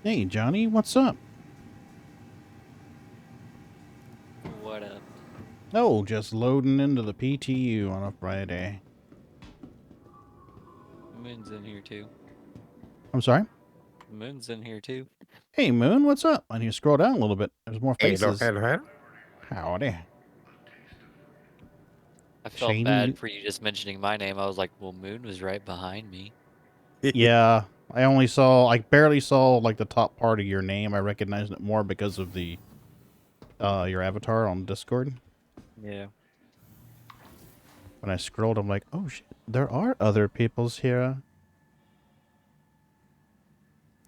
Hey, Johnny, what's up? What up? Oh, just loading into the PTU on a Friday. Moon's in here too. I'm sorry? Moon's in here too. Hey, Moon, what's up? I need to scroll down a little bit. There's more Hello, faces. hello, hello. Howdy. I felt Shiny bad new... for you just mentioning my name. I was like, well, Moon was right behind me. Yeah, I barely saw, like, the top part of your name. I recognized it more because of the, your avatar on Discord. Yeah. When I scrolled, I'm like, oh, shit, there are other people's here.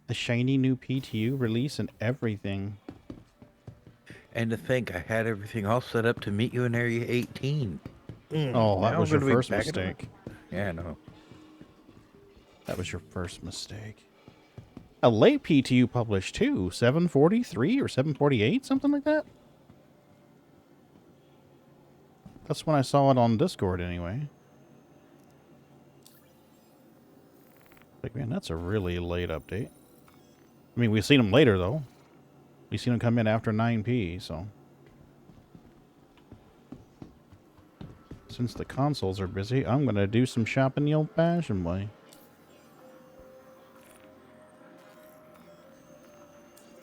A shiny new PTU release and everything. And to think, I had everything all set up to meet you in Area 18. Oh, that Now I'm was your going to be first packing up. mistake. Yeah, no. That was your first mistake. A late PTU published too, 743 or 748, something like that. That's when I saw it on Discord anyway. Like, man, that's a really late update. I mean, we've seen them later, though. We've seen them come in after 9p, so. Since the consoles are busy, I'm going to do some shopping the old-fashioned way.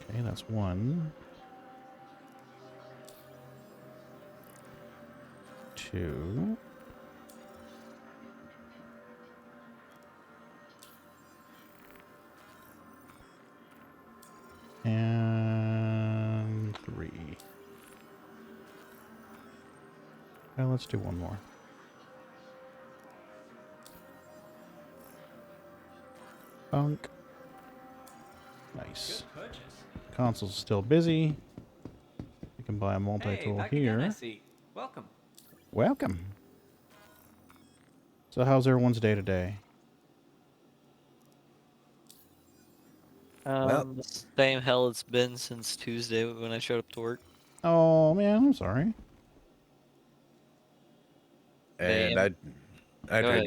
Okay, that's one. Two. And three. Well, let's do one more. Bunk. Nice. Console's still busy. You can buy a multi-tool here. I see. Welcome. Welcome. So how's everyone's day today? Well, Same hell it's been since Tuesday when I showed up to work. Oh man, I'm sorry. They and am- I Go tried ahead.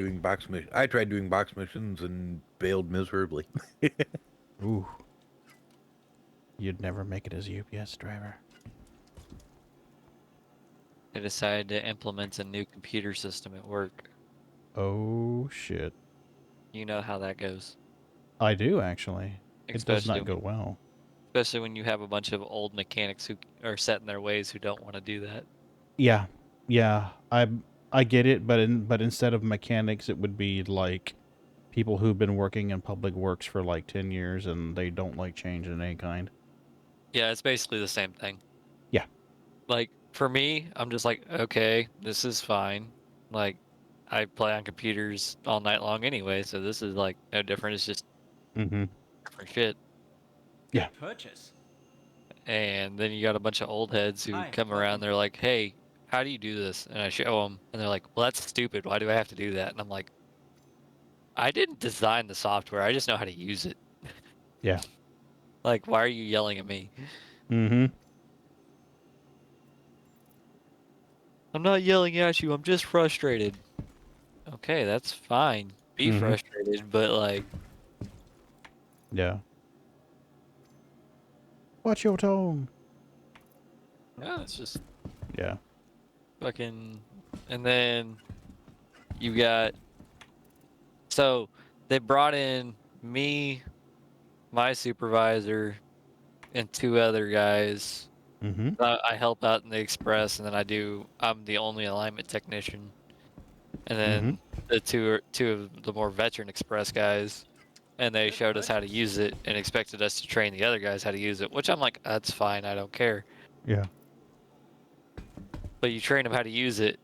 doing box missions and failed miserably. Ooh. You'd never make it as a UPS driver. They decided to implement a new computer system at work. Oh shit. You know how that goes. I do actually. It does Especially not go well. especially when you have a bunch of old mechanics who are set in their ways who don't want to do that. Yeah. Yeah. I get it, but instead of mechanics it would be like people who've been working in public works for like 10 years and they don't like change in any kind. Yeah, it's basically the same thing. Yeah. Like for me, I'm just like, okay, this is fine. Like I play on computers all night long anyway, so this is like no different. It's just Mm-hmm. different shit. Yeah. Good purchase. And then you got a bunch of old heads who Hi, come around. welcome. They're like, hey, how do you do this? And I show them, and they're like, well, that's stupid. Why do I have to do that? And I'm like, I didn't design the software. I just know how to use it. Yeah. Like, why are you yelling at me? Mm-hmm. I'm not yelling at you. I'm just frustrated. Okay, that's fine. Be Mm-hmm. frustrated, but like, Yeah. Watch your tone. yeah, it's just Yeah. fucking. And then you got. So they brought in me, my supervisor, and two other guys. Mm-hmm. I help out in the express, and then I'm the only alignment technician. And Mm-hmm. then the two of the more veteran express guys, and they showed us how to use it and expected us to train the other guys how to use it, which I'm like, that's fine, I don't care. Yeah. But you train them how to use it.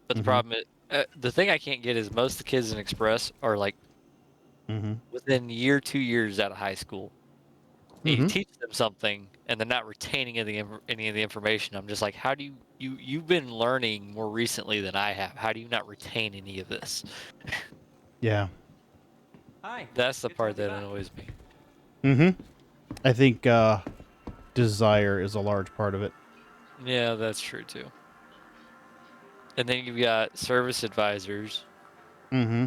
But the Mm-hmm. problem is, the thing I can't get is most of the kids in express are like Mm-hmm. within year, 2 years out of high school. And you Mm-hmm. teach them something, and they're not retaining any of the information. I'm just like, how do you've been learning more recently than I have? How do you not retain any of this? Yeah. Hi. That's the Good to part have you that back. annoys me. Mm-hmm. I think desire is a large part of it. Yeah, that's true too. And then you've got service advisors. Mm-hmm.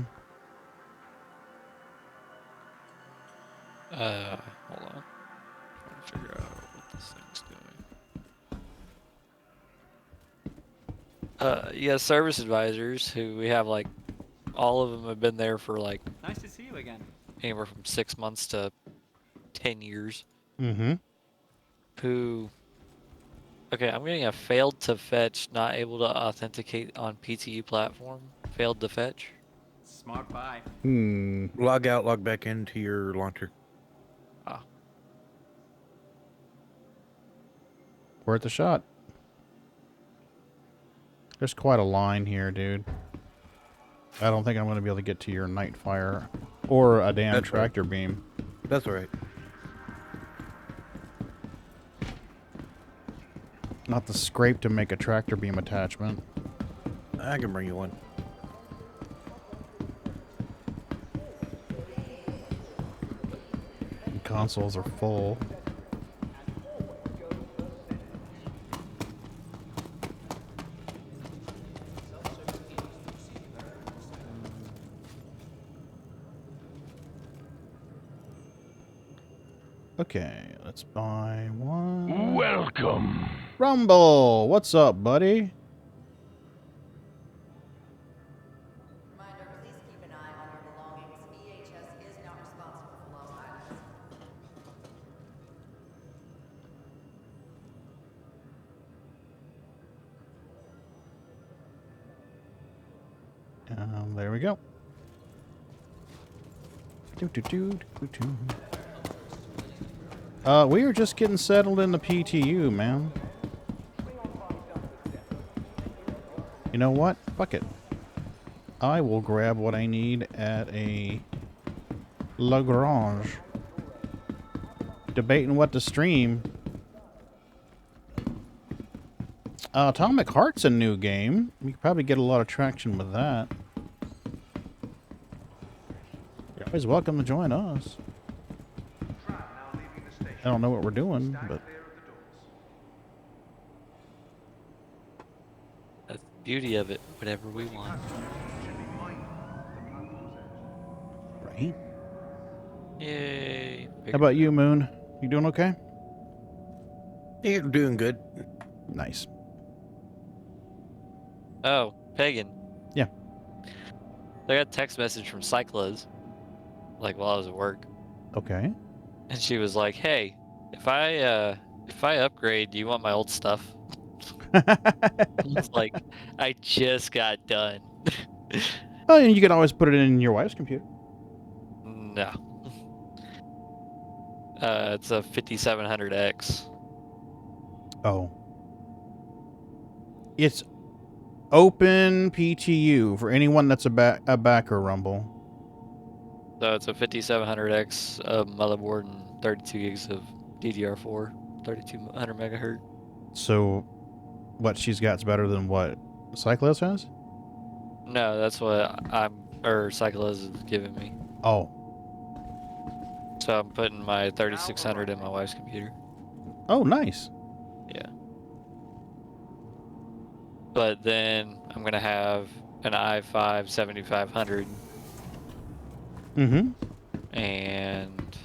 Uh, Hold on. Yeah, service advisors who we have like all of them have been there for like Nice to see you again. anywhere from 6 months to 10 years. Mm-hmm. Who? Okay, I'm getting a failed to fetch, not able to authenticate on PTU platform. Failed to fetch. Smart buy. Hmm. Log out, log back into your launcher. Ah, Worth a shot. There's quite a line here, dude. I don't think I'm going to be able to get to your night fire or a damn That's right. tractor beam. That's all right. Not the scrape to make a tractor beam attachment. I can bring you one. Consoles are full. Okay, let's buy one. Welcome. Rumble, what's up, buddy? Reminder, please keep an eye on your belongings. EHS is not responsible for lost items. There we go. We are just getting settled in the PTU, man. You know what? Fuck it. I will grab what I need at a Lagrange. Debating what to stream. Atomic Heart's a new game. You could probably get a lot of traction with that. You're always welcome to join us. I don't know what we're doing, but that's the beauty of it. Whatever we want. right. Yay. How about you, Moon? You doing okay? You're doing good. Nice. Oh, Pagan. Yeah. I got a text message from Cyclas, like while I was at work, Okay. and she was like, "Hey, if I upgrade, do you want my old stuff?" It's like, I just got done. Oh, and you can always put it in your wife's computer. No. It's a 5700X. Oh. It's open PTU for anyone that's a backer, Rumble. So it's a 5700X motherboard and 32 gigs of DDR4, 3200 megahertz. So, what she's got's better than what Cyclos has? No, that's what Cyclas is giving me. Oh. So I'm putting my 3600 in my wife's computer. Oh, nice. Yeah. But then I'm gonna have an i5 7500 Mm-hmm. and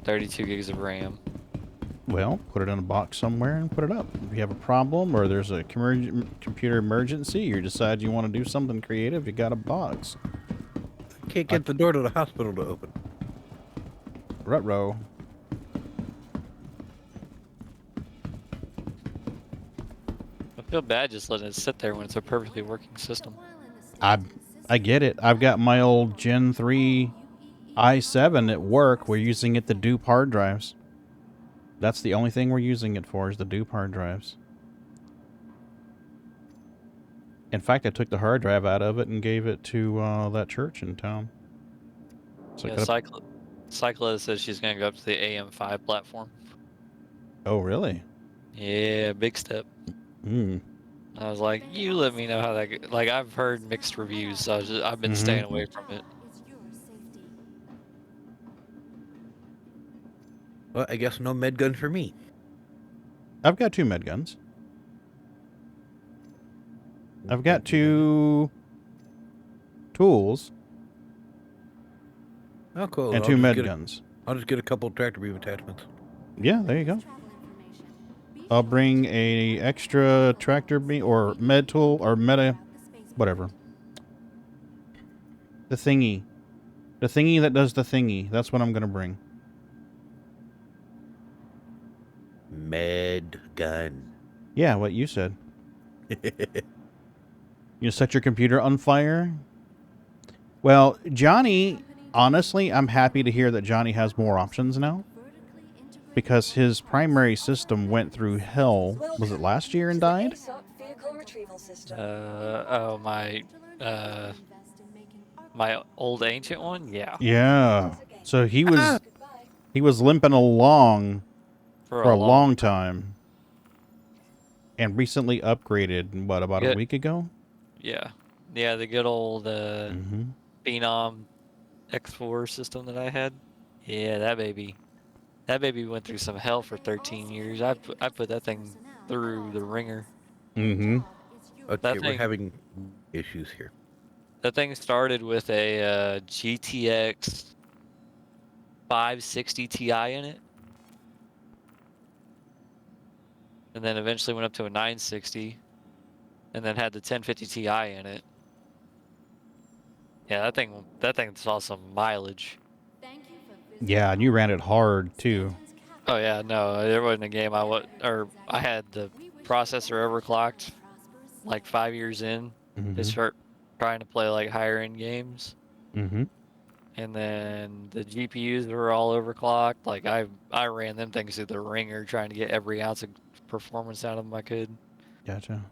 32 gigs of RAM. Well, put it in a box somewhere and put it up. If you have a problem or there's a computer emergency, you decide you want to do something creative, you got a box. Can't get the door to the hospital to open. Ruh-roh. I feel bad just letting it sit there when it's a perfectly working system. I get it. I've got my old Gen 3 i7 at work. We're using it to dupe hard drives. That's the only thing we're using it for, is the dupe hard drives. In fact, I took the hard drive out of it and gave it to that church in town. So Yeah, Cycla says she's gonna go up to the AM5 platform. Oh, really? Yeah, big step. Hmm. I was like, you let me know how that go. Like, I've heard mixed reviews, so I've been staying away from it. Well, I guess no med gun for me. I've got 2 med guns. I've got 2 tools Oh, cool. and I'll 2 just med get guns. I'll just get a couple tractor beam attachments. Yeah, there you go. I'll bring a extra tractor beam or med tool or meta, whatever. The thingy that does the thingy. That's what I'm gonna bring. Med gun. Yeah, what you said. You set your computer on fire. Well, Johnny, honestly, I'm happy to hear that Johnny has more options now. Because his primary system went through hell, was it last year, and died? Oh, my old ancient one? Yeah. Yeah. So he was limping along For for a long long time. And recently upgraded, what, about a week ago? Yeah. Yeah, the good old Mm-hmm. Phenom X4 system that I had. Yeah, that baby went through some hell for 13 years. I put that thing through the ringer. Mm-hmm. Okay, we're having issues here. That thing started with a GTX 560 Ti in it. And then eventually went up to a 960. And then had the 1050 Ti in it. Yeah, that thing saw some mileage. Yeah, and you ran it hard, too. Oh yeah, no, there wasn't a game I had the processor overclocked like 5 years in to start trying to play like higher end games. Mm-hmm. And then the GPUs were all overclocked. Like I ran them things through the ringer trying to get every ounce of performance out of them I could. Gotcha.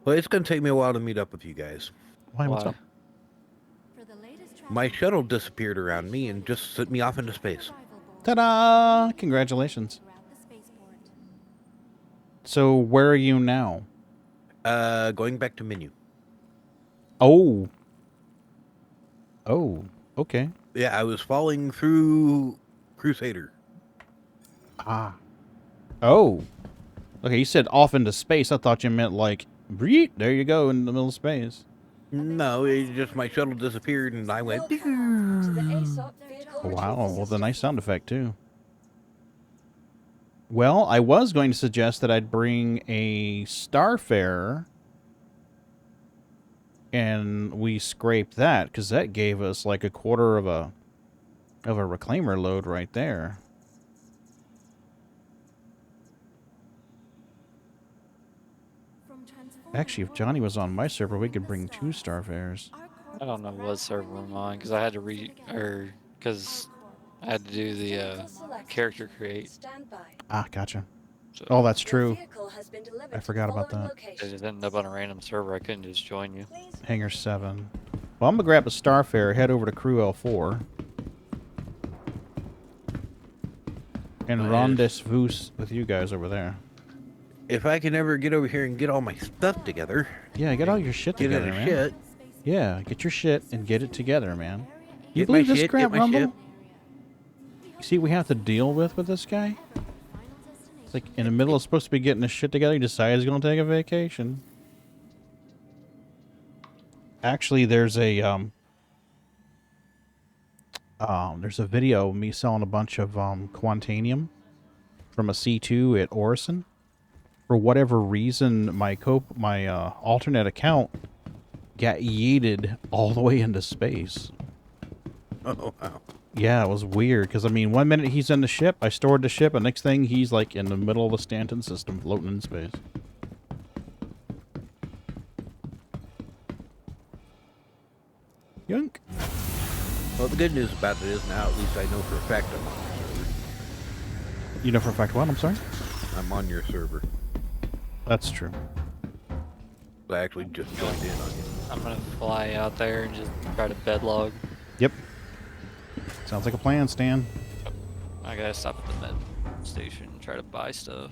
Well, it's going to take me a while to meet up with you guys. Why? What's up? My shuttle disappeared around me and just sent me off into space. Ta-da! Congratulations. So, where are you now? Going back to menu. Oh. Oh, okay. Yeah, I was falling through Crusader. Ah. Oh. Okay, you said off into space. I thought you meant like, breet, there you go in the middle of space. No, it just my shuttle disappeared and I went. Wow, well, the nice sound effect too. Well, I was going to suggest that I'd bring a Starfarer and we scraped that because that gave us like a quarter of a reclaimer load right there. Actually, if Johnny was on my server, we could bring 2 Starfarers. I don't know what server I'm on because I had to because I had to do the character create. Ah, gotcha. So Oh, that's true. I forgot about that. I just ended up on a random server. I couldn't just join you. Hangar 7. Well, I'm going to grab a Starfarer, head over to Crew L4. And rendezvous with you guys over there. If I can ever get over here and get all my stuff together. Yeah, get all your shit together, man. Shit. Yeah, get your shit and get it together, man. You Get believe my this shit, crap, get my Rumble? shit. You see what we have to deal with this guy? It's like in the middle of supposed to be getting his shit together, he decides he's going to take a vacation. Actually, there's a video of me selling a bunch of Quantanium from a C2 at Orison. For whatever reason, my alternate account got yeeted all the way into space. Oh, wow. Yeah, it was weird, because, I mean, 1 minute he's in the ship, I stored the ship, and next thing he's, like, in the middle of the Stanton system, floating in space. Yunk. Well, the good news about it is now at least I know for a fact I'm on your server. You know for a fact what? I'm sorry? I'm on your server. That's true. I actually just joined in on you. I'm gonna fly out there and just try to bedlog. Yep. Sounds like a plan, Stan. I gotta stop at the med station and try to buy stuff.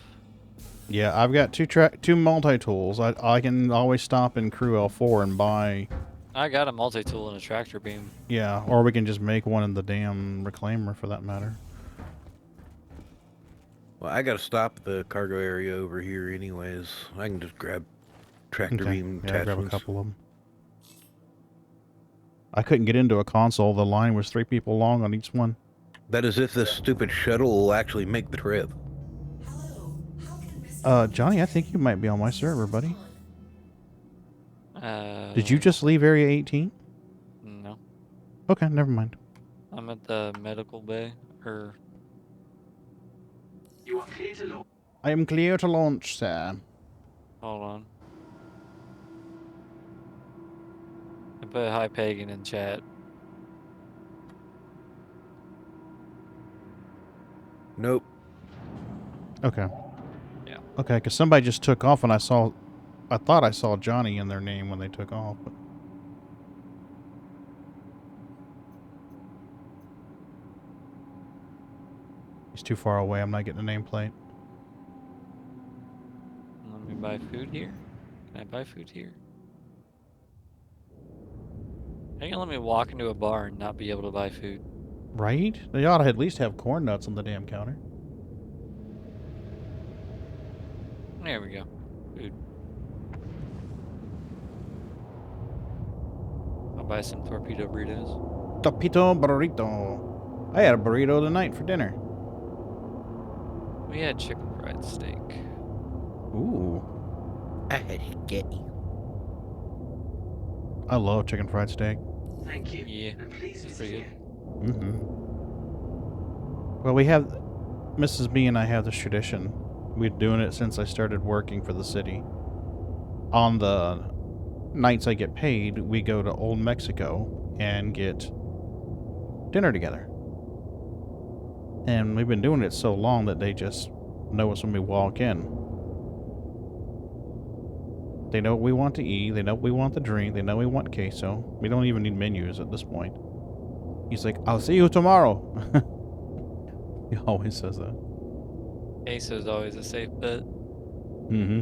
Yeah, I've got two multi-tools. I can always stop in Crew L4 and buy... I got a multi-tool and a tractor beam. Yeah, or we can just make one in the damn reclaimer for that matter. Well, I gotta stop the cargo area over here anyways. I can just grab tractor beam Yeah, grab a attachments. couple of them. I couldn't get into a console. The line was 3 people long on each one. That is if this stupid shuttle will actually make the trip. Johnny, I think you might be on my server, buddy. Did you Uh, just leave Area 18? No. Okay, never mind. I'm at the medical bay. Or I am clear to launch, sir. hold on. I put hi Pagan in chat. Nope. Okay. Yeah. Okay, because somebody just took off and I thought I saw Johnny in their name when they took off. But... He's too far away. I'm not getting a nameplate. Let me buy food here. Can I buy food here? How you gonna let me walk into a bar and not be able to buy food? Right? They ought to at least have corn nuts on the damn counter. There we go. Food. I'll buy some torpedo burritos. Torpedo burrito. I had a burrito tonight for dinner. We had chicken fried steak. Ooh. I had to get you. I love chicken fried steak. Thank you. Yeah, Please it's pretty good. Mm-hmm. Well, we have... Mrs. B and I have this tradition. We've been doing it since I started working for the city. On the nights I get paid, we go to Old Mexico and get dinner together. And we've been doing it so long that they just know us when we walk in. They know what we want to eat. They know what we want to drink. They know we want queso. We don't even need menus at this point. He's like, I'll see you tomorrow. He always says that. Queso's always a safe bet. Mm-hmm.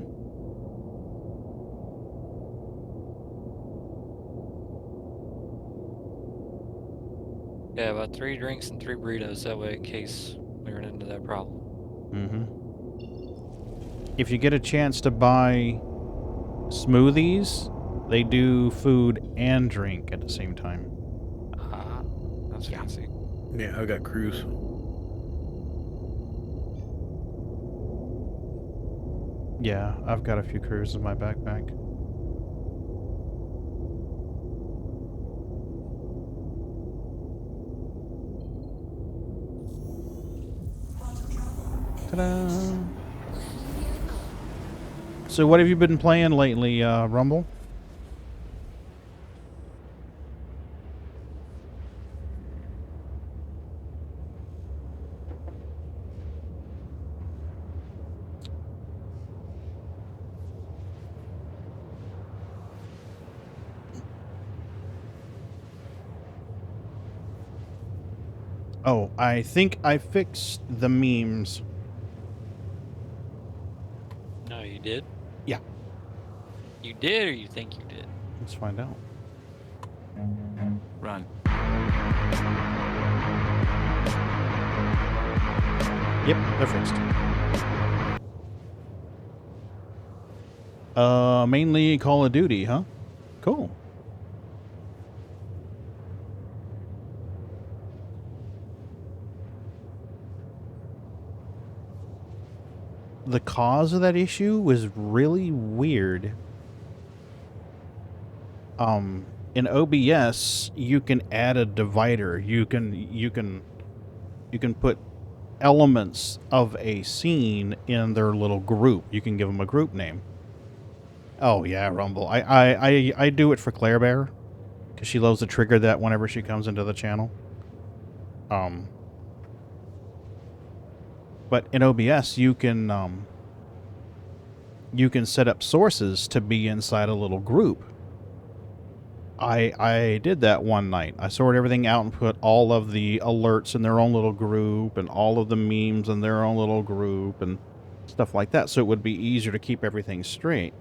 Yeah, about 3 drinks and 3 burritos that way in case we run into that problem. Mm-hmm. If you get a chance to buy smoothies, they do food and drink at the same time. Ah, that's fancy. Yeah, I got cruise. Yeah, I've got a few cruises in my backpack. Ta-da! So what have you been playing lately, Rumble? Oh, I think I fixed the memes. No, you did? Yeah. You did or you think you did? Let's find out. Run. Yep, they're fixed. Mainly Call of Duty, huh? Cool. The cause of that issue was really weird. In OBS, you can add a divider. You can put elements of a scene in their little group. You can give them a group name. Oh yeah, Rumble. I do it for Claire Bear because she loves to trigger that whenever she comes into the channel. But in OBS, you can set up sources to be inside a little group. I did that one night. I sorted everything out and put all of the alerts in their own little group and all of the memes in their own little group and stuff like that, so it would be easier to keep everything straight.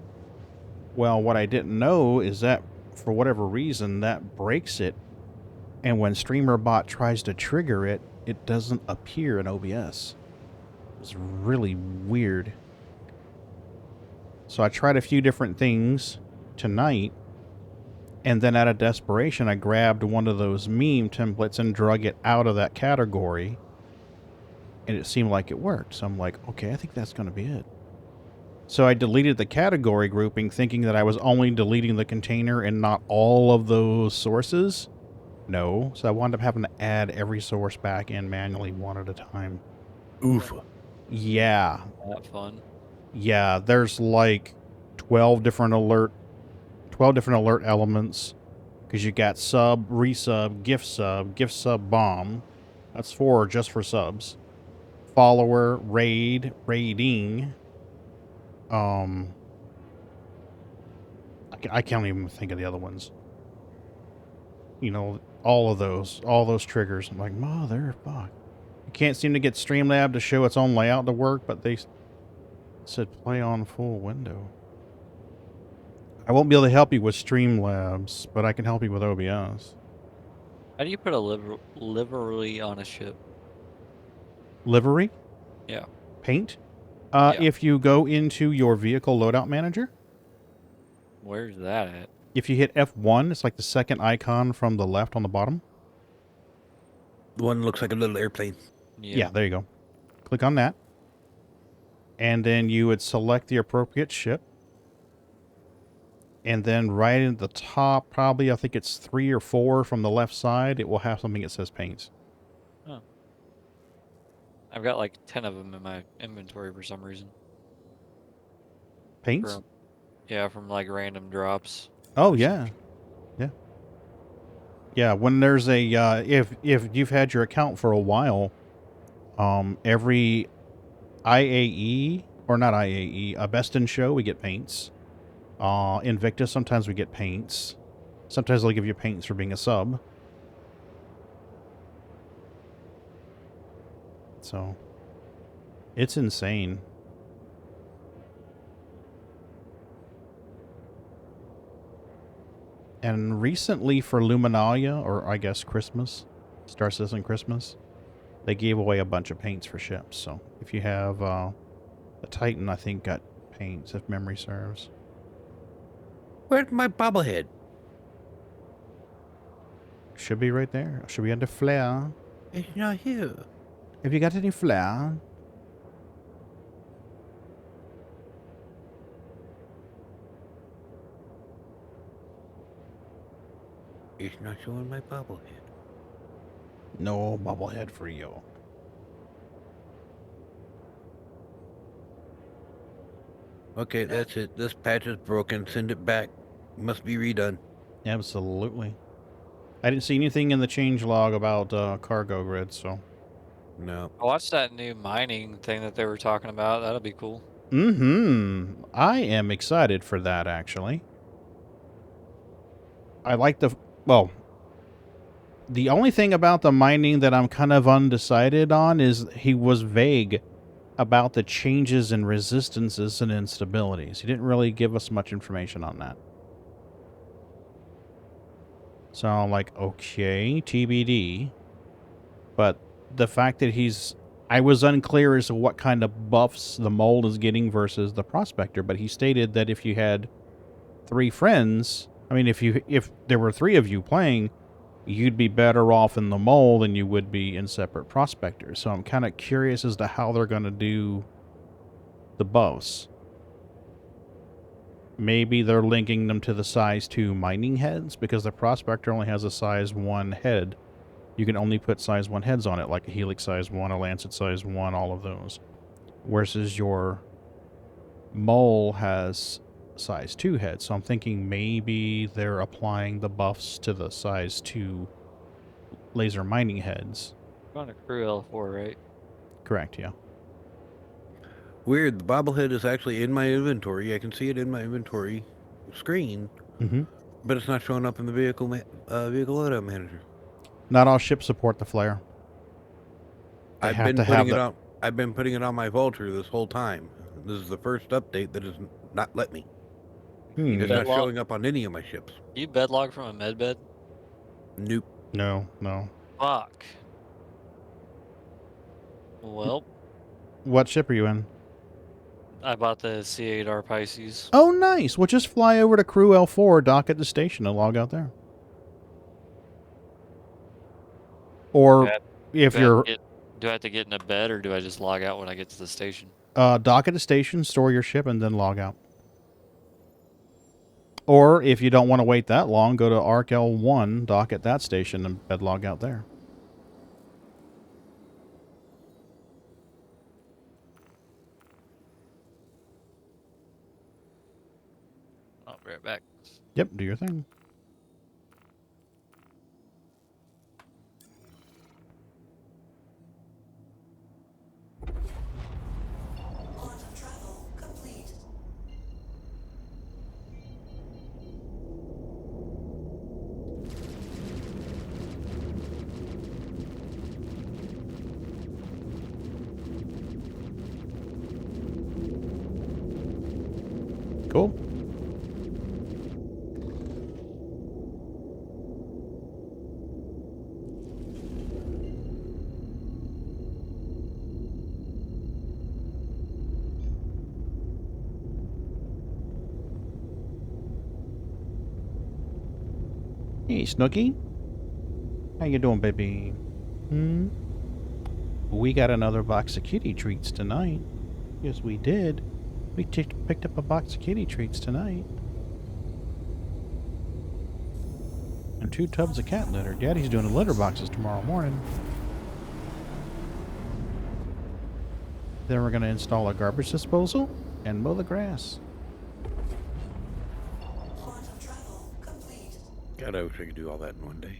Well, what I didn't know is that for whatever reason that breaks it, and when StreamerBot tries to trigger it, it doesn't appear in OBS. It's really weird. So I tried a few different things tonight, and then out of desperation, I grabbed one of those meme templates and drug it out of that category, and it seemed like it worked. So I'm like, okay, I think that's going to be it. So I deleted the category grouping thinking that I was only deleting the container and not all of those sources. No. So I wound up having to add every source back in manually one at a time. Oof. Yeah. Not fun. Yeah, there's like 12 different alert elements. Because you got sub, resub, gift sub, bomb. That's 4 just for subs. Follower, raid, raiding. I can't even think of the other ones. You know, all those triggers. I'm like, motherfuck. You can't seem to get Streamlab to show its own layout to work, but they said play on full window. I won't be able to help you with Streamlabs, but I can help you with OBS. How do you put a livery on a ship? Livery? Yeah. Paint? Yeah. If you go into your vehicle loadout manager, Where's that at? if you hit F1, it's like the second icon from the left on the bottom. The one looks like a little airplane. Yeah, there you go. Click on that. And then you would select the appropriate ship. And then right at the top, probably, I think it's 3 or 4 from the left side, it will have something that says paints. Oh. I've got like 10 of them in my inventory for some reason. Paints? From like random drops. Oh, yeah. Yeah. Yeah, when there's a, if you've had your account for a while, every IAE, or not IAE, a Best in Show, we get paints. Invictus, sometimes we get paints. Sometimes they'll give you paints for being a sub. So, it's insane. And recently for Luminalia, or I guess Christmas, Star Citizen Christmas, they gave away a bunch of paints for ships. So, if you have, the Titan, I think, got paints, if memory serves. Where's my bobblehead? Should be right there. Should be under flare. It's not here. Have you got any flare? It's not showing my bobblehead. No bobblehead for you. Okay, that's it. This patch is broken. Send it back. Must be redone. Absolutely. I didn't see anything in the changelog about cargo grid, so. No. I watched that new mining thing that they were talking about. That'll be cool. Mm-hmm. I am excited for that, actually. I like the... Well, the only thing about the mining that I'm kind of undecided on is he was vague about the changes in resistances and instabilities. He didn't really give us much information on that. So I'm like, okay, TBD. But the fact that I was unclear as to what kind of buffs the mold is getting versus the prospector, but he stated that if you had 3 friends, I mean, if there were 3 of you playing, you'd be better off in the mold than you would be in separate prospectors. So I'm kind of curious as to how they're going to do the buffs. Maybe they're linking them to the size 2 mining heads, because the prospector only has a size 1 head. You can only put size 1 heads on it, like a Helix size 1, a Lancet size 1, all of those. Versus your Mole has size 2 heads. So I'm thinking maybe they're applying the buffs to the size 2 laser mining heads. You're on a crew L4, right? Correct, yeah. Weird. The bobblehead is actually in my inventory. I can see it in my inventory screen, but it's not showing up in the vehicle loadout manager. Not all ships support the flare. I've been putting it on my Vulture this whole time. This is the first update that has not let me. It's not showing up on any of my ships. You bedlog from a med bed? Nope. No. Fuck. Well, What ship are you in? I bought the C8R Pisces. Oh, nice. Well, just fly over to Crew L4, dock at the station, and log out there. Or if you're... Do I have to get in a bed, or do I just log out when I get to the station? Dock at a station, store your ship, and then log out. Or if you don't want to wait that long, go to Arc L1, dock at that station, and bed log out there. I'll be right back. Yep, do your thing. Cool. Hey, Snooky. How you doing, baby? Hmm? We got another box of kitty treats tonight. Yes, we did. We picked up a box of kitty treats tonight. And 2 tubs of cat litter. Daddy's doing the litter boxes tomorrow morning. Then we're going to install a garbage disposal and mow the grass. God, I wish I could do all that in one day.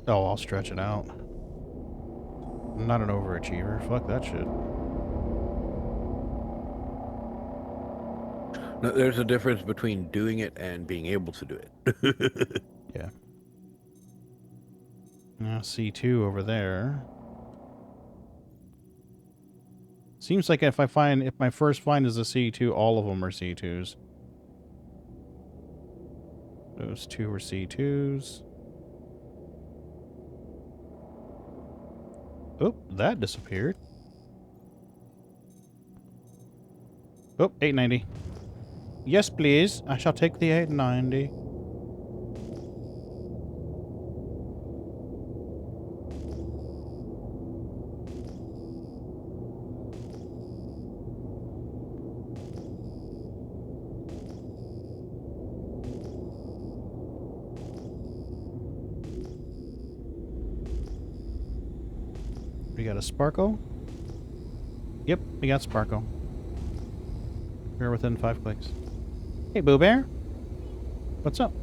Oh, I'll stretch it out. I'm not an overachiever. Fuck that shit. No, there's a difference between doing it and being able to do it. Yeah. Now C2 over there. Seems like if my first find is a C2, all of them are C2s. Those 2 were C2s. Oh, that disappeared. Oh, 890. Yes, please. I shall take the 890. We got a Sparkle. Yep, we got Sparkle. We're within 5 clicks. Hey, Boo Bear. What's up?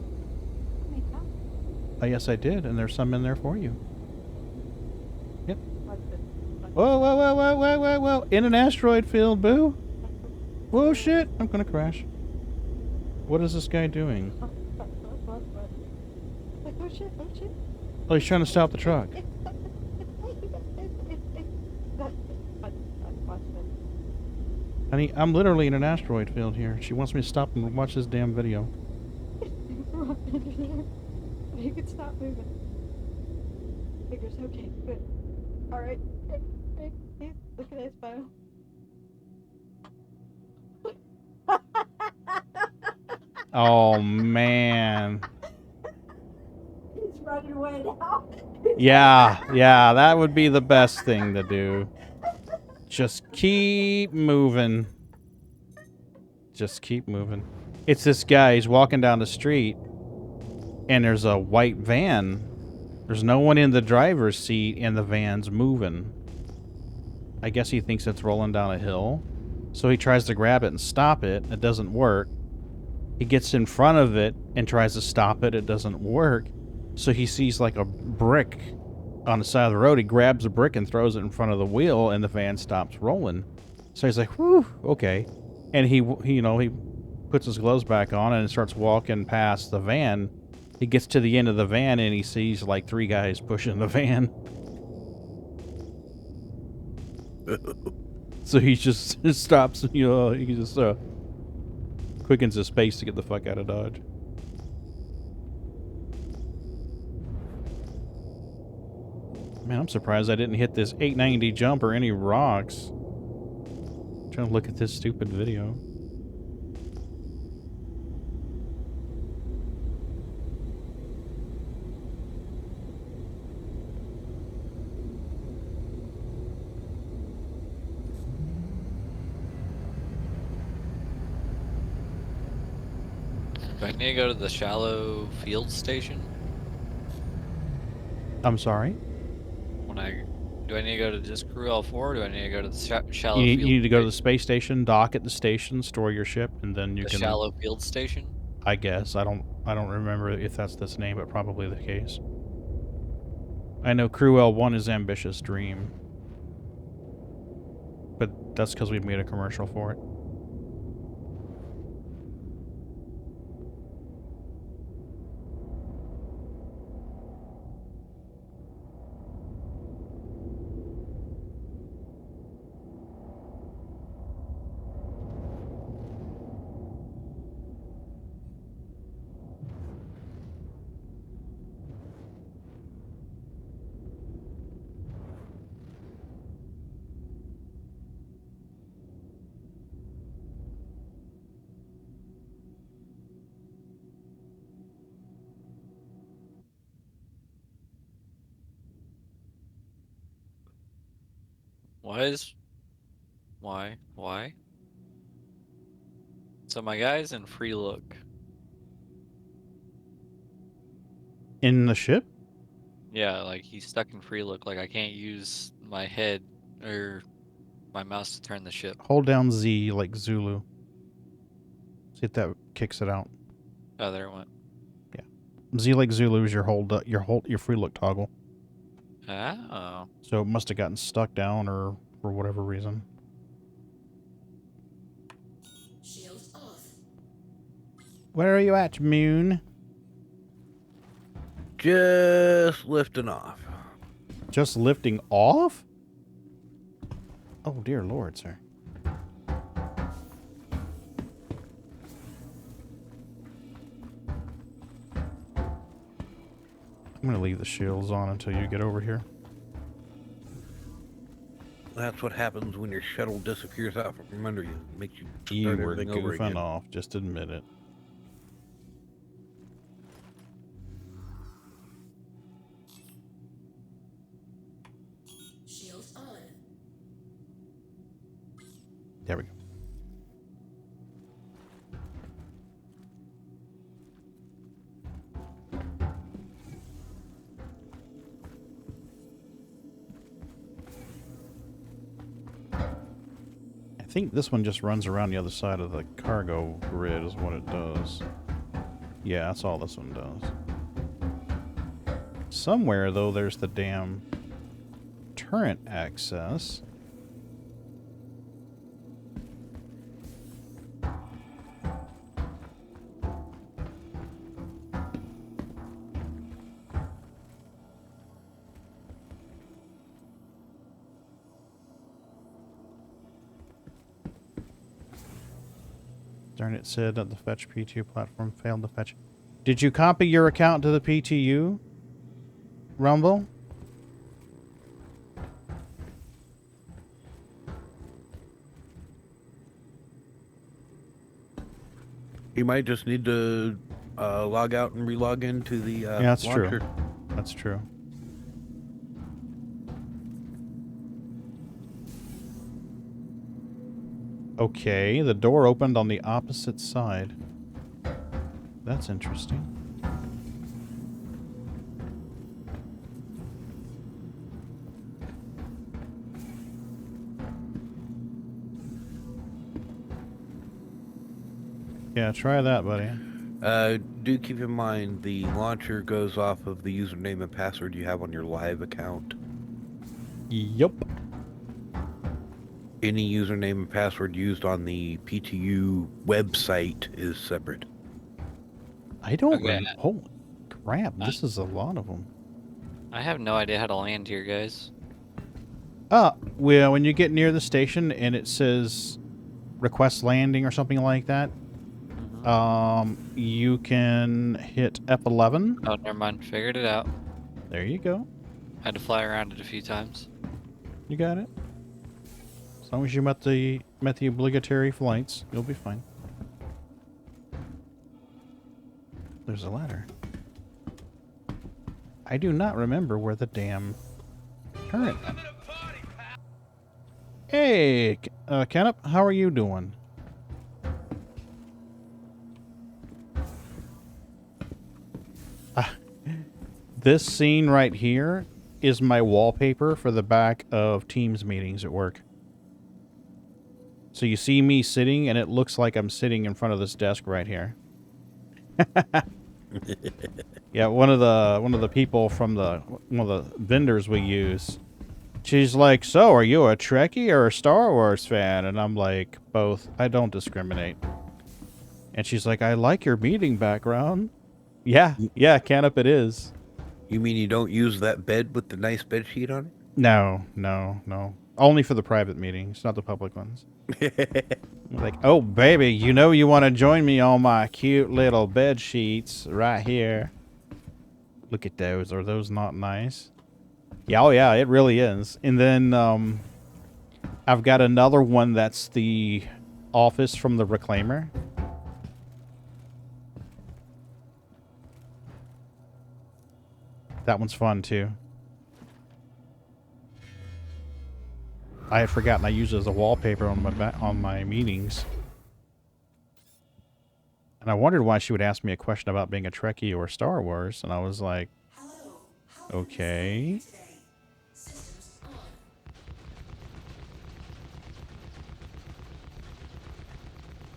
Oh, yes, I did, and there's some in there for you. Yep. Whoa, whoa, whoa, whoa, whoa, whoa, whoa. In an asteroid field, Boo. Whoa, shit. I'm gonna crash. What is this guy doing? Oh, shit, oh, shit. Oh, he's trying to stop the truck. Honey, I'm literally in an asteroid field here. She wants me to stop and watch this damn video. You can stop moving. Figures, okay, good. Alright. Hey, look at his phone. Oh, man. He's running away now. Yeah, that would be the best thing to do. Just keep moving. Just keep moving. It's this guy. He's walking down the street, and there's a white van. There's no one in the driver's seat, and the van's moving. I guess he thinks it's rolling down a hill. So he tries to grab it and stop it. It doesn't work. He gets in front of it and tries to stop it. It doesn't work. So he sees like a brick on the side of the road. He grabs the brick and throws it in front of the wheel, and the van stops rolling. So he's like, whew, okay. And he puts his gloves back on and starts walking past the van. He gets to the end of the van, and he sees like 3 guys pushing the van. So he just stops, he just quickens his pace to get the fuck out of Dodge. Man, I'm surprised I didn't hit this 890 jump or any rocks. I'm trying to look at this stupid video. Do I need to go to the shallow field station? I'm sorry? Do I need to go to just Crew L4 or do I need to go to the shallow You field need to go to the station? space station, dock at the station, store your ship, and then you The can... shallow field station? I guess. I don't remember if that's this name, but probably the case. I know Crew L1 is Ambitious Dream. But that's because we made a commercial for it. Why? So my guy's in free look. In the ship? Yeah, like he's stuck in free look. Like I can't use my head or my mouse to turn the ship. Hold down Z like Zulu. See if that kicks it out. Oh, there it went. Yeah. Z like Zulu is your your free look toggle. Oh. So it must have gotten stuck down or for whatever reason. Shields off. Where are you at, Moon? Just lifting off. Just lifting off? Oh, dear Lord, sir. I'm going to leave the shields on until you get over here. That's what happens when your shuttle disappears out from under you. It makes you You start were everything over goofing again. off. Just admit it. Shields on. There we go. I think this one just runs around the other side of the cargo grid is what it does. Yeah, that's all this one does. Somewhere, though, there's the damn turret access. Darn, it said that the fetch PTU platform failed to fetch. Did you copy your account to the PTU, Rumble? You might just need to log out and relog into the Yeah, that's launcher. true. That's true. Okay, the door opened on the opposite side. That's interesting. Yeah, try that, buddy. Do keep in mind the launcher goes off of the username and password you have on your live account. Yup. Any username and password used on the PTU website is separate. I don't Okay. holy crap, this is a lot of them. I have no idea how to land here, guys. Well, when you get near the station and it says request landing or something like that, you can hit F11. Oh, never mind. Figured it out. There you go. Had to fly around it a few times. You got it. As long as you met the obligatory flights, you'll be fine. There's a ladder. I do not remember where the damn turret. Hey, Kenneth, how are you doing? This scene right here is my wallpaper for the back of Teams meetings at work. So you see me sitting, and it looks like I'm sitting in front of this desk right here. Yeah, one of the people from one of the vendors we use, she's like, "So, are you a Trekkie or a Star Wars fan?" And I'm like, "Both. I don't discriminate." And she's like, "I like your meeting background." Yeah, Canop it is. You mean you don't use that bed with the nice bed sheet on it? No. Only for the private meetings, not the public ones. Like, "Oh, baby, you know you want to join me on my cute little bed sheets right here. Look at those. Are those not nice?" Yeah, oh yeah, it really is. And then I've got another one that's the office from the Reclaimer. That one's fun too. I had forgotten I used it as a wallpaper on my meetings. And I wondered why she would ask me a question about being a Trekkie or Star Wars, and I was like, okay.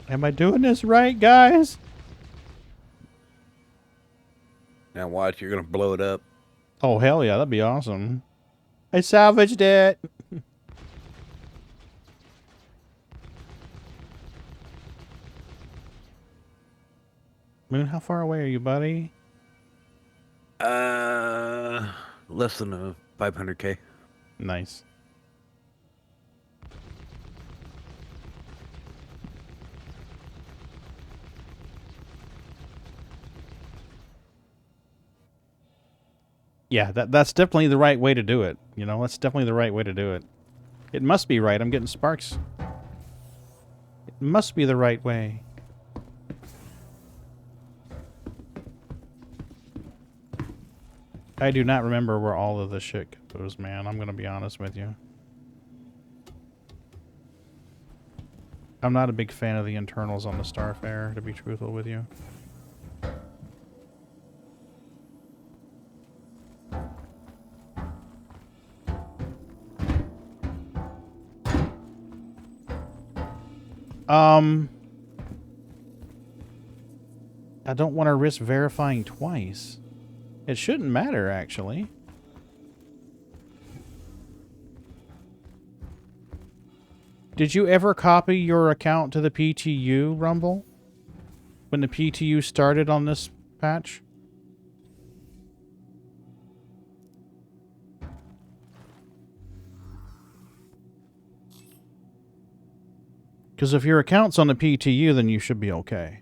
Am I doing this right, guys? Now watch, you're gonna blow it up. Oh, hell yeah, that'd be awesome. I salvaged it. Moon, how far away are you, buddy? Less than a 500K. Nice. Yeah, that's definitely the right way to do it. You know, that's definitely the right way to do it. It must be right. I'm getting sparks. It must be the right way. I do not remember where all of this shit goes, man. I'm going to be honest with you. I'm not a big fan of the internals on the Starfarer, to be truthful with you. I don't want to risk verifying twice. It shouldn't matter, actually. Did you ever copy your account to the PTU, Rumble? When the PTU started on this patch? Because if your account's on the PTU, then you should be okay.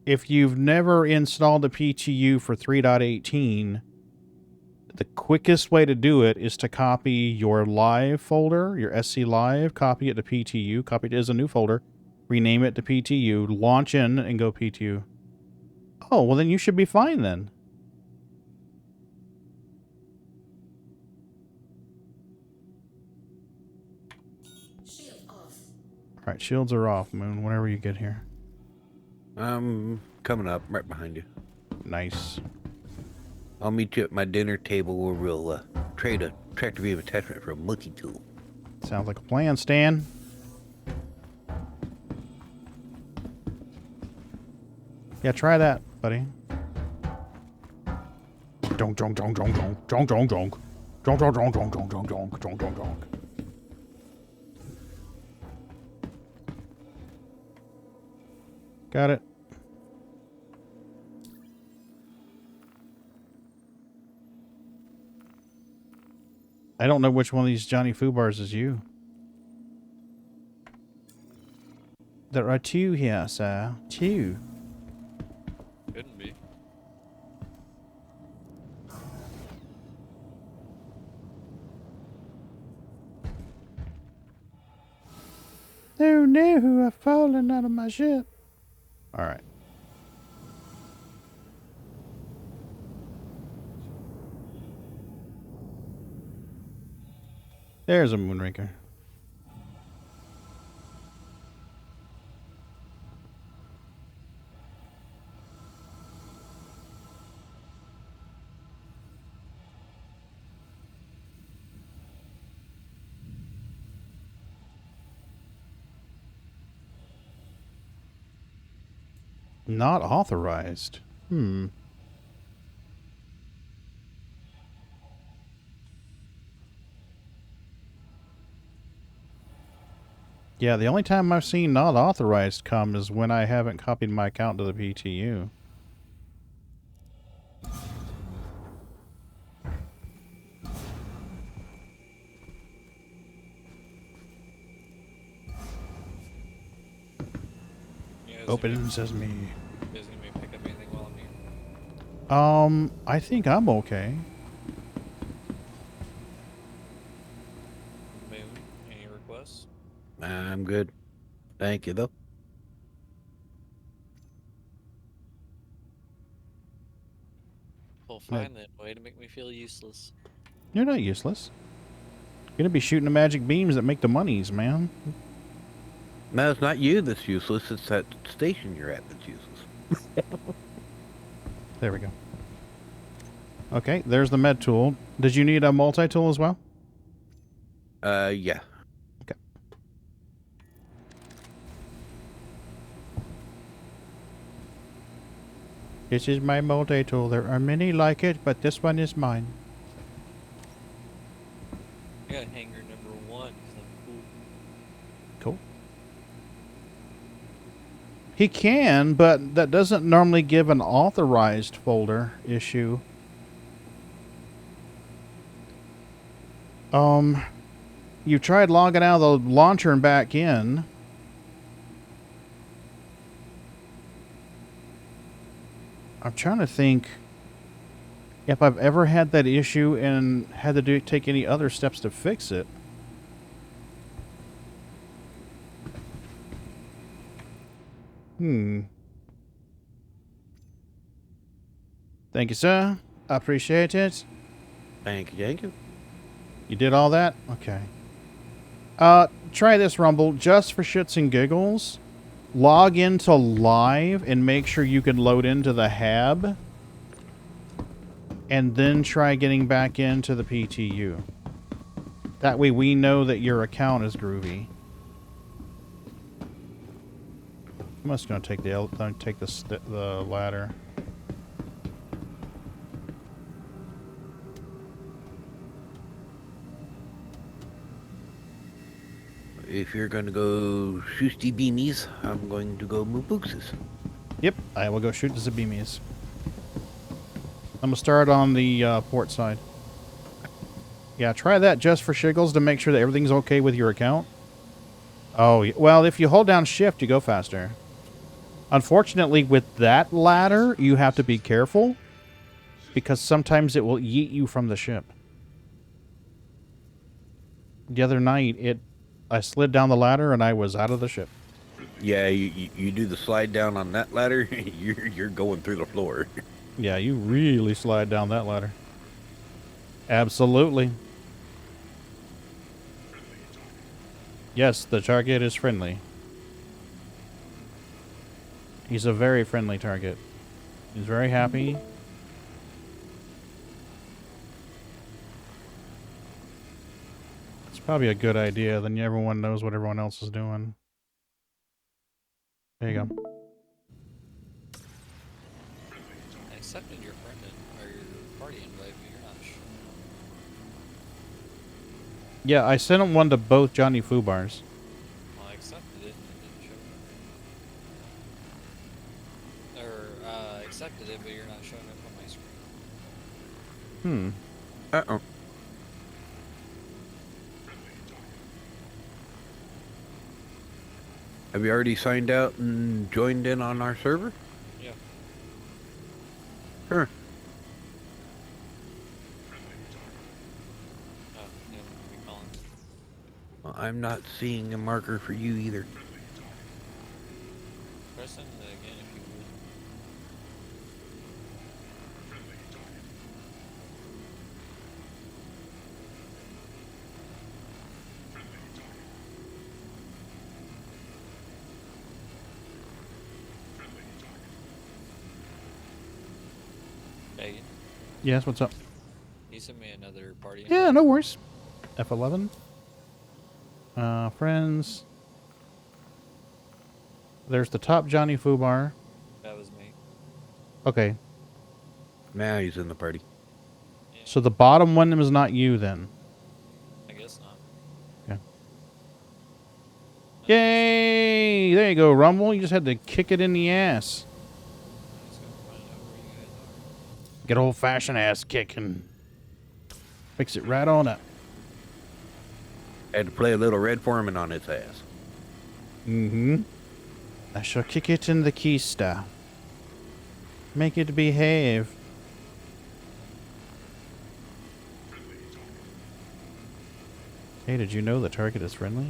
If you've never installed a PTU for 3.18, the quickest way to do it is to copy your live folder, your SC Live, copy it to PTU, copy it as a new folder, rename it to PTU, launch in, and go PTU. Oh, well then you should be fine then. Shield off. Alright, shields are off, Moon, whenever you get here. Coming up right behind you. Nice. I'll meet you at my dinner table where we'll trade a tractor beam attachment for a multi-tool. Sounds like a plan, Stan. Yeah, try that, buddy. Donk, donk, donk, donk, donk, donk, donk, donk. Donk, donk, donk, donk, donk, donk, donk, donk, donk, donk. Got it. I don't know which one of these Johnny Foobars is you. There are two here, sir. Two. Couldn't be. Oh no, I've fallen out of my ship. Alright. There's a Moonraker. Not authorized. Hmm. Yeah, the only time I've seen not authorized come is when I haven't copied my account to the PTU. Open sesame. You guys gonna maybe pick up anything while I'm here? I think I'm okay. Moon, any requests? I'm good. Thank you, though. Well, fine then. Way to make me feel useless. You're not useless. You're gonna be shooting the magic beams that make the monies, man. No, it's not you that's useless. It's that station you're at that's useless. There we go. Okay, there's the med tool. Did you need a multi-tool as well? Yeah. Okay. This is my multi-tool. There are many like it, but this one is mine. I got hanger number 1 because I'm cool. Cool. He can, but that doesn't normally give an authorized folder issue. You tried logging out of the launcher and back in. I'm trying to think if I've ever had that issue and had to take any other steps to fix it. Thank you, sir. I appreciate it. Thank you, thank you. You did all that? Okay. Try this, Rumble. Just for shits and giggles, log into live and make sure you can load into the hab. And then try getting back into the PTU. That way we know that your account is groovy. I'm just going to take the ladder. If you're going to go shoot the beamies, I'm going to go move boxes. Yep, I will go shoot the Zabimis. I'm going to start on the port side. Yeah, try that just for shiggles to make sure that everything's okay with your account. Oh, well, if you hold down shift, you go faster. Unfortunately, with that ladder, you have to be careful because sometimes it will yeet you from the ship. The other night, I slid down the ladder and I was out of the ship. Yeah, you do the slide down on that ladder, you're going through the floor. Yeah, you really slide down that ladder. Absolutely. Yes, the target is friendly. He's a very friendly target. He's very happy. It's probably a good idea, then everyone knows what everyone else is doing. There you go. I accepted your friend or your party invite, but you're not sure. Yeah, I sent him one to both Johnny Fubar's. Well, I accepted it and it didn't show up. Or, I accepted it, but you're not showing up on my screen. Uh-oh. Have you already signed out and joined in on our server? Yeah. Sure. Oh, yeah, we calling. Well, I'm not seeing a marker for you either. Press into that again if you would. Pagan, Yes, what's up? you sent me another party Yeah, invite. no worries. F11. Friends. There's the top Johnny Fubar. That Okay. Now he's in the party. So the bottom one is not you then. I guess not. Okay. Yay! There you go, Rumble. You just had to kick it in the ass. I'm just gonna find out where you guys are. Get old-fashioned ass kicking. Fix it right on up. Had to play a little Red Foreman on its ass. Mm-hmm. I shall kick it in the keister. Make it behave. Hey, did you know the target is friendly?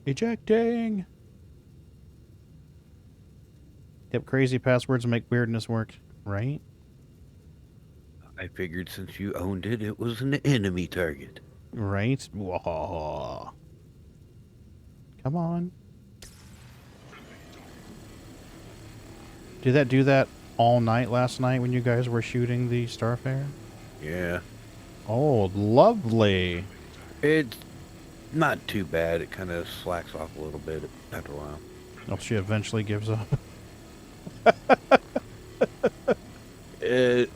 Ejecting! Yep, crazy passwords make weirdness work, right? I figured since you owned it, it was an enemy target. Right? Whoa. Come on. Did that do that all night last night when you guys were shooting the Starfare? Yeah. Oh, lovely. It's not too bad. It kind of slacks off a little bit after a while. Oh, she eventually gives up.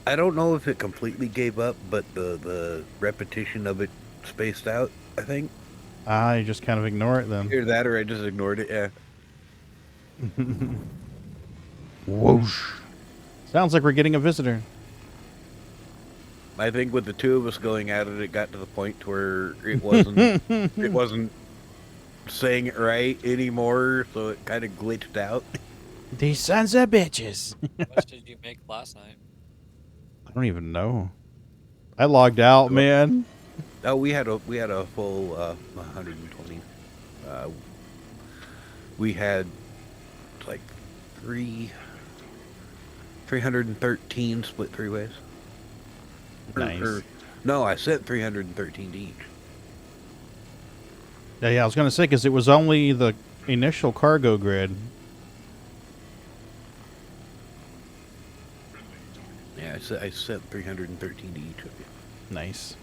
I don't know if it completely gave up, but the repetition of it spaced out, I think. I just kind of ignore it then. Either that or I just ignored it, yeah. Whoosh. Sounds like we're getting a visitor. I think with the two of us going at it, it got to the point where it wasn't it wasn't saying it right anymore, so it kind of glitched out. These sons of bitches. How much did you make last night? I don't even know. I logged out, man. Oh, we had a full 120. We had like 313 split three ways. Nice. No, I said 313 each. Yeah, I was gonna say because it was only the initial cargo grid. Yeah, I said 313 to each of you. Nice.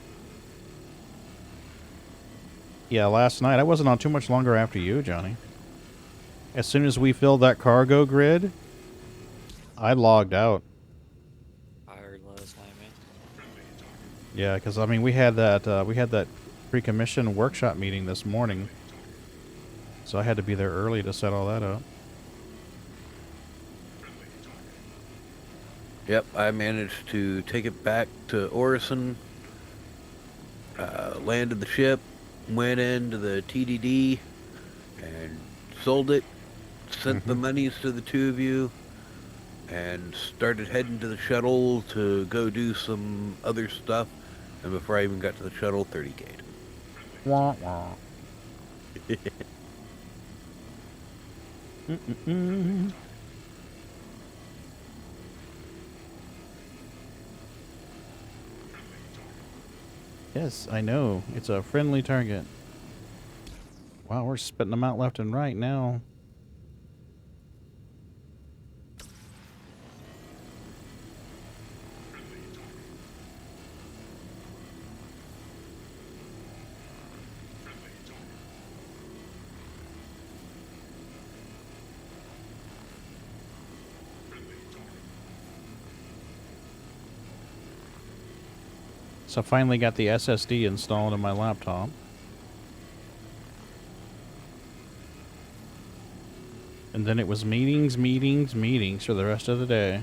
Yeah, last night I wasn't on too much longer after you, Johnny. As soon as we filled that cargo grid, I logged out. Tired last night, man. Yeah, because I mean we had that pre-commission workshop meeting this morning, so I had to be there early to set all that up. Yep, I managed to take it back to Orison, landed the ship, went into the TDD, and sold it, sent the monies to the two of you, and started heading to the shuttle to go do some other stuff. And before I even got to the shuttle, 30K'd. Wah, wah. Yes, I know. It's a friendly target. Wow, we're spitting them out left and right now. So I finally got the SSD installed in my laptop. And then it was meetings, meetings, meetings for the rest of the day.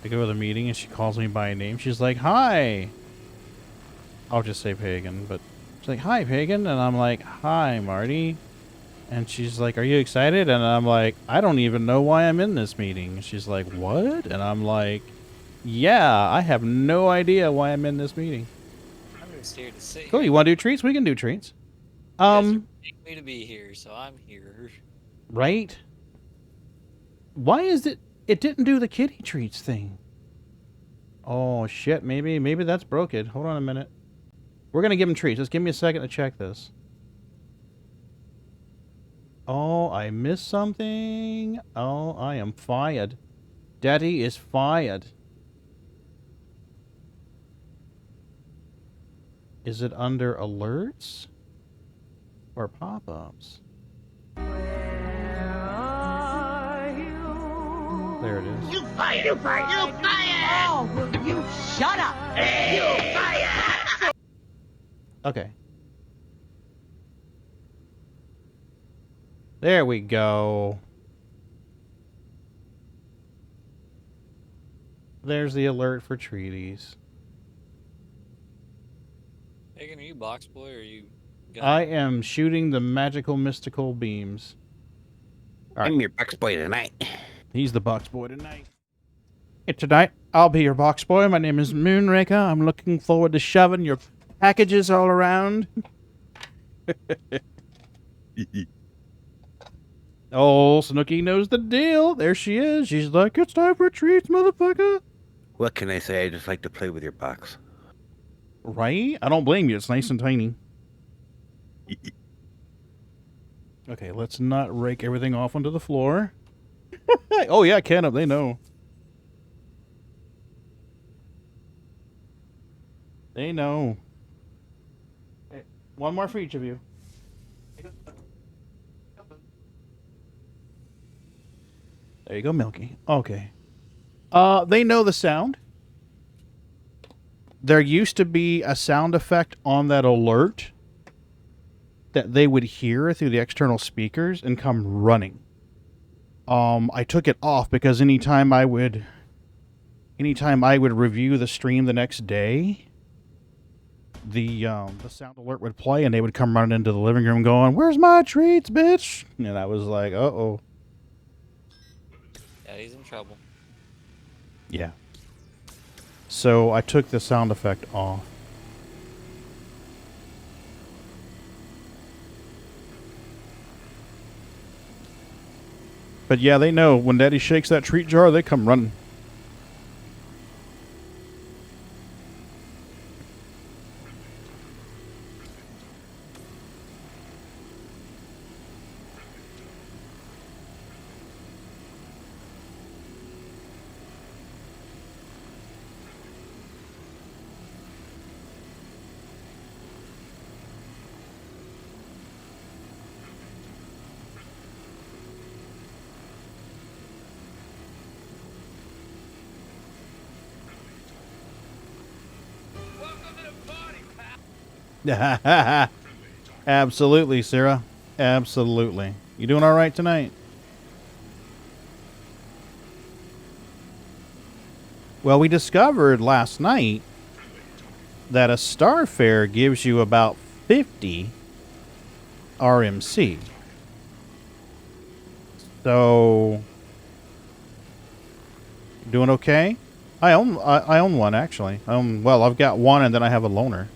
I go to the meeting and she calls me by name. She's like, "Hi." I'll just say Pagan, but she's like, "Hi, Pagan." And I'm like, "Hi, Marty." And she's like, "Are you excited?" And I'm like, "I don't even know why I'm in this meeting." And she's like, "What?" And I'm like, "Yeah, I have no idea why I'm in this meeting." I'm just here to sit Cool, here. you want to do treats? We can do treats. You guys are paying me to be here, so I'm here. Right? Why is it didn't do the kitty treats thing? Oh shit, maybe that's broken. Hold on a minute. We're gonna give him treats. Just give me a second to check this. Oh, I missed something. Oh, I am fired. Daddy is fired. Is it under alerts or pop-ups? There it is. You fire! You fire! You fire! Oh, will you shut up? You fire! Okay. There we go. There's the alert for treaties. Pagan, are you box boy or are you I am shooting the magical mystical beams. All right. I'm your box boy tonight. He's the box boy tonight. And tonight, I'll be your box boy. My name is Moonraker. I'm looking forward to shoving your packages all around. Oh, Snooky knows the deal. There she is. She's like, it's time for treats, motherfucker. What can I say? I just like to play with your box. Right? I don't blame you. It's nice and tiny. Okay, let's not rake everything off onto the floor. Oh, yeah, Kenneth, they know. They know. Okay, one more for each of you. There you go, Milky. Okay. They know the sound. There used to be a sound effect on that alert that they would hear through the external speakers and come running. I took it off because anytime I would review the stream the next day, the sound alert would play and they would come running into the living room going, "Where's my treats, bitch?" And I was like, "Uh-oh." Yeah, he's in trouble. Yeah. So I took the sound effect off. But yeah, they know when Daddy shakes that treat jar, they come running. Absolutely, Sarah. Absolutely. You doing all right tonight? Well, we discovered last night that a Starfare gives you about 50 RMC. So, doing okay? I own one actually. Well, I've got one and then I have a loaner.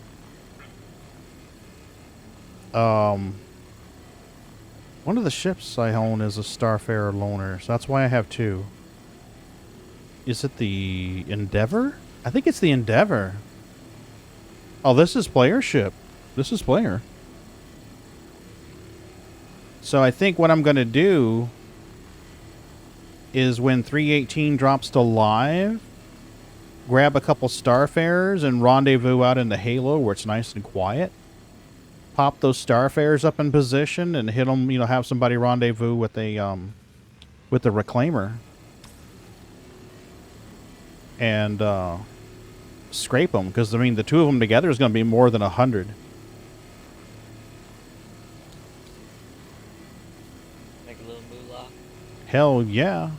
One of the ships I own is a Starfarer loaner, so that's why I have two. Is it the Endeavor? I think it's the Endeavor. Oh, this is player ship. This is player. So I think what I'm going to do is when 318 drops to live, grab a couple Starfarers and rendezvous out in the Halo where it's nice and quiet. Pop those Starfarers up in position and hit them, have somebody rendezvous with a with the Reclaimer. And scrape them, because, the two of them together is going to be more than 100. Make a little moolah. Hell yeah.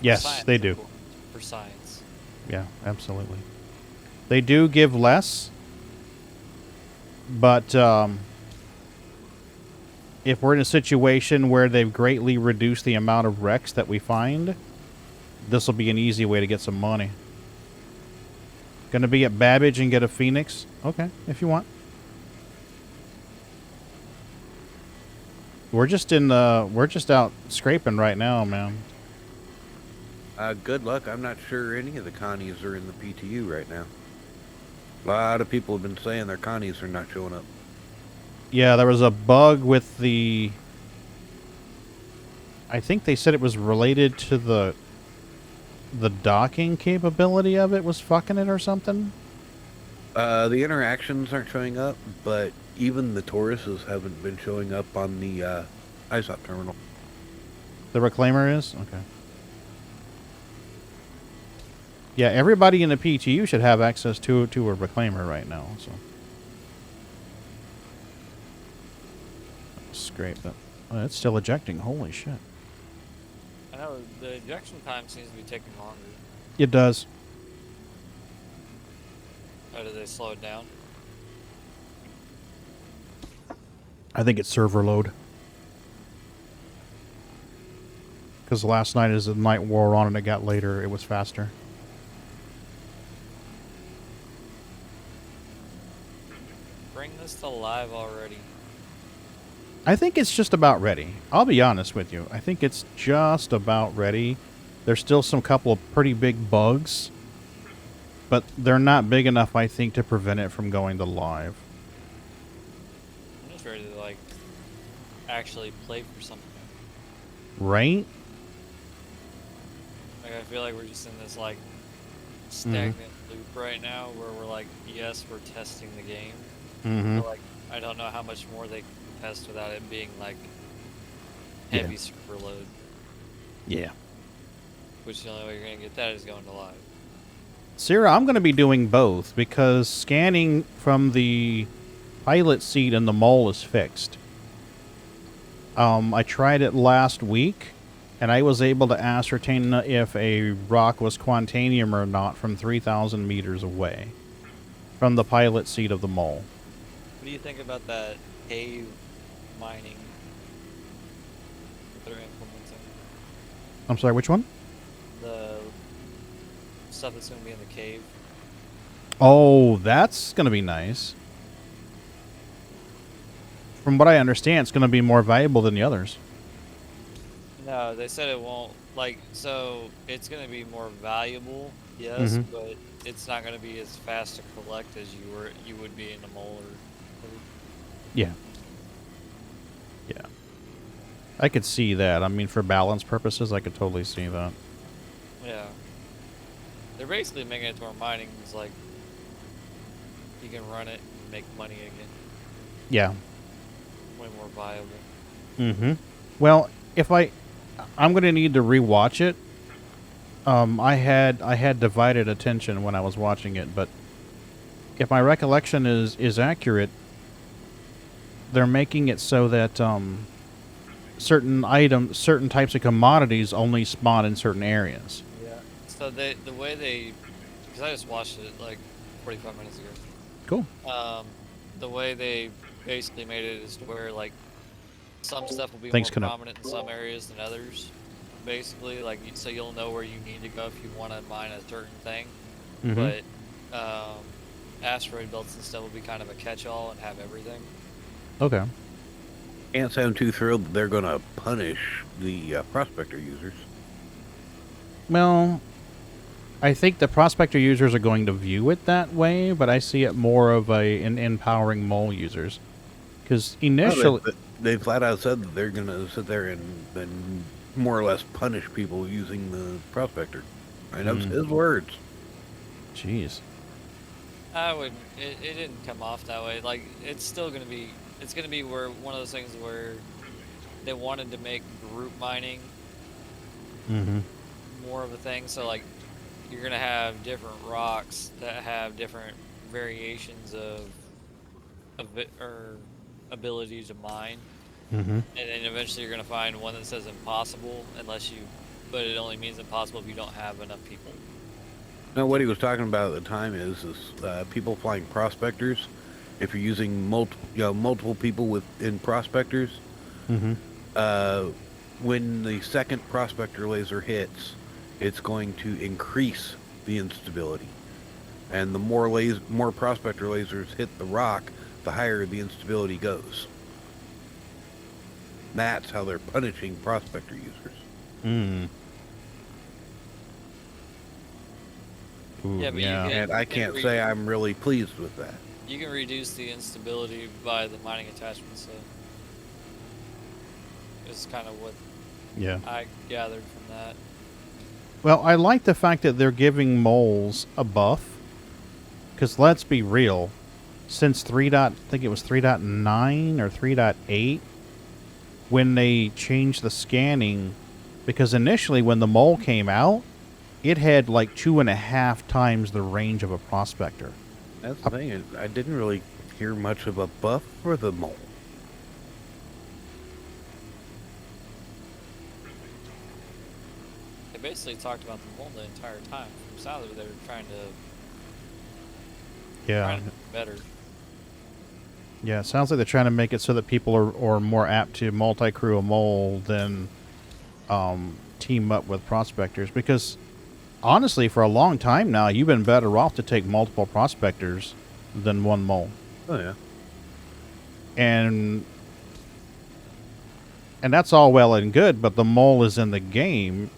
Yes, Science they is do. cool. For science. Yeah, absolutely. They do give less, but if we're in a situation where they've greatly reduced the amount of wrecks that we find, this will be an easy way to get some money. Gonna be at Babbage and get a Phoenix? Okay, if you want. We're just out scraping right now, man. Good luck. I'm not sure any of the Connies are in the PTU right now. A lot of people have been saying their Connies are not showing up. Yeah, there was a bug with the... I think they said it was related to the the docking capability of it was fucking it or something? The interactions aren't showing up, but even the Tauruses haven't been showing up on the ISOP terminal. The Reclaimer is? Okay. Yeah, everybody in the PTU should have access to a Reclaimer right now, so. Scrape that. Oh, it's still ejecting. Holy shit. I know the ejection time seems to be taking longer. It does. How did they slow it down? I think it's server load. Because last night, as the night wore on and it got later, it was faster. Bring this to live already. I think it's just about ready. I'll be honest with you. I think it's just about ready. There's still some couple of pretty big bugs. But they're not big enough, I think, to prevent it from going to live. I'm just ready to, like, actually play for something. Right? Like, I feel like we're just in this, like, stagnant loop right now where we're like, yes, we're testing the game. But, like, I don't know how much more they can test without it being, like, heavy server load. Yeah. Which the only way you're going to get that is going to live. Sarah, I'm going to be doing both because scanning from the pilot seat in the mole is fixed. I tried it last week, and I was able to ascertain if a rock was Quantanium or not from 3,000 meters away from the pilot seat of the mole. What do you think about that cave mining that they're implementing? I'm sorry, which one? The stuff that's going to be in the cave. Oh, that's going to be nice. From what I understand, it's going to be more valuable than the others. No, they said it won't. Like, so it's going to be more valuable, yes, but it's not going to be as fast to collect as you would be in a mole or. Yeah. Yeah. I could see that. I mean, for balance purposes, I could totally see that. Yeah. They're basically making it to where mining is like you can run it and make money again. Yeah. Way more viable. Well, if I'm going to need to rewatch it. I had divided attention when I was watching it, but if my recollection is accurate, they're making it so that certain types of commodities only spawn in certain areas. Yeah. So the way they, because I just watched it like 45 minutes ago. Cool. The way they basically made it is to where like some stuff will be Thanks, more Canuck. prominent in some areas than others. Basically, like so you'll know where you need to go if you want to mine a certain thing. But asteroid belts and stuff will be kind of a catch-all and have everything. Okay. Can't sound too thrilled that they're going to punish the prospector users. Well, I think the prospector users are going to view it that way, but I see it more of an empowering mole users. Because initially... Well, they flat out said that they're going to sit there and more or less punish people using the prospector. I know it's his words. Jeez. I would. It didn't come off that way. Like it's still gonna be. It's gonna be where one of those things where they wanted to make group mining more of a thing. So like you're gonna have different rocks that have different variations of or ability to mine, and then eventually you're gonna find one that says impossible but it only means impossible if you don't have enough people. No, what he was talking about at the time is people flying prospectors. If you're using multiple people in prospectors, when the second prospector laser hits, it's going to increase the instability, and the more prospector lasers hit the rock, the higher the instability goes. That's how they're punishing prospector users. Ooh, Yeah, but yeah. And I can't say I'm really pleased with that. You can reduce the instability by the mining attachments, so it's kind of what I gathered from that. Well, I like the fact that they're giving moles a buff. Because let's be real. Since I think it was 3.9 or 3.8, when they changed the scanning, because initially when the mole came out, it had like 2.5 times the range of a prospector. That's the thing. I didn't really hear much of a buff for the mole. They basically talked about the mole the entire time. From the sound of it, they were trying to make it better. Yeah, it sounds like they're trying to make it so that people are more apt to multi-crew a mole than team up with prospectors. Because, honestly, for a long time now, you've been better off to take multiple prospectors than one mole. Oh, yeah. And that's all well and good, but the mole is in the game,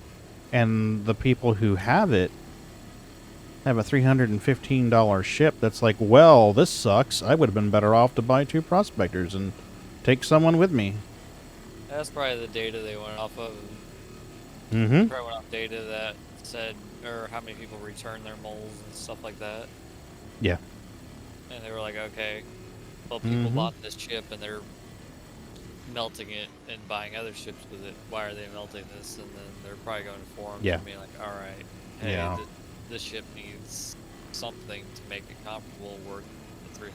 and the people who have it have a $315 ship that's like, well, this sucks. I would have been better off to buy 2 prospectors and take someone with me. That's probably the data they went off of. Mm-hmm. Probably went off data that said, or how many people return their moles and stuff like that. Yeah. And they were like, okay, well, people bought this ship and they're melting it and buying other ships with it. Why are they melting this? And then they're probably going to forums and being like, all right, hey, this ship needs something to make it comparable, worth the $350.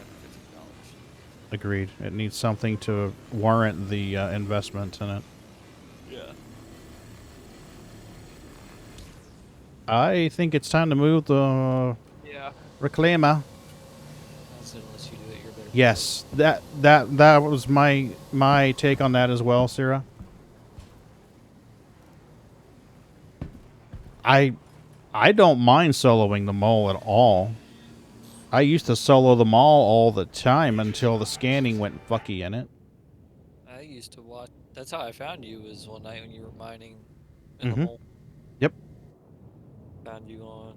Agreed. It needs something to warrant the investment in it. Yeah. I think it's time to move the reclaimer. Unless you do it, you're better. Yes, that was my take on that as well, Sarah. I don't mind soloing the mole at all. I used to solo the mole all the time until the scanning went fucky in it. I used to watch. That's how I found you. Was one night when you were mining in the mole. Yep. Found you on.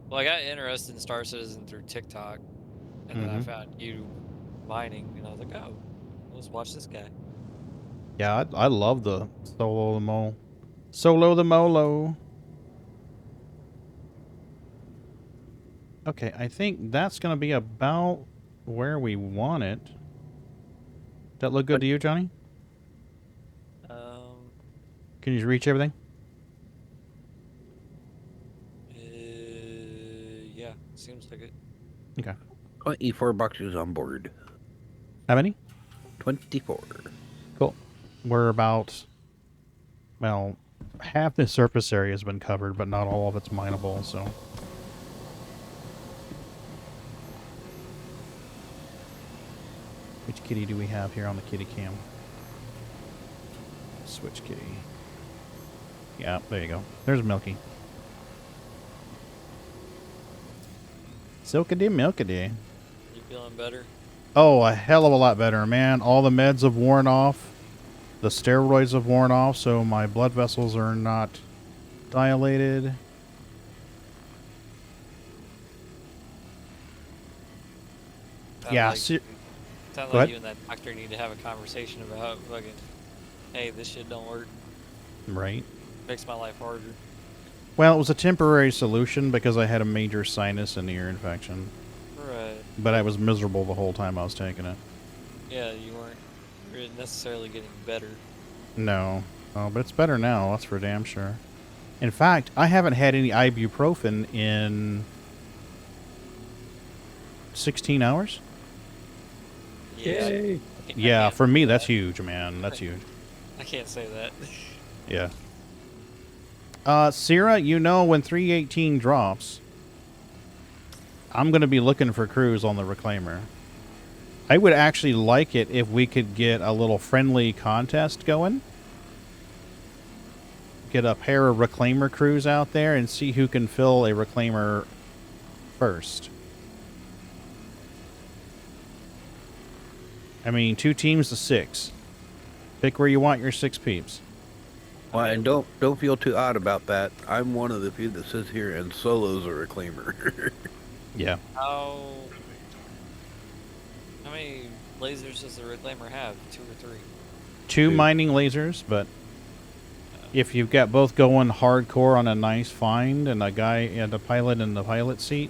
Well, I got interested in Star Citizen through TikTok, and then I found you mining, and I was like, oh, let's watch this guy. Yeah, I love the solo the mole. Solo the molo. Okay, I think that's going to be about where we want it. That look good to you, Johnny? Can you reach everything? Yeah, seems like it. Okay. 24 boxes on board. How many? 24. Cool. We're about, well, half the surface area has been covered, but not all of it's mineable, so. Which kitty do we have here on the kitty cam? Switch kitty. Yeah, there you go. There's Milky. Silkity milkity. You feeling better? Oh, a hell of a lot better, man. All the meds have worn off. The steroids have worn off, so my blood vessels are not dilated. Sounds like you and that doctor need to have a conversation about fucking, hey, this shit don't work. Right. Makes my life harder. Well, it was a temporary solution because I had a major sinus and ear infection. Right. But I was miserable the whole time I was taking it. Yeah, you weren't necessarily getting better. No. Oh, but it's better now, that's for damn sure. In fact, I haven't had any ibuprofen in 16 hours. Yeah. Yeah, for me, that's huge, man. That's huge. I can't say that. Yeah. Sierra, you know when 318 drops, I'm going to be looking for crews on the Reclaimer. I would actually like it if we could get a little friendly contest going. Get a pair of Reclaimer crews out there and see who can fill a Reclaimer first. I mean, 2 teams to 6. Pick where you want your 6 peeps. Well, and don't feel too odd about that. I'm one of the few that sits here and solos a Reclaimer. Yeah. How many lasers does the Reclaimer have? 2 or 3? 2 mining lasers, but If you've got both going hardcore on a nice find and a guy and a pilot in the pilot seat,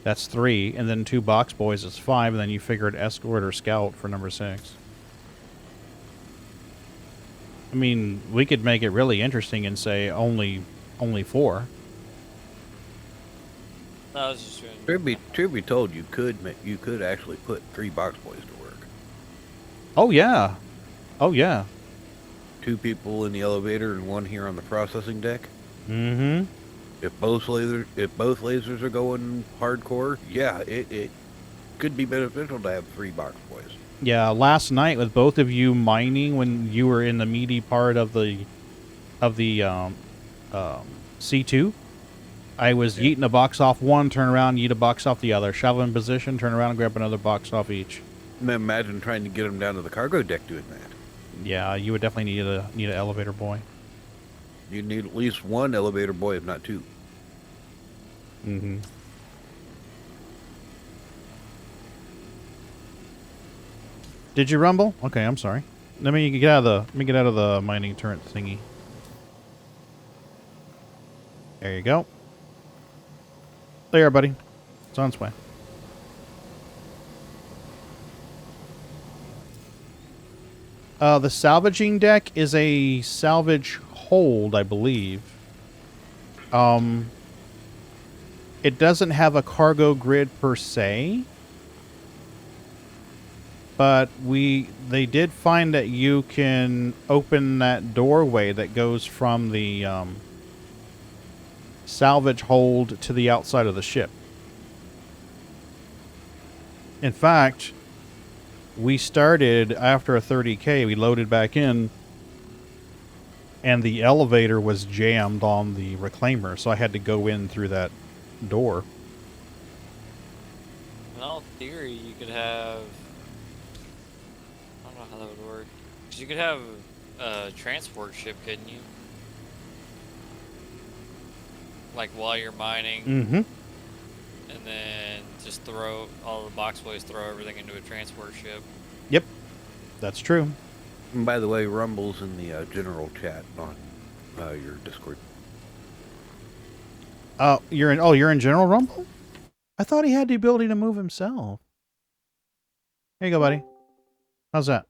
that's 3. And then 2 box boys is 5. And then you figured escort or scout for number 6. I mean, we could make it really interesting and say only 4. No, I was just doing. Truth be told, you could actually put 3 box boys to work. Oh yeah, oh yeah. 2 people in the elevator and 1 here on the processing deck. Mm-hmm. If both lasers are going hardcore, yeah, it could be beneficial to have 3 box boys. Yeah, last night with both of you mining when you were in the meaty part of the C2, I was yeeting a box off one, turn around, yeet a box off the other, shovel in position, turn around, and grab another box off each. Imagine trying to get them down to the cargo deck doing that. Yeah, you would definitely need an elevator boy. You need at least 1 elevator boy, if not 2. Mm-hmm. Did you rumble? Okay, I'm sorry. Let me get out of the mining turret thingy. There you go. There, buddy. It's on its way. The salvaging deck is a salvage hold, I believe. It doesn't have a cargo grid per se, but they did find that you can open that doorway that goes from the salvage hold to the outside of the ship. In fact, we started after a 30K, we loaded back in, and the elevator was jammed on the reclaimer, so I had to go in through that door. In all theory, you could have. I don't know how that would work. 'Cause you could have a transport ship, couldn't you? Like while you're mining, Mm-hmm. and then just throw all the box boys, throw everything into a transport ship. Yep, that's true. And by the way, Rumble's in the general chat on your Discord. You're in General Rumble? I thought he had the ability to move himself. Here you go, buddy. How's that?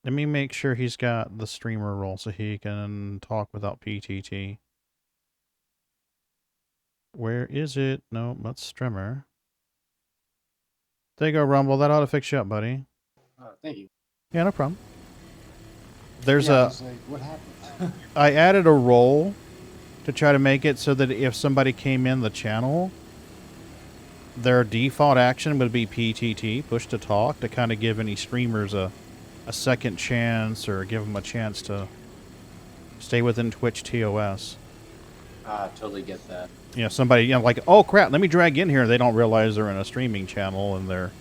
Let me make sure he's got the streamer role so he can talk without PTT. Where is it? No, that's streamer. There you go, Rumble. That ought to fix you up, buddy. Thank you. Yeah, no problem. There's I was like, what happened? I added a role to try to make it so that if somebody came in the channel, their default action would be PTT, push to talk, to kind of give any streamers a second chance or give them a chance to stay within Twitch TOS. Totally get that. You know, somebody, you know, like, oh crap, let me drag in here. They don't realize they're in a streaming channel and they're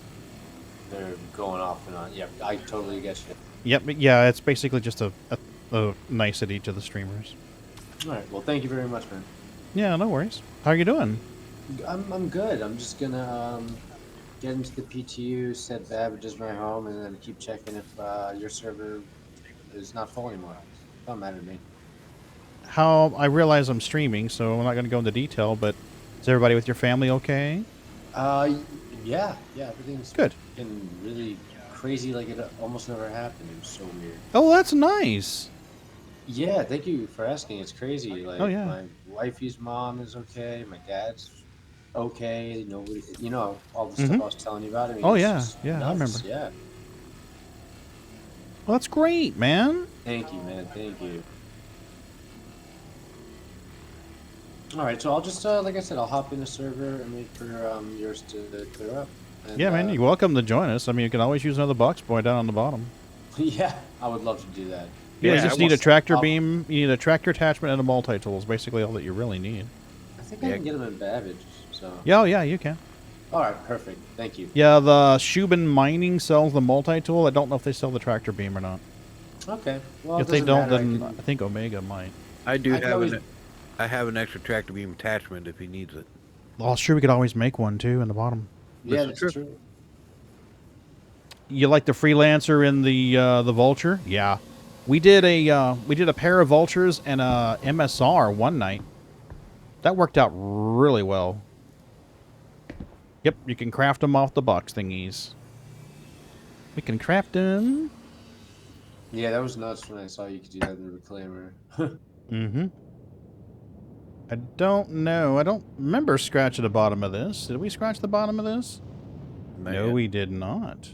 going off and on. Yeah, I totally get you. Yep, yeah, it's basically just a nicety to the streamers. All right, well, thank you very much, man. Yeah, no worries. How are you doing? I'm good. I'm just gonna get into the PTU, set Babbage as my home, and then keep checking if your server is not full anymore. Don't matter to me. How I realize I'm streaming, so I'm not going to go into detail, but is everybody with your family okay? Yeah, everything's good. Been really crazy, like it almost never happened. It was so weird. Oh, that's nice. Yeah, thank you for asking. It's crazy. Like, oh, yeah. My wifey's mom is okay. My dad's okay. Nobody, you know, all the stuff I was telling you about. I mean, oh, it's yeah, just yeah, nuts. I remember. Yeah. Well, that's great, man. Thank you, man. Thank you. All right, so I'll just, like I said, I'll hop in the server and wait for yours to clear up. And, yeah, man, you're welcome to join us. I mean, you can always use another box boy down on the bottom. Yeah, I would love to do that. Yeah, you just need a tractor beam, you need a tractor attachment, and a multi-tool is basically all that you really need. I think I can get them in Babbage, so... Yeah, oh, yeah, you can. All right, perfect. Thank you. Yeah, the Shubin Mining sells the multi-tool. I don't know if they sell the tractor beam or not. Okay. Well, if they don't, then I think Omega might. I have an extra tractor beam attachment if he needs it. Well, sure, we could always make one, too, in the bottom. Yeah, that's true. You like the Freelancer in the Vulture? Yeah. We did a pair of vultures and a MSR one night. That worked out really well. Yep, you can craft them off the box thingies. We can craft them. Yeah, that was nuts when I saw you could do that in the Reclaimer. Mm-hmm. I don't know. I don't remember scratching the bottom of this. Did we scratch the bottom of this? No, we did not.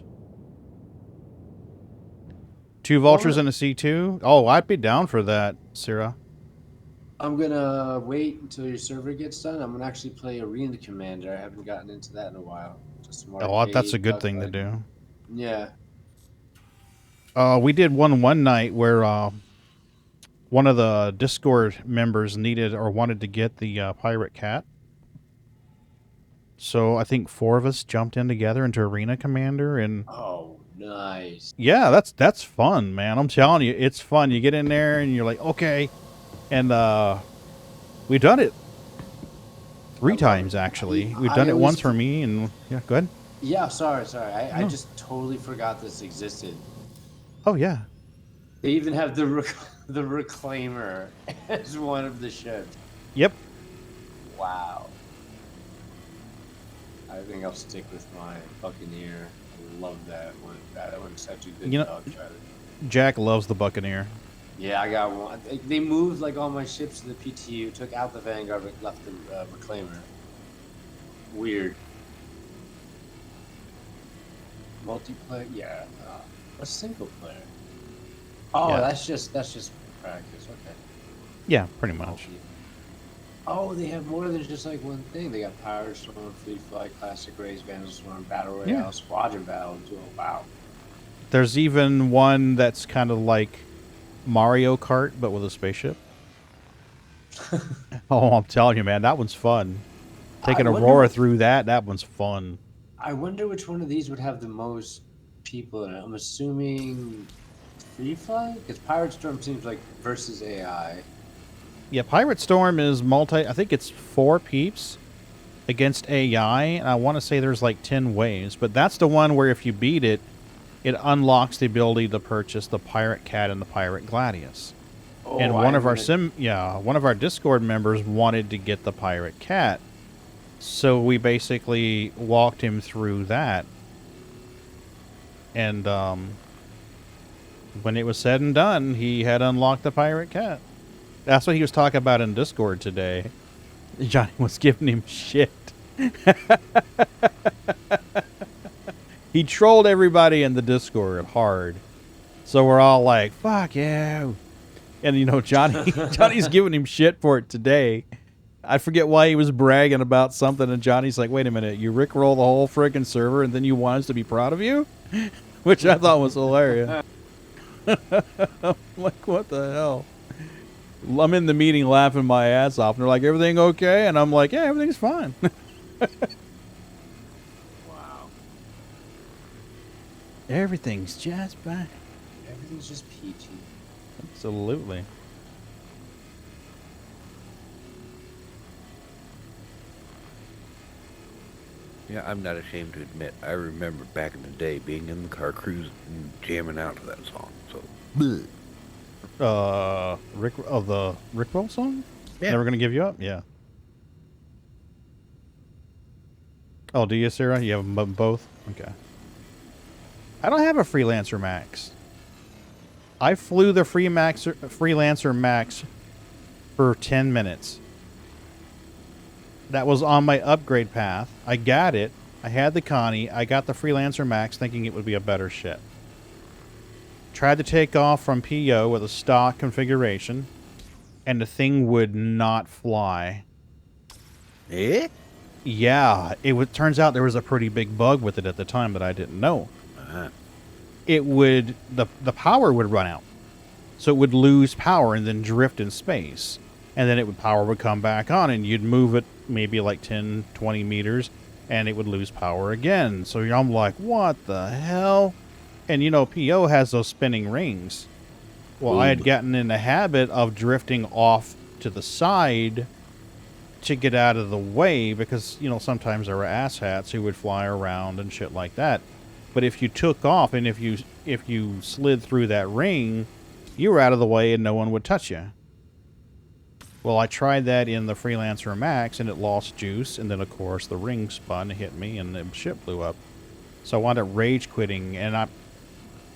2 vultures and a C2? Oh, I'd be down for that, Sarah. I'm gonna wait until your server gets done. I'm gonna actually play Arena Commander. I haven't gotten into that in a while. Just more Oh, that's a arcade, good thing to dogfighting. do. Yeah. We did one night where one of the Discord members needed or wanted to get the pirate cat. So I think 4 of us jumped in together into Arena Commander, and Oh, nice. yeah, that's fun, man. I'm telling you, it's fun. You get in there and you're like, okay, and we've done it 3 times actually. We've done it once for me, and yeah, go ahead. Yeah, sorry. I just totally forgot this existed. Oh yeah. They even have the Reclaimer as one of the ships. Yep. Wow. I think I'll stick with my Buccaneer. I love that one. That one's such a good dog fighter. Jack loves the Buccaneer. Yeah, I got one. They moved like all my ships to the PTU, took out the Vanguard, but left the Reclaimer. Weird. Multiplayer, yeah. A single player. Oh, Yeah. that's just practice. Okay. Yeah, pretty much. Oh, they have more than just like one thing. They got Power Storm, Fleet Flight, Classic Race, Vandal Storm, Battle Royale, Squadron Battle. Oh, wow. There's even one that's kind of like Mario Kart, but with a spaceship. Oh, I'm telling you, man, that one's fun. Taking Aurora through that one's fun. I wonder which one of these would have the most people in it. I'm assuming Free Flight? Because Pirate Storm seems like versus AI. Yeah, Pirate Storm is I think it's 4 peeps against AI, and I want to say there's like 10 waves, but that's the one where if you beat it, it unlocks the ability to purchase the Pirate Cat and the Pirate Gladius. Oh, and one of our Discord members wanted to get the Pirate Cat, so we basically walked him through that. And when it was said and done, he had unlocked the Pirate Cat. That's what he was talking about in Discord today. Johnny was giving him shit. He trolled everybody in the Discord hard. So we're all like, fuck yeah. And, you know, Johnny's giving him shit for it today. I forget why he was bragging about something, and Johnny's like, wait a minute, you rickroll the whole friggin' server and then you want us to be proud of you? Which I thought was hilarious. I'm like, what the hell? I'm in the meeting laughing my ass off, and they're like, everything okay? And I'm like, yeah, everything's fine. Wow. Everything's just fine. Everything's just peachy. Absolutely. Yeah, I'm not ashamed to admit, I remember back in the day being in the car cruising and jamming out to that song. So, bleh. The Rickroll song? Yeah. Never Gonna Give You Up? Yeah. Oh, do you, Sarah? You have them both? Okay. I don't have a Freelancer Max. I flew the Freelancer Max for 10 minutes. That was on my upgrade path. I got it. I had the Connie. I got the Freelancer Max thinking it would be a better ship. Tried to take off from PO with a stock configuration, and the thing would not fly. Eh? Yeah, turns out there was a pretty big bug with it at the time that I didn't know. It would, the power would run out. So it would lose power and then drift in space. And then power would come back on, and you'd move it maybe like 10, 20 meters, and it would lose power again. So I'm like, what the hell? And, you know, PO has those spinning rings. Well, I had gotten in the habit of drifting off to the side to get out of the way because, you know, sometimes there were asshats who would fly around and shit like that. But if you took off and if you slid through that ring, You were out of the way and no one would touch you. Well, I tried that in the Freelancer Max, and it lost juice, and then, of course, the ring spun, hit me, and the ship blew up. So I wound up rage quitting, and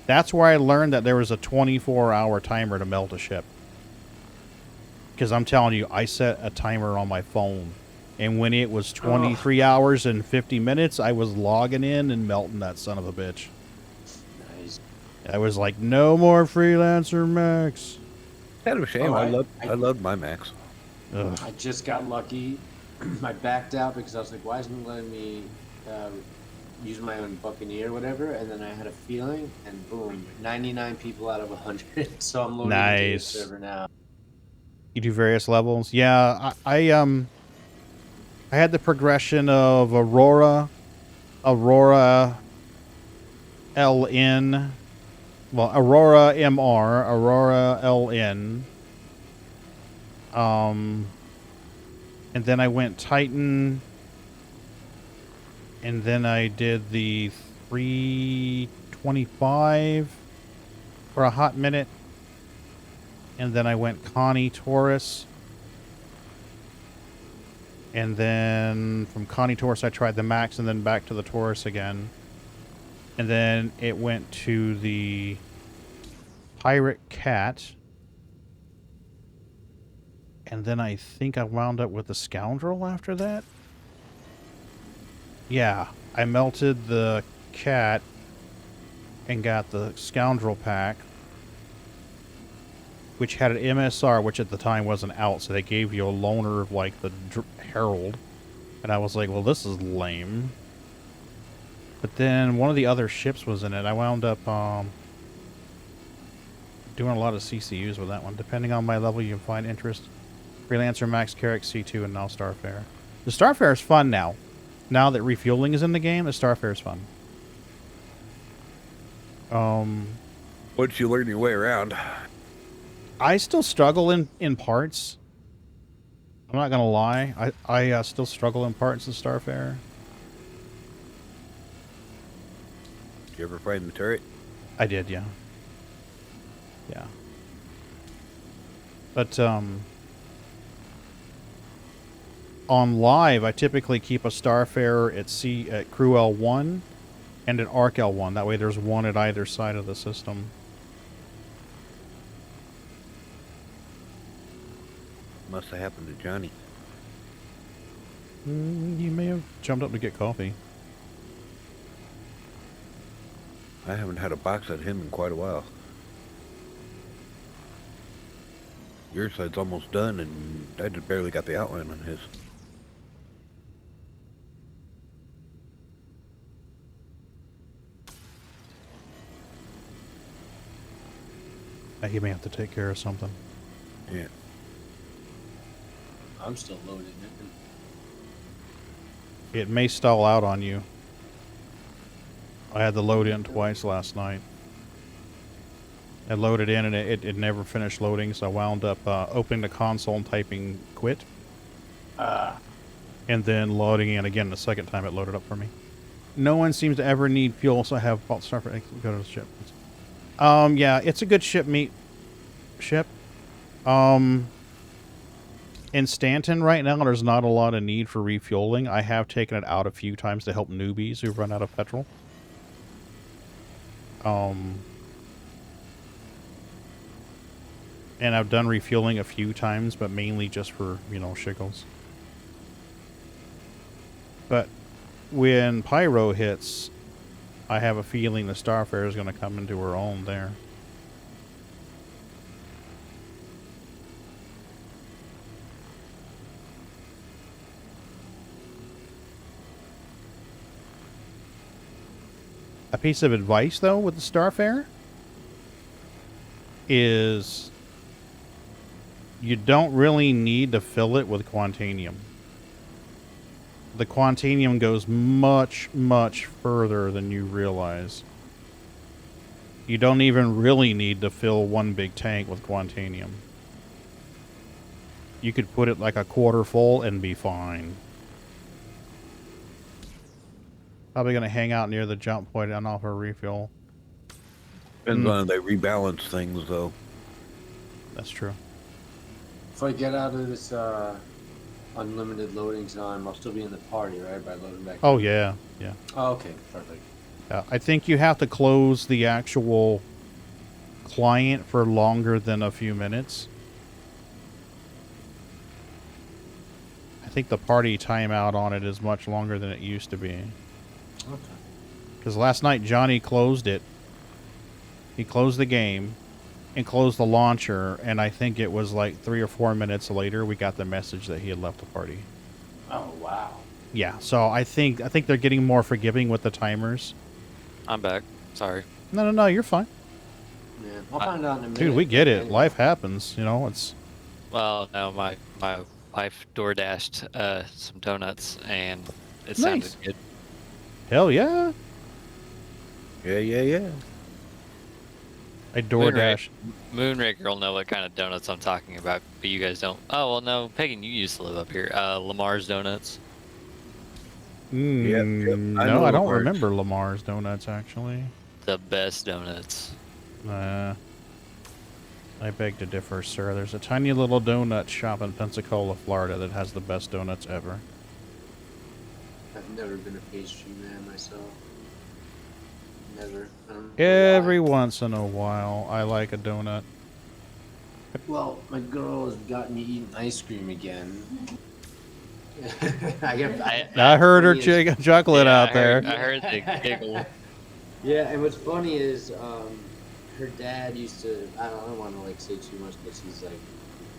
that's where I learned that there was a 24-hour timer to melt a ship. Because I'm telling you, I set a timer on my phone, and when it was 23 hours and 50 minutes, I was logging in and melting that son of a bitch. Nice. I was like, no more Freelancer Max. Kind of a shame. Oh, I loved my Max. Ugh. I just got lucky. I backed out because I was like, why isn't it letting me use my own Buccaneer or whatever? And then I had a feeling, and boom, 99 people out of 100. So I'm loading into the server now. You do various levels. Yeah, I had the progression of Aurora LN, well, Aurora MR, Aurora LN, and then I went Titan, and then I did the 325 for a hot minute, and then I went Connie Taurus, and then from Connie Taurus I tried the Max, and then back to the Taurus again, and then it went to the Pirate Cat. And then I think I wound up with the Scoundrel after that. Yeah, I melted the cat and got the Scoundrel pack, which had an MSR, which at the time wasn't out, so they gave you a loaner of like the Herald. And I was like, well, this is lame. But then one of the other ships was in it. I wound up doing a lot of CCUs with that one. Depending on my level, you can find interest. Freelancer, Max, Carrick, C2, and now Starfare. The Starfare is fun now. Now that refueling is in the game, the Starfare is fun. Once you learn your way around. I still struggle in parts. I'm not gonna lie. I still struggle in parts of Starfare. Did you ever find the turret? I did, yeah. Yeah. But on live, I typically keep a Starfarer at Crew L1 and an Arc L1. That way there's one at either side of the system. Must have happened to Johnny. He may have jumped up to get coffee. I haven't had a box at him in quite a while. Your side's almost done, and I just barely got the outline on his. He may have to take care of something. Yeah. I'm still loading it. It may stall out on you. I had to load in twice last night. I loaded in and it never finished loading, so I wound up opening the console and typing quit. And then loading in again the second time it loaded up for me. No one seems to ever need fuel, so I have Vault Starfare go to the ship. Yeah, it's a good ship. In Stanton right now, there's not a lot of need for refueling. I have taken it out a few times to help newbies who run out of petrol. And I've done refueling a few times, but mainly just for, shiggles. But when Pyro hits, I have a feeling the Starfare is going to come into her own there. A piece of advice, though, with the Starfare is you don't really need to fill it with Quantanium. The Quantanium goes much, much further than you realize. You don't even really need to fill one big tank with Quantanium. You could put it like a quarter full and be fine. Probably going to hang out near the jump point and offer a refuel. Depends on if they rebalance things, though. That's true. If I get out of this unlimited loading time, I'll still be in the party, right? By loading back. Oh, yeah. Yeah. Oh, okay, perfect. I think you have to close the actual client for longer than a few minutes. I think the party timeout on it is much longer than it used to be. Okay. Because last night Johnny closed it. He closed the game and closed the launcher, and I think it was like 3 or 4 minutes later we got the message that he had left the party. Oh wow. Yeah, so I think they're getting more forgiving with the timers. I'm back. Sorry. No, you're fine. Yeah, I'll find out in a minute. Dude, we get it. Anyway. Life happens, you know, it's... Well, no, my wife door dashed some donuts, and it Nice. sounded good. Hell yeah. Yeah. I DoorDash. Moonraker will know what kind of donuts I'm talking about, but you guys don't. Oh, well, no. Pagan, you used to live up here. Lamar's Donuts. Yep, I No, know I don't Lamar's. remember Lamar's Donuts, actually. The best donuts. I beg to differ, sir. There's a tiny little donut shop in Pensacola, Florida that has the best donuts ever. I've never been a pastry man myself. Never. I don't know Every why. once in a while, I like a donut. Well, my girl has got me eating ice cream again. I heard her funny is- chuckling out there. I heard the giggle. Yeah, and what's funny is her dad used to. I don't want to like say too much, but he's like,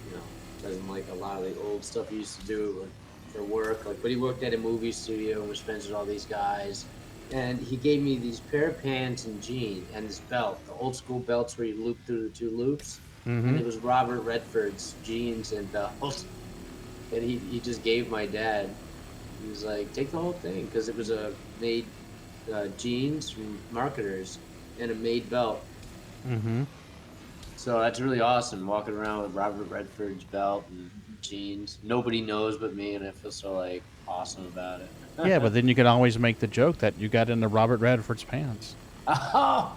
you know, doesn't like a lot of the old stuff he used to do like, for work. Like, but he worked at a movie studio and was friends with all these guys. And he gave me these pair of pants and jeans and this belt, the old school belts where you loop through the 2 loops. And it was Robert Redford's jeans and belt. And he just gave my dad. He was like, take the whole thing, because it was a made jeans from marketers and a made belt. So that's really awesome, walking around with Robert Redford's belt and jeans. Nobody knows but me, and I feel so like awesome about it. Yeah, but then you can always make the joke that you got into Robert Redford's pants. Oh!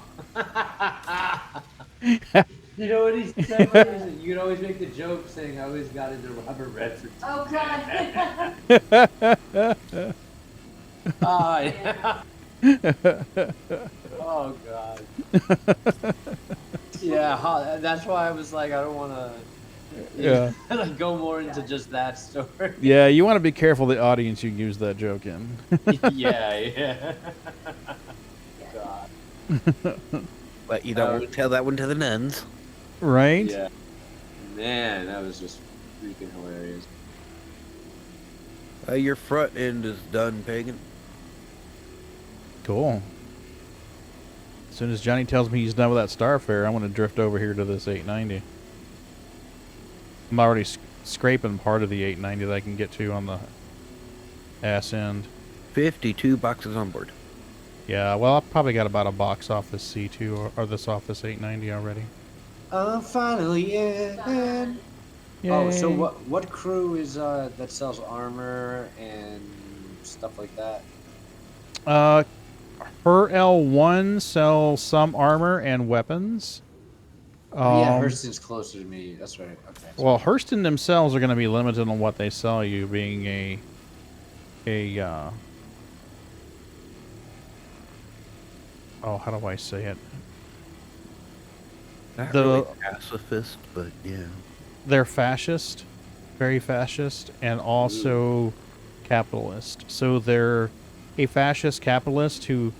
You know what he said? You can always make the joke saying I always got into Robert Redford. Oh, God. Oh, yeah. Oh, God. Yeah, that's why I was like, I don't want to like, go more into just that story. Yeah, you want to be careful the audience you use that joke in. Yeah. God. But you don't want to tell that one to the nuns. Right? Yeah. Man, that was just freaking hilarious. Your front end is done, Pagan. Cool. As soon as Johnny tells me he's done with that Starfare, I'm going to drift over here to this 890. I'm already scraping part of the 890 that I can get to on the ass end. 52 boxes on board. Yeah, well, I've probably got about a box off this C2 or this off this 890 already. Finally in. Yay. Oh, so what crew is that sells armor and stuff like that? Her L1 sells some armor and weapons. Yeah, Hurston's closer to me. That's right. Okay. Well, Hurston themselves are going to be limited on what they sell you, being oh, how do I say it? Not really pacifist, but yeah. They're fascist, very fascist, and also capitalist. So they're a fascist capitalist who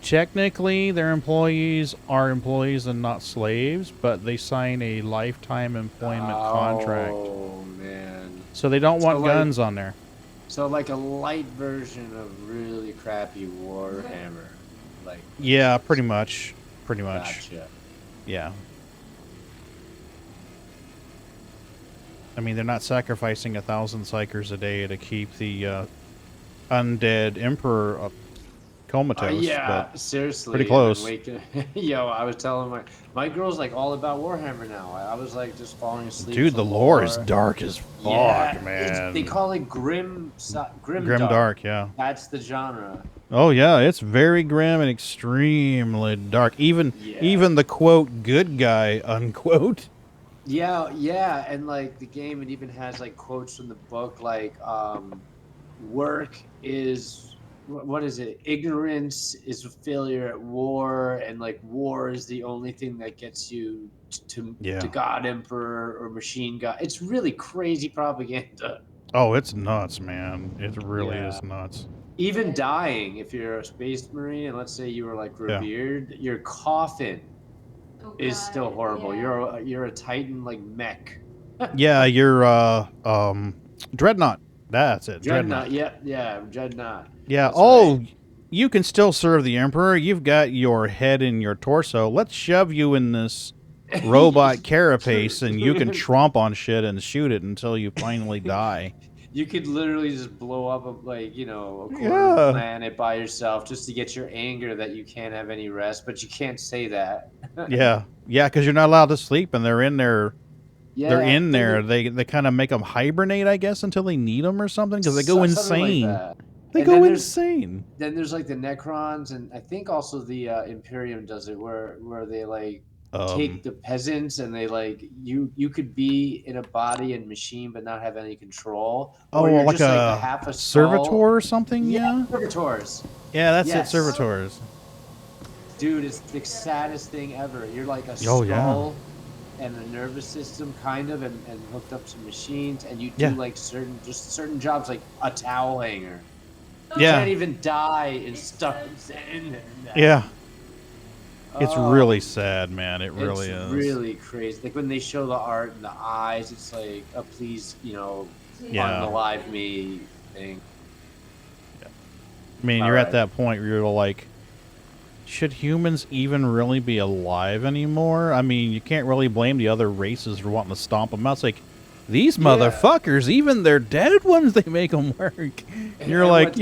technically their employees are employees and not slaves, but they sign a lifetime employment contract. Oh, man. So they don't want like- guns on there. So like a light version of really crappy Warhammer. Like. Yeah, pretty much. Pretty much. Gotcha. Yeah. I mean, they're not sacrificing 1,000 psychers a day to keep the undead emperor comatose. Yeah, but seriously. pretty close. Yo, I was telling my girl's like all about Warhammer now. I was like just falling asleep. Dude, to the lore is dark as fuck, Yeah, man. they call it grim Dark, yeah. That's the genre. Oh yeah, it's very grim and extremely dark. Even the quote good guy unquote Yeah, and like the game, it even has like quotes from the book, like work is what is it? Ignorance is a failure at war, and like war is the only thing that gets you to Yeah. God Emperor or Machine God. It's really crazy propaganda. Oh, it's nuts, man. It really Yeah. is nuts. Even dying, if you're a space marine, and let's say you were like Yeah. revered, your coffin is God, still horrible. yeah. You're a Titan like mech. Yeah, you're Dreadnought. That's it, Dreadnought. Dreadnought, yeah, Dreadnought. Yeah. That's right. Oh, you can still serve the Emperor. You've got your head in your torso. Let's shove you in this robot carapace, and you can tromp on shit and shoot it until you finally die. You could literally just blow up a quarter of the Yeah. planet by yourself just to get your anger that you can't have any rest, but you can't say that. Yeah. Yeah, because you're not allowed to sleep, and they're in there. They're Yeah, in there. They kind of make them hibernate, I guess, until they need them or something, because they go something like insane. that. They And go then insane. there's like the Necrons, and I think also the Imperium does it, where they like take the peasants, and they like you could be in a body and machine but not have any control, or you're like just like a half a servitor skull. or something. Yeah. Servitors. Yeah, that's Yes. it. Servitors. Dude, it's the saddest thing ever. You're like a Oh, skull yeah. and a nervous system, kind of, and hooked up to machines, and you do Yeah. like certain jobs, like a towel hanger. You Yeah. can't even die and stuck in there. Yeah. It's Oh, really sad, man. It really it's is. really crazy. Like when they show the art and the eyes, it's like a please, Yeah. unalive me thing. I mean, you're at that point where you're like, should humans even really be alive anymore? I mean, you can't really blame the other races for wanting to stomp them out. It's like, these motherfuckers, even their dead ones, they make them work. And you're like...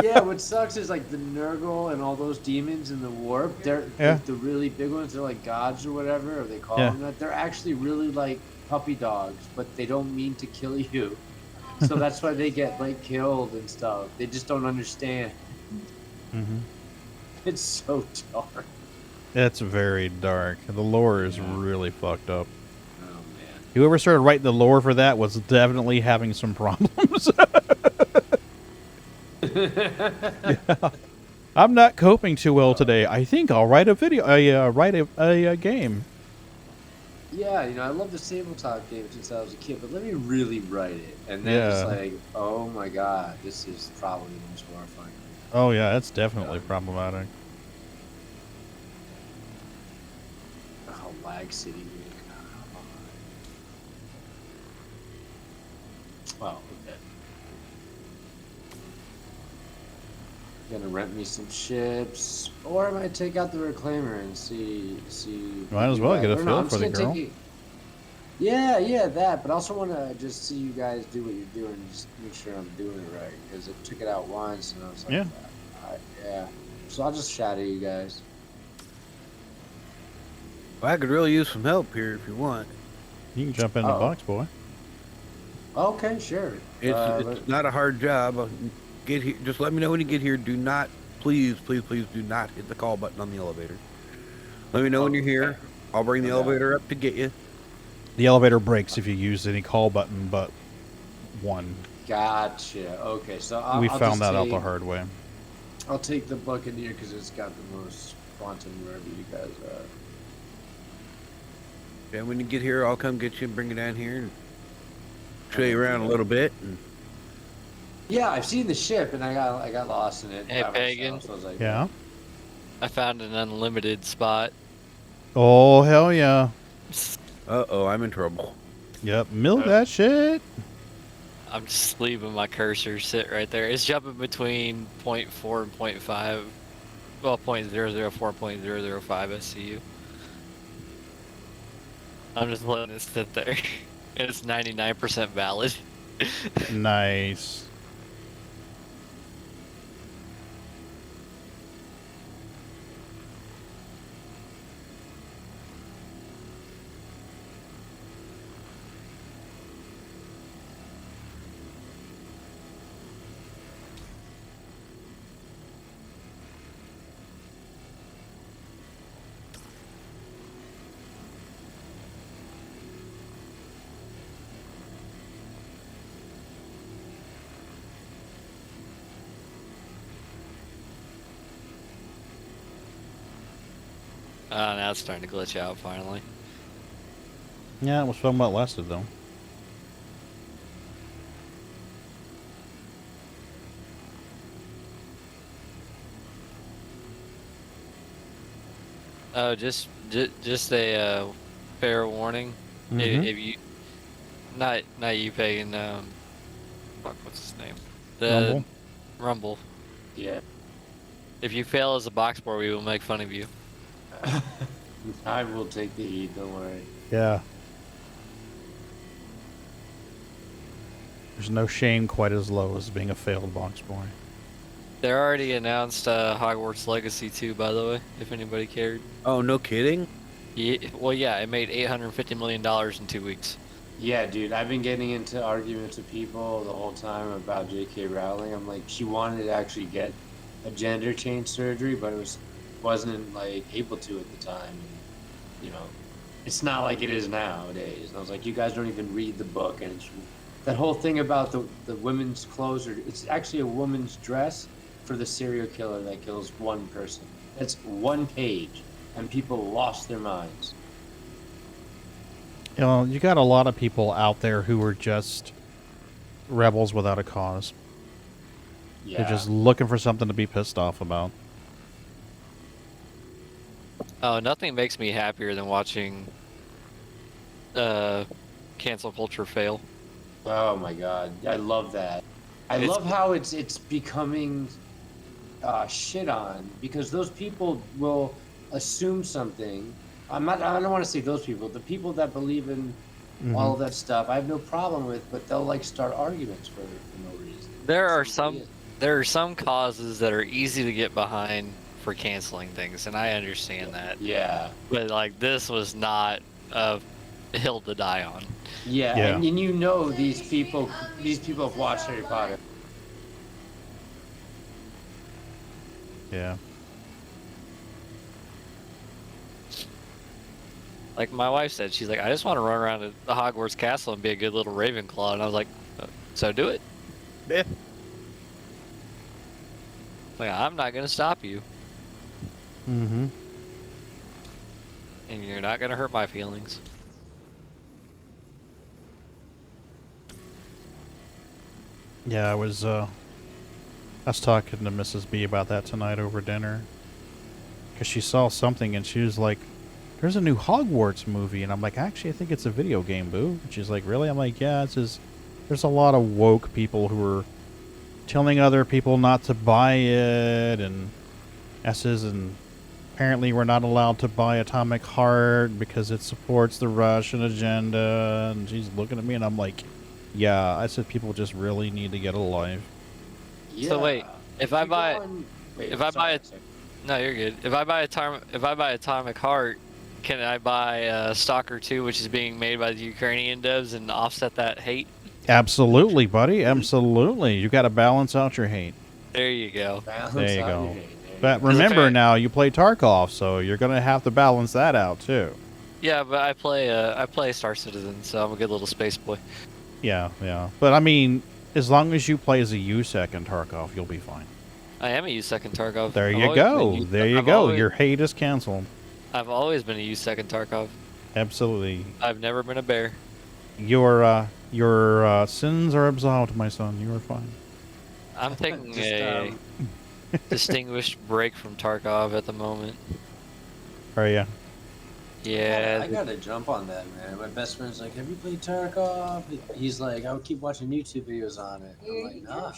Yeah, what sucks is like the Nurgle and all those demons in the warp, they're the really big ones, they're like gods or whatever, or they call them that. They're actually really like puppy dogs, but they don't mean to kill you. So that's why they get like killed and stuff. They just don't understand. Mm-hmm. It's so dark. It's very dark. The lore is really fucked up. Oh man. Whoever started writing the lore for that was definitely having some problems. Yeah. I'm not coping too well today. I think I'll write a video. Write a game. Yeah, I love the Tabletop game since I was a kid, but let me really write it. And then it's like, oh my god, this is probably the most horrifying. Oh yeah, it's definitely problematic. Oh, Lag City. Well, okay. Gonna rent me some ships, or I might take out the Reclaimer and see. Might as well get a feel for the girl. Yeah, that. But I also want to just see you guys do what you're doing, just make sure I'm doing it right. Because I took it out once and I was like, yeah. So I'll just shadow you guys. Well, I could really use some help here if you want. You can jump in the box, boy. Okay, sure. It's not a hard job. Get here. Just let me know when you get here. Do not, please do not hit the call button on the elevator. Let me know when you're here. I'll bring the elevator up to get you. The elevator breaks if you use any call button but one. Gotcha. Okay, so we found that out the hard way. I'll take the Buccaneer because it's got the most quantum wherever you guys are. Yeah, when you get here, I'll come get you and bring you down here and show you around a little bit. And... Yeah, I've seen the ship and I got lost in it. Hey, Pagan. So I was like, yeah. I found an unlimited spot. Oh hell yeah. Uh-oh, I'm in trouble. Yep, milk that shit. I'm just leaving my cursor sit right there. It's jumping between 0.4 and 0.5. Well, 0.004, 0.005, I see you. I'm just letting it sit there. And it's 99% valid. Nice. Now it's starting to glitch out finally. Yeah, it was somewhat lasted though. Oh, just a fair warning. If you, not you, Pagan. Fuck, what's his name? The Rumble. Yeah. If you fail as a box boy, we will make fun of you. I will take the heat, don't worry. Yeah. There's no shame quite as low as being a failed box boy. They already announced Hogwarts Legacy 2, by the way, if anybody cared. Oh, no kidding? Yeah, well, yeah, it made $850 million in 2 weeks. Yeah, dude, I've been getting into arguments with people the whole time about J.K. Rowling. I'm like, she wanted to actually get a gender change surgery, but wasn't like able to at the time. And, you know, it's not like it is nowadays. And I was like, you guys don't even read the book, and that whole thing about the women's clothes, it's actually a woman's dress for the serial killer that kills one person. It's one page, and people lost their minds. You know, you got a lot of people out there who are just rebels without a cause. Yeah. They're just looking for something to be pissed off about. Oh, nothing makes me happier than watching cancel culture fail. Oh my god, I love that. I love how it's becoming shit on, because those people will assume something. I don't want to say those people. The people that believe in all of that stuff, I have no problem with, but they'll like start arguments for no reason. There are some causes that are easy to get behind for canceling things, and I understand that. Yeah. But like, this was not a hill to die on. Yeah, Yeah. and you know these people have watched Harry Potter. Yeah. Like my wife said, she's like, I just want to run around the Hogwarts castle and be a good little Ravenclaw, and I was like, so do it. Yeah. Like, I'm not gonna stop you, Mm-hmm. and you're not gonna hurt my feelings. Yeah, I was talking to Mrs. B about that tonight over dinner. Because she saw something and she was like, there's a new Hogwarts movie. And I'm like, actually, I think it's a video game, boo. And she's like, really? I'm like, yeah, there's a lot of woke people who are telling other people not to buy it. And and apparently we're not allowed to buy Atomic Heart because it supports the Russian agenda. And she's looking at me and I'm like, yeah, I said people just really need to get a life. Yeah. So wait, if I buy no, you're good. If I buy Atomic Heart, can I buy Stalker 2, which is being made by the Ukrainian devs, and offset that hate? Absolutely, buddy. Absolutely. You got to balance out your hate. There you go. There you go. But remember now, you play Tarkov, so you're going to have to balance that out too. Yeah, but I play Star Citizen, so I'm a good little space boy. Yeah, yeah. But I mean, as long as you play as a USEC in Tarkov, you'll be fine. I am a USEC in Tarkov. There you go. There you go. Your hate is canceled. I've always been a USEC in Tarkov. Absolutely. I've never been a bear. Your sins are absolved, my son. You are fine. I'm taking a distinguished break from Tarkov at the moment. Are you? Yeah. I gotta jump on that, man. My best friend's like, have you played Tarkov? He's like, I would keep watching YouTube videos on it. I'm like, nah.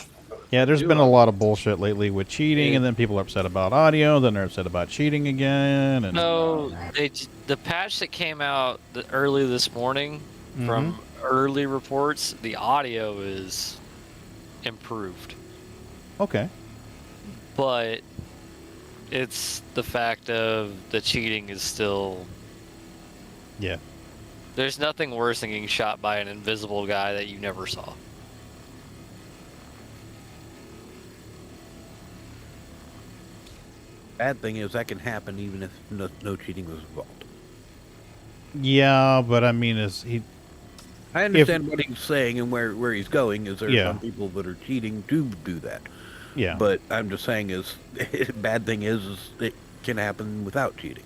Yeah, there's been a lot of bullshit lately with cheating, and then people are upset about audio, then they're upset about cheating again. And No, the patch that came out early this morning, from early reports, the audio is improved. Okay. But it's the fact of the cheating is still... Yeah. There's nothing worse than getting shot by an invisible guy that you never saw. Bad thing is that can happen even if no cheating was involved. Yeah, but I mean, I understand what he's saying and where he's going. Is there some people that are cheating to do that? Yeah. But I'm just saying bad thing is it can happen without cheating.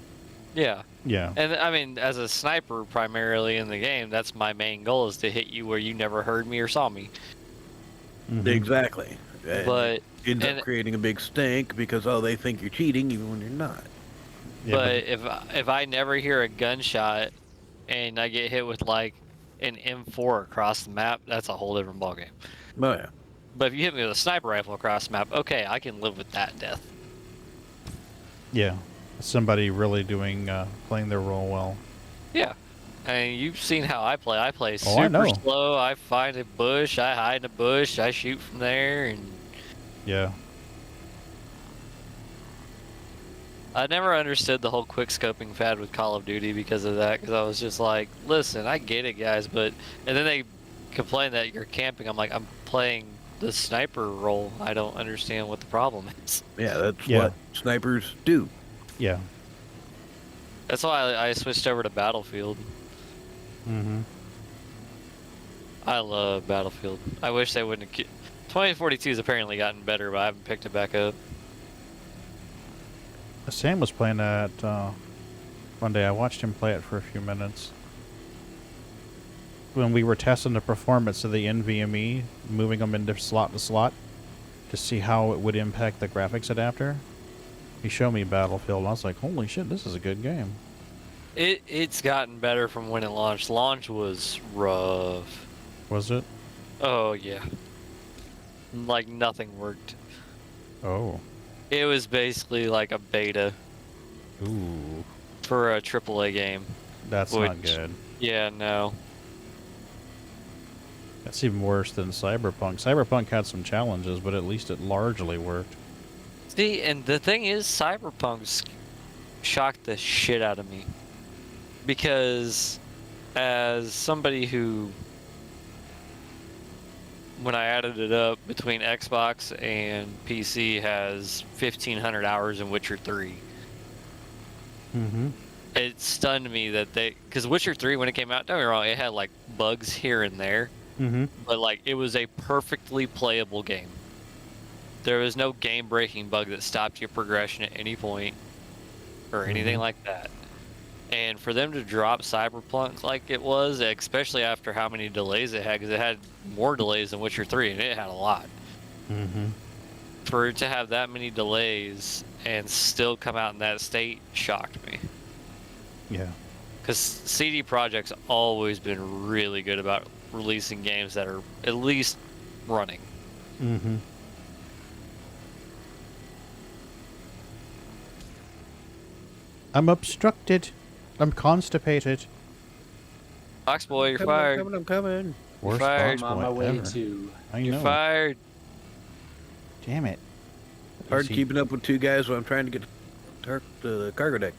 Yeah. Yeah. And I mean, as a sniper primarily in the game, that's my main goal, is to hit you where you never heard me or saw me. Exactly. And But it ends up creating a big stink because, oh, they think you're cheating even when you're not. Yeah, but if I never hear a gunshot and I get hit with like an M4 across the map, that's a whole different ballgame. Oh, yeah. But if you hit me with a sniper rifle across the map, okay, I can live with that death. yeah. Somebody really playing their role well. Yeah. I mean, you've seen how I play. I play Oh, I know. super slow. I find a bush. I hide in a bush. I shoot from there. And Yeah. I never understood the whole quick scoping fad with Call of Duty because of that. Because I was just like, listen, I get it, guys. But, and then they complain that you're camping. I'm like, I'm playing the sniper role. I don't understand what the problem is. Yeah, that's what snipers do. Yeah. That's why I switched over to Battlefield. I love Battlefield. I wish they wouldn't have... 2042 has apparently gotten better, but I haven't picked it back up. Sam was playing that one day. I watched him play it for a few minutes. When we were testing the performance of the NVMe, moving them into slot to slot to see how it would impact the graphics adapter, he showed me Battlefield, and I was like, holy shit, this is a good game. It's gotten better from when it launched. Launch was rough. Was it? Oh, yeah. Like, nothing worked. Oh. It was basically like a beta. Ooh. For a AAA game. That's not good. Yeah, no. That's even worse than Cyberpunk. Cyberpunk had some challenges, but at least it largely worked. See, and the thing is, Cyberpunk's shocked the shit out of me. Because as somebody who, when I added it up, between Xbox and PC has 1,500 hours in Witcher 3. It stunned me that because Witcher 3, when it came out, don't get me wrong, it had like bugs here and there. But like, it was a perfectly playable game. There was no game-breaking bug that stopped your progression at any point or anything like that. And for them to drop Cyberpunk like it was, especially after how many delays it had, because it had more delays than Witcher 3, and it had a lot. For it to have that many delays and still come out in that state shocked me. Yeah. Because CD Projekt's always been really good about releasing games that are at least running. I'm obstructed. I'm constipated. Box boy, you're fired. I'm coming. Worst fired. box I'm on boy my way ever. to... I know. You're fired. Damn it. Hard keeping up with two guys when I'm trying to get to the cargo deck.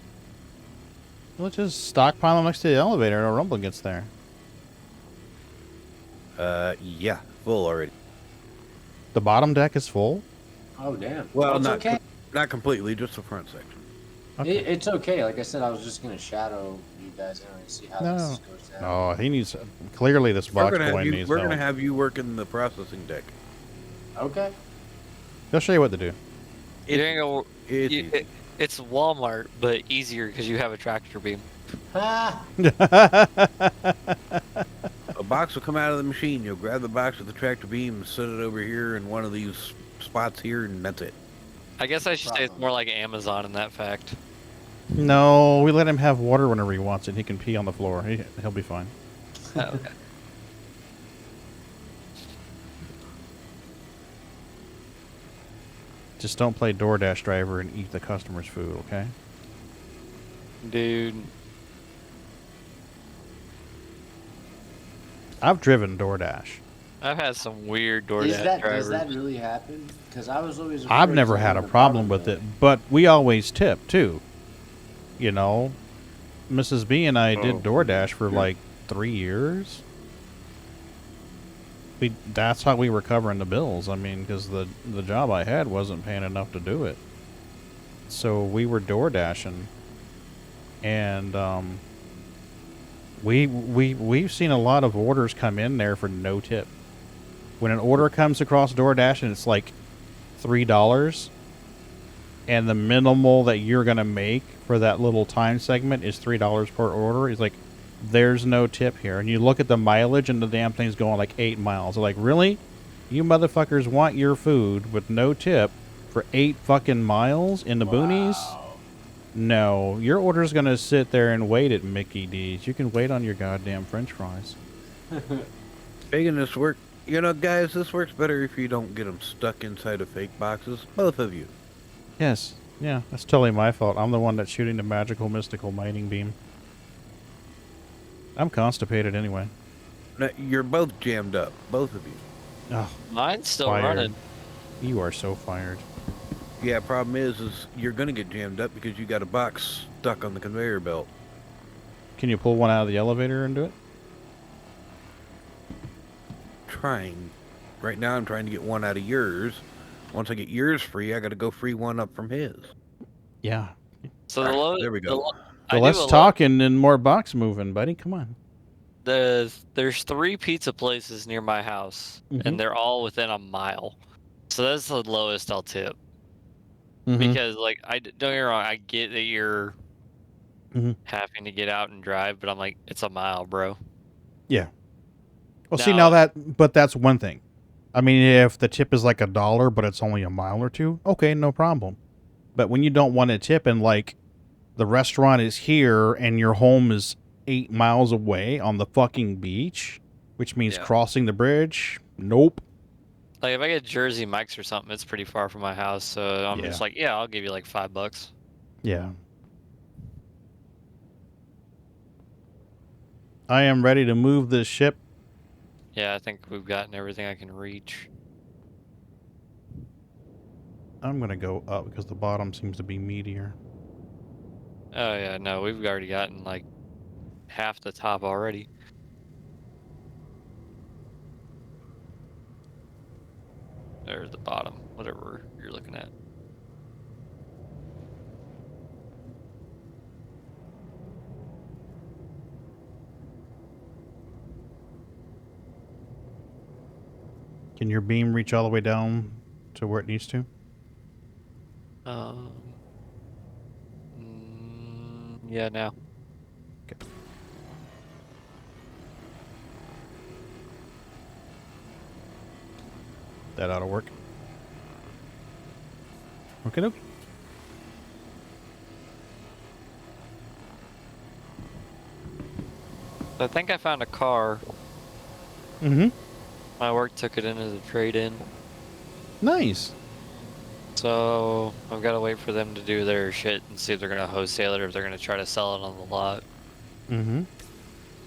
Let's just stockpile them next to the elevator until Rumble gets there. Yeah, full already. The bottom deck is full? Oh, damn. Well, it's not okay. not completely, just the front section. Okay. It's okay. Like I said, I was just going to shadow you guys anyway and see how this goes down. Oh, he needs... Clearly this box boy needs We're help. gonna have you working the processing deck. Okay. He'll show you what to do. It's Walmart, but easier because you have a tractor beam. Ah! A box will come out of the machine. You'll grab the box with the tractor beam and set it over here in one of these spots here, and that's it. I guess I should say it's more like Amazon in that fact. No, we let him have water whenever he wants it. He can pee on the floor. He'll be fine. Oh, okay. Just don't play DoorDash driver and eat the customer's food, okay? Dude. I've driven DoorDash. I've had some weird DoorDash drivers. Does that really happen? Because I was always I've afraid never to had go a to the problem bottom with of it, but we always tip, too. You know, Mrs. B and I did DoorDash for like 3 years. That's how we were covering the bills. I mean, because the job I had wasn't paying enough to do it. So we were DoorDashing. And we've seen a lot of orders come in there for no tip. When an order comes across DoorDash and it's like $3, and the minimal that you're going to make for that little time segment is $3 per order. He's like, there's no tip here. And you look at the mileage and the damn thing's going like 8 miles. They're like, really? You motherfuckers want your food with no tip for 8 fucking miles in the boonies? No. Your order's going to sit there and wait at Mickey D's. You can wait on your goddamn french fries. Making this work. You know, guys, this works better if you don't get them stuck inside of fake boxes. Both of you. Yes. Yeah, that's totally my fault. I'm the one that's shooting the magical, mystical mining beam. I'm constipated anyway. No, you're both jammed up. Both of you. Oh, Mine's still fired. running. You are so fired. Yeah, problem is you're going to get jammed up because you got a box stuck on the conveyor belt. Can you pull one out of the elevator and do it? Trying. Right now I'm trying to get one out of yours. Once I get yours free, I got to go free one up from his. Yeah. So the low, there we go. So less talking and more box moving, buddy. Come on. There's 3 pizza places near my house, and they're all within a mile. So that's the lowest I'll tip. Because, like, don't get me wrong, I get that you're having to get out and drive, but I'm like, it's a mile, bro. Yeah. Well, see, now but that's one thing. I mean, if the tip is like $1, but it's only a mile or two, okay, no problem. But when you don't want to tip and, like, the restaurant is here and your home is 8 miles away on the fucking beach, which means crossing the bridge, nope. Like, if I get Jersey Mike's or something, it's pretty far from my house, so I'm just like, yeah, I'll give you like $5. Yeah. I am ready to move this ship. Yeah, I think we've gotten everything I can reach. I'm going to go up because the bottom seems to be meatier. Oh, yeah, no, we've already gotten like half the top already. Or the bottom, whatever you're looking at. Can your beam reach all the way down to where it needs to? Yeah, now. Okay. That ought to work. Okay, okay. I think I found a car. My work took it in as a trade-in. Nice. So I've got to wait for them to do their shit and see if they're going to wholesale it or if they're going to try to sell it on the lot. If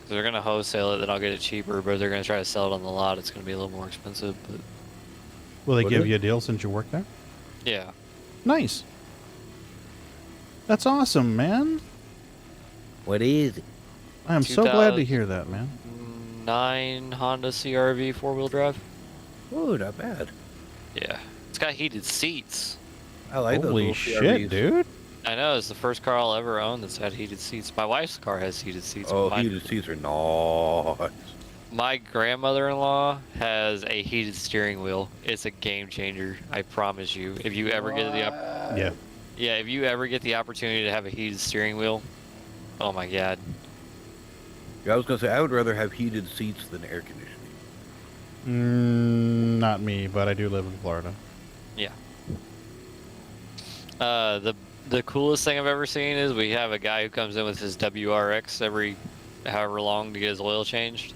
they're going to wholesale it, then I'll get it cheaper, but if they're going to try to sell it on the lot, it's going to be a little more expensive. But will they give you a deal since you work there? yeah. Nice. That's awesome, man. What is it? I am so glad to hear that, man. 9 Honda CR-V 4-wheel drive. Oh, not bad. Yeah. It's got heated seats. I like those Holy little shit, CRVs. dude. I know, it's the first car I'll ever own that's had heated seats. My wife's car has heated seats. Oh, but heated seats are nice. my grandmother-in-law has a heated steering wheel. It's a game changer, I promise you. If you ever get the if you ever get the opportunity to have a heated steering wheel, oh my god. Yeah, I was gonna say I would rather have heated seats than air conditioning. Not me, but I do live in Florida. Yeah. The coolest thing I've ever seen is we have a guy who comes in with his WRX every however long to get his oil changed.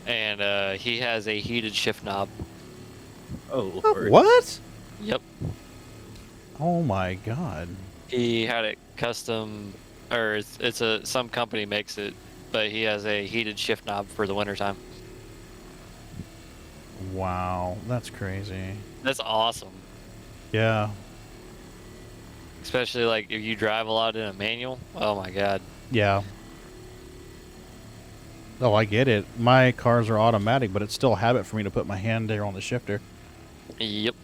And he has a heated shift knob. Oh, Lord. What? Yep. Oh my god. He had it custom, or some company makes it, but he has a heated shift knob for the wintertime. Wow, that's crazy. That's awesome. Yeah. Especially like if you drive a lot in a manual. Oh my god. Yeah. Oh, I get it. My cars are automatic, but it's still a habit for me to put my hand there on the shifter. Yep.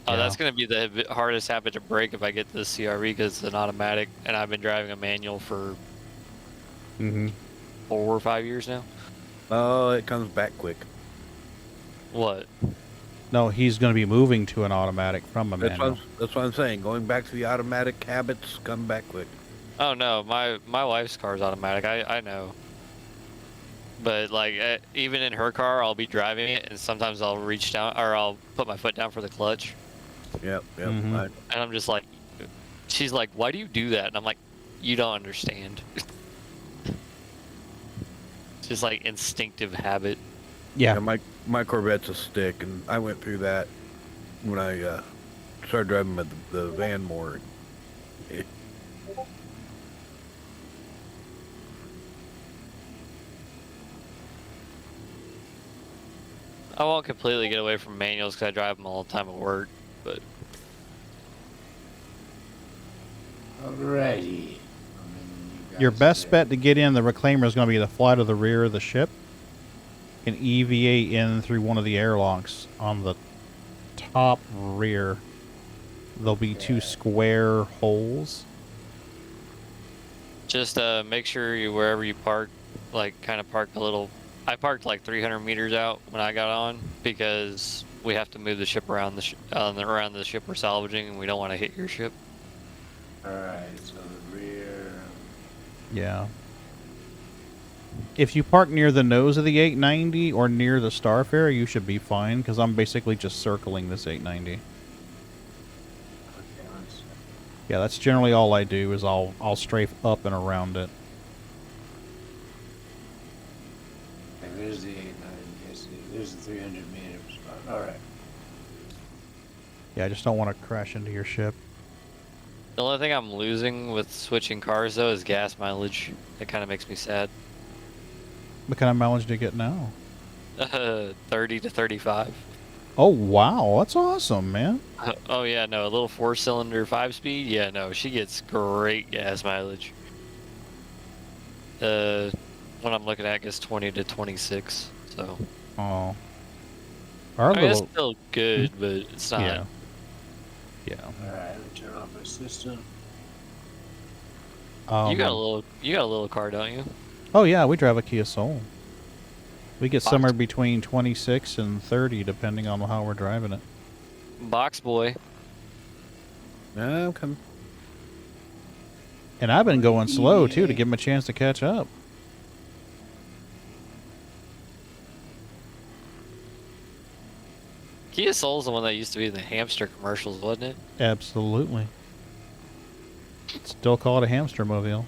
Oh, that's going to be the hardest habit to break if I get this CRV because it's an automatic, and I've been driving a manual for 4 or 5 years now. Oh, it comes back quick. What? No, he's going to be moving to an automatic from a manual. That's what I'm saying. Going back to the automatic habits, come back quick. Oh no, my wife's car is automatic. I know. But like even in her car, I'll be driving it, and sometimes I'll reach down or I'll put my foot down for the clutch. Yep. Mhm. I- And I'm just like, she's like, "Why do you do that?" And I'm like, "You don't understand." It's just like instinctive habit. Yeah. my Corvette's a stick, and I went through that when I started driving the van more. I won't completely get away from manuals because I drive them all the time at work, but Alrighty. Your best bet to get in the reclaimer is going to be to fly to the rear of the ship and EVA in through one of the airlocks on the top rear. There'll be two square holes. just make sure you wherever you park, like kind of park a little. I parked like 300 meters out when I got on because we have to move the ship around around the ship we're salvaging, and we don't want to hit your ship. Alright, so the rear. Yeah. If you park near the nose of the 890 or near the Starfarer, you should be fine, because I'm basically just circling this 890. Okay, one second. Yeah, that's generally all I do, is I'll strafe up and around it. Okay, there's the 890. There's the 300 meter spot. Alright. Yeah, I just don't want to crash into your ship. The only thing I'm losing with switching cars though is gas mileage. It kind of makes me sad. What kind of mileage do you get now? 30 to 35. Oh, wow. That's awesome, man. Oh yeah, no, a little 4-cylinder 5-speed. Yeah, no, she gets great gas mileage. What I'm looking at gets 20 to 26. So. Oh. Our I mean, it's little... still good, but it's not. Yeah. Yeah. Alright, let me turn off my system. You got a little car, don't you? Oh, yeah, we drive a Kia Soul. We get Box. somewhere between 26 and 30, depending on how we're driving it. Box boy. No, I'm coming. And I've been going slow, too, to give him a chance to catch up. Kia Soul's the one that used to be in the hamster commercials, wasn't it? Absolutely. Still call it a hamster mobile.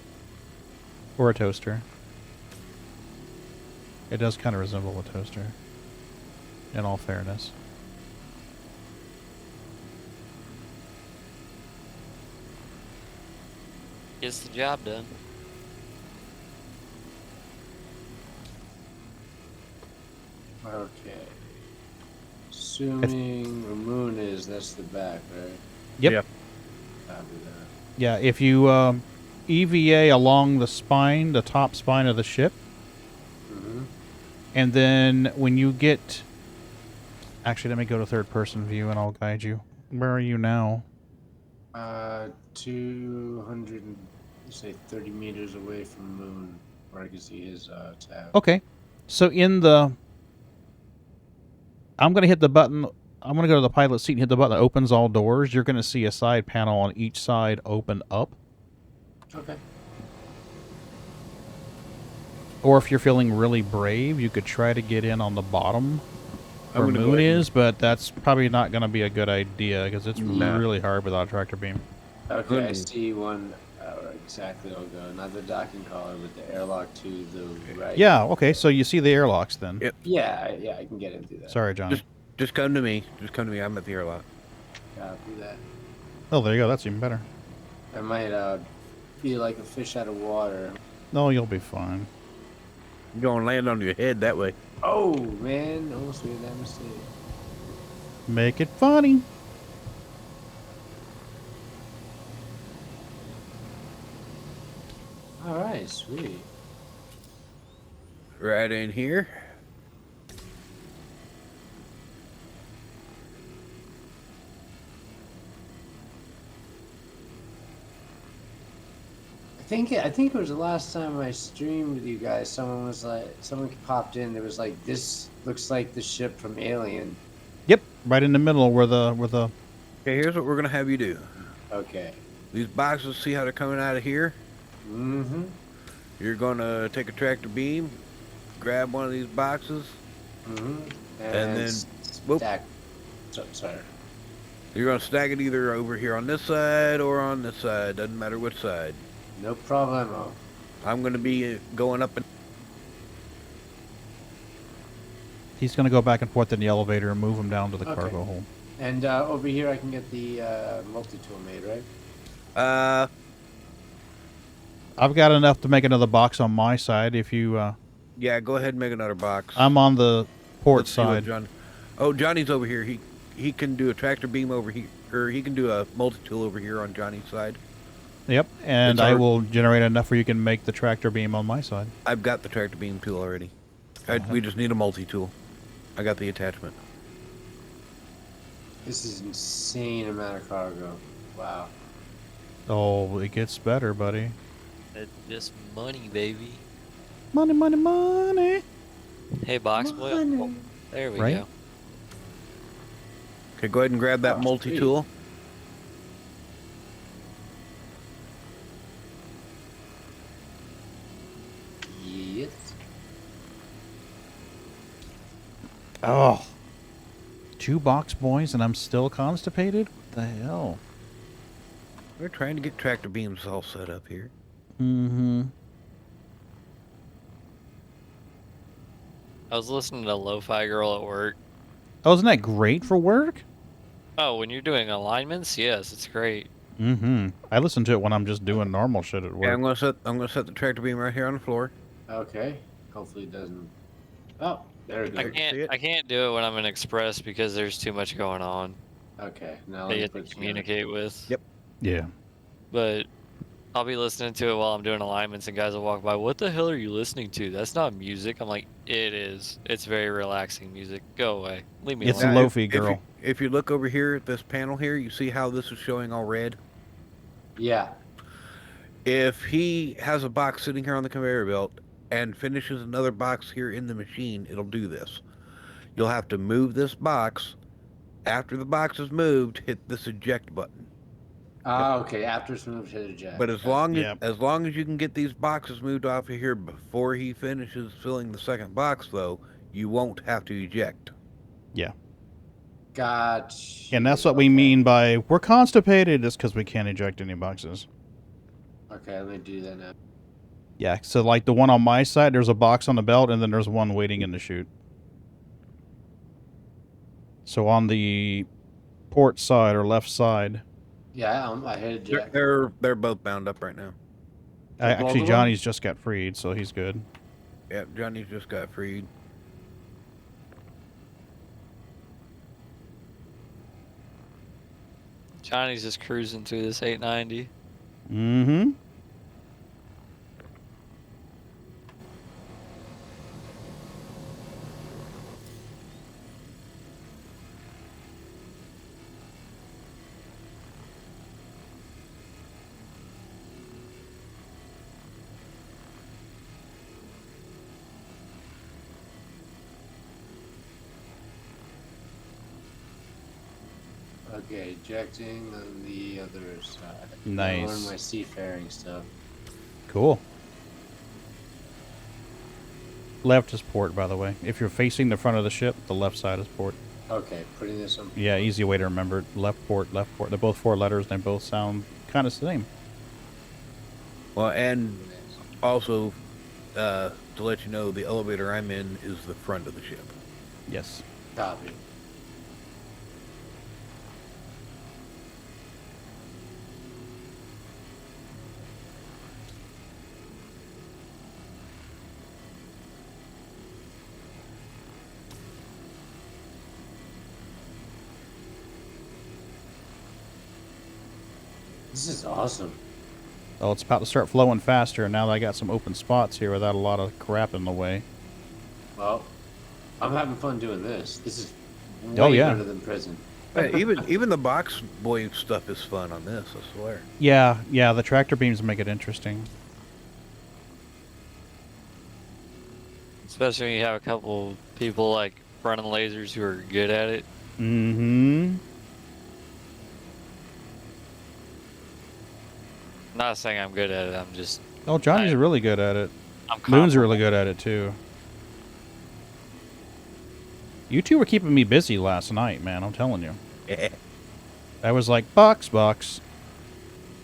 Or a toaster. It does kind of resemble a toaster. In all fairness. Gets the job done. Okay. Assuming where moon is, that's the back, right? Yep. Yeah. Copy that. Yeah, if you EVA along the spine, the top spine of the ship, and then when you get... Actually, let me go to third-person view and I'll guide you. Where are you now? 200, say 30 meters away from moon, where I can see his tab. Okay. So in the... I'm going to hit the button... I'm going to go to the pilot seat and hit the button that opens all doors. You're going to see a side panel on each side open up. Okay. Or if you're feeling really brave, you could try to get in on the bottom where gonna go moon ahead and- is, but that's probably not going to be a good idea because it's Nah. really hard without a tractor beam. Okay, I Good. see one. Exactly, I'll go. Not the docking collar, but the airlock to the right. Yeah, okay, so you see the airlocks then. Yep. Yeah, I can get into that. Sorry, Johnny. Just come to me. Just come to me. I'm at the airlock. Copy that. Oh, there you go. That's even better. I might be like a fish out of water. No, you'll be fine. You're gonna land on your head that way. Oh man, almost made that mistake. Make it funny. All right, sweet. Right in here. I think it was the last time I streamed with you guys. Someone popped in. There was like, this looks like the ship from Alien, Yep, right in the middle where the Okay, here's what we're gonna have you do. Okay. These boxes, see how they're coming out of here? Mm-hmm. You're gonna take a tractor beam, grab one of these boxes, Mm-hmm. and then whoop, stack. Sorry. you're gonna stack it either over here on this side or on this side. Doesn't matter which side. No problemo. I'm gonna be going up and he's gonna go back and forth in the elevator and move him down to the Okay. cargo hold. And over here I can get the multi-tool made, right? I've got enough to make another box on my side. If you, yeah, go ahead and make another box. I'm on the port Let's see what side. John. Oh, Johnny's over here. He can do a tractor beam over here, or he can do a multi-tool over here on Johnny's side. Yep, and It's I our- will generate enough where you can make the tractor beam on my side. I've got the tractor beam tool already. We just need a multi-tool. I got the attachment. This is insane amount of cargo. Wow. Oh, it gets better, buddy. It's just money, baby. Money, money, money. Hey, box boy. Oh, there we Right? go. Okay, go ahead and grab that Oh, multi-tool. Yes. Oh. 2 box boys and I'm still constipated? What the hell? We're trying to get tractor beams all set up here. Mm-hmm. I was listening to Lo-Fi Girl at work. Oh, isn't that great for work? Oh, when you're doing alignments, yes, it's great. Mm-hmm. I listen to it when I'm just doing normal shit at work. Yeah, I'm gonna set the tractor beam right here on the floor. Okay. Hopefully it doesn't. Oh, there it I goes. can't do it when I'm in Express because there's too much going on Okay. Now that let you me have to put you on. communicate with. Yep. Yeah. But I'll be listening to it while I'm doing alignments, and guys will walk by. What the hell are you listening to? That's not music. I'm like, it is. It's very relaxing music. Go away. Leave me It's alone. a Lo-fi girl. If you look over here at this panel here, you see how this is showing all red? Yeah. If he has a box sitting here on the conveyor belt and finishes another box here in the machine, it'll do this. You'll have to move this box. After the box is moved, hit this eject button. Ah, okay. After it's moved, hit eject. But as Okay. long as Yep. as long as you can get these boxes moved off of here before he finishes filling the second box, though, you won't have to eject. Yeah. Gotcha. And that's what we mean by we're constipated is because we can't eject any boxes. Okay, let me do that now. Yeah, so like the one on my side, there's a box on the belt, and then there's one waiting in the chute. So on the port side or left side, Yeah, I hit eject. They're both bound up right now. actually both of Johnny's just got freed, so he's good. Yep, Johnny's just got freed. Johnny's just cruising through this 890. Mm-hmm. Okay, ejecting on the other side. Nice. Learn my seafaring stuff. Cool. Left is port, by the way. If you're facing the front of the ship, the left side is port. Okay, putting this on. Yeah, easy way to remember it. Left port, left port. They're both 4 letters, and they both sound kind of the same. Well, and also, to let you know, the elevator I'm in is the front of the ship. Yes. Copy. This is awesome. Oh, it's about to start flowing faster, and now that I got some open spots here without a lot of crap in the way. Well, I'm having fun doing this. This is way Oh, yeah. better than prison. Hey, even the box boy stuff is fun on this, I swear. Yeah, the tractor beams make it interesting. Especially when you have a couple people like running lasers who are good at it. Mm-hmm. Not saying I'm good at it. I'm just. Oh, Johnny's really good at it. I'm Moon's really comparable. good at it, too. You two were keeping me busy last night, man. I'm telling you. I was like, box.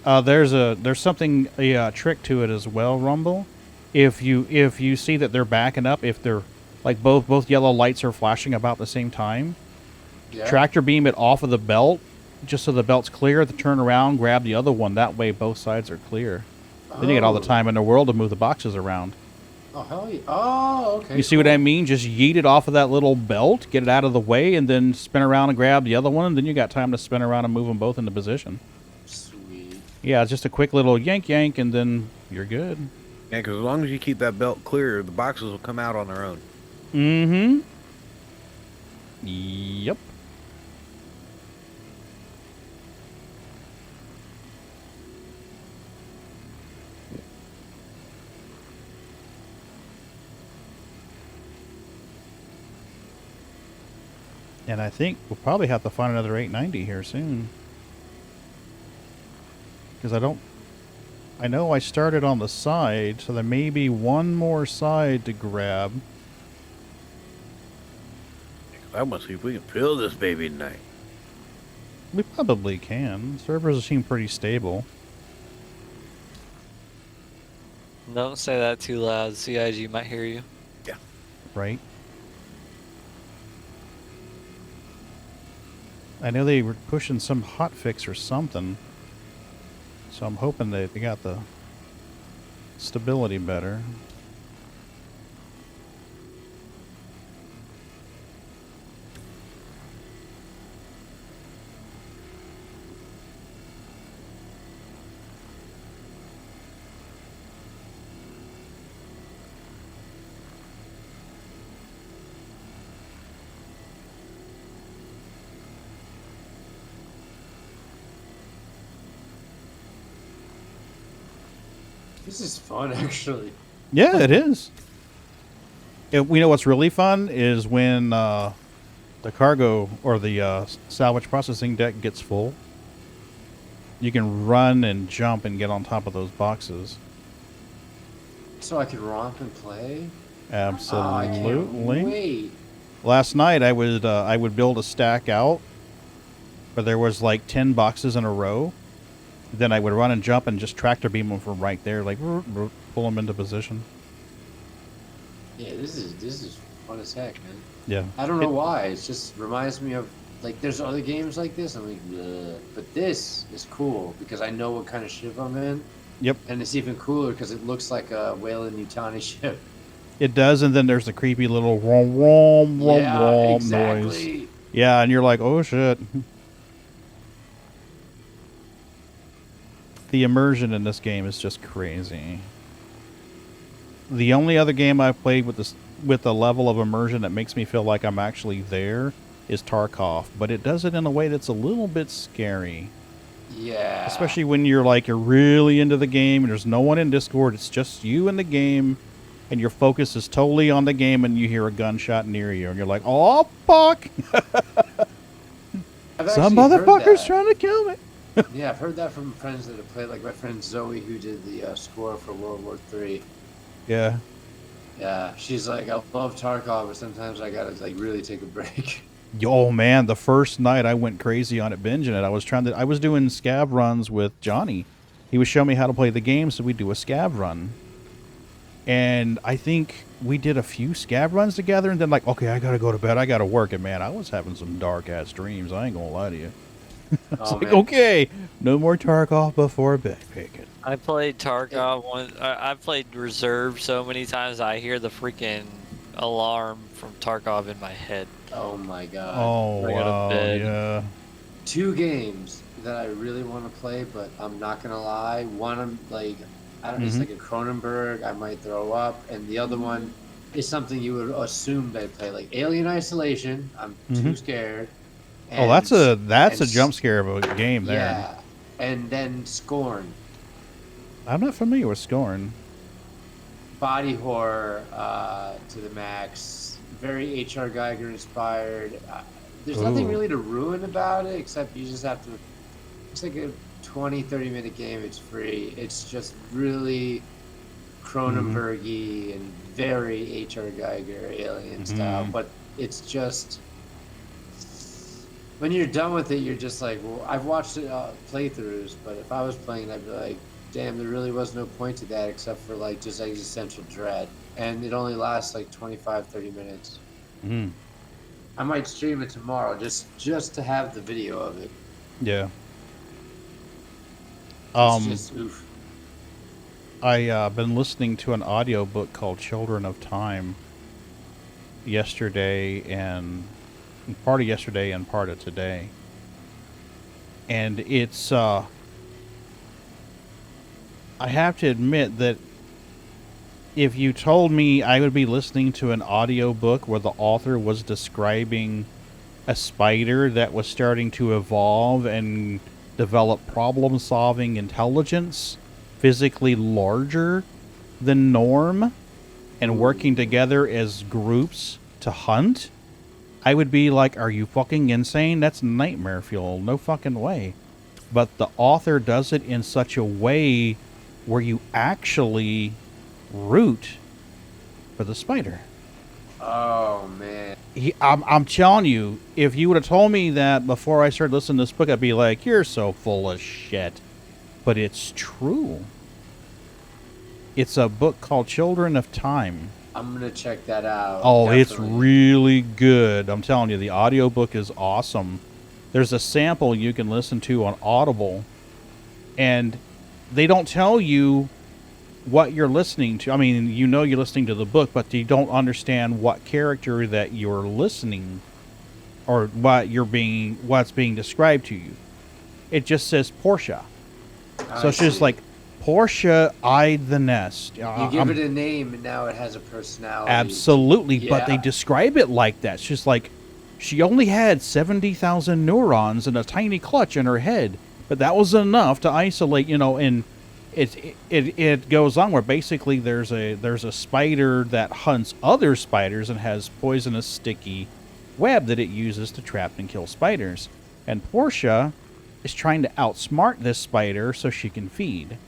There's something, a trick to it as well, Rumble. If you see that they're backing up, if they're like both yellow lights are flashing about the same time, tractor beam it off of the belt, just so the belt's clear. To turn around, grab the other one. That way, both sides are clear. Then you get all the time in the world to move the boxes around. Oh hell yeah! Oh okay. You see what I mean? Just yeet it off of that little belt, get it out of the way, and then spin around and grab the other one. And then you got time to spin around and move them both into position. Sweet. Yeah, it's just a quick little yank, and then you're good. Yeah, because as long as you keep that belt clear, the boxes will come out on their own. Mm-hmm. Yep. And I think we'll probably have to find another 890 here soon. Because I know I started on the side, so there may be one more side to grab. I want to see if we can fill this baby tonight. We probably can. Servers seem pretty stable. Don't say that too loud. CIG might hear you. Yeah. Right? I know they were pushing some hotfix or something. So I'm hoping they got the stability better. This is fun, actually. Yeah, it is. We know what's really fun is when the cargo or the salvage processing deck gets full. You can run and jump and get on top of those boxes. So I can romp and play? Absolutely. Oh, I can't wait. Last night I would build a stack out where there was like 10 boxes in a row. Then I would run and jump and just tractor beam them from right there, like pull them into position. Yeah, this is fun as heck, man. Yeah. I don't know why. It just reminds me of, like, there's other games like this. I'm like, ugh. But this is cool because I know what kind of ship I'm in. Yep. And it's even cooler because it looks like a Weyland-Yutani ship. It does, and then there's the creepy little rom rom rom rom exactly. noise. Yeah, and you're like, oh shit. The immersion in this game is just crazy. The only other game I've played with the level of immersion that makes me feel like I'm actually there is Tarkov, but it does it in a way that's a little bit scary. Yeah. Especially when you're really into the game and there's no one in Discord, it's just you in the game and your focus is totally on the game and you hear a gunshot near you and you're like, "Oh fuck." Some motherfucker's trying to kill me. Yeah, I've heard that from friends that have played, like my friend Zoe, who did the score for World War III. Yeah. Yeah, she's like, I love Tarkov, but sometimes I gotta like really take a break. Oh man, the first night I went crazy on it, binging it. I was doing scav runs with Johnny. He was showing me how to play the game, so we'd do a scav run. And I think we did a few scav runs together, and then like, okay, I gotta go to bed, I gotta work. And man, I was having some dark ass dreams. I ain't gonna lie to you. It's like, okay, no more Tarkov before bed. Pick it. I played Tarkov I've played Reserve so many times I hear the freaking alarm from Tarkov in my head. Oh my god. Oh wow, yeah. 2 games that I really want to play, but I'm not gonna lie. One, I'm like, I don't know, it's like a Cronenberg. I might throw up, and the other one is something you would assume they'd play, like Alien Isolation. I'm too scared. And, that's a jump scare of a game there. Yeah, and then Scorn. I'm not familiar with Scorn. Body horror to the max. Very H.R. Geiger inspired. there's nothing Ooh. really to ruin about it except you just have to. It's like a 20-30 minute game. It's free. It's just really Cronenbergy and very H.R. Geiger alien style, but it's just when you're done with it, you're just like, well, I've watched it playthroughs, but if I was playing, I'd be like, damn, there really was no point to that except for like just existential dread, and it only lasts like 25-30 minutes. I might stream it tomorrow just to have the video of it. Yeah. It's just oof. I been listening to an audiobook called Children of Time yesterday, and part of yesterday and part of today. And it's I have to admit that if you told me I would be listening to an audiobook where the author was describing a spider that was starting to evolve and develop problem-solving intelligence, physically larger than norm, and working together as groups to hunt, I would be like, are you fucking insane? That's nightmare fuel. No fucking way. But the author does it in such a way where you actually root for the spider. Oh man. I'm telling you, if you would have told me that before I started listening to this book, I'd be like, you're so full of shit. But it's true. It's a book called Children of Time. I'm gonna check that out. Oh, definitely. It's really good. I'm telling you, the audiobook is awesome. There's a sample you can listen to on Audible, and they don't tell you what you're listening to. I mean, you know you're listening to the book, but you don't understand what character that you're listening or what's being described to you. It just says Portia. So it's just like, Portia eyed the nest. You give it a name, and now it has a personality. Absolutely, Yeah. but they describe it like that. It's just like, she only had 70,000 neurons and a tiny clutch in her head, but that was enough to isolate, and it goes on where basically there's a spider that hunts other spiders and has poisonous sticky web that it uses to trap and kill spiders. And Portia is trying to outsmart this spider so she can feed.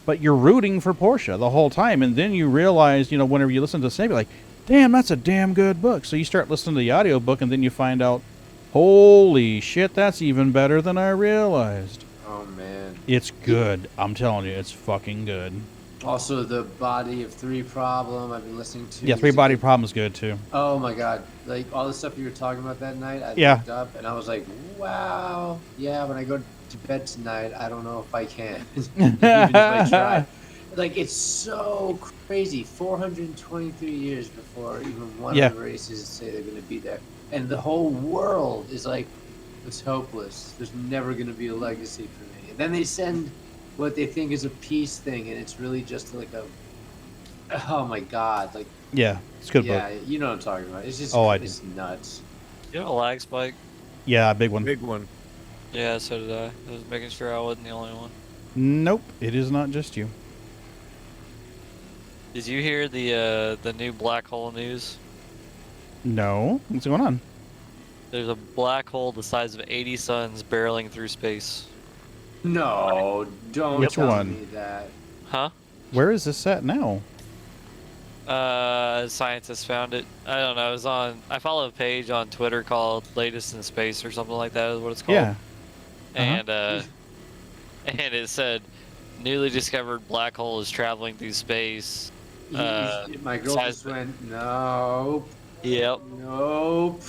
But you're rooting for Portia the whole time, and then you realize, whenever you listen to the same, you're like, damn, that's a damn good book. So you start listening to the audiobook, and then you find out, holy shit, that's even better than I realized. Oh, man. It's good. I'm telling you, it's fucking good. Also, the Body of Three problem I've been listening to. Yeah, Three Body Problem is good, too. Oh, my God. Like, all the stuff you were talking about that night, I looked up, and I was like, wow. Yeah, when I go to bed tonight, I don't know if I can. Even if I try. Like, it's so crazy. 423 years before even one of the races say they're going to be there. And the whole world is like, it's hopeless. There's never going to be a legacy for me. And then they send what they think is a peace thing, and it's really just like oh my God. Like, yeah, it's a good book. Yeah, you know what I'm talking about. It's just, it's nuts. You know a lag spike? Yeah, big one. Big one. Yeah, so did I. I was making sure I wasn't the only one. Nope, it is not just you. Did you hear the new black hole news? No, what's going on? There's a black hole the size of 80 suns barreling through space. No, don't Which tell one? me that. Huh? Where is this at now? Scientists found it. I don't know. It was on. I follow a page on Twitter called "Latest in Space" or something like that. Is what it's called. Yeah. And and it said, "Newly discovered black hole is traveling through space." My girl just went, nope. Yep. Nope.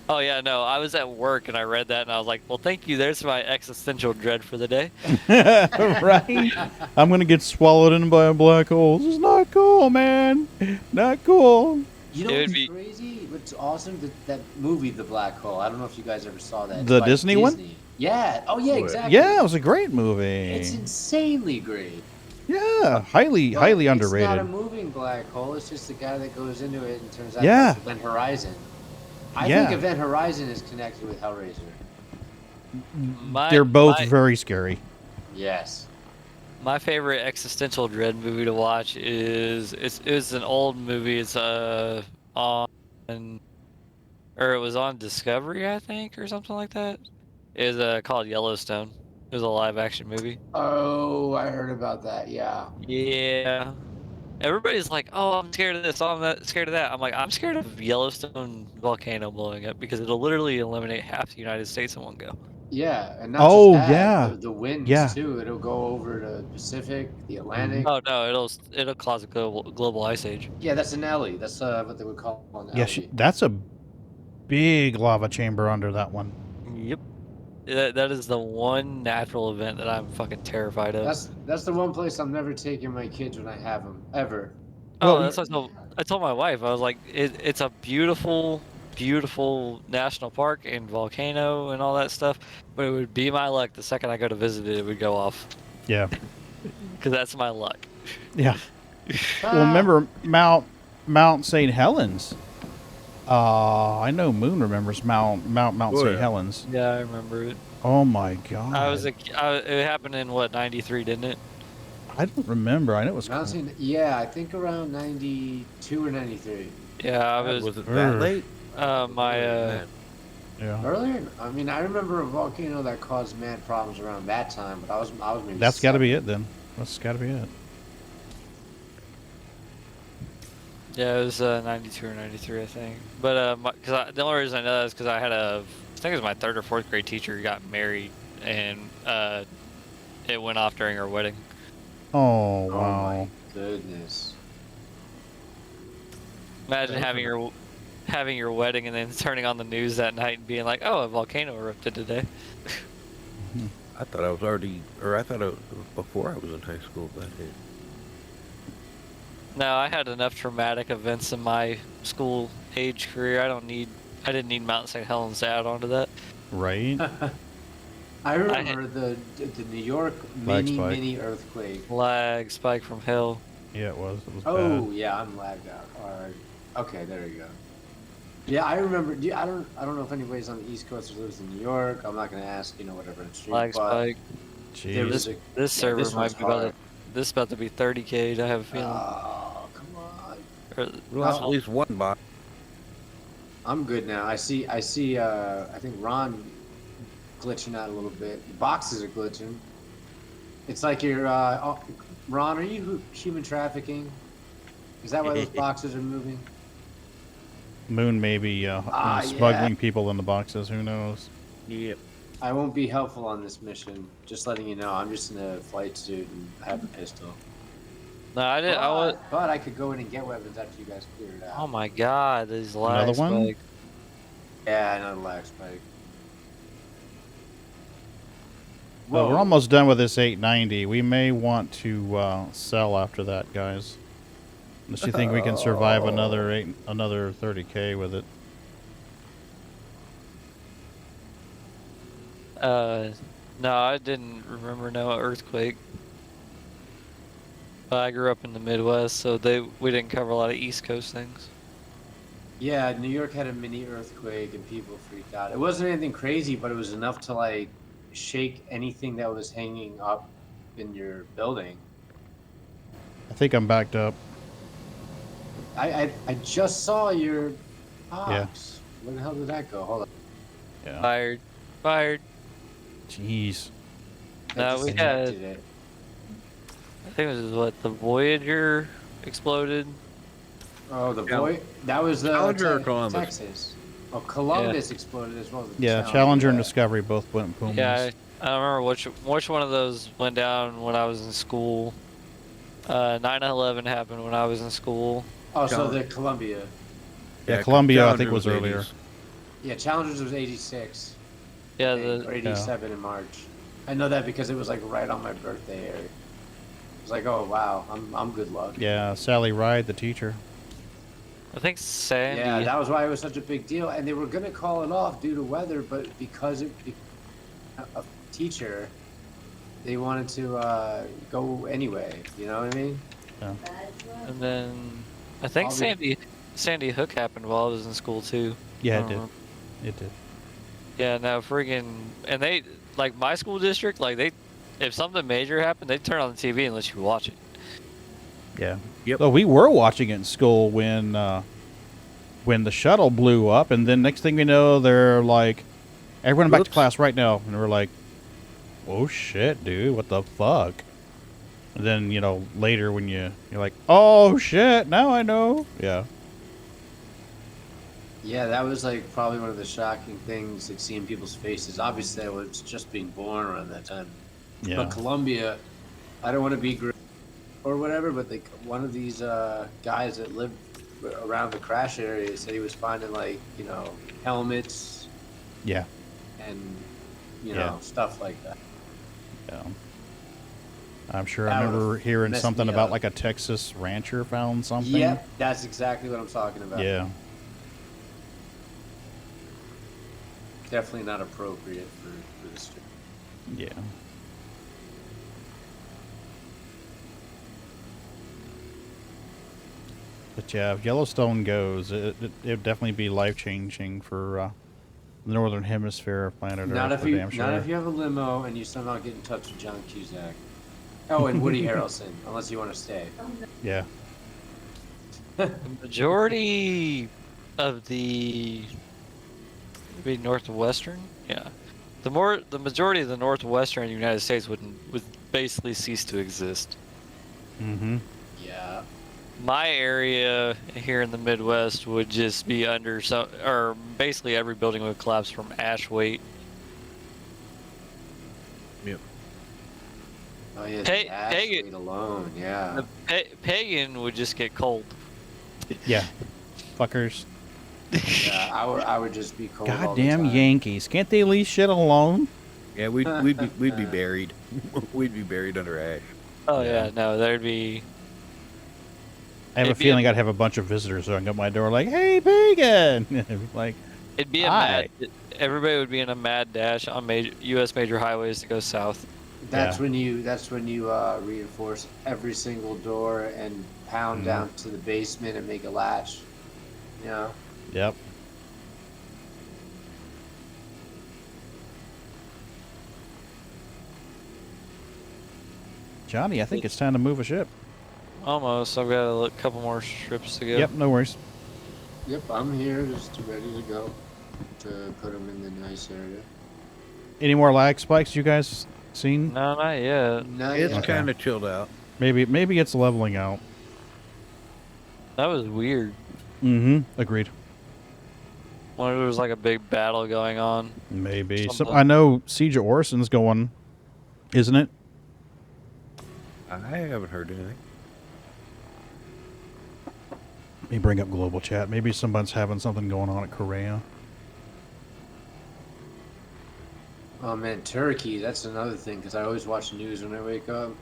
Oh yeah, no. I was at work and I read that and I was like, "Well, thank you. There's my existential dread for the day." Right? I'm gonna get swallowed in by a black hole. This is not cool, man. Not cool. You know what's crazy? What's awesome? That movie, The Black Hole. I don't know if you guys ever saw that. The Disney one? Yeah. Oh yeah, exactly. Yeah, it was a great movie. It's insanely great. Yeah, highly underrated. It's not a moving black hole. It's just the guy that goes into it and turns out Yeah. Event Horizon. I think Event Horizon is connected with Hellraiser. They're both very scary. Yes. My favorite existential dread movie to watch is it's an old movie. It's on or it was on Discovery, I think, or something like that. It was called Yellowstone. It was a live action movie. Oh, I heard about that. Yeah. Yeah. Everybody's like, "Oh, I'm scared of this. Oh, I'm not scared of that." I'm like, "I'm scared of Yellowstone volcano blowing up because it'll literally eliminate half the United States in one go." Yeah, and not just Oh that, yeah, the winds yeah. too. It'll go over the Pacific, the Atlantic. Oh no, it'll cause a global ice age. Yeah, that's an Ellie. That's what they would call an Yeah, Ellie. that's a big lava chamber under that one. Yep. That is the one natural event that I'm fucking terrified of. That's the one place I'm never taking my kids when I have them ever. Oh, Well, that's what I told my wife. I was like, it's a beautiful, beautiful national park and volcano and all that stuff. But it would be my luck the second I go to visit it, it would go off. Yeah, Because that's my luck. yeah. Well, remember Mount St. Helens? I know Moon remembers Mount Oh, St. yeah. Helens. Yeah, I remember it. Oh my god! It happened in what, 93, didn't it? I don't remember. I know it was. Cool. Yeah, I think around 92 or 93. Yeah, I was. Was it that late? My Yeah. Earlier, I mean, I remember a volcano that caused mad problems around that time, but I was maybe. That's got to be it then. That's got to be it. Yeah, it was 92 or 93, I think. But the only reason I know that is because I think it was my 3rd or 4th grade teacher who got married, and it went off during her wedding. Oh Oh wow! my goodness! Imagine having your wedding and then turning on the news that night and being like, "Oh, a volcano erupted today." I thought I was already, or I thought it was before I was in high school. That it. No, I had enough traumatic events in my school age career. I didn't need Mount St. Helens to add on to that. Right? I remember the New York Lag mini spike. earthquake. Lag spike from hell. Yeah, it was. It was Oh bad. yeah, I'm lagged out. All right. Okay, there you go. Yeah, I remember. I don't know if anybody's on the East Coast or lives in New York. I'm not gonna ask. Whatever. In stream, Lag but spike. there Jeez. was a, This server this might one's be about hard. this about to be 30K. I have a feeling. Oh, come on. Or- We lost at least one bot. I'm good now. I see. I think Ron glitching out a little bit. The boxes are glitching. It's like you're. Ron, are you human trafficking? Is that why those boxes are moving? Moon maybe yeah. smuggling people in the boxes. Who knows? Yep. I won't be helpful on this mission. Just letting you know. I'm just in a flight suit and I have a pistol. No, I didn't. I was. But I could go in and get weapons after you guys clear it out. Oh my god, these lag Another one? spike. Yeah, another lag spike. Well, we're almost done with this 890. We may want to sell after that, guys. Unless you think we can survive another 30K with it. No, I didn't remember no earthquake. I grew up in the Midwest, so we didn't cover a lot of East Coast things. Yeah, New York had a mini earthquake and people freaked out. It wasn't anything crazy, but it was enough to like shake anything that was hanging up in your building. I think I'm backed up. I just saw your box. Yeah. Where the hell did that go? Hold on. Yeah. Fired. Jeez. No, we had. Disconnected it. I think it was what, the Voyager exploded. Oh, the boy. That was the Challenger or Columbus? Texas. Oh, Columbus exploded as well as the Yeah, Challenger and Discovery both went boom. Yeah, I don't remember which one of those went down when I was in school. 9/11 happened when I was in school. Oh, so the Columbia. Yeah, Columbia I think Challenger was earlier. 80s. Yeah, Challengers was 86. Yeah, Or 87 in March. I know that because it was like right on my birthday area. It was like, oh wow, I'm good luck. Yeah, Sally Ride, the teacher. I think Sandy. Yeah, that was why it was such a big deal, and they were gonna call it off due to weather, but because a teacher, they wanted to go anyway. You know what I mean? Yeah. And then I think Sandy Hook happened while I was in school too. Yeah, I it don't did. know. It did. Yeah, no, friggin', and they, like my school district, like if something major happened, they'd turn on the TV and let you watch it. Yeah. Yep. So we were watching it in school when when the shuttle blew up, and then next thing we know, they're like, everyone back to Whoops. class right now. And we're like, oh shit, dude, what the fuck? And then, you know, later when you're like, oh shit, now I know. Yeah. Yeah, that was like probably one of the shocking things, like seeing people's faces. Obviously, I was just being born around that time. Yeah. But Colombia, I don't want to be great or whatever, but like one of these guys that lived around the crash area said he was finding like, you know, helmets Yeah. and, you Yeah. know, stuff like that. Yeah. I'm sure I That remember would've hearing messed something me about up. like a Texas rancher found something. Yep, that's exactly what I'm talking about. Yeah. Definitely not appropriate for this trip. Yeah. But yeah, if Yellowstone goes, it'd definitely be life-changing for the northern hemisphere of planet Not Earth, if for you damn sure. not if you have a limo and you somehow get in touch with John Cusack. Oh, and Woody Harrelson, unless you want to stay. Yeah. The majority of the maybe northwestern, yeah. The majority of the northwestern United States would basically cease to exist. Mm-hmm. Yeah. My area here in the Midwest would just be under some, or basically every building would collapse from ash weight. Yep. Oh yeah, Hey, the ash Pagan- weight alone. Yeah. Pagan would just get cold. Yeah. Fuckers. Yeah, I would just be cold all the Goddamn time. Yankees. Can't they leave shit alone? Yeah, we'd be buried. We'd be buried under ash. Oh Yeah. yeah, no, there'd be. I have a It'd be feeling I'd have a bunch of visitors showing up my door like, hey, Pagan! Like, It'd be a Hi. mad. Everybody would be in a mad dash on U.S. major highways to go south. That's Yeah. when you reinforce every single door and pound Mhm. down to the basement and make a latch. You know. yep. Johnny, I think it's time to move a ship. Almost. I've got a couple more strips to go. Yep, no worries. Yep, I'm here, just ready to go to put them in the nice area. Any more lag spikes you guys seen? No, not yet. Not It's yet. Okay. kind of chilled out. Maybe it's leveling out. That was weird. Mm-hmm. Agreed. When there was like a big battle going on. Maybe. Something. I know Siege of Orson's going, isn't it? I haven't heard anything. Let me bring up global chat. Maybe someone's having something going on at Korea. Oh man, Turkey, that's another thing, because I always watch the news when I wake up,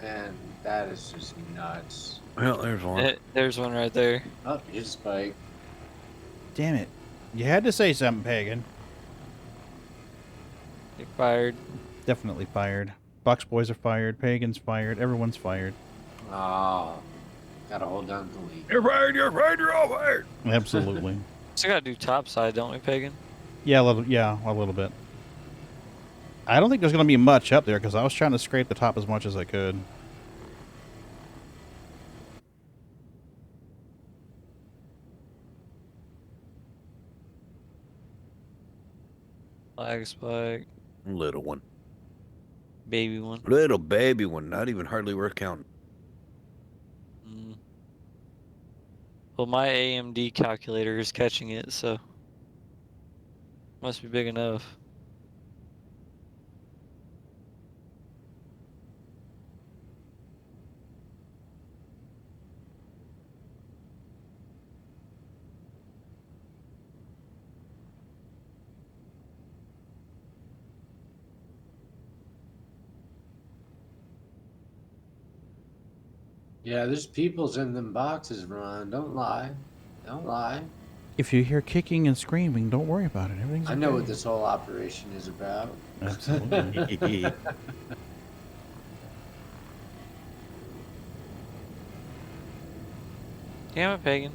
and that is just nuts. Well, there's one. There's one right there. Oh, here's a spike. Damn it. You had to say something, Pagan. Get fired. Definitely fired. Bucks boys are fired. Pagan's fired. Everyone's fired. Oh, gotta hold down the lead. You're fired, you're all fired. Absolutely. Still gotta do top side, don't we, Pagan? Yeah, a little bit. I don't think there's going to be much up there because I was trying to scrape the top as much as I could. Flag spike. Little one. Baby one. Little baby one. Not even hardly worth counting. Mm. Well, my AMD calculator is catching it, so must be big enough. Yeah, there's people's in them boxes, Ron. Don't lie. Don't lie. If you hear kicking and screaming, don't worry about it. Everything's I know okay. what this whole operation is about. Absolutely. Damn it, Pagan.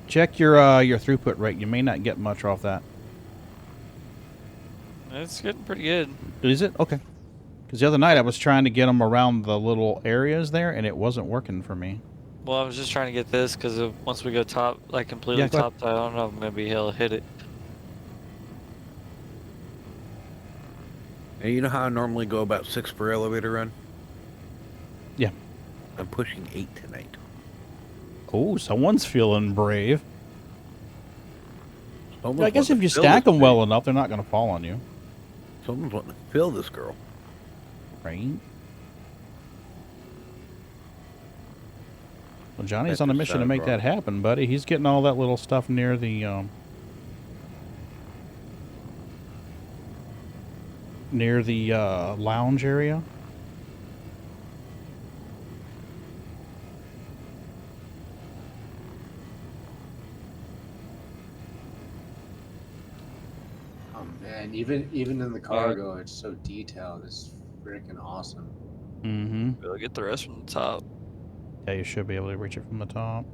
Check your throughput rate. You may not get much off that. It's getting pretty good. Is it? Okay. Because the other night I was trying to get them around the little areas there, and it wasn't working for me. Well, I was just trying to get this because once we go top, like completely Yeah, go ahead. top side, I don't know if I'm gonna be able to hit it. And you know how I normally go about 6 per elevator run? Yeah. I'm pushing 8 tonight. Oh, someone's feeling brave. Someone's I guess wanting if you to fill stack this them well thing. enough, they're not going to fall on you. Someone's wanting to fill this girl. Right? Well, Johnny's That on a just mission to sounded make wrong. that happen, buddy. He's getting all that little stuff near the lounge area. Oh man, even in the cargo, it's so detailed. It's freaking awesome. Mm-hmm. We'll get the rest from the top. Yeah, you should be able to reach it from the top.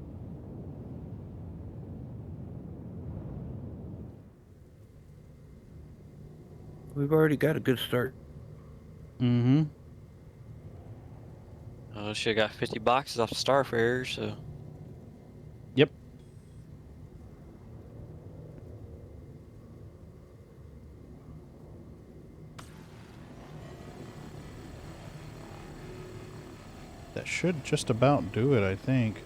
We've already got a good start. Mm-hmm. Oh, she got 50 boxes off the Starfarer, so. Yep. That should just about do it, I think.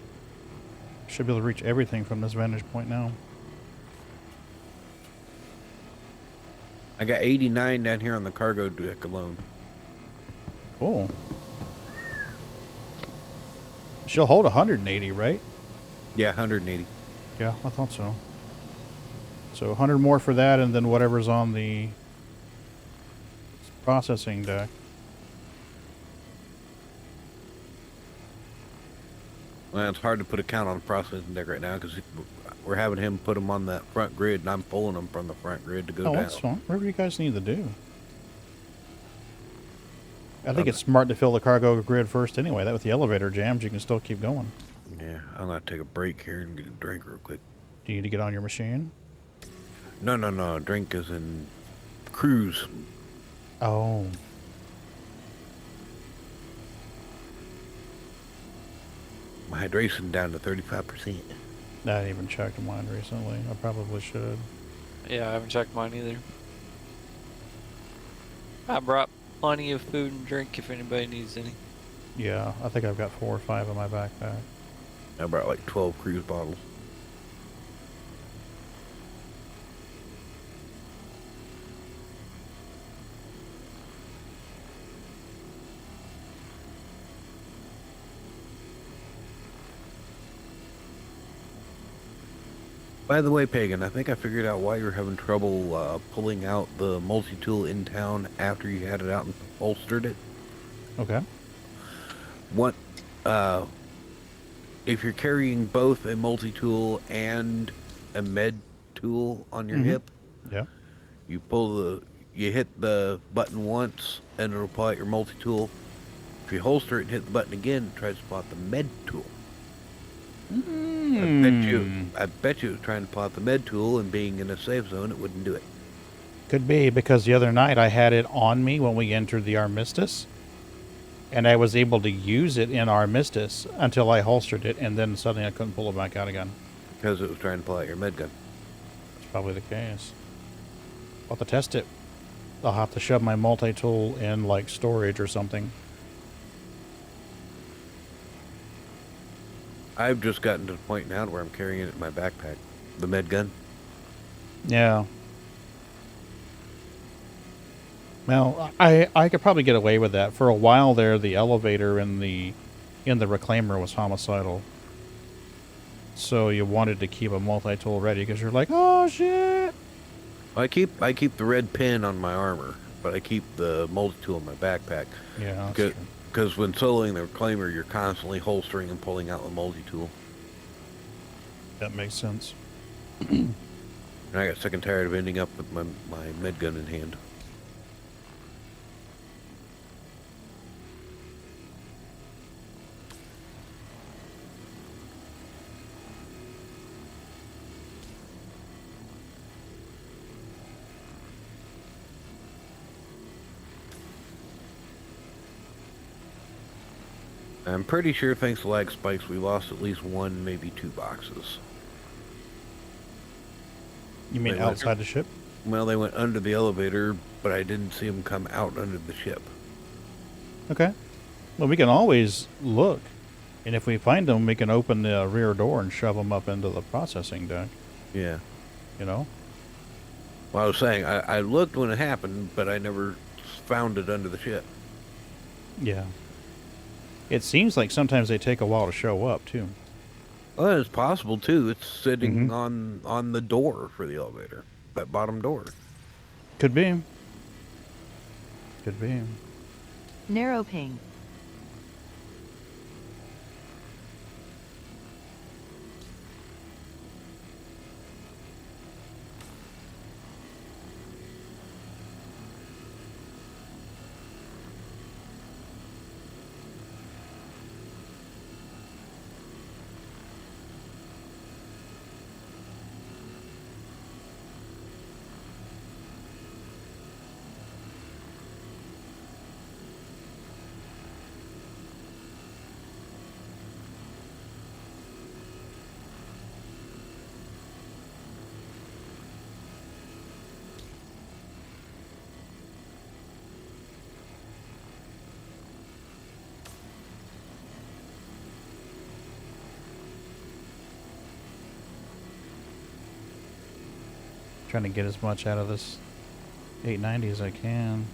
Should be able to reach everything from this vantage point now. I got 89 down here on the cargo deck alone. Cool. She'll hold 180, right? Yeah, 180. Yeah, I thought so. So 100 more for that, and then whatever's on the processing deck. Well, it's hard to put a count on the processing deck right now because we're having him put them on that front grid, and I'm pulling them from the front grid to go Oh, down. that's fine. Whatever you guys need to do. I think it's smart to fill the cargo grid first anyway. That with the elevator jams, you can still keep going. Yeah, I'm going to take a break here and get a drink real quick. Do you need to get on your machine? No. Drink is in cruise. Oh. My hydration down to 35%. I haven't even checked mine recently. I probably should. Yeah, I haven't checked mine either. I brought plenty of food and drink if anybody needs any. Yeah, I think I've got 4 or 5 in my backpack. I brought like 12 cruise bottles. By the way, Pagan, I think I figured out why you're having trouble pulling out the multi-tool in town after you had it out and holstered it. Okay. What, if you're carrying both a multi-tool and a med tool on your hip, Yeah. you hit the button once and it'll pull out your multi-tool. If you holster it and hit the button again, it tries to pull out the med tool. I bet you it was trying to pull out the med tool, and being in a safe zone, it wouldn't do it. Could be, because the other night I had it on me when we entered the Armistice, and I was able to use it in Armistice until I holstered it, and then suddenly I couldn't pull it back out again. Because it was trying to pull out your med gun. That's probably the case. I'll have to test it. I'll have to shove my multi-tool in, like, storage or something. I've just gotten to the point now where I'm carrying it in my backpack. The med gun. Yeah. Well, I could probably get away with that. For a while there, the elevator in the reclaimer was homicidal. So you wanted to keep a multi-tool ready because you're like, oh shit. I keep the red pin on my armor, but I keep the multi-tool in my backpack. Yeah, that's true. Because when soloing the reclaimer, you're constantly holstering and pulling out the multi-tool. That makes sense. And I got sick and tired of ending up with my med gun in hand. I'm pretty sure thanks to lag spikes, we lost at least 1, maybe 2 boxes. You mean They went- outside the ship? Well, they went under the elevator, but I didn't see them come out under the ship. Okay. Well, we can always look. And if we find them, we can open the rear door and shove them up into the processing deck. Yeah. You know? Well, I was saying, I looked when it happened, but I never found it under the ship. Yeah. It seems like sometimes they take a while to show up, too. Well, it's possible, too. It's sitting Mhm. on the door for the elevator. That bottom door. Could be. Could be. Narrow ping. Trying to get as much out of this 890 as I can.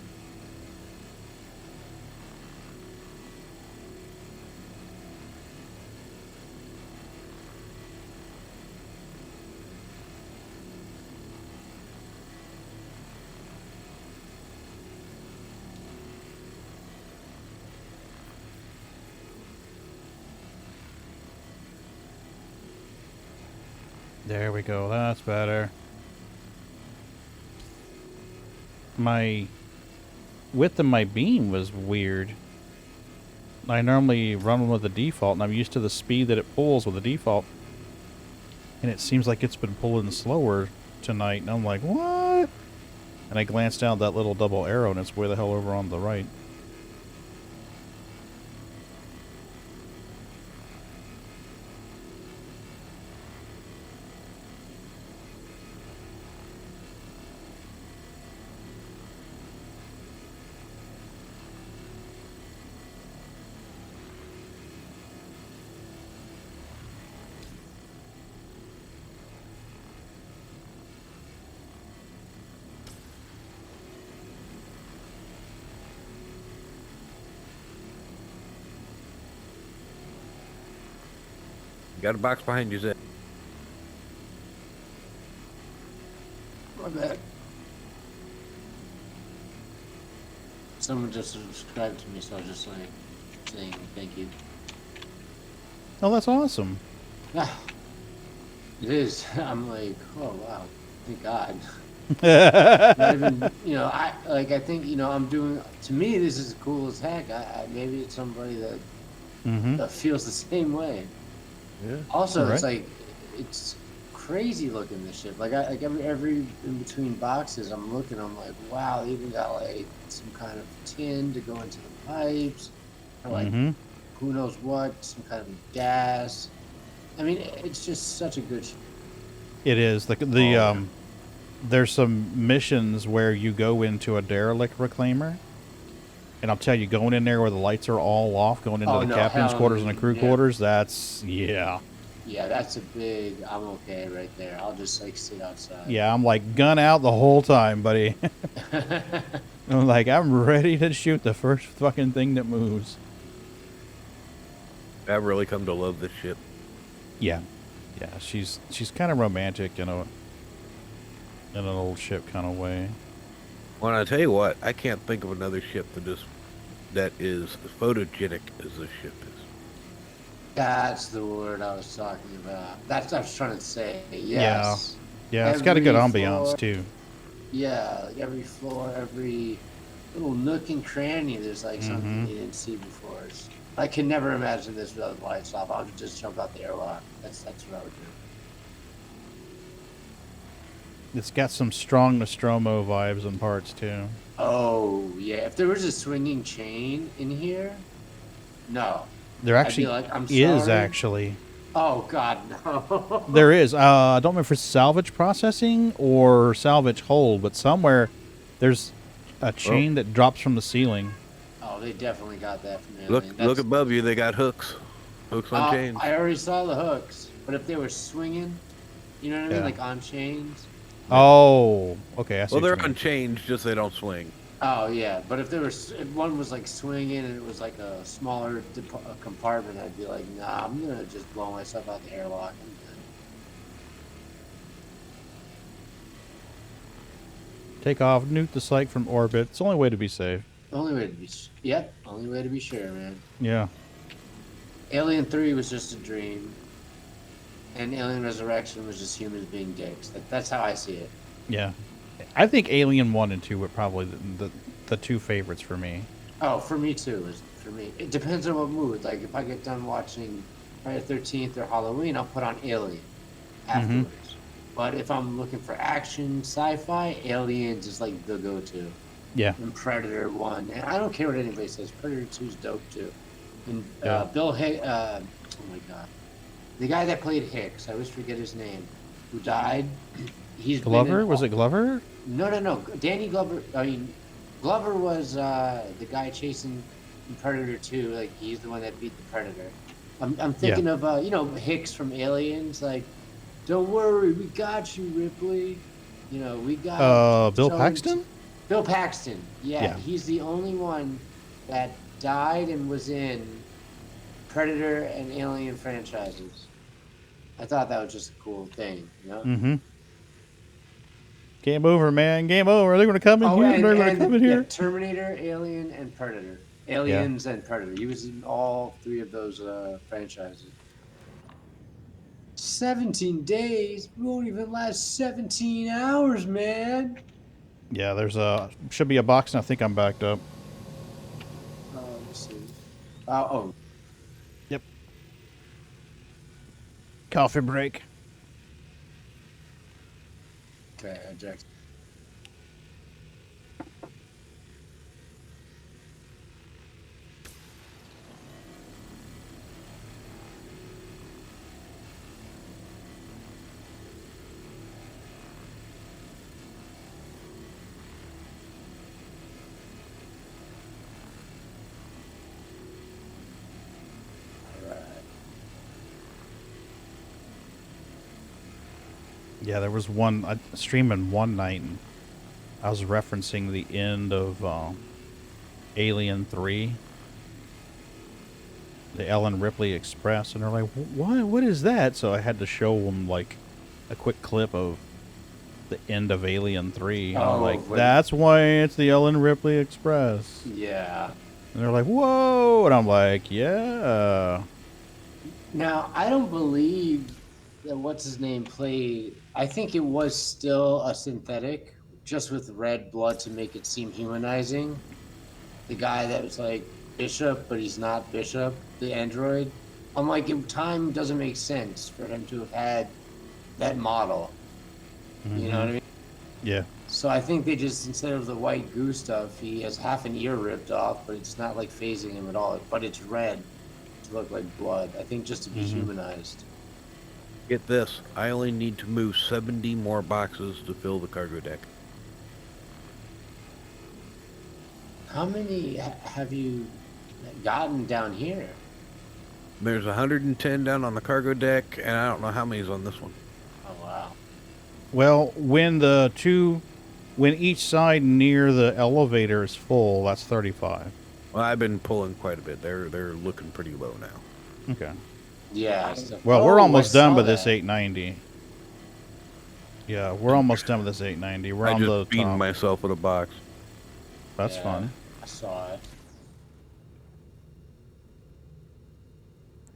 There we go. That's better. My width of my beam was weird. I normally run with the default, and I'm used to the speed that it pulls with the default. And it seems like it's been pulling slower tonight, and I'm like, what? And I glanced down that little double arrow, and it's way the hell over on the right. Got a box behind you, Zed. My bad. Someone just subscribed to me, so I was just like saying thank you. Oh, that's awesome. Yeah, it is. I'm like, oh wow, thank God. Not even, you know, I think, you know, I'm doing. To me, this is cool as heck. Maybe it's somebody that that feels the same way. Yeah. Also, Right. it's like it's crazy looking, this ship. Like every in between boxes, I'm looking. I'm like, wow, they even got like some kind of tin to go into the pipes, or like who knows what, some kind of gas. I mean, it's just such a good ship. It is. There's some missions where you go into a derelict reclaimer. And I'll tell you, going in there where the lights are all off, going into the captain's quarters and the crew quarters, that's, yeah. Yeah, that's a big, I'm okay right there. I'll just like sit outside. Yeah, I'm like gun out the whole time, buddy. I'm like, I'm ready to shoot the first fucking thing that moves. I've really come to love this ship. Yeah. Yeah, she's kind of romantic in an old ship kind of way. Well, I tell you what, I can't think of another ship that is as photogenic as this ship is. That's the word I was talking about. That's what I was trying to say. Yes. Yeah, it's got a good Every ambiance floor, too. Yeah, like every floor, every little nook and cranny, there's like something you didn't see before. I can never imagine this without the lights off. I would just jump out the airlock. That's what I would do. It's got some strong Nostromo vibes in parts too. Oh, yeah. If there was a swinging chain in here, no. There actually like, I'm is sorry. actually. Oh God, no. There is. I don't know if it's salvage processing or salvage hold, but somewhere there's a chain that drops from the ceiling. Oh, they definitely got that from Look, Alien. look above you. They got hooks. Hooks on chains. I already saw the hooks, but if they were swinging, you know what I mean, Yeah. like on chains. Oh, okay. I see Well, what you they're mean. on chains, just they don't swing. Oh yeah, but if one was like swinging and it was like a smaller compartment, I'd be like, nah, I'm gonna just blow myself out the airlock. I'm good. Take off, nuke the site from orbit. It's the only way to be safe. Only way to be, yep, only way to be sure, man. Yeah. Alien 3 was just a dream, and Alien Resurrection was just humans being dicks. That's how I see it. Yeah. I think Alien 1 and 2 were probably the two favorites for me. Oh, for me too. For me, it depends on what mood. Like if I get done watching Friday the 13th or Halloween, I'll put on Alien afterwards. But if I'm looking for action, sci-fi, Aliens is like the go-to. Yeah. And Predator 1, and I don't care what anybody says. Predator 2 is dope too. And Yeah. Bill Hicks, oh my God, the guy that played Hicks, I always forget his name, who died. He's Glover? Was it Glover? No. Danny Glover. I mean, Glover was the guy chasing Predator 2. Like he's the one that beat the Predator. I'm thinking of Hicks from Aliens. Like, don't worry, we got you, Ripley. We got. Bill Paxton? Bill Paxton. Yeah. He's the only one that died and was in Predator and Alien franchises. I thought that was just a cool thing, Mm-hmm. Game over, man. Game over. They're going to come in here. They're going to come in here. Terminator, Alien, and Predator. Aliens and Predator. He was in all three of those franchises. 17 days? We won't even last 17 hours, man. Yeah, there's should be a box, and I think I'm backed up. Let's see. Yep. Coffee break. Okay, eject. Yeah, there was one streaming one night, and I was referencing the end of Alien 3, the Ellen Ripley Express, and they're like, "What? What is that?" So I had to show them like a quick clip of the end of Alien 3. And I'm like, "That's why it's the Ellen Ripley Express." Yeah. And they're like, "Whoa!" And I'm like, "Yeah." Now I don't believe that what's his name played. I think it was still a synthetic, just with red blood to make it seem humanizing. The guy that was like Bishop, but he's not Bishop, the android. I'm like, time doesn't make sense for him to have had that model. You know what I mean? Yeah. So I think they just, instead of the white goo stuff, he has half an ear ripped off, but it's not like phasing him at all. But it's red to look like blood. I think just to be humanized. Get this. I only need to move 70 more boxes to fill the cargo deck. How many have you gotten down here? There's 110 down on the cargo deck, and I don't know how many's on this one. Oh, wow. Well, when each side near the elevator is full, that's 35. Well, I've been pulling quite a bit. They're looking pretty low now. Okay. Yeah. Well, we're almost done with this 890. Yeah, we're almost done with this 890. We're I on just the beamed top. myself with a box. That's fun. I saw it.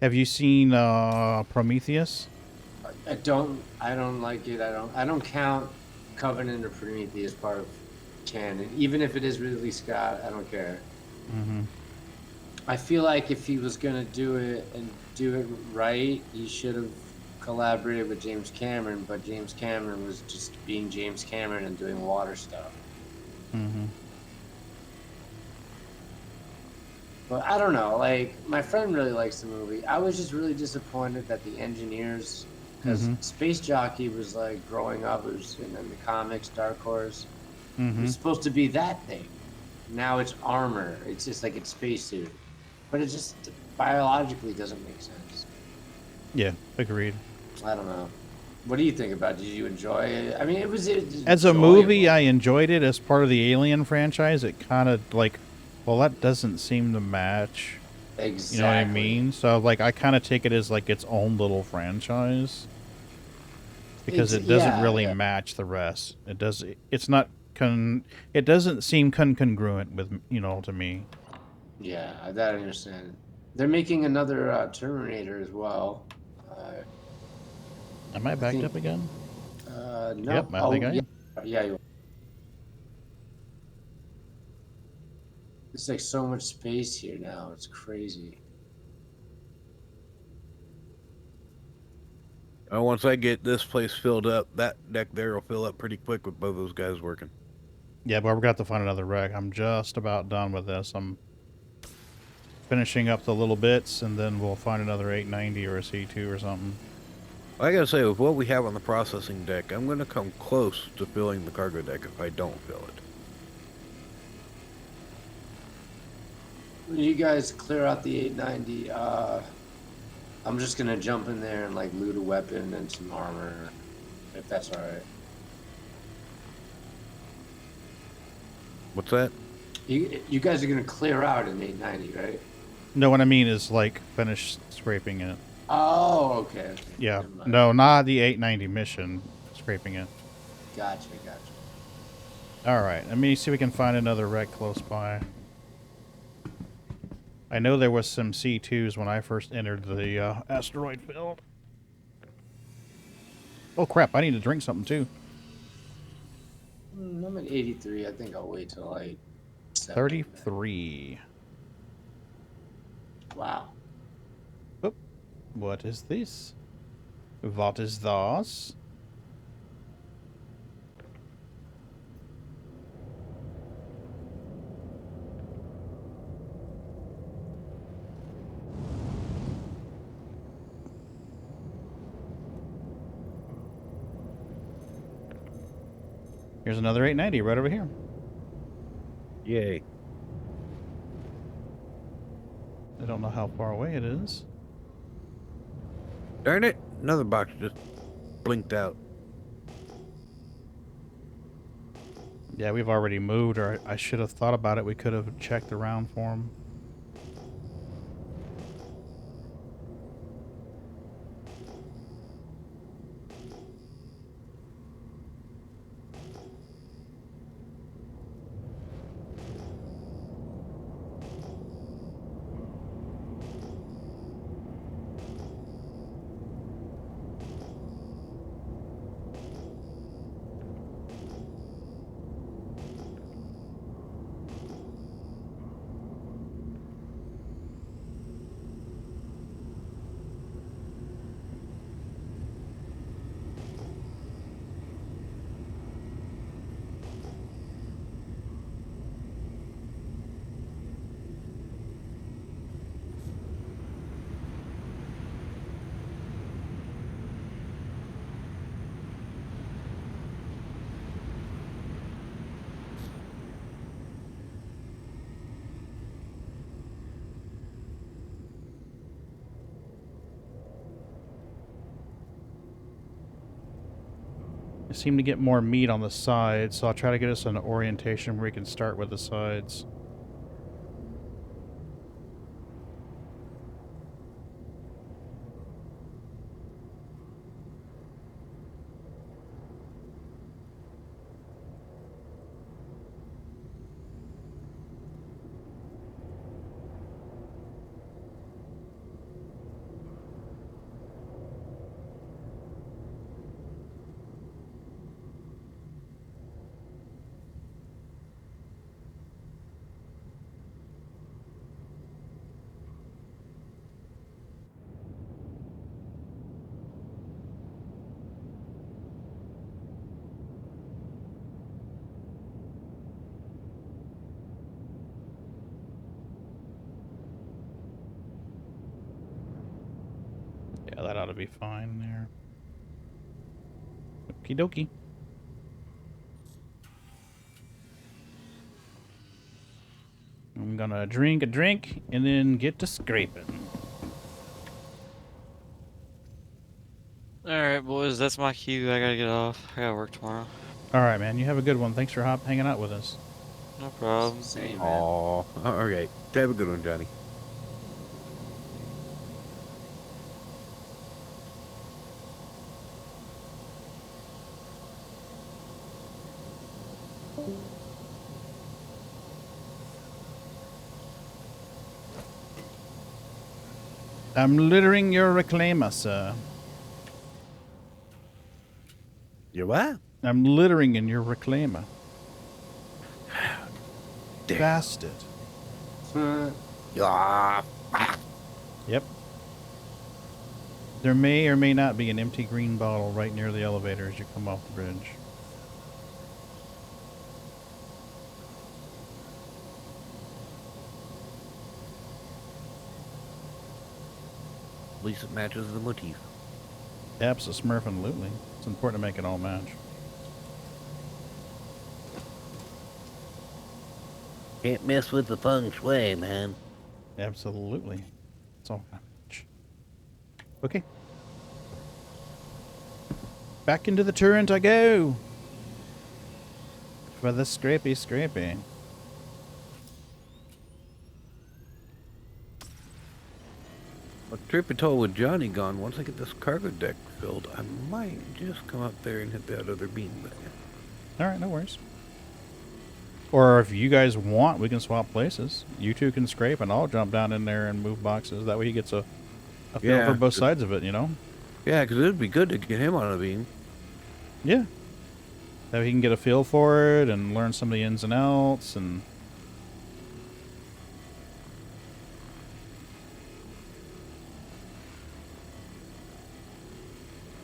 Have you seen Prometheus? I don't like it. I don't count Covenant or Prometheus part of canon. Even if it is Ridley Scott, I don't care. I feel like if he was gonna do it and do it right, he should have collaborated with James Cameron, but James Cameron was just being James Cameron and doing water stuff. But I don't know. Like, my friend really likes the movie. I was just really disappointed that the engineers, because Space Jockey was like growing up. It was in the comics, Dark Horse. It was supposed to be that thing. Now it's armor. It's just like it's spacesuit, but it just biologically doesn't make sense. Yeah, agreed. I don't know. What do you think about it? Did you enjoy it? I mean, it was as a movie, I enjoyed it. As part of the Alien franchise, it kind of like, well, that doesn't seem to match. Exactly. You know what I mean? So, like, I kind of take it as like its own little franchise because it doesn't really match the rest. It does. It's not. It doesn't seem congruent with, you know, to me. Yeah, that I understand. They're making another Terminator as well. Am I backed up again? No. Yep, I think I am. Yeah, you are. There's like so much space here now. It's crazy. Once I get this place filled up, that deck there will fill up pretty quick with both those guys working. Yeah, but we're going to have to find another wreck. I'm just about done with this. I'm finishing up the little bits, and then we'll find another 890 or a C2 or something. I gotta say, with what we have on the processing deck, I'm gonna come close to filling the cargo deck if I don't fill it. When you guys clear out the 890, I'm just gonna jump in there and like loot a weapon and some armor, if that's all right. What's that? You guys are gonna clear out an 890, right? No, what I mean is like finish scraping it. Oh, okay. Yeah, no, not the 890 mission. Scraping it. Gotcha. All right, let me see if we can find another wreck close by. I know there was some C2s when I first entered the asteroid field. Oh crap! I need to drink something too. I'm at 83. I think I'll wait till like 33. Wow. Oh, what is this? What is this? Here's another 890 right over here. Yay. I don't know how far away it is. Darn it! Another box just blinked out. Yeah, we've already moved, or I should have thought about it. We could have checked around for them. I seem to get more meat on the sides, so I'll try to get us an orientation where we can start with the sides. That ought to be fine there. Okie dokie. I'm gonna drink a drink and then get to scraping. Alright, boys, that's my cue. I gotta get off. I gotta work tomorrow. Alright, man. You have a good one. Thanks for hanging out with us. No problem. Same, man. Oh, all right. Have a good one, Johnny. I'm littering your reclaimer, sir. You what? I'm littering in your reclaimer. Damn. Bastard. Ah, Yep. There may or may not be an empty green bottle right near the elevator as you come off the bridge. at least it matches the motif. Abso-smurfing-lutely. It's important to make it all match. Can't mess with the feng shui, man. Absolutely. It's all match. Okay. Back into the turret I go. For the scrapey. A trip and toll with Johnny gone. Once I get this cargo deck filled, I might just come up there and hit that other beam. But yeah. Alright, no worries. Or if you guys want, we can swap places. You two can scrape and I'll jump down in there and move boxes. That way he gets a feel for both sides of it, you know? Yeah, because it'd be good to get him on a beam. Yeah. That way he can get a feel for it and learn some of the ins and outs and...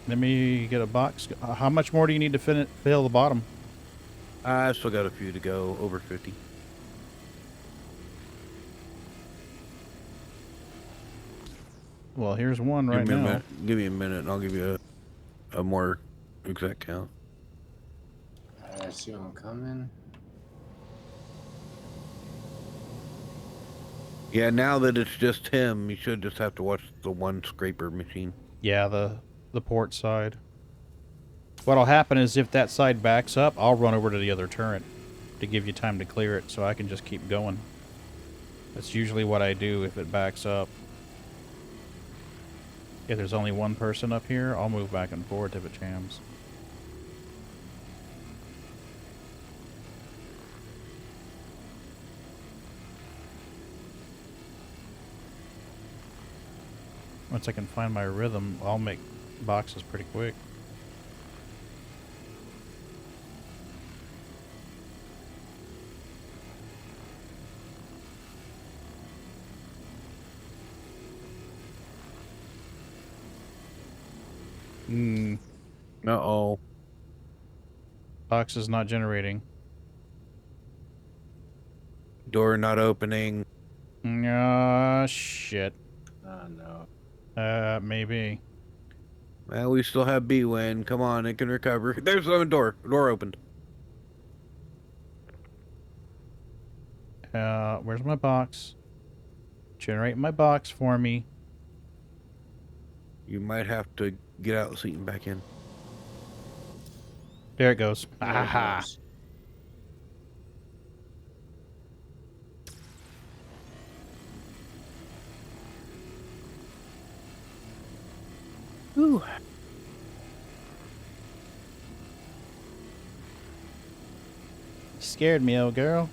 Let me get a box. How much more do you need to fill the bottom? I still got a few to go, over 50. Well, here's one right now. Give me a minute and I'll give you a more exact count. I see one coming. Yeah, now that it's just him, you should just have to watch the one scraper machine. Yeah, the port side. What'll happen is if that side backs up, I'll run over to the other turret to give you time to clear it so I can just keep going. That's usually what I do if it backs up. If there's only one person up here, I'll move back and forth if it jams. Once I can find my rhythm, I'll make boxes pretty quick. Uh-oh. Box is not generating. Door not opening. Shit. Oh, no. Maybe. Well, we still have B-Win. Come on, it can recover. There's the door. Door opened. Where's my box? Generate my box for me. You might have to get out of the seat and back in. There it goes. There it Aha. goes. Ooh. Scared me, old girl.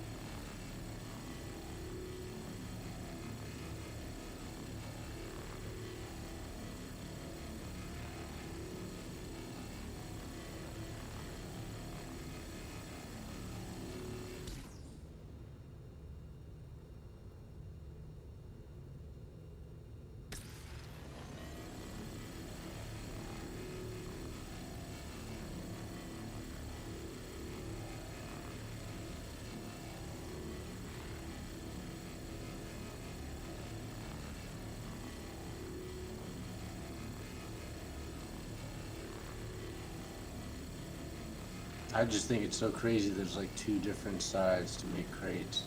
I just think it's so crazy there's like 2 different sides to make crates.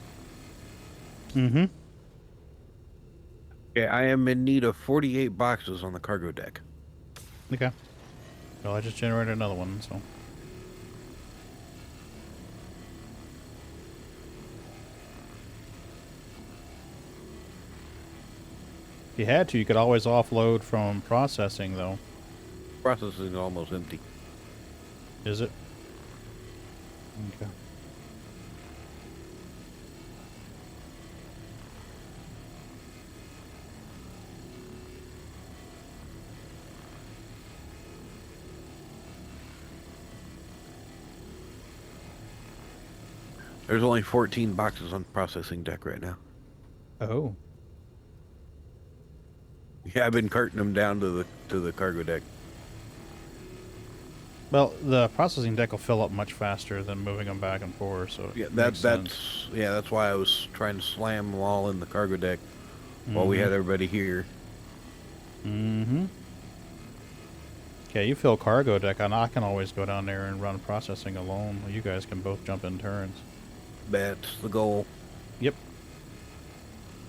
Mm-hmm. Okay, I am in need of 48 boxes on the cargo deck. Okay. Well, I just generated another one, so. If you had to, you could always offload from processing, though. Processing is almost empty. Is it? Okay. There's only 14 boxes on processing deck right now. Oh. Yeah, I've been carting them down to the cargo deck. Well, the processing deck will fill up much faster than moving them back and forth, so Yeah, that's that's why I was trying to slam them all in the cargo deck while we had everybody here. Mm-hmm. Okay, you fill cargo deck, and I can always go down there and run processing alone. You guys can both jump in turns. That's the goal. Yep.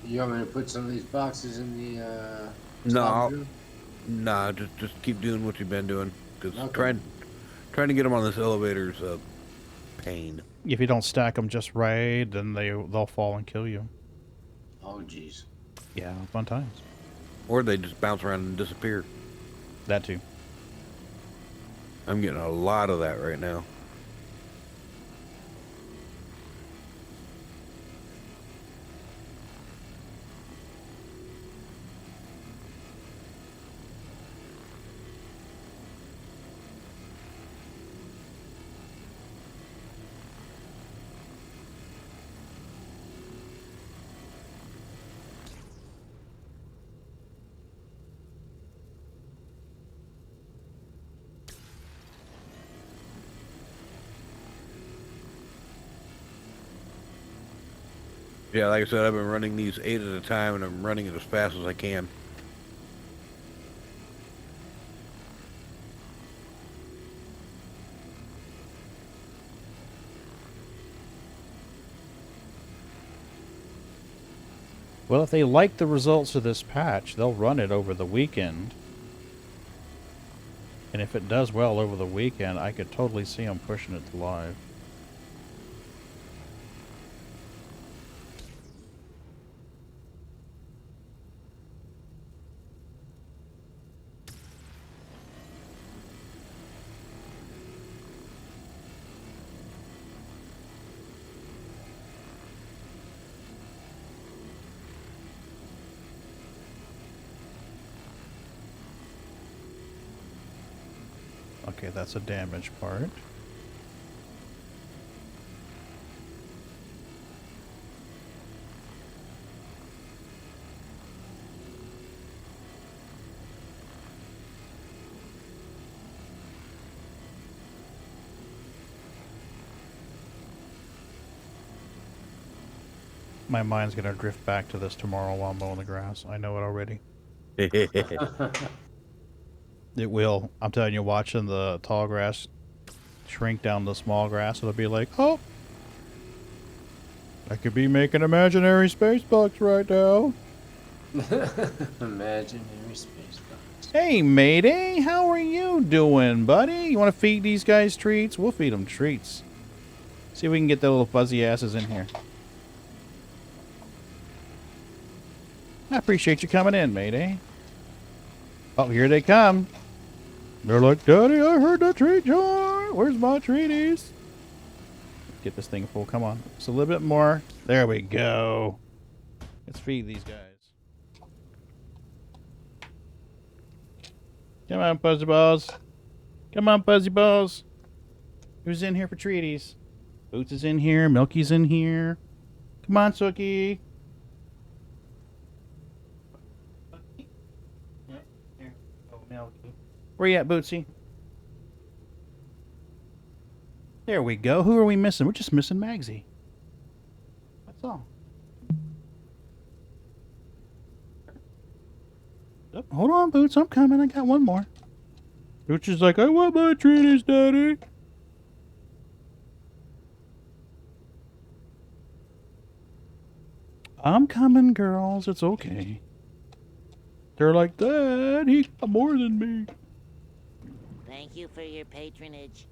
You want me to put some of these boxes in the No, nah, just keep doing what you've been doing. Because Okay. trying to get them on this elevator is a pain. If you don't stack them just right, then they'll fall and kill you. Oh, jeez. Yeah, fun times. Or they just bounce around and disappear. That too. I'm getting a lot of that right now. Yeah, like I said, I've been running these 8 at a time, and I'm running it as fast as I can. Well, if they like the results of this patch, they'll run it over the weekend. And if it does well over the weekend, I could totally see them pushing it to live. Okay, that's a damage part. My mind's gonna drift back to this tomorrow while I'm mowing the grass. I know it already. It will. I'm telling you, watching the tall grass shrink down to small grass, it'll be like, oh, I could be making imaginary space bucks right now. Imaginary space box. Hey, matey, how are you doing, buddy? You want to feed these guys treats? We'll feed them treats. See if we can get their little fuzzy asses in here. I appreciate you coming in, matey. Oh, here they come. They're like, Daddy, I heard the treat jar. Where's my treaties? Get this thing full. Come on. Just a little bit more. There we go. Let's feed these guys. Come on, Fuzzy Balls. Come on, Fuzzy Balls. Who's in here for treaties? Boots is in here. Milky's in here. Come on, Sookie. Milky. Where you at, Bootsy? There we go. Who are we missing? We're just missing Magsy. That's all. Oh, hold on, Boots. I'm coming. I got one more. Boots is like, I want my treaties, Daddy. I'm coming, girls. It's okay. They're like, Dad, he got more than me. Thank you for your patronage.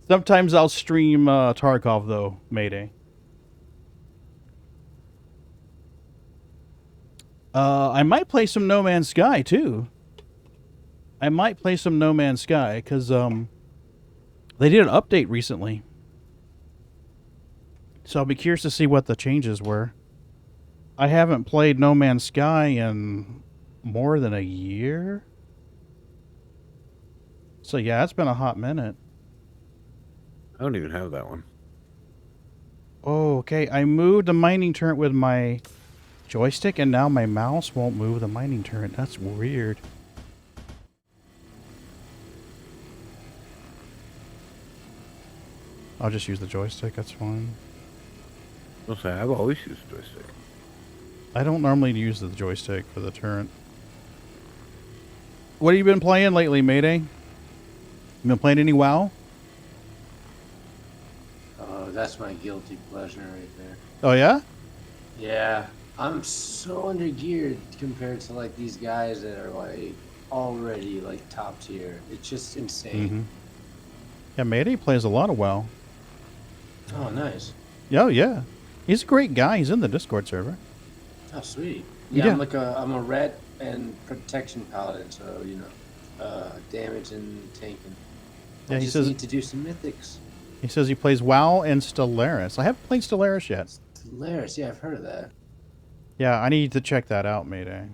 Sometimes I'll stream Tarkov, though, Mayday. I might play some No Man's Sky, too. I might play some No Man's Sky, because they did an update recently. So I'll be curious to see what the changes were. I haven't played No Man's Sky in more than a year. So yeah, it's been a hot minute. I don't even have that one. Oh, okay. I moved the mining turret with my joystick, and now my mouse won't move the mining turret. That's weird. I'll just use the joystick. That's fine. I'll say I've always used joystick. I don't normally use the joystick for the turret. What have you been playing lately, Mayday? You been playing any WoW? Oh, that's my guilty pleasure right there. Oh, yeah? Yeah, I'm so undergeared compared to like these guys that are like already like top tier. It's just insane. Mm-hmm. Yeah, Mayday plays a lot of WoW. Oh, nice. Oh, yeah. He's a great guy. He's in the Discord server. Oh, sweet. Yeah, Yeah. I'm a ret and protection paladin, so you know, damage and tanking. Yeah, I he just says need to do some mythics. he says he plays WoW and Stellaris. I haven't played Stellaris yet. Stellaris, yeah, I've heard of that. Yeah, I need to check that out, Mayday.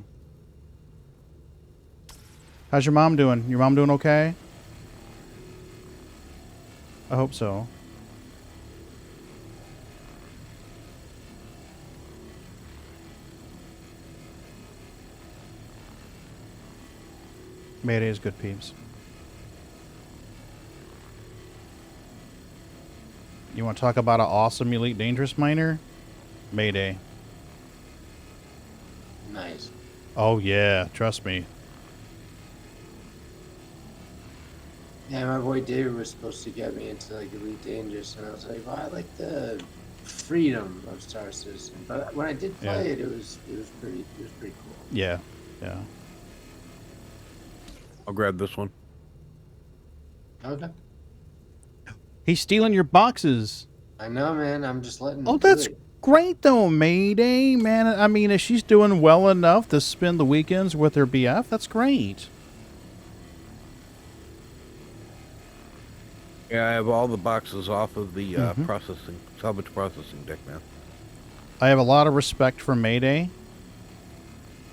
How's your mom doing? Your mom doing okay? I hope so. Mayday is good, peeps. You want to talk about an awesome Elite Dangerous miner? Mayday. Nice. Oh, yeah. Trust me. Yeah, my boy David was supposed to get me into like Elite Dangerous, and I was like, well, I like the freedom of Star Citizen. But when I did play it, it was pretty cool. Yeah. Yeah. I'll grab this one. Okay. He's stealing your boxes. I know, man. I'm just letting. Oh, that's great, though, Mayday, man. I mean, if she's doing well enough to spend the weekends with her BF, that's great. Yeah, I have all the boxes off of the salvage processing deck now. I have a lot of respect for Mayday.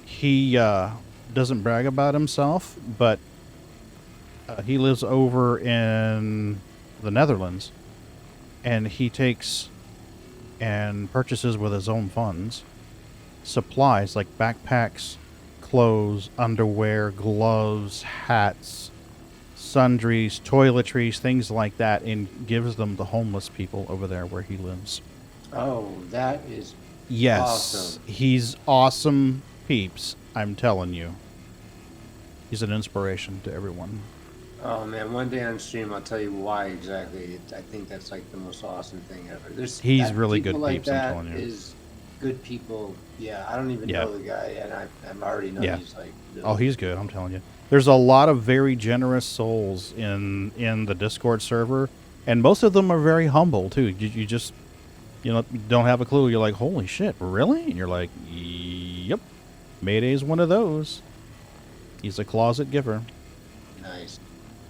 He doesn't brag about himself, but he lives over in the Netherlands, and he takes and purchases with his own funds supplies like backpacks, clothes, underwear, gloves, hats, sundries, toiletries, things like that, and gives them to homeless people over there where he lives. Oh, that is awesome. He's awesome, peeps. I'm telling you. He's an inspiration to everyone. Oh man, one day on stream I'll tell you why exactly. I think that's like the most awesome thing ever. He's really good like peeps, I'm telling you. Is good people. Yeah, I don't even know the guy, and I already know he's like. Really oh, he's good. I'm telling you. There's a lot of very generous souls in the Discord server, and most of them are very humble too. You just don't have a clue. You're like, holy shit, really? And you're like, yep. Mayday's one of those. He's a closet giver. Nice.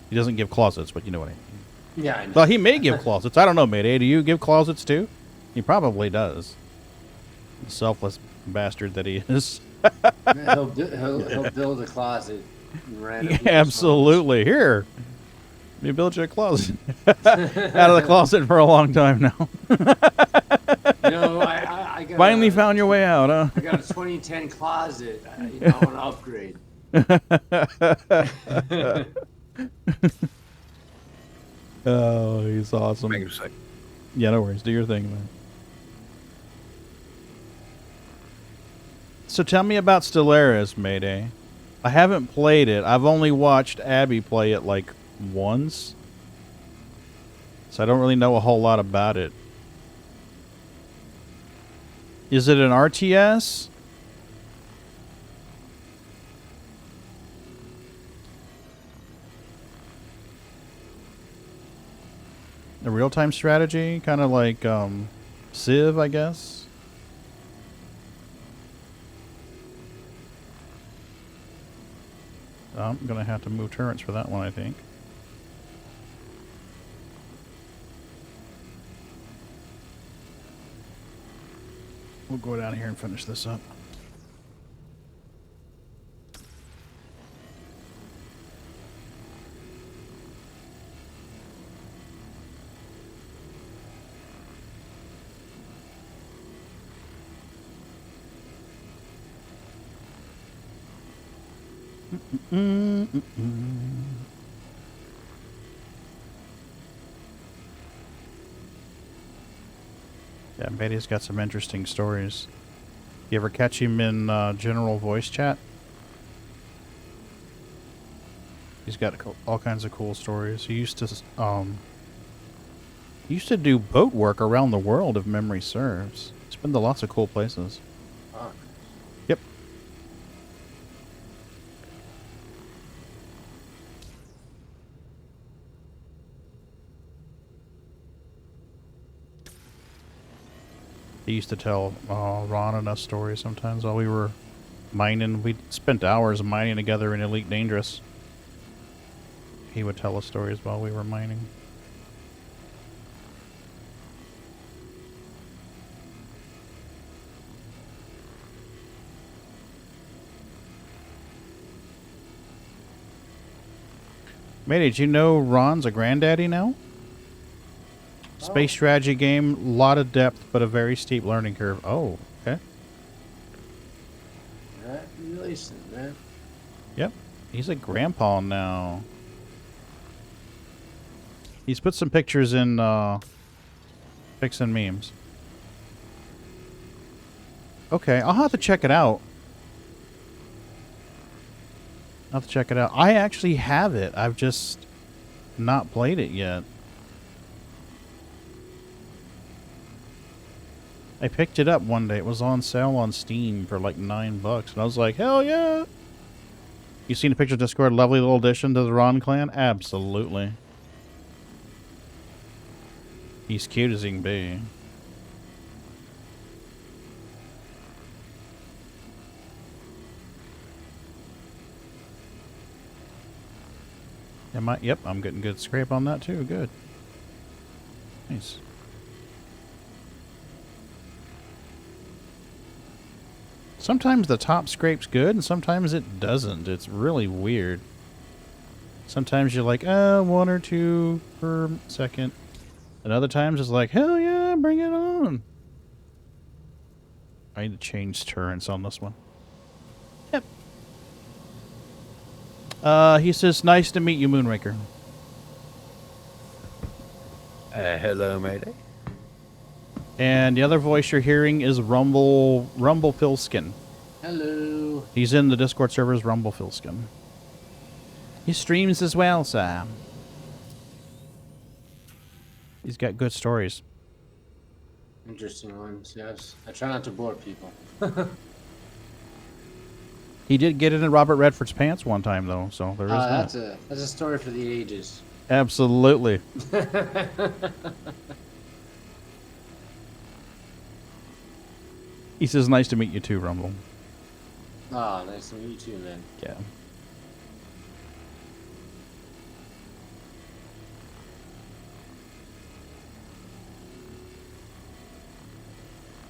He doesn't give closets, but you know what I mean. Yeah, I know. Well, he may give closets. I don't know, Mayday. Do you give closets too? He probably does. The selfless bastard that he is. he'll build a closet. Yeah, absolutely. Here. Let me build you a closet. Out of the closet for a long time now. I got finally found your way out, huh? I got a 2010 closet. I want to upgrade. Oh, he's awesome. Yeah, no worries. Do your thing, man. So tell me about Stellaris, Mayday. I haven't played it. I've only watched Abby play it like once. So I don't really know a whole lot about it. Is it an RTS? A real-time strategy? Kind of like Civ, I guess? I'm going to have to move turrets for that one, I think. We'll go down here and finish this up. Yeah, Betty's got some interesting stories. You ever catch him in general voice chat? He's got all kinds of cool stories. He used to do boat work around the world, if memory serves. He's been to lots of cool places. Oh. Yep. He used to tell Ron and us stories sometimes while we were mining. We spent hours mining together in Elite Dangerous. He would tell us stories while we were mining. Mate, did you know Ron's a granddaddy now? Space strategy game, lot of depth, but a very steep learning curve. Oh, okay. Congratulations, man. Yep, he's a grandpa now. He's put some pictures in pics and memes. Okay, I'll have to check it out. I'll have to check it out. I actually have it. I've just not played it yet. I picked it up one day. It was on sale on Steam for like $9, and I was like, hell yeah! You seen the picture of Discord? Lovely little addition to the Ron clan? Absolutely. He's cute as he can be. Yep, I'm getting good scrape on that too. Good. Nice. Sometimes the top scrape's good, and sometimes it doesn't. It's really weird. Sometimes you're like, 1 or 2 per second. And other times it's like, hell yeah, bring it on. I need to change turrets on this one. Yep. He says, nice to meet you, Moonraker. Hello, matey. And the other voice you're hearing is RumbleFilthskin. Hello. He's in the Discord servers, RumbleFilthskin. He streams as well, Sam. He's got good stories. Interesting ones, yes. I try not to bore people. He did get it in Robert Redford's pants one time, though, so there is that. That's a story for the ages. Absolutely. He says, nice to meet you too, Rumble. Oh, nice to meet you too, man. Yeah.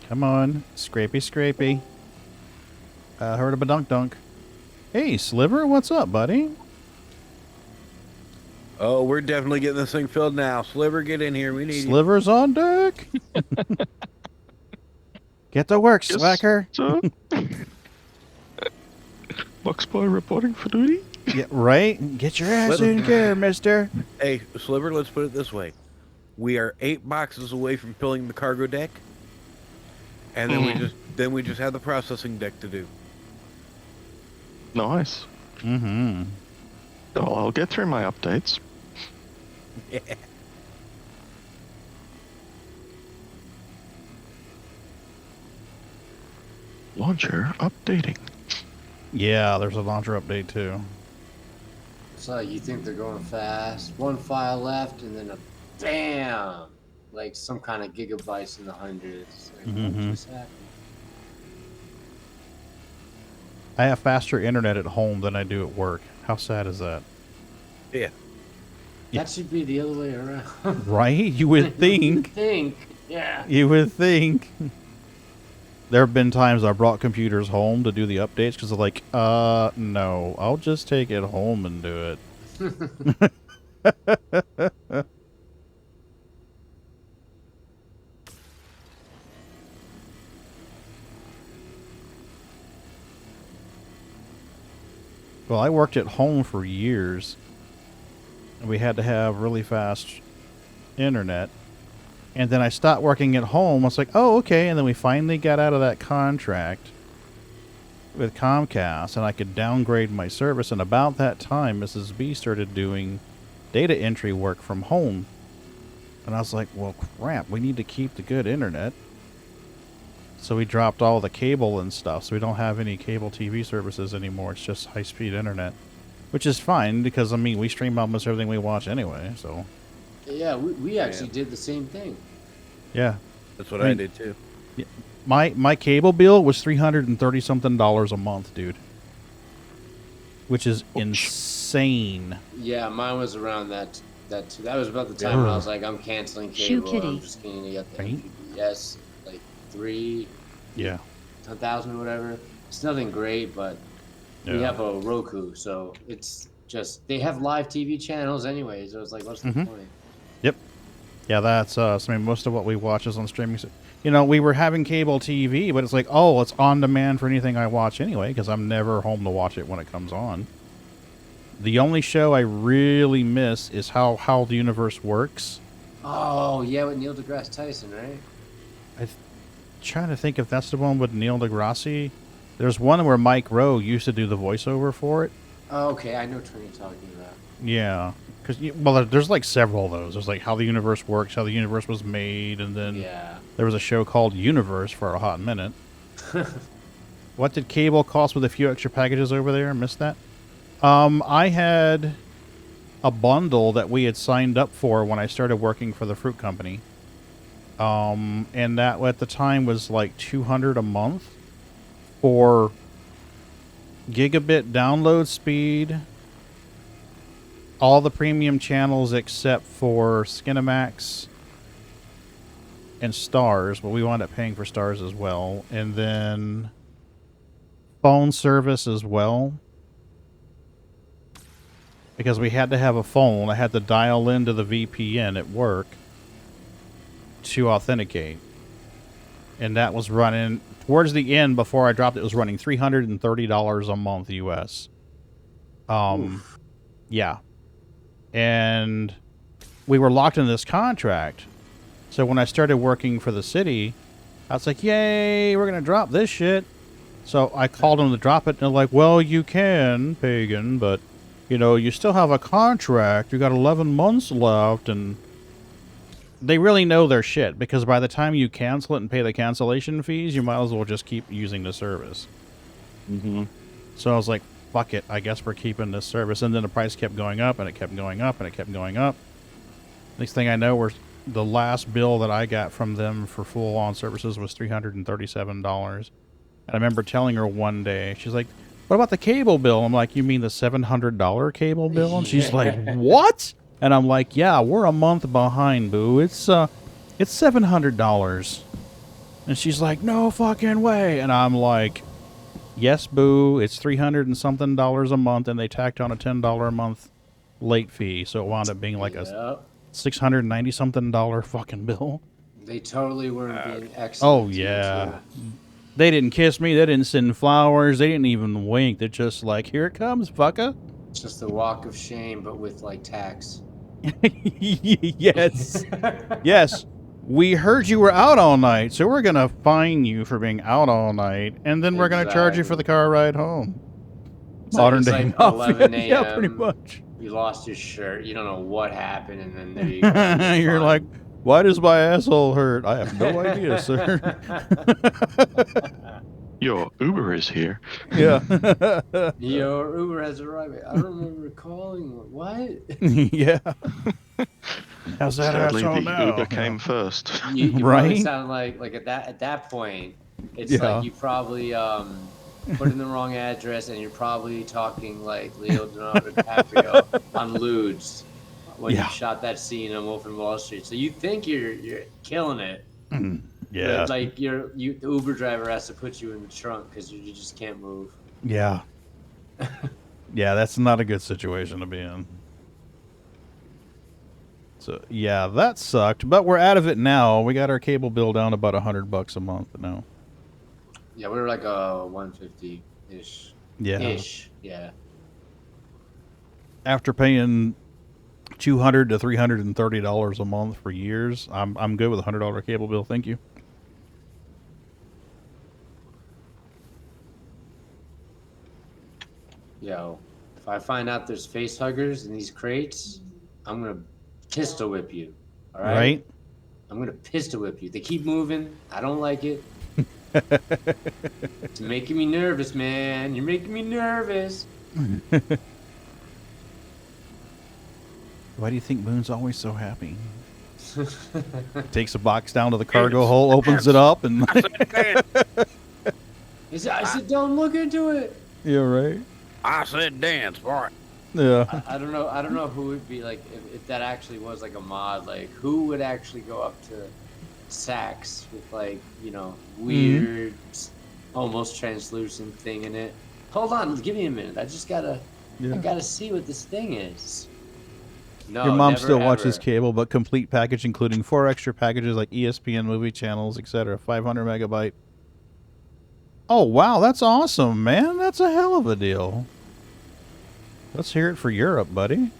Come on. Scrapey, scrapey. Heard of a dunk dunk. Hey, Sliver, what's up, buddy? Oh, we're definitely getting this thing filled now. Sliver, get in here. We need Sliver's on deck. Get to work, Yes, slacker. sir. Boxboy reporting for duty. Yeah, right? Get your ass in here, mister. Hey, Sliver, let's put it this way. We are 8 boxes away from filling the cargo deck. And then we just have the processing deck to do. Nice. Mm-hmm. Oh, I'll get through my updates. Yeah. Launcher updating. Yeah, there's a launcher update too. So you think they're going fast? One file left, and then a bam, like some kind of gigabytes in the hundreds. Like, what just happened? I have faster internet at home than I do at work. How sad is that? Yeah. That should be the other way around. Right? You would think. Yeah. You would think. There have been times I brought computers home to do the updates because they're like, no, I'll just take it home and do it. Well, I worked at home for years. And we had to have really fast internet. And then I stopped working at home. I was like, oh, okay. And then we finally got out of that contract with Comcast, and I could downgrade my service. And about that time, Mrs. B started doing data entry work from home. And I was like, well, crap, we need to keep the good internet. So we dropped all the cable and stuff, so we don't have any cable TV services anymore. It's just high-speed internet, which is fine because, I mean, we stream almost everything we watch anyway, so... Yeah, we actually did the same thing. Yeah. That's what I did, too. Yeah. My cable bill was $330-something a month, dude. Which is insane. Yeah, mine was around that too. That was about the time when I was like, I'm canceling cable. Shoe kitty. I'm just going to get the MPBS, like 3... Yeah. 10,000 or whatever. It's nothing great, but we have a Roku, so it's just... They have live TV channels anyway, so it's like, what's the point? Yep. Yeah, that's us. I mean, most of what we watch is on streaming. You know, we were having cable TV, but it's like, oh, it's on demand for anything I watch anyway, because I'm never home to watch it when it comes on. The only show I really miss is How the Universe Works. Oh, yeah, with Neil deGrasse Tyson, right? I'm trying to think if that's the one with Neil deGrasse. There's one where Mike Rowe used to do the voiceover for it. Oh, okay, I know what you're talking about. Yeah. Because, well, there's like several of those. There's like How the Universe Works, How the Universe Was Made, and then there was a show called Universe for a hot minute. What did cable cost with a few extra packages over there? Missed that? I had a bundle that we had signed up for when I started working for the fruit company. And that at the time was like $200 a month for gigabit download speed, all the premium channels except for Skinemax and Stars, but we wound up paying for Stars as well, and then phone service as well. Because we had to have a phone, I had to dial into the VPN at work to authenticate. And that was running, towards the end, before I dropped it, was running $330 a month US. Yeah. And we were locked in this contract. So when I started working for the city, I was like, yay, we're going to drop this shit. So I called them to drop it, and they're like, well, you can, Pagan, but, you know, you still have a contract. You got 11 months left, and they really know their shit, because by the time you cancel it and pay the cancellation fees, you might as well just keep using the service. So I was like, fuck it, I guess we're keeping this service. And then the price kept going up, and it kept going up, and it kept going up. Next thing I know, the last bill that I got from them for full-on services was $337. And I remember telling her one day, she's like, what about the cable bill? I'm like, you mean the $700 cable bill? And she's like, what? And I'm like, yeah, we're a month behind, boo. It's $700. And she's like, no fucking way. And I'm like, yes, boo, it's $300 and something a month, and they tacked on a $10 a month late fee, so it wound up being like a $690 something fucking bill. They totally weren't being excellent. Oh yeah, they didn't kiss me. They didn't send flowers. They didn't even wink. They're just like, here it comes, fucker. It's just a walk of shame, but with like tax. Yes, yes. We heard you were out all night, so we're gonna fine you for being out all night, and then we're gonna charge you for the car ride home. Modern day like 11 a.m. Yeah, pretty much. You lost your shirt. You don't know what happened, and then there you go. You're like, why does my asshole hurt? I have no idea, sir. Your Uber is here. Yeah. Your Uber has arrived. I don't remember calling. What? Yeah. How's that Sadly, asshole the now? Uber came first. You probably Right? sound like at that point, it's Yeah. like you probably put in the wrong address, and you're probably talking like Leonardo DiCaprio on Ludes when Yeah. you shot that scene on Wolf of Wall Street. So you think you're killing it, Yeah. but like the Uber driver has to put you in the trunk because you just can't move. Yeah. Yeah, that's not a good situation to be in. So yeah, that sucked, but we're out of it now. We got our cable bill down about $100 a month now. Yeah, we were like a 150 ish. Yeah. Ish. Yeah. After paying $200 to $330 a month for years, I'm good with a $100 cable bill. Thank you. Yo, if I find out there's face huggers in these crates, I'm gonna pistol whip you. All right? Right? I'm gonna pistol whip you. They keep moving. I don't like it. It's making me nervous, man. You're making me nervous. Why do you think Moon's always so happy? Takes a box down to the cargo hold, opens it up, and I said, don't look into it. yeah, right. I said dance, boy. Yeah. I don't know. I don't know who would be like if that actually was like a mod. Like who would actually go up to sax with like weird, almost translucent thing in it. Hold on, give me a minute. I just gotta see what this thing is. No, Your mom never, still watches ever. cable, but complete package including 4 extra packages like ESPN movie channels, etc. 500 megabyte. Oh wow, that's awesome, man. That's a hell of a deal. Let's hear it for Europe, buddy.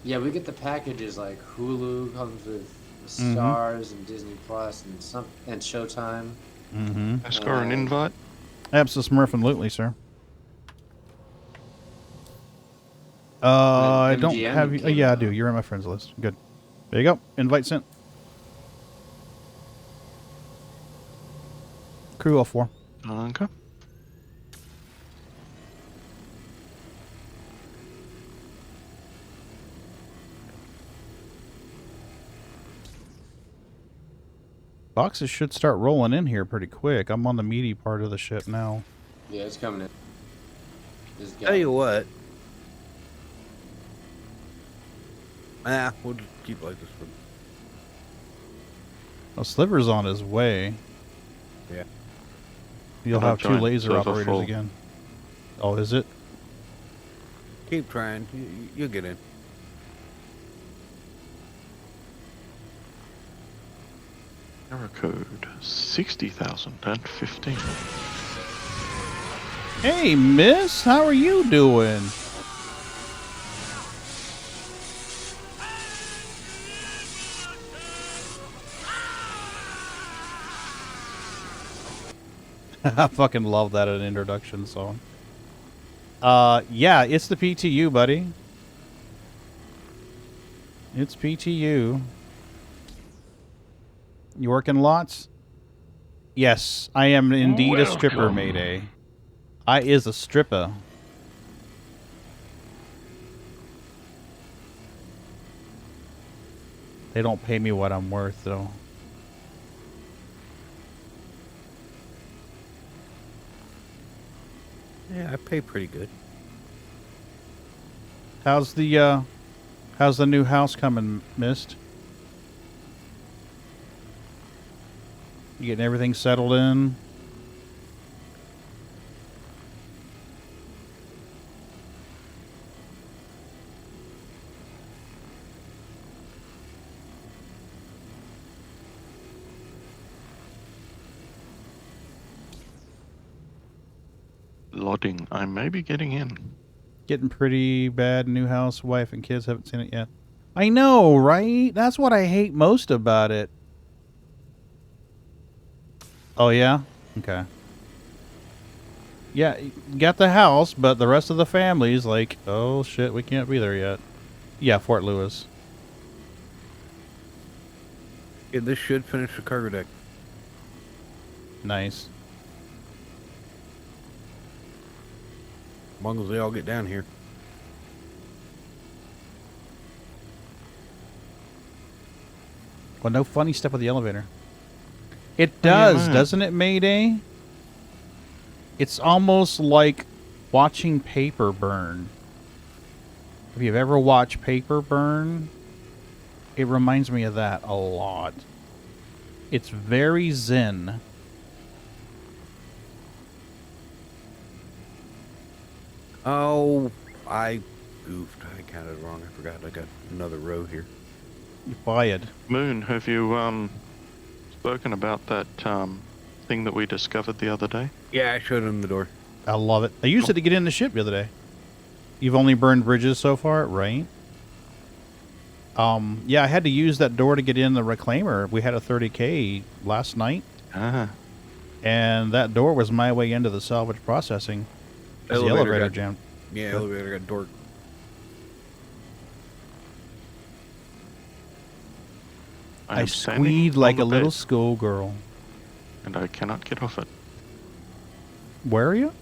Yeah, we get the packages like Hulu comes with Stars and Disney Plus and Showtime. I score an invite. Absolutely, sir. I don't MGM have you. Yeah, I do. You're on my friends list. Good. There you go. Invite sent. Crew of 4. Okay. Boxes should start rolling in here pretty quick. I'm on the meaty part of the ship now. Yeah, it's coming in. Tell you what. We'll just keep like this one. Oh, Sliver's on his way. Yeah. You'll have 2 giant laser server operators full. again. Oh, is it? Keep trying. You'll get in. Error code 60,015. Hey, miss. How are you doing? I fucking love that an introduction song. Yeah, it's the PTU, buddy. It's PTU. You working lots? Yes, I am indeed a stripper, Welcome. Mayday. I is a stripper. They don't pay me what I'm worth, though. Yeah, I pay pretty good. How's the new house coming, Mist? You getting everything settled in? Lodding. I may be getting in. Getting pretty bad. New house, wife and kids haven't seen it yet. I know, right? That's what I hate most about it. Oh, yeah? Okay. Yeah, you got the house, but the rest of the family's like, oh shit, we can't be there yet. Yeah, Fort Lewis. Yeah, this should finish the cargo deck. Nice. As long as they all get down here. Well, no funny stuff with the elevator. It Oh, yeah, does, man. doesn't it, Mayday? It's almost like watching paper burn. If you've ever watched paper burn, it reminds me of that a lot. It's very zen. Oh, I goofed. I counted wrong. I forgot I got another row here. You fired. Moon, have you spoken about that thing that we discovered the other day? Yeah, I showed him the door. I love it. I used it to get in the ship the other day. You've only burned bridges so far, right? Yeah, I had to use that door to get in the reclaimer. We had a 30K last night. Ah. And that door was my way into the salvage processing. The elevator jammed. Yeah, elevator got dork. I squeed like a little schoolgirl. And I cannot get off it. Where are you?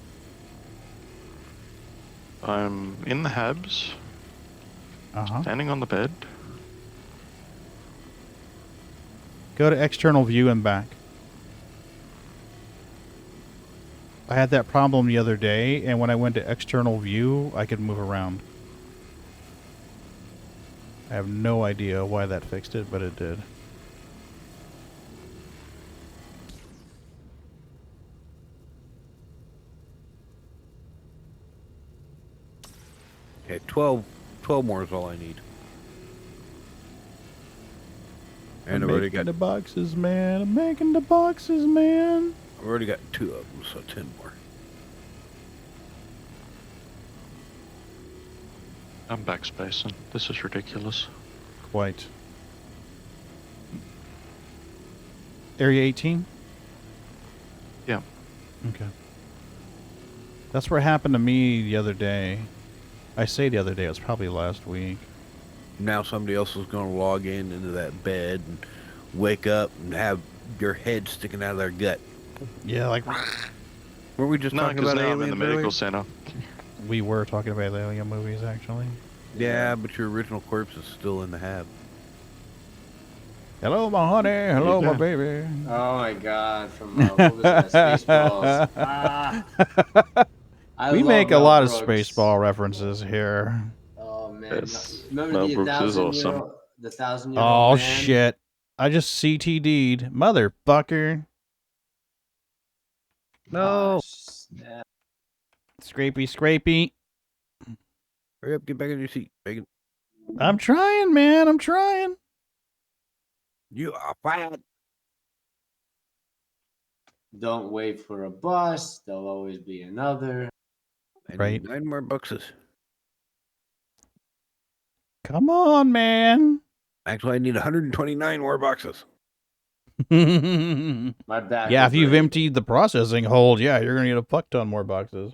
I'm in the habs. Standing on the bed. Go to external view and back. I had that problem the other day, and when I went to external view, I could move around. I have no idea why that fixed it, but it did. Okay, 12 more is all I need. And I've already got the boxes, man. I'm making the boxes, man. I've already got 2 of them, so 10 more. I'm backspacing. This is ridiculous. Quite. Area 18? Yeah. Okay. That's what happened to me the other day. I say the other day, it was probably last week. Now somebody else is going to log in into that bed and wake up and have your head sticking out of their gut. Yeah, like... Were we just talking about now I'm aliens in the medical earlier? center. We were talking about alien movies, actually. Yeah, but your original corpse is still in the hab. Hello, my honey. Hello, my baby. Oh my god, from what was that? Spaceballs. We love make a Mel lot of Brooks. Spaceball references here. Oh man, Yes. remember Mel the Brooks is 1,000 awesome. year old, the 1,000-year-old Oh, man? shit. I just CTD'd. Motherfucker. No! Snap. Scrapey, scrapey. Hurry up, get back in your seat, Bacon. I'm trying, man. I'm trying. You are fired. Don't wait for a bus. There'll always be another. I Right. need 9 more boxes. Come on, man. Actually, I need 129 more boxes. Yeah, My back. if was you've ready. emptied the processing hold, yeah, you're going to get a fuck ton more boxes.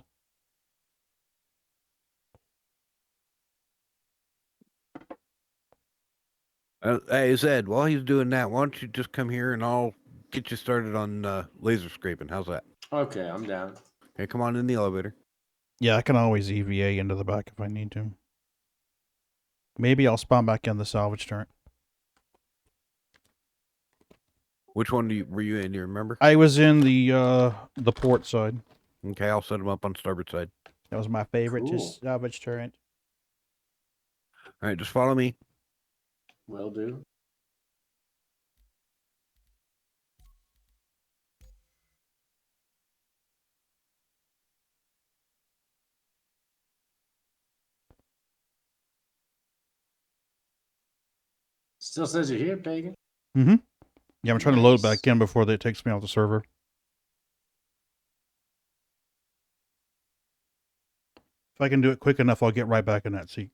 Hey, Zed, while he's doing that, why don't you just come here and I'll get you started on laser scraping. How's that? Okay, I'm down. Okay, come on in the elevator. Yeah, I can always EVA into the back if I need to. Maybe I'll spawn back in the salvage turret. Which one were you in? Do you remember? I was in the port side. Okay, I'll set him up on starboard side. That was my favorite Cool. salvage turret. All right, just follow me. Will do. Still says you're here, Pagan. Mm-hmm. Yeah, I'm trying to load Nice. back in before it takes me off the server. If I can do it quick enough, I'll get right back in that seat.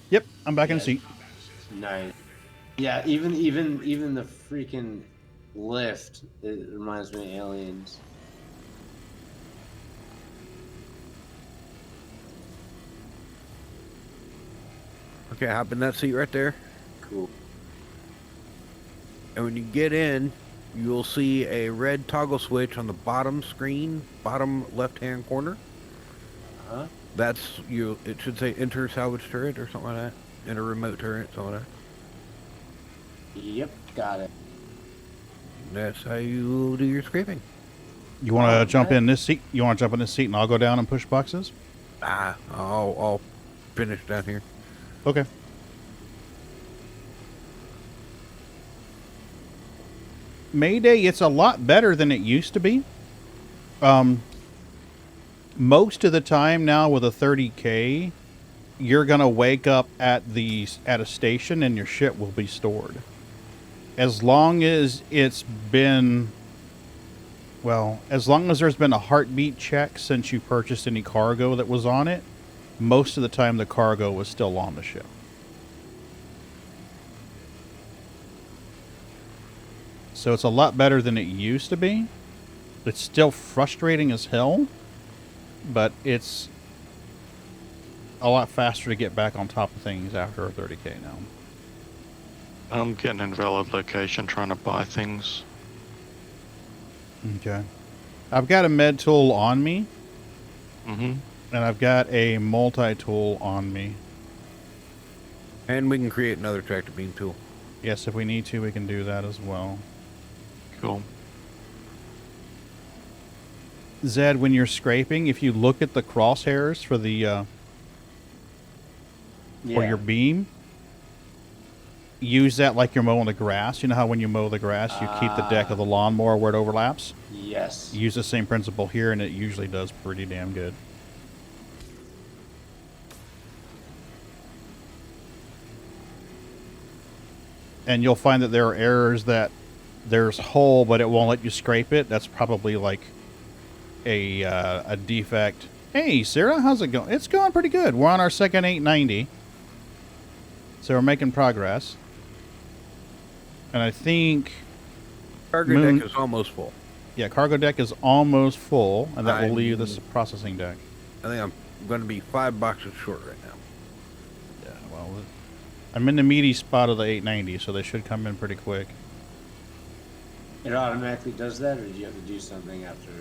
Yep, I'm back in the seat. Nice. Yeah, even the freaking lift, it reminds me of Aliens. Okay, hop in that seat right there. Cool. And when you get in, you'll see a red toggle switch on the bottom screen, bottom left-hand corner. Huh? That's you. It should say enter salvage turret or something like that. Enter remote turret, something like that. Yep, got it. That's how you do your scraping. You want to jump in this seat? You want to jump in this seat and I'll go down and push boxes? I'll finish down here. Okay. Mayday, it's a lot better than it used to be. Most of the time now with a 30K, you're gonna wake up at a station and your shit will be stored. As long as it's been, well, as long as there's been a heartbeat check since you purchased any cargo that was on it, most of the time the cargo was still on the ship. So it's a lot better than it used to be. It's still frustrating as hell, but it's a lot faster to get back on top of things after a 30K now. I'm getting an invalid location trying to buy things. Okay. I've got a med tool on me. Mm-hmm. And I've got a multi-tool on me. And we can create another tractor beam tool. Yes, if we need to, we can do that as well. Cool. Zed, when you're scraping, if you look at the crosshairs for the for your beam, use that like you're mowing the grass. You know how when you mow the grass, you keep the deck of the lawnmower where it overlaps? Yes. Use the same principle here, and it usually does pretty damn good. And you'll find that there are errors that there's hole, but it won't let you scrape it. That's probably like a defect. Hey, Sarah, how's it going? It's going pretty good. We're on our second 890. So we're making progress. And I think Cargo deck is almost full. Yeah, cargo deck is almost full, and that will leave this processing deck. I think I'm going to be 5 boxes short right now. Yeah, well, I'm in the meaty spot of the 890, so they should come in pretty quick. It automatically does that, or do you have to do something after?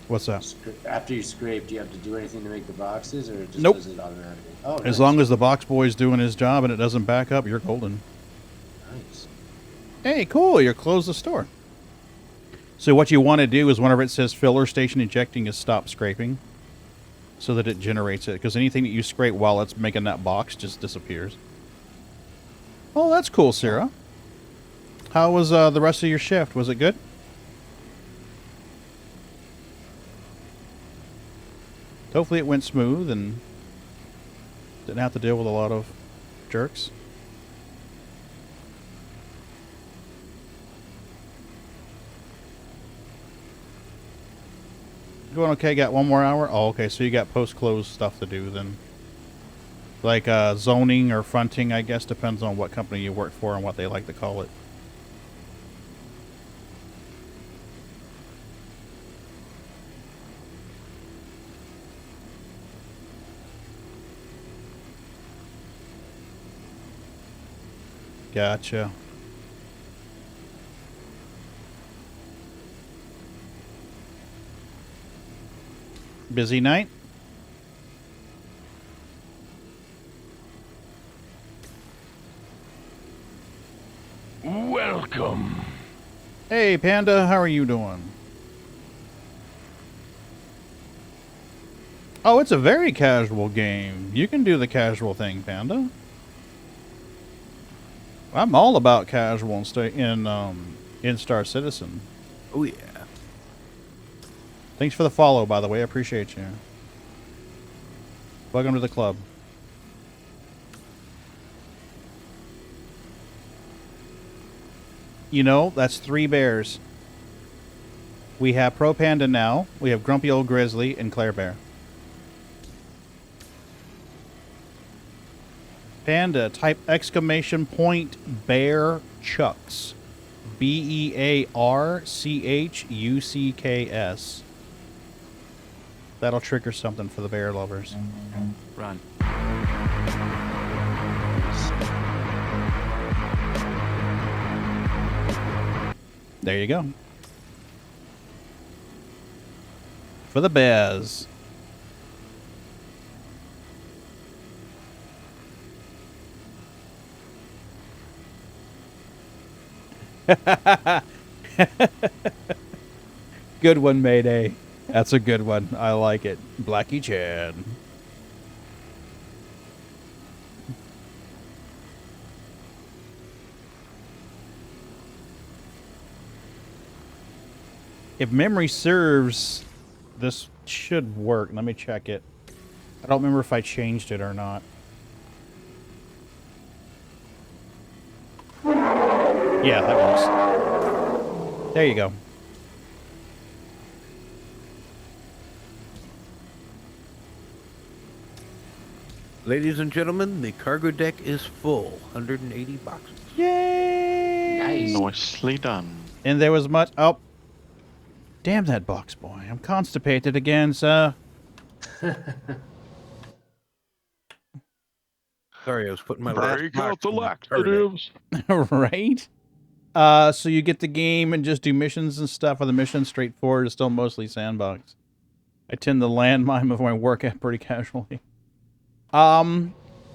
What's that? After you scrape, do you have to do anything to make the boxes, or it just Nope. does it automatically? Oh, nice. As long as the box boy's doing his job and it doesn't back up, you're golden. Nice. Hey, cool, you're closed the store. So what you want to do is whenever it says filler station ejecting is stop scraping so that it generates it, because anything that you scrape while it's making that box just disappears. Oh, that's cool, Sarah. How was the rest of your shift? Was it good? Hopefully it went smooth and didn't have to deal with a lot of jerks. Going okay, got 1 more hour? Oh, okay, so you got post-close stuff to do then. Like zoning or fronting, I guess, depends on what company you work for and what they like to call it. Gotcha. Busy night? Welcome. Hey, Panda, how are you doing? Oh, it's a very casual game. You can do the casual thing, Panda. I'm all about casual in Star Citizen. Oh, yeah. Thanks for the follow, by the way. I appreciate you. Welcome to the club. You know, that's 3 bears. We have ProPanda now. We have Grumpy Old Grizzly and Claire Bear. Panda, type exclamation point bear chucks. BEARCHUCKS. That'll trigger something for the bear lovers. Run. There you go. For the bears. Good one, Mayday. That's a good one. I like it. Blackie Chad. If memory serves, this should work. Let me check it. I don't remember if I changed it or not. Yeah, that works. There you go. Ladies and gentlemen, the cargo deck is full. 180 boxes. Yay! Nice. Nicely done. And there was much... Oh. Damn that box boy. I'm constipated again, sir. Sorry, I was putting my Break last out the box in the laxatives. Right? So you get the game and just do missions and stuff, or the mission's straightforward, it's still mostly sandbox. I tend to landmine with my work at pretty casually.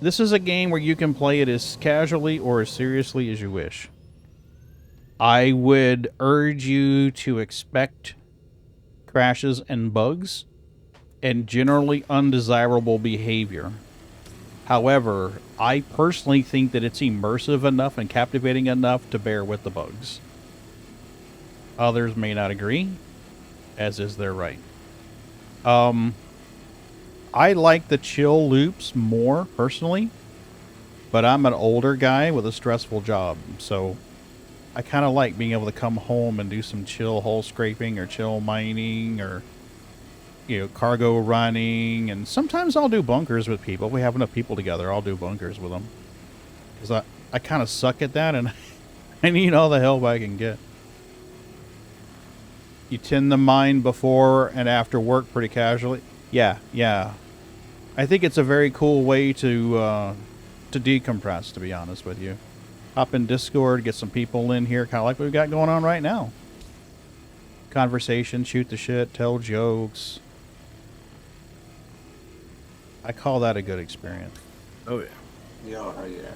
This is a game where you can play it as casually or as seriously as you wish. I would urge you to expect crashes and bugs and generally undesirable behavior. However, I personally think that it's immersive enough and captivating enough to bear with the bugs. Others may not agree, as is their right. I like the chill loops more, personally, but I'm an older guy with a stressful job, so I kind of like being able to come home and do some chill hole scraping or chill mining or, you know, cargo running, and sometimes I'll do bunkers with people. If we have enough people together, I'll do bunkers with them. Because I kind of suck at that, and I need all the help I can get. You tend to mine before and after work pretty casually. Yeah. I think it's a very cool way to decompress, to be honest with you. Hop in Discord, get some people in here, kind of like what we've got going on right now. Conversation, shoot the shit, tell jokes. I call that a good experience. Oh, yeah. Yeah.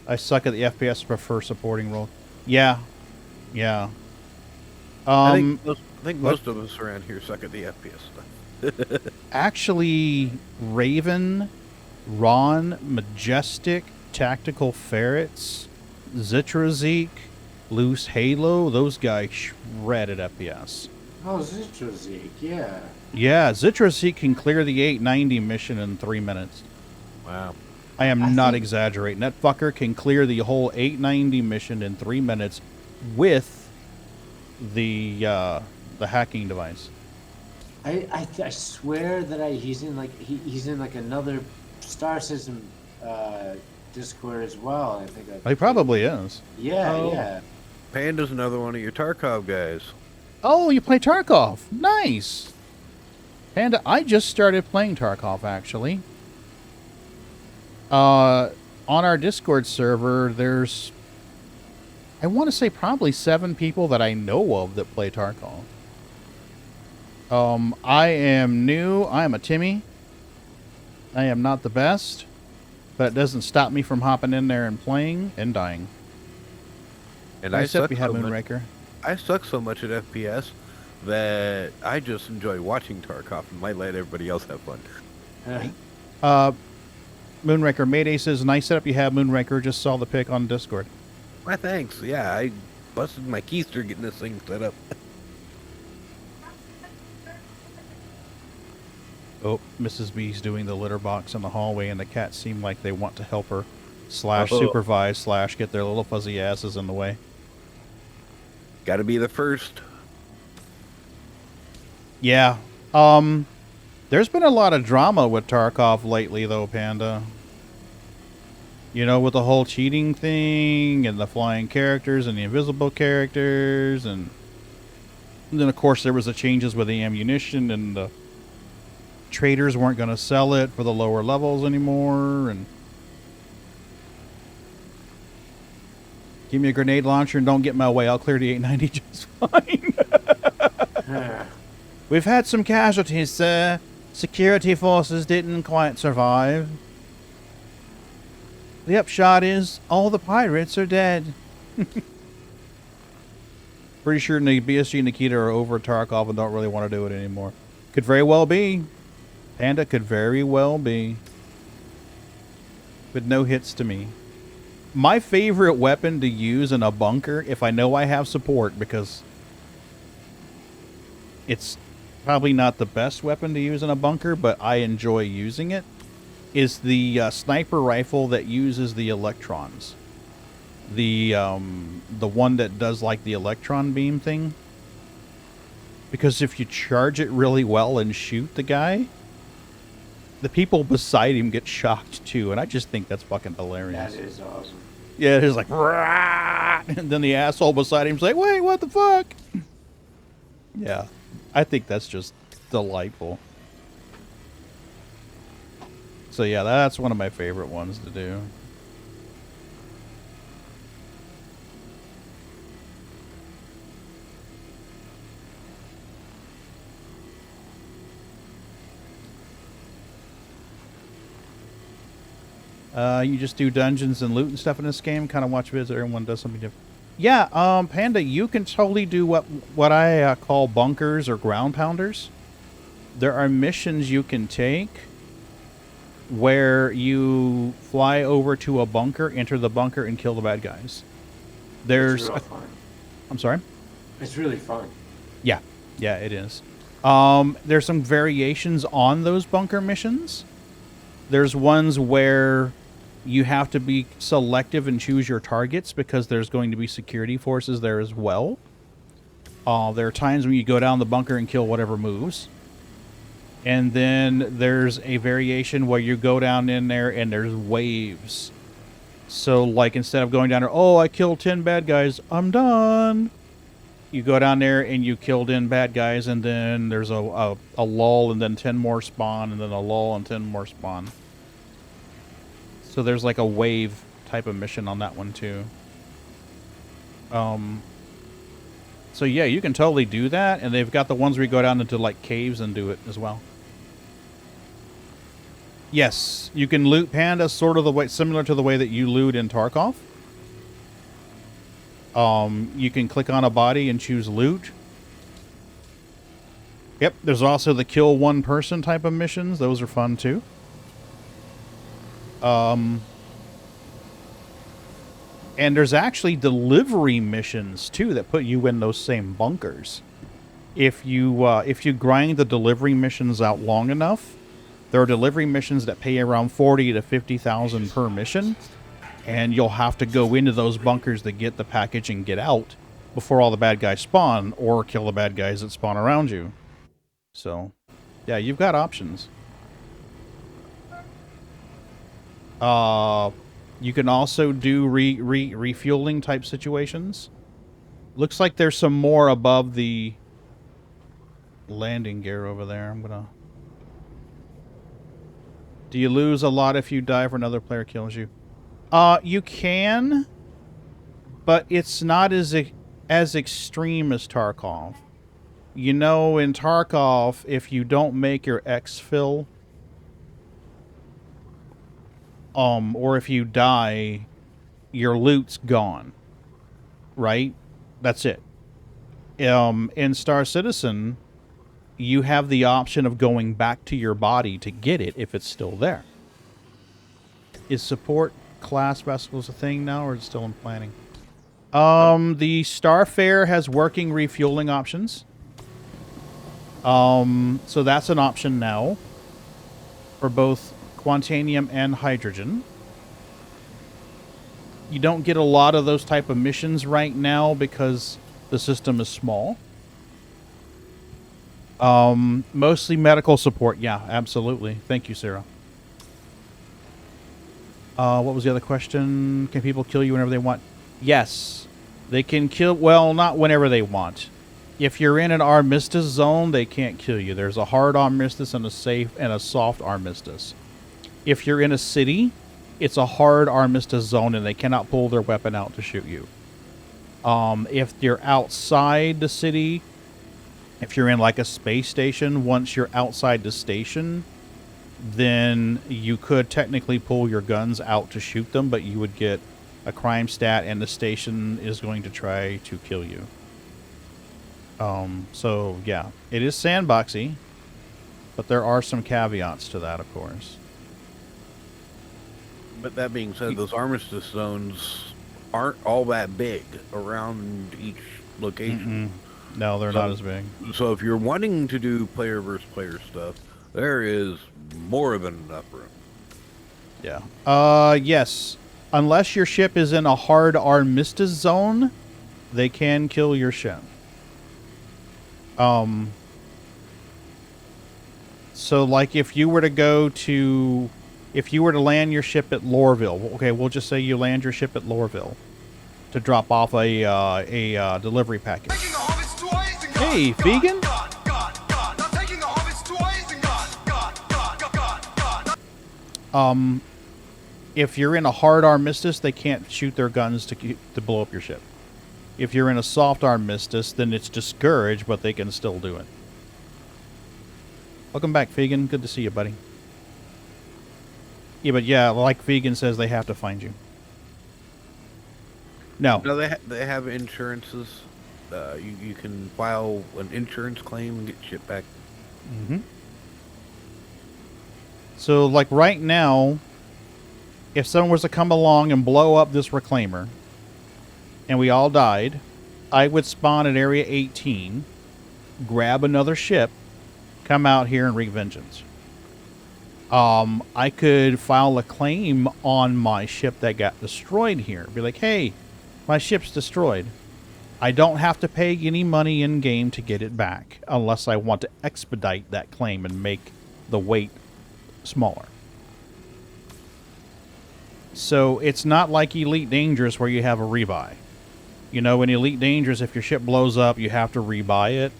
I suck at the FPS, prefer supporting role. Yeah. I think most of us around here suck at the FPS stuff. Actually, Raven, Ron, Majestic, Tactical Ferrets, Zitrazeek, Loose Halo, those guys shred at FPS. Oh, Zitrazeek, yeah. Yeah, Zitrazeek can clear the 890 mission in 3 minutes. Wow. I am not exaggerating. That fucker can clear the whole 890 mission in 3 minutes with the hacking device. I swear that he's in like another Star System Discord as well. I think He probably is. Yeah. Panda's another one of your Tarkov guys. Oh, you play Tarkov. Nice. Panda, I just started playing Tarkov, actually. On our Discord server, there's, I want to say probably 7 people that I know of that play Tarkov. I am new. I am a Timmy. I am not the best, but it doesn't stop me from hopping in there and playing and dying. And I suck. We have Moonraker. I suck so much at FPS that I just enjoy watching Tarkov and might let everybody else have fun. Moonraker Mayday says, nice setup you have, Moonraker. Just saw the pic on Discord. Why, thanks. Yeah, I busted my keister getting this thing set up. Oh, Mrs. B's doing the litter box in the hallway, and the cats seem like they want to help her /supervise / get their little fuzzy asses in the way. Gotta be the first. Yeah. There's been a lot of drama with Tarkov lately, though, Panda. You know, with the whole cheating thing, and the flying characters, and the invisible characters, and then, of course, there was the changes with the ammunition, and the traders weren't going to sell it for the lower levels anymore, and Give me a grenade launcher and don't get in my way. I'll clear the 890 just fine. We've had some casualties, sir. Security forces didn't quite survive. The upshot is, all the pirates are dead. Pretty sure BSG and Nikita are over Tarkov and don't really want to do it anymore. Could very well be. Panda could very well be. But no hits to me. My favorite weapon to use in a bunker, if I know I have support, because it's probably not the best weapon to use in a bunker, but I enjoy using it, is the sniper rifle that uses the electrons. The one that does like the electron beam thing. Because if you charge it really well and shoot the guy, the people beside him get shocked too, and I just think that's fucking hilarious. That is awesome. Yeah, it is like, rah! And then the asshole beside him's like, wait, what the fuck? Yeah, I think that's just delightful. So yeah, that's one of my favorite ones to do. You just do dungeons and loot and stuff in this game. Kind of watch videos. Everyone does something different. Yeah, Panda, you can totally do what I call bunkers or ground pounders. There are missions you can take where you fly over to a bunker, enter the bunker, and kill the bad guys. There's it's real fun. I'm sorry? It's really fun. Yeah. Yeah, it is. There's some variations on those bunker missions. There's ones where you have to be selective and choose your targets because there's going to be security forces there as well. There are times when you go down the bunker and kill whatever moves. And then there's a variation where you go down in there and there's waves. So, like, instead of going down there, oh, I killed 10 bad guys, I'm done. You go down there and you kill 10 bad guys, and then there's a lull, and then 10 more spawn, and then a lull, and 10 more spawn. So there's like a wave type of mission on that one, too. So yeah, you can totally do that, and they've got the ones where you go down into, like, caves and do it as well. Yes, you can loot Panda sort of the way, similar to the way that you loot in Tarkov. You can click on a body and choose loot. Yep, there's also the kill one person type of missions. Those are fun too. And there's actually delivery missions too that put you in those same bunkers. If you grind the delivery missions out long enough, there are delivery missions that pay around 40 to 50,000 per mission. And you'll have to go into those bunkers to get the package and get out before all the bad guys spawn, or kill the bad guys that spawn around you. So, yeah, you've got options. You can also do refueling type situations. Looks like there's some more above the landing gear over there. Do you lose a lot if you die or another player kills you? You can, but it's not as extreme as Tarkov. You know, in Tarkov, if you don't make your exfil, or if you die, your loot's gone. Right? That's it. In Star Citizen, you have the option of going back to your body to get it if it's still there. Is support class vesicles a thing now, or is it still in planning? The Starfare has working refueling options. So that's an option now for both Quantanium and hydrogen. You don't get a lot of those type of missions right now because the system is small. Mostly medical support. Yeah, absolutely. Thank you, Sarah. What was the other question? Can people kill you whenever they want? Yes. They can kill... Well, not whenever they want. If you're in an armistice zone, they can't kill you. There's a hard armistice and a safe and a soft armistice. If you're in a city, it's a hard armistice zone and they cannot pull their weapon out to shoot you. If you're outside the city, if you're in like a space station, once you're outside the station, then you could technically pull your guns out to shoot them, but you would get a crime stat and the station is going to try to kill you. So yeah, it is sandboxy, but there are some caveats to that, of course. But that being said, those armistice zones aren't all that big around each location. No, they're not as big. So if you're wanting to do player versus player stuff, there is more than enough room. Yeah. Yes. Unless your ship is in a hard armistice zone, they can kill your ship. So like if you were to land your ship at Lorville, okay, we'll just say you land your ship at Lorville to drop off a delivery package. Hey, vegan? If you're in a hard armistice, they can't shoot their guns to blow up your ship. If you're in a soft armistice, then it's discouraged, but they can still do it. Welcome back, Vegan. Good to see you, buddy. Yeah, but yeah, like Vegan says, they have to find you. No. No, they have insurances. You can file an insurance claim and get shit back. So, like right now, if someone was to come along and blow up this reclaimer, and we all died, I would spawn at Area 18, grab another ship, come out here and wreak vengeance. I could file a claim on my ship that got destroyed here. Be like, hey, my ship's destroyed. I don't have to pay any money in-game to get it back, unless I want to expedite that claim and make the wait smaller. So it's not like Elite Dangerous where you have a rebuy. You know, in Elite Dangerous, if your ship blows up, you have to rebuy it.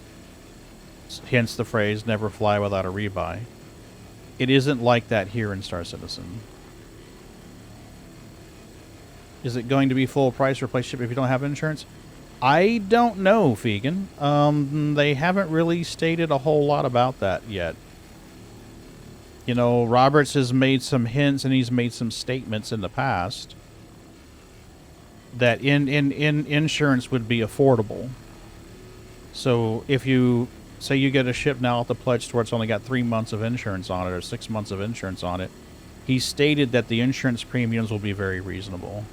Hence the phrase, never fly without a rebuy. It isn't like that here in Star Citizen. Is it going to be full price replace ship if you don't have insurance? I don't know, Vegan. They haven't really stated a whole lot about that yet. You know, Roberts has made some hints and he's made some statements in the past that in insurance would be affordable. So if you say you get a ship now at the pledge store, it's only got 3 months of insurance on it or 6 months of insurance on it. He stated that the insurance premiums will be very reasonable.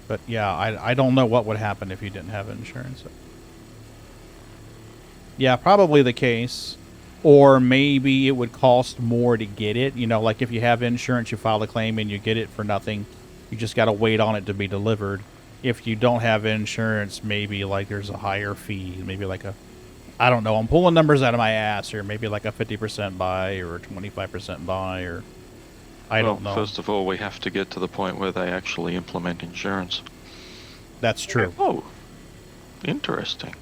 But yeah, I don't know what would happen if you didn't have insurance. Yeah, probably the case. Or maybe it would cost more to get it. You know, like if you have insurance, you file a claim and you get it for nothing. You just got to wait on it to be delivered. If you don't have insurance, maybe like there's a higher fee. Maybe like a, I don't know, I'm pulling numbers out of my ass here. Maybe like a 50% buy or a 25% buy or I don't know. First of all, we have to get to the point where they actually implement insurance. That's true. Oh, interesting.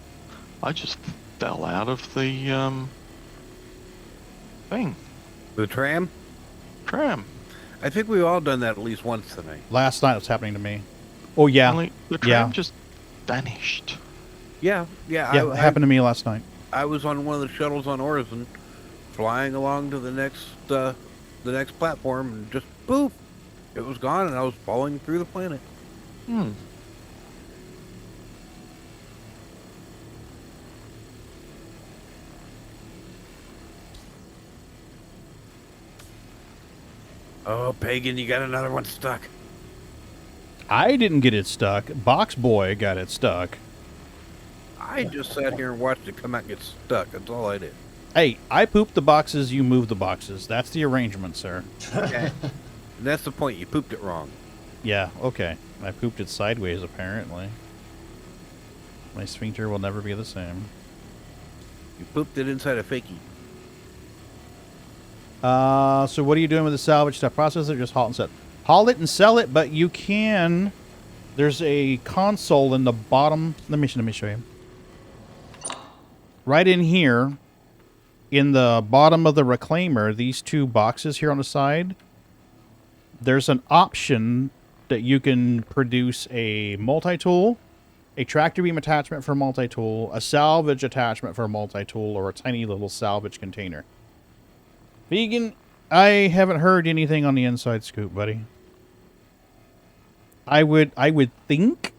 I just fell out of the thing. The tram? Tram. I think we've all done that at least once tonight. Last night it was happening to me. Oh, yeah. Only the tram just vanished. Yeah. Yeah, it happened to me last night. I was on one of the shuttles on Horizon, flying along to the next platform, and just poof, it was gone, and I was falling through the planet. Oh, Pagan, you got another one stuck. I didn't get it stuck. Box Boy got it stuck. I just sat here and watched it come out and get stuck. That's all I did. Hey, I pooped the boxes, you move the boxes. That's the arrangement, sir. Okay. And that's the point. You pooped it wrong. Yeah, okay. I pooped it sideways, apparently. My sphincter will never be the same. You pooped it inside a fakie. So what are you doing with the salvage stuff? Process it or just haul it and sell it? Haul it and sell it, but you can... There's a console in the bottom... Let me show you. Right in here, in the bottom of the reclaimer, these two boxes here on the side, there's an option that you can produce a multi-tool, a tractor beam attachment for multi-tool, a salvage attachment for multi-tool, or a tiny little salvage container. Vegan, I haven't heard anything on the inside scoop, buddy. I would think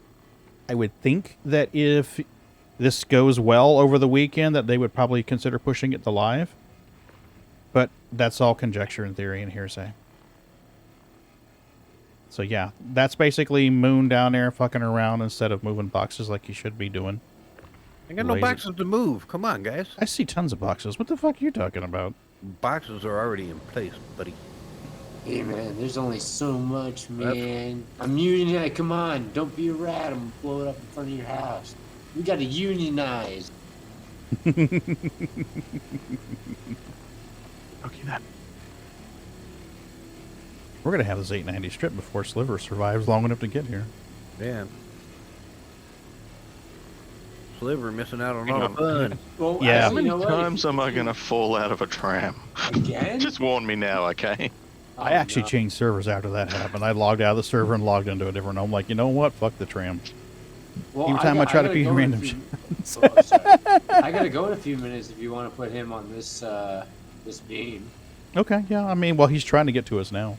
that if this goes well over the weekend, that they would probably consider pushing it to live. But that's all conjecture and theory and hearsay. So yeah, that's basically Moon down there fucking around instead of moving boxes like you should be doing. I got no boxes to move. Come on, guys. I see tons of boxes. What the fuck are you talking about? Boxes are already in place, buddy. Hey man, there's only so much, man. I'm unionized. Come on, don't be a rat. I'm gonna blow it up in front of your house. We gotta unionize. Okay, then. We're gonna have this 890 strip before Sliver survives long enough to get here. Yeah. Sliver missing out on all the fun. Well, yeah. How many times am I gonna fall out of a tram? Again? Just warn me now, okay? I actually changed servers after that happened. I logged out of the server and logged into a different. I'm like, you know what? Fuck the tram. Well, Every time I try to be random shit. Oh, sorry. I gotta go in a few minutes if you want to put him on this this beam. Okay, yeah. I mean, well, he's trying to get to us now.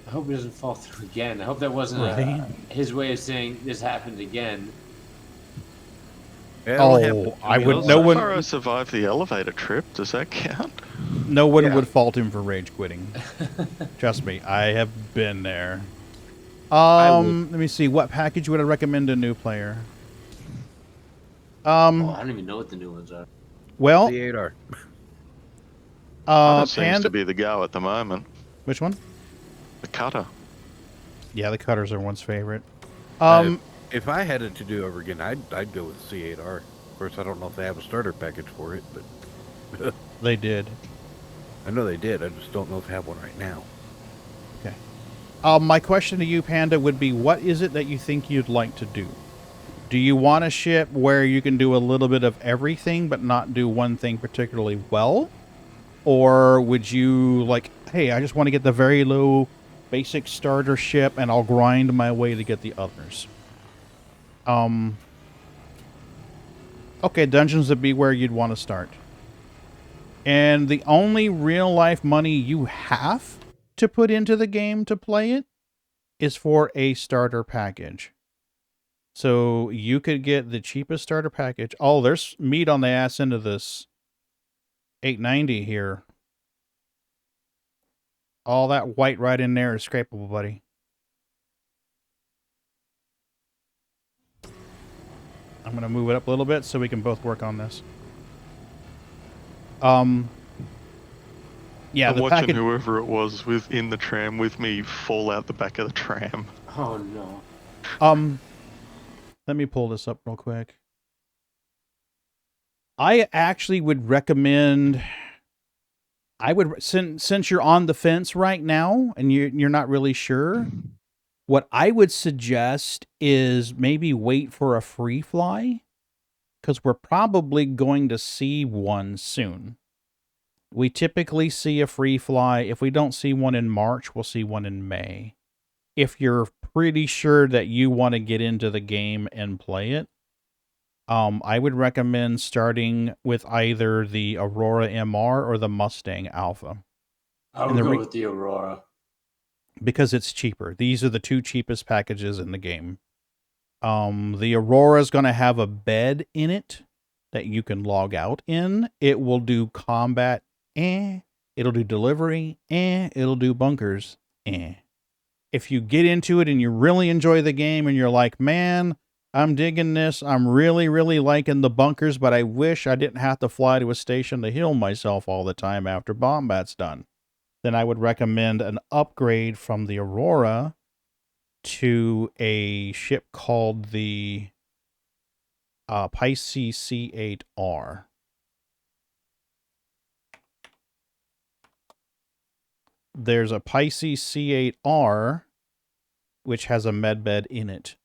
I hope he doesn't fall through again. I hope that wasn't his way of saying this happened again. Yeah, oh, I would. No one. I survived the elevator trip. Does that count? No one would fault him for rage quitting. Trust me, I have been there. Let me see. What package would I recommend to a new player? I don't even know what the new ones are. Well, C8R. That seems to be the go at the moment. Which one? The cutter. Yeah, the cutters are one's favorite. If I had it to do over again, I'd go with C8R. Of course, I don't know if they have a starter package for it, but they did. I know they did. I just don't know if they have one right now. Okay. My question to you, Panda, would be: what is it that you think you'd like to do? Do you want a ship where you can do a little bit of everything, but not do one thing particularly well, or would you like, hey, I just want to get the very low, basic starter ship, and I'll grind my way to get the others? Okay, Dungeons would be where you'd want to start. And the only real-life money you have to put into the game to play it is for a starter package. So you could get the cheapest starter package. Oh, there's meat on the ass end of this 890 here. All that white right in there is scrapable, buddy. I'm going to move it up a little bit so we can both work on this. Yeah, I'm the watching package... whoever it was in the tram with me fall out the back of the tram. Oh, no. Let me pull this up real quick. I actually would recommend... since you're on the fence right now and you're not really sure, what I would suggest is maybe wait for a free fly, because we're probably going to see one soon. We typically see a free fly. If we don't see one in March, we'll see one in May. If you're pretty sure that you want to get into the game and play it, I would recommend starting with either the Aurora MR or the Mustang Alpha. I would go with the Aurora. Because it's cheaper. These are the two cheapest packages in the game. The Aurora is going to have a bed in it that you can log out in. It will do combat, it'll do delivery, it'll do bunkers, If you get into it and you really enjoy the game and you're like, man, I'm digging this, I'm really, really liking the bunkers, but I wish I didn't have to fly to a station to heal myself all the time after Bombat's done, then I would recommend an upgrade from the Aurora to a ship called the Pisces C8R. There's a Pisces C8R, which has a medbed in it.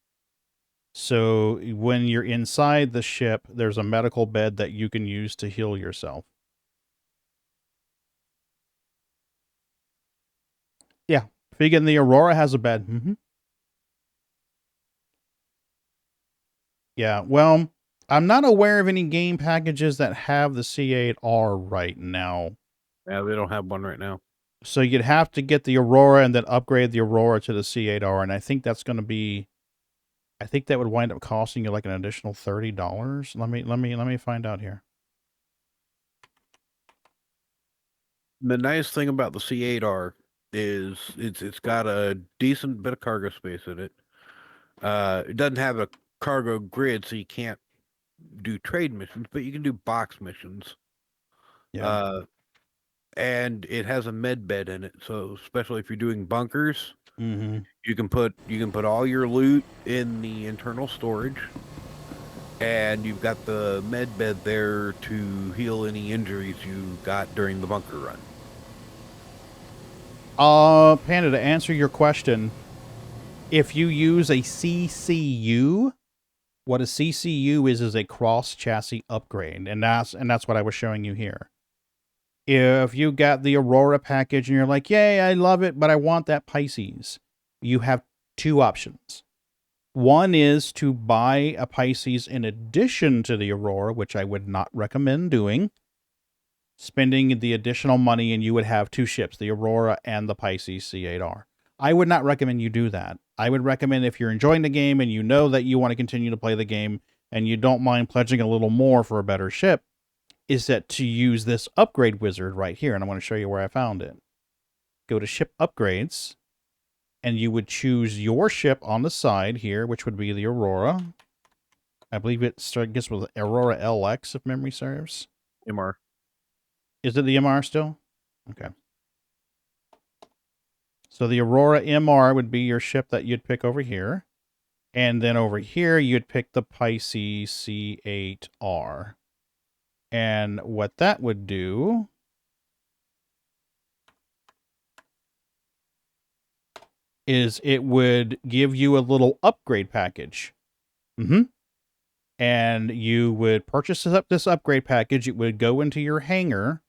So when you're inside the ship, there's a medical bed that you can use to heal yourself. Yeah, Vegan, the Aurora has a bed. Mm-hmm. Yeah, well, I'm not aware of any game packages that have the C8R right now. Yeah, they don't have one right now. So you'd have to get the Aurora and then upgrade the Aurora to the C8R, and I think that's going to be, I think that would wind up costing you like an additional $30. Let me find out here. The nice thing about the C8R is it's got a decent bit of cargo space in it. It doesn't have a cargo grid, so you can't do trade missions, but you can do box missions. Yeah. And it has a med bed in it, so especially if you're doing bunkers, Mm-hmm. you can put all your loot in the internal storage, and you've got the med bed there to heal any injuries you got during the bunker run. Panda, to answer your question, if you use a CCU, what a CCU is a cross chassis upgrade, and that's what I was showing you here. If you got the Aurora package and you're like, yay, I love it, but I want that Pisces, you have two options. One is to buy a Pisces in addition to the Aurora, which I would not recommend doing. Spending the additional money and you would have two ships, the Aurora and the Pisces C8R. I would not recommend you do that. I would recommend if you're enjoying the game and you know that you want to continue to play the game and you don't mind pledging a little more for a better ship, is that to use this upgrade wizard right here. And I want to show you where I found it. Go to ship upgrades and you would choose your ship on the side here, which would be the Aurora. I believe it starts with Aurora LX if memory serves. MR. Is it the MR still? Okay. So the Aurora MR would be your ship that you'd pick over here. And then over here, you'd pick the Pisces C8R. And what that would do is it would give you a little upgrade package. Mm-hmm. And you would purchase this upgrade package. It would go into your hangar.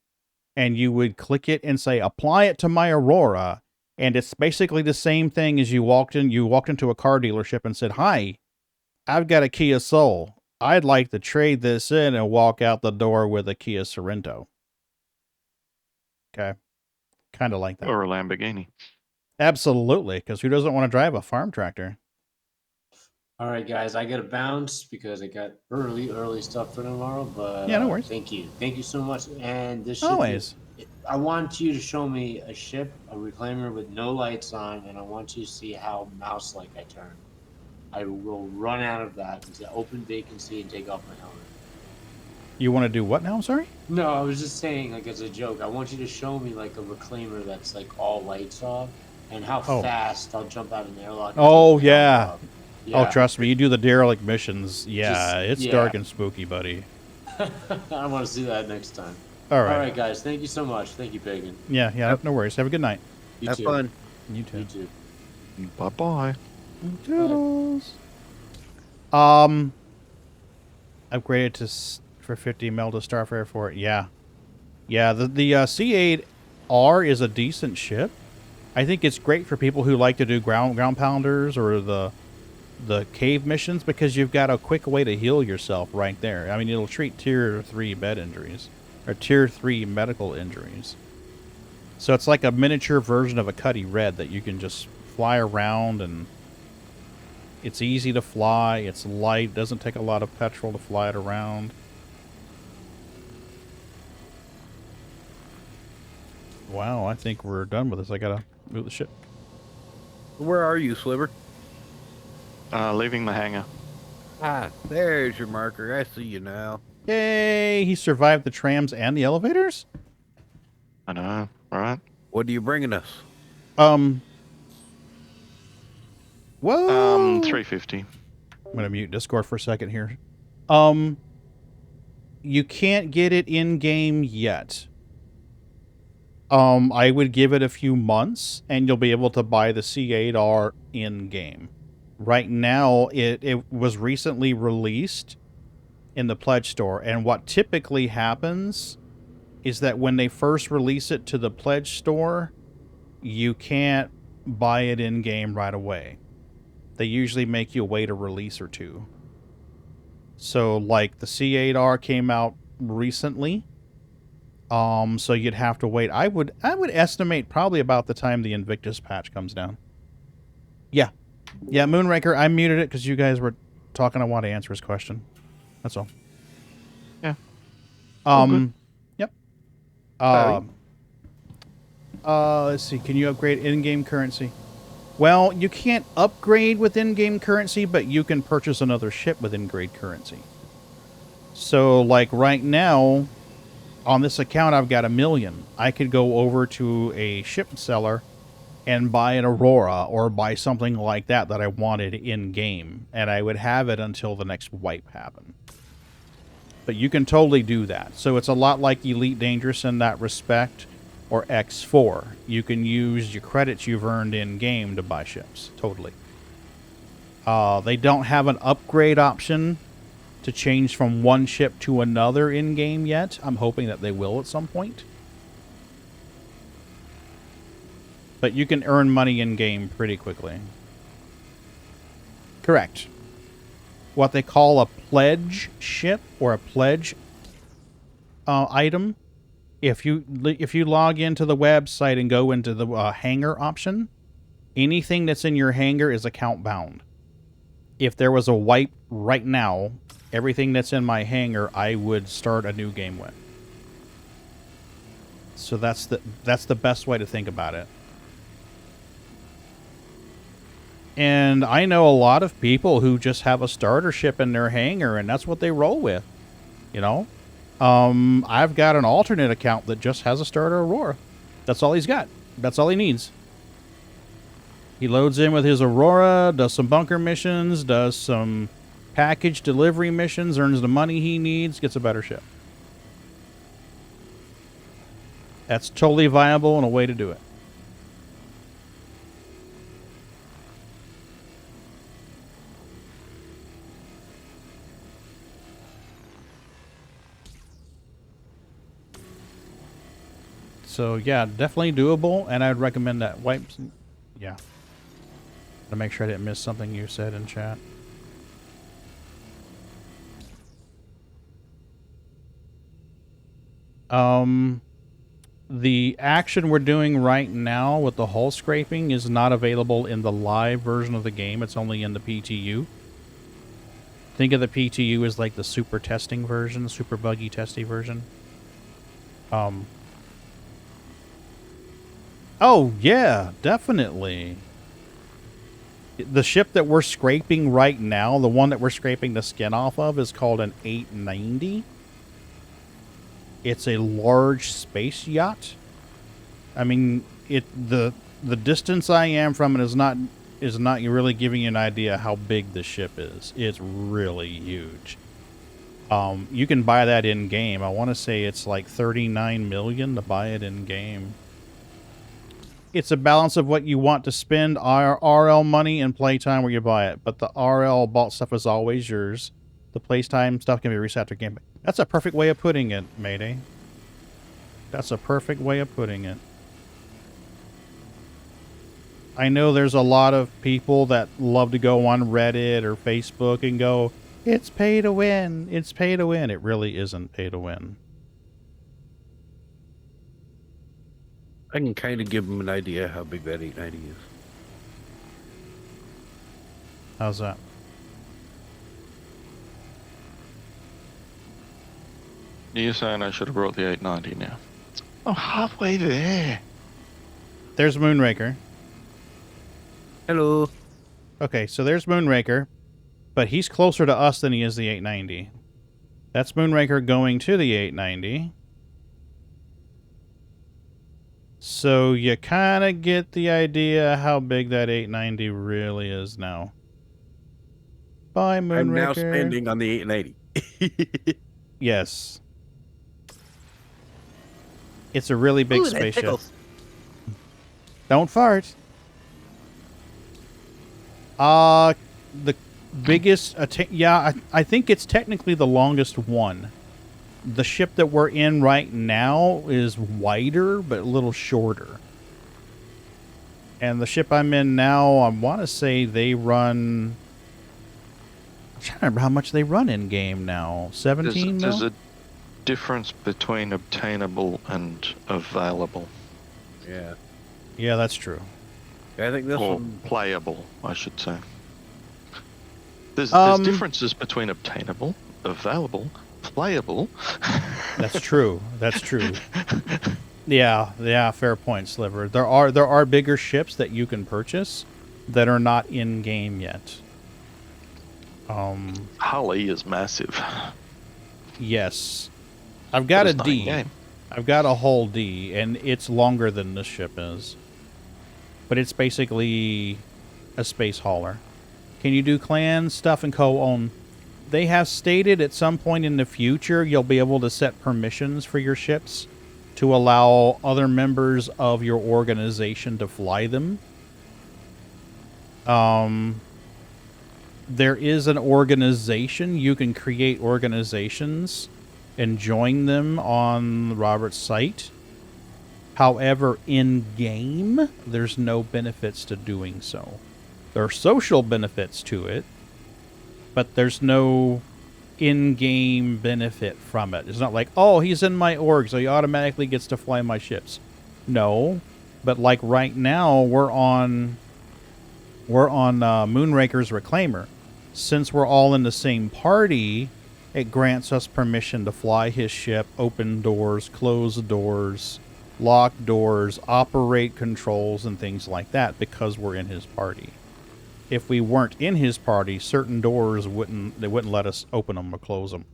And you would click it and say, apply it to my Aurora. And it's basically the same thing as you walked into a car dealership and said, hi, I've got a Kia Soul. I'd like to trade this in and walk out the door with a Kia Sorento. Okay. Kind of like that. Or a Lamborghini. Absolutely, because who doesn't want to drive a farm tractor? All right, guys, I got to bounce because I got early stuff for tomorrow. But yeah, no worries. Thank you so much. And this always. I want you to show me a ship, a reclaimer with no lights on, and I want you to see how mouse-like I turn. I will run out of that into open vacancy and take off my helmet. You want to do what now? I'm sorry? No, I was just saying, like, as a joke, I want you to show me, like, a reclaimer that's, like, all lights off, and how fast I'll jump out of an airlock. Oh, yeah. Yeah. Oh, trust me, you do the derelict missions. Yeah, it's dark and spooky, buddy. I want to see that next time. All right. All right, guys. Thank you so much. Thank you, Pagan. Yeah, no worries. Have a good night. Have fun. You too. You too. Bye-bye. Toodles. Upgraded for 50 mil to Starfare for it. Yeah. Yeah, the C8R is a decent ship. I think it's great for people who like to do ground pounders or the cave missions because you've got a quick way to heal yourself right there. I mean, it'll treat tier 3 bed injuries or tier 3 medical injuries. So it's like a miniature version of a Cuddy Red that you can just fly around, and it's easy to fly. It's light. Doesn't take a lot of petrol to fly it around. Wow, I think we're done with this. I gotta move the ship. Where are you, Sliver? Leaving the hangar. Ah, there's your marker. I see you now. Yay! He survived the trams and the elevators? I know, right? What are you bringing us? Whoa! 350. I'm gonna mute Discord for a second here. You can't get it in-game yet. I would give it a few months, and you'll be able to buy the C8R in-game. Right now, it was recently released in the Pledge Store, and what typically happens is that when they first release it to the Pledge Store, you can't buy it in-game right away. They usually make you wait a release or two. So, like, the C8R came out recently. So you'd have to wait. I would estimate probably about the time the Invictus patch comes down. Yeah. Yeah, Moonraker, I muted it because you guys were talking. I want to answer his question. That's all. Yeah. Yep. Sorry. Let's see. Can you upgrade in-game currency? Well, you can't upgrade with in-game currency, but you can purchase another ship with in-game currency. So, like right now, on this account, I've got 1 million. I could go over to a ship seller and buy an Aurora or buy something like that I wanted in-game, and I would have it until the next wipe happened. But you can totally do that. So it's a lot like Elite Dangerous in that respect, or X4. You can use your credits you've earned in-game to buy ships. Totally. They don't have an upgrade option to change from one ship to another in-game yet. I'm hoping that they will at some point. But you can earn money in-game pretty quickly. Correct. What they call a pledge ship or a pledge item. If you log into the website and go into the hangar option, anything that's in your hangar is account bound. If there was a wipe right now, everything that's in my hangar, I would start a new game with. So that's the best way to think about it. And I know a lot of people who just have a starter ship in their hangar, and that's what they roll with. You know? I've got an alternate account that just has a starter Aurora. That's all he's got. That's all he needs. He loads in with his Aurora, does some bunker missions, does some package delivery missions, earns the money he needs, gets a better ship. That's totally viable and a way to do it. So, yeah, definitely doable, and I'd recommend that wipes. Yeah. To make sure I didn't miss something you said in chat. The action we're doing right now with the hull scraping is not available in the live version of the game. It's only in the PTU. Think of the PTU as like the super testing version, super buggy testy version. Oh, yeah, definitely. The ship that we're scraping right now, the one that we're scraping the skin off of, is called an 890. It's a large space yacht. I mean, the distance I am from it is not really giving you an idea how big the ship is. It's really huge. You can buy that in game. I want to say it's like 39 million to buy it in game. It's a balance of what you want to spend RL money and playtime where you buy it. But the RL bought stuff is always yours. The playtime stuff can be reset after game. That's a perfect way of putting it, Mayday. That's a perfect way of putting it. I know there's a lot of people that love to go on Reddit or Facebook and go, it's pay to win. It's pay to win. It really isn't pay to win. I can kind of give them an idea how big that 890 is. How's that? You're saying I should have brought the 890 now? I'm halfway there. There's Moonraker. Hello. Okay, so there's Moonraker, but he's closer to us than he is the 890. That's Moonraker going to the 890. So you kind of get the idea how big that 890 really is now. Bye, Moonraker. I'm now spending on the 890. Yes. It's a really big spaceship. Don't fart. The biggest... yeah, I think it's technically the longest one. The ship that we're in right now is wider, but a little shorter. And the ship I'm in now, I want to say they run... I'm trying to remember how much they run in-game now. 17 There's mil? a difference between obtainable and available. Yeah. Yeah, that's true. I think this Or one... playable, I should say. There's Um, differences between obtainable, available, playable. That's true. That's true. Yeah, fair point, Sliver. There are bigger ships that you can purchase that are not in game yet. Hulley is massive. Yes. I've got But a it's not D. in-game. I've got a whole D, and it's longer than this ship is. But it's basically a space hauler. Can you do clan stuff and co-own? They have stated at some point in the future you'll be able to set permissions for your ships to allow other members of your organization to fly them. There is an organization. You can create organizations and join them on Robert's site. However, in-game, there's no benefits to doing so. There are social benefits to it, but there's no in-game benefit from it. It's not like, oh, he's in my org, so he automatically gets to fly my ships. No, but like right now, we're on Moonraker's Reclaimer. Since we're all in the same party, it grants us permission to fly his ship, open doors, close doors, lock doors, operate controls, and things like that because we're in his party. If we weren't in his party, certain doors wouldn't let us open them or close them.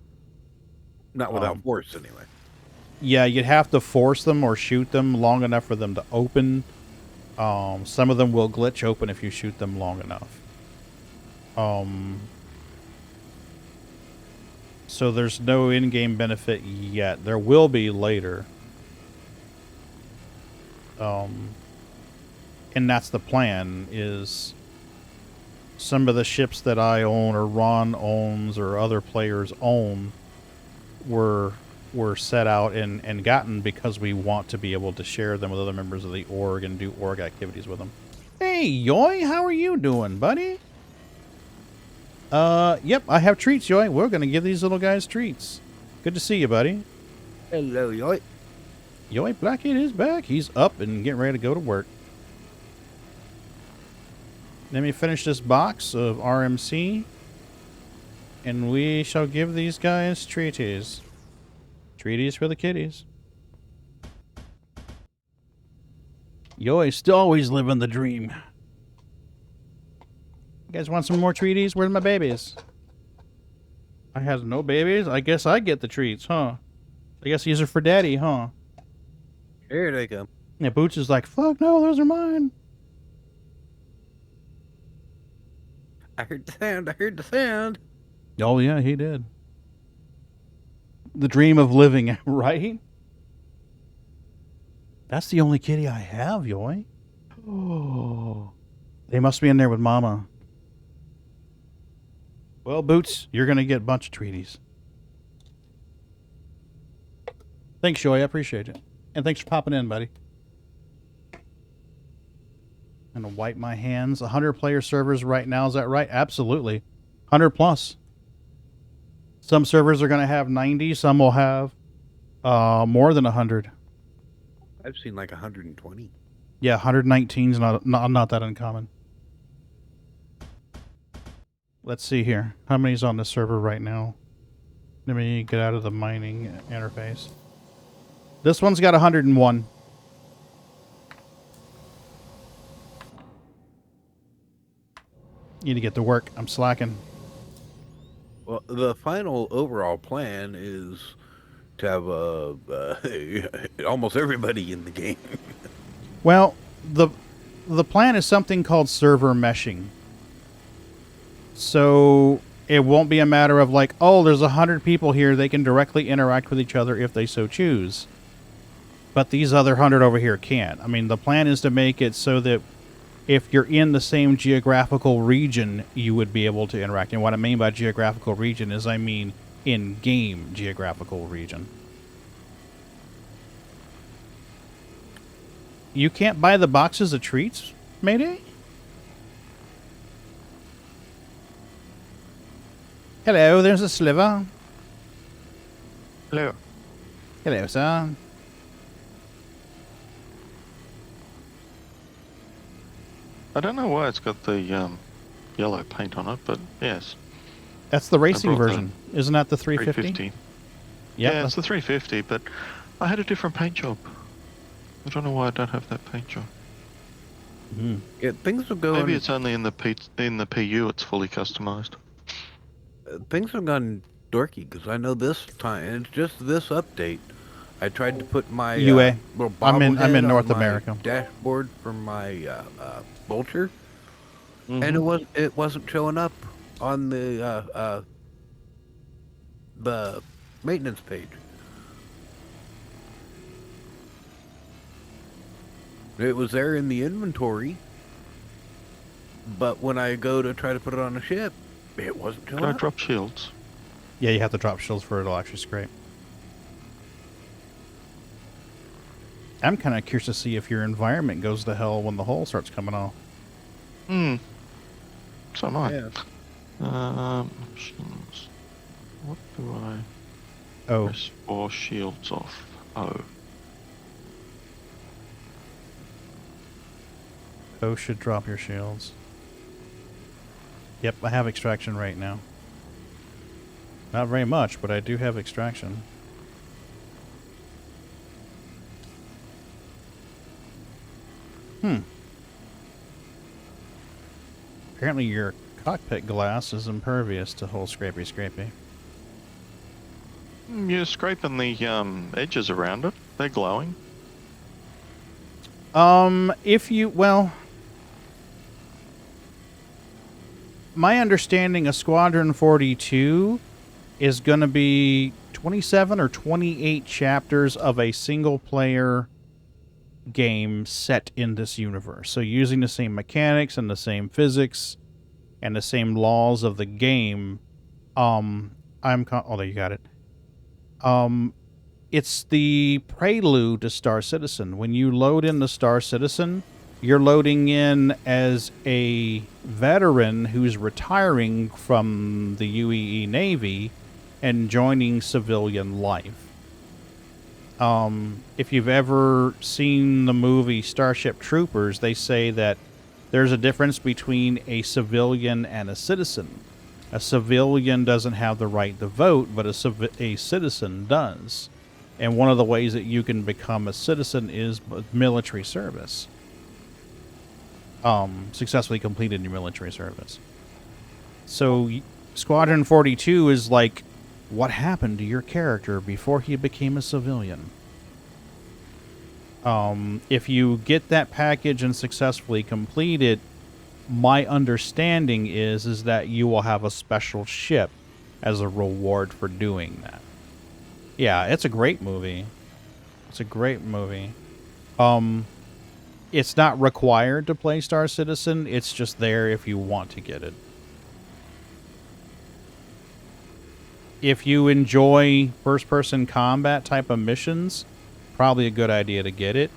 Not without force, anyway. Yeah, you'd have to force them or shoot them long enough for them to open. Some of them will glitch open if you shoot them long enough. So there's no in-game benefit yet. There will be later. And that's the plan, is some of the ships that I own or Ron owns or other players own were set out and gotten because we want to be able to share them with other members of the org and do org activities with them. Hey, Yoi, how are you doing, buddy? Yep, I have treats, Yoi. We're going to give these little guys treats. Good to see you, buddy. Hello, Yoi. YoiBlackkit is back. He's up and getting ready to go to work. Let me finish this box of RMC, and we shall give these guys treaties. Treaties for the kiddies. Yoi still always living the dream. You guys want some more treaties? Where's my babies? I have no babies? I guess I get the treats, huh? I guess these are for daddy, huh? Here they come. Yeah, Boots is like, fuck no, those are mine. I heard the sound. I heard the sound. Oh, yeah, he did. The dream of living, right? That's the only kitty I have, Yoi. Oh. They must be in there with Mama. Well, Boots, you're going to get a bunch of treaties. Thanks, Yoi. I appreciate it. And thanks for popping in, buddy. I'm going to wipe my hands. 100 player servers right now, is that right? Absolutely. 100 plus. Some servers are going to have 90. Some will have more than 100. I've seen like 120. Yeah, 119 is not that uncommon. Let's see here. How many's on the server right now? Let me get out of the mining interface. This one's got 101. Need to get to work. I'm slacking. Well, the final overall plan is to have almost everybody in the game. Well, the plan is something called server meshing. So it won't be a matter of like, oh, there's 100 people here. They can directly interact with each other if they so choose. But these other 100 over here can't. I mean, the plan is to make it so that if you're in the same geographical region, you would be able to interact. And what I mean by geographical region is I mean in-game geographical region. You can't buy the boxes of treats Mayday? Hello, there's a sliver. Hello. Hello, sir. I don't know why it's got the yellow paint on it, but yes. That's the racing brought the version. Isn't that the 350? 350. Yep, Yeah, it's the 350, but I had a different paint job. I don't know why I don't have that paint job. Mm. Yeah, things are going. Maybe it's only in the PU it's fully customized. Things have gone dorky because I know this time it's just this update. I tried to put my UA. little I'm in bobblehead on North my America. dashboard for my vulture, Mm-hmm. and it wasn't showing up on the maintenance page. It was there in the inventory, but when I go to try to put it on a ship, it wasn't showing Can I up. drop shields? Yeah, you have to drop shields for it to actually scrape. I'm kind of curious to see if your environment goes to hell when the hull starts coming off. Hmm. So am I. Yeah. Options. What do I... Oh. Press 4 shields off. Oh. O should drop your shields. Yep, I have extraction right now. Not very much, but I do have extraction. Apparently your cockpit glass is impervious to hull scrapey. You're scraping the edges around it. They're glowing. If you, well... My understanding of Squadron 42 is going to be 27 or 28 chapters of a single-player game set in this universe. So using the same mechanics and the same physics and the same laws of the game, oh, there you got it. It's the prelude to Star Citizen. When you load in the Star Citizen, you're loading in as a veteran who's retiring from the UEE Navy and joining civilian life. If you've ever seen the movie Starship Troopers, they say that there's a difference between a civilian and a citizen. A civilian doesn't have the right to vote, but a citizen does. And one of the ways that you can become a citizen is military service. Successfully completed your military service. So Squadron 42 is like what happened to your character before he became a civilian. If you get that package and successfully complete it, my understanding is that you will have a special ship as a reward for doing that. Yeah, it's a great movie. It's a great movie. It's not required to play Star Citizen. It's just there if you want to get it. If you enjoy first-person combat type of missions, probably a good idea to get it.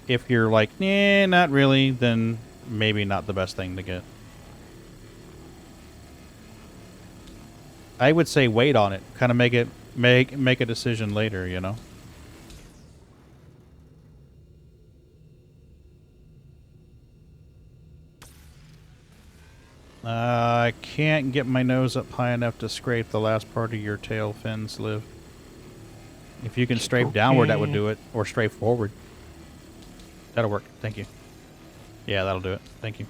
If you're like, nah, not really, then maybe not the best thing to get. I would say wait on it. Kind of make a decision later, you know? I can't get my nose up high enough to scrape the last part of your tail fin sleeve. If you can strafe downward, that would do it. Or strafe forward. That'll work. Thank you. Yeah, that'll do it. Thank you.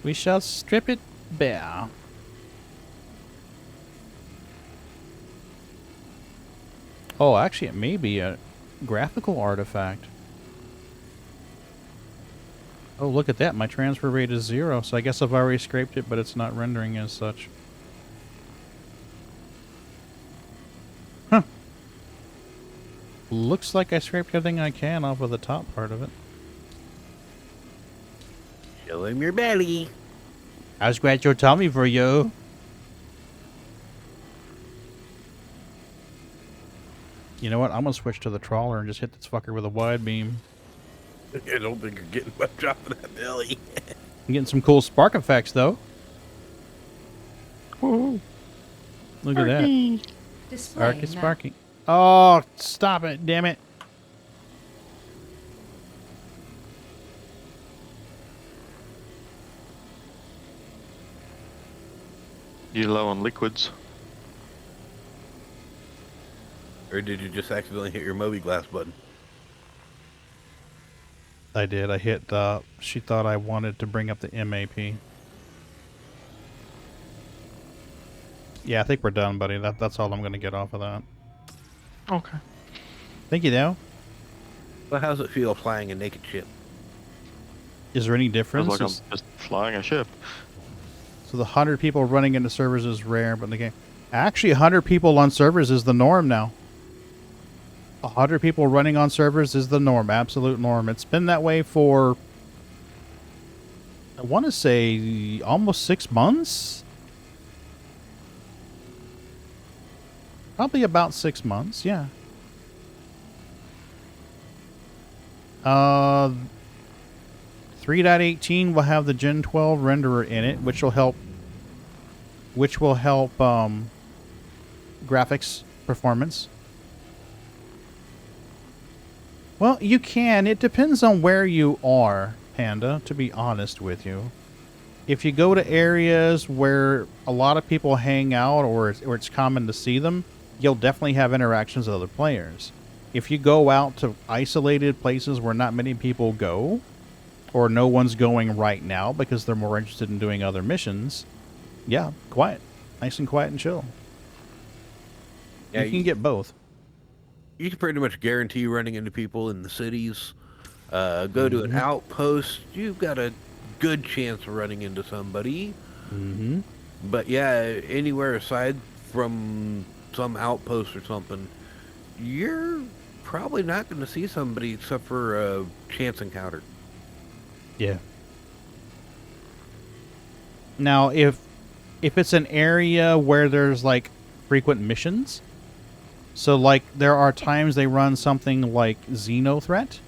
We shall strip it bare. Oh, actually, it may be a graphical artifact. Oh, look at that. My transfer rate is 0, so I guess I've already scraped it, but it's not rendering as such. Huh. Looks like I scraped everything I can off of the top part of it. Show him your belly. I'll scratch your tummy for you. You know what? I'm going to switch to the trawler and just hit this fucker with a wide beam. I don't think you're getting much off of that belly. I'm getting some cool spark effects, though. Whoa. Look at that. Display Sparky, map. sparky. Oh, stop it, damn it. You low on liquids? Or did you just accidentally hit your Moby Glass button? I did. I hit, she thought I wanted to bring up the MAP. Yeah, I think we're done, buddy. That's all I'm going to get off of that. Okay. Thank you, though. Well, how's it feel flying a naked ship? Is there any difference? Feels like I'm just flying a ship. So the 100 people running into servers is rare, but in the game... Actually, 100 people on servers is the norm now. 100 people running on servers is the norm. Absolute norm. It's been that way for... I want to say almost 6 months? Probably about 6 months, yeah. 3.18 will have the Gen 12 renderer in it, which will help graphics performance. Well, you can. It depends on where you are, Panda, to be honest with you. If you go to areas where a lot of people hang out or it's common to see them, you'll definitely have interactions with other players. If you go out to isolated places where not many people go, or no one's going right now because they're more interested in doing other missions, yeah, quiet. Nice and quiet and chill. Yeah, you can get both. You can pretty much guarantee running into people in the cities. Go to an outpost, you've got a good chance of running into somebody. But yeah, anywhere aside from some outpost or something, you're probably not going to see somebody except for a chance encounter. Yeah. Now, if it's an area where there's like frequent missions, so like there are times they run something like Xenothreat.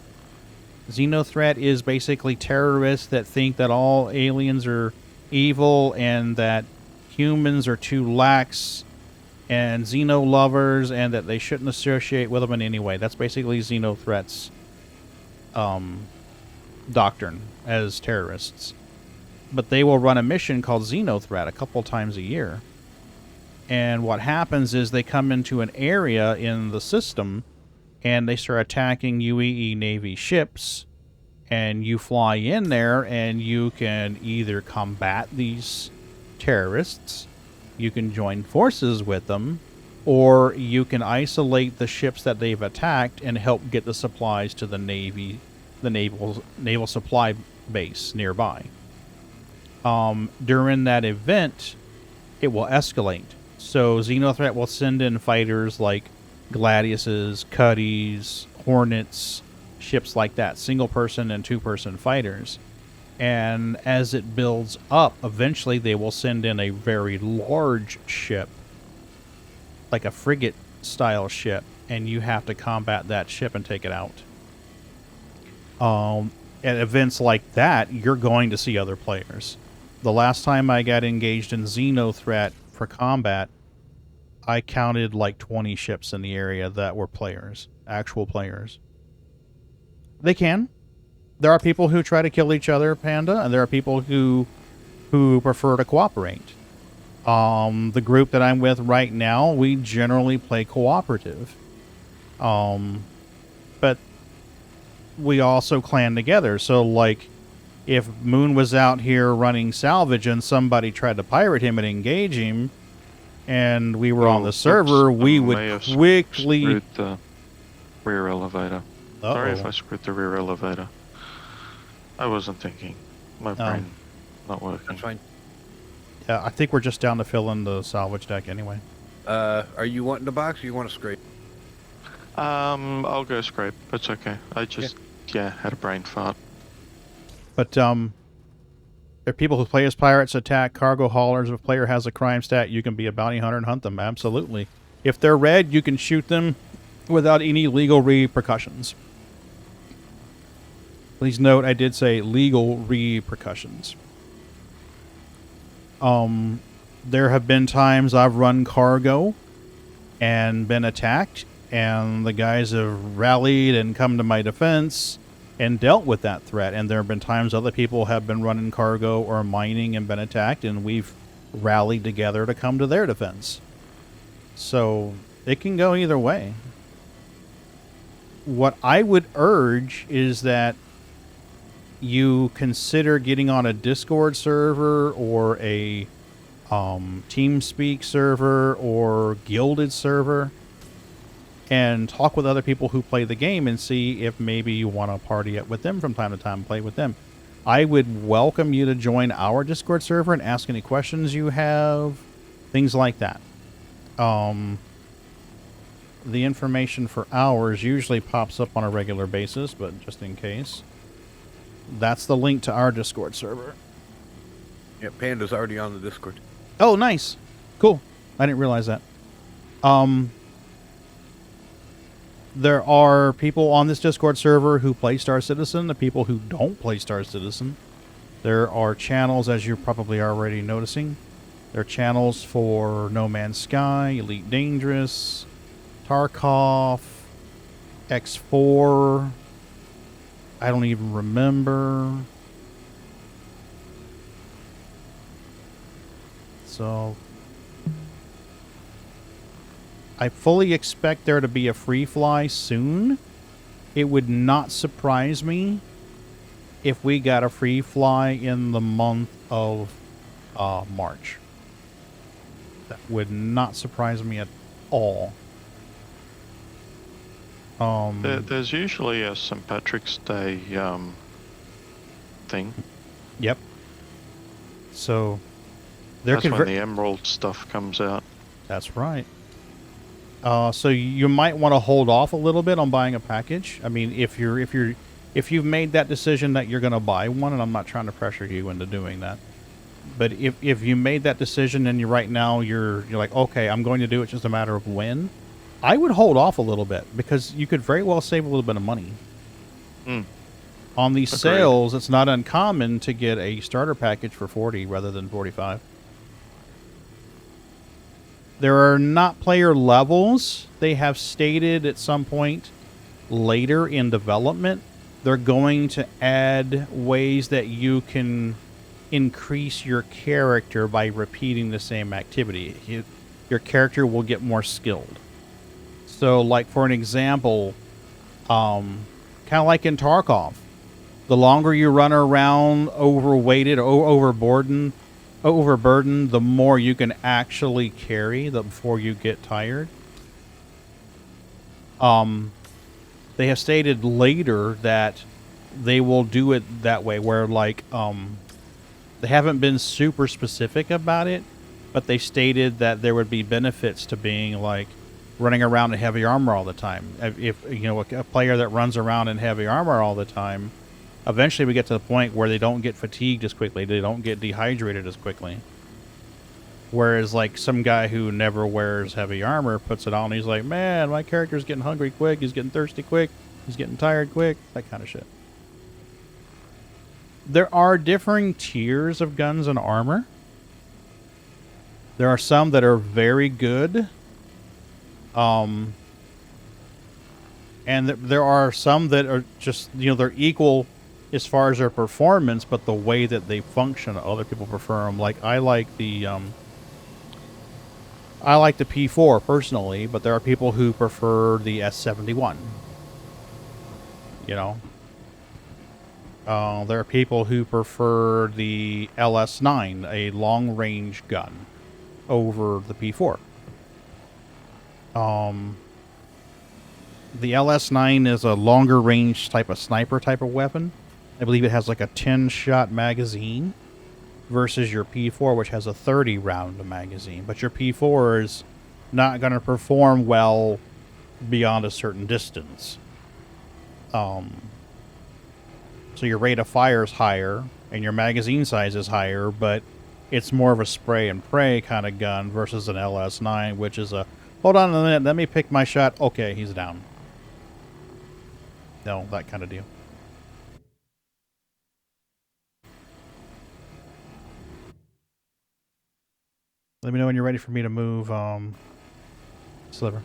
Xenothreat is basically terrorists that think that all aliens are evil and that humans are too lax and Xeno lovers and that they shouldn't associate with them in any way. That's basically Xenothreat's doctrine as terrorists. But they will run a mission called Xenothreat a couple times a year. And what happens is they come into an area in the system and they start attacking UEE Navy ships, and you fly in there and you can either combat these terrorists, you can join forces with them, or you can isolate the ships that they've attacked and help get the supplies to the Navy, the naval supply base nearby. During that event, it will escalate. So Xenothreat will send in fighters like Gladiuses, Cuddies, Hornets, ships like that, single-person and two-person fighters. And as it builds up, eventually they will send in a very large ship, like a frigate-style ship, and you have to combat that ship and take it out. At events like that, you're going to see other players. The last time I got engaged in Xenothreat for combat, I counted like 20 ships in the area that were players, actual players. They can. There are people who try to kill each other, Panda, and there are people who prefer to cooperate. The group that I'm with right now, we generally play cooperative. But we also clan together. So, like, if Moon was out here running salvage and somebody tried to pirate him and engage him, and we were on the server, we would quickly... Screwed the rear elevator. Sorry if I screwed the rear elevator. I wasn't thinking. My brain not working. That's fine. Yeah, I think we're just down to fill in the salvage deck anyway. Are you wanting the box or you want to scrape? I'll go scrape. It's okay. I just, had a brain fart. But, there are people who play as pirates, attack cargo haulers. If a player has a crime stat, you can be a bounty hunter and hunt them. Absolutely. If they're red, you can shoot them without any legal repercussions. Please note I did say legal repercussions. There have been times I've run cargo and been attacked, and the guys have rallied and come to my defense and dealt with that threat. And there have been times other people have been running cargo or mining and been attacked, and we've rallied together to come to their defense. So it can go either way. What I would urge is that you consider getting on a Discord server or a TeamSpeak server or Guilded server and talk with other people who play the game and see if maybe you want to party it with them from time to time and play with them. I would welcome you to join our Discord server and ask any questions you have, things like that. The information for ours usually pops up on a regular basis, but just in case. That's the link to our Discord server. Yeah, Panda's already on the Discord. Oh, nice. Cool. I didn't realize that. There are people on this Discord server who play Star Citizen, the people who don't play Star Citizen. There are channels, as you're probably already noticing. There are channels for No Man's Sky, Elite Dangerous, Tarkov, X4. I don't even remember. So I fully expect there to be a free fly soon. It would not surprise me if we got a free fly in the month of March. That would not surprise me at all. There's usually a St. Patrick's Day thing. Yep. So that's when the emerald stuff comes out. That's right. So you might want to hold off a little bit on buying a package. I mean, if you've made that decision that you're going to buy one, and I'm not trying to pressure you into doing that, but if you made that decision and right now you're like, okay, I'm going to do it, just a matter of when, I would hold off a little bit because you could very well save a little bit of money. On these sales, it's not uncommon to get a starter package for 40 rather than 45. There are not player levels. They have stated at some point later in development they're going to add ways that you can increase your character by repeating the same activity. Your character will get more skilled. So, like, for an example, kind of like in Tarkov, the longer you run around overweighted or overburdened, the more you can actually carry before you get tired. They have stated later that they will do it that way, where, like, they haven't been super specific about it, but they stated that there would be benefits to being, like, running around in heavy armor all the time. If you know, a player that runs around in heavy armor all the time, eventually we get to the point where they don't get fatigued as quickly, they don't get dehydrated as quickly. Whereas, like, some guy who never wears heavy armor puts it on and he's like, man, my character's getting hungry quick, he's getting thirsty quick, he's getting tired quick, that kind of shit. There are differing tiers of guns and armor. There are some that are very good. And there are some that are just, you know, they're equal as far as their performance, but the way that they function, other people prefer them. Like, I like the P4 personally, but there are people who prefer the S71. You know, there are people who prefer the LS9, a long-range gun, over the P4. The LS9 is a longer range type of sniper type of weapon. I believe it has like a 10-shot magazine versus your P4, which has a 30-round magazine. But your P4 is not going to perform well beyond a certain distance. So your rate of fire is higher and your magazine size is higher, but it's more of a spray and pray kind of gun versus an LS9, which is a, hold on a minute, let me pick my shot. Okay, he's down. No, that kind of deal. Let me know when you're ready for me to move, Sliver.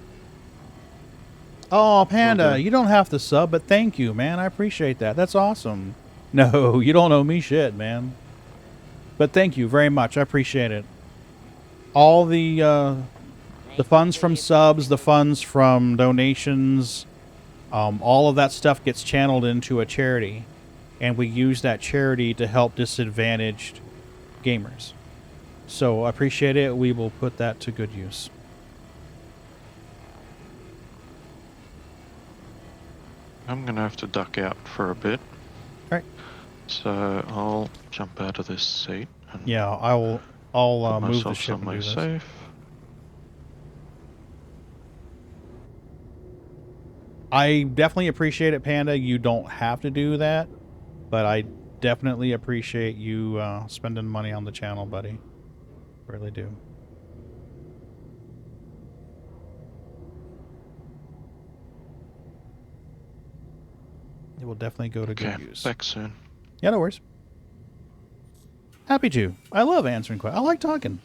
Oh, Panda, Okay. you don't have to sub, but thank you, man. I appreciate that. That's awesome. No, you don't owe me shit, man. But thank you very much. I appreciate it. All the funds from subs, the funds from donations, all of that stuff gets channeled into a charity. And we use that charity to help disadvantaged gamers. So I appreciate it. We will put that to good use. I'm gonna have to duck out for a bit. Alright. So I'll jump out of this seat. And yeah, I'll put move the myself ship and do somewhere this. safe. I definitely appreciate it, Panda. You don't have to do that, but I definitely appreciate you spending money on the channel, buddy. Really do. It will definitely go to good use. Back soon. Yeah, no worries. Happy to. I love answering questions. I like talking.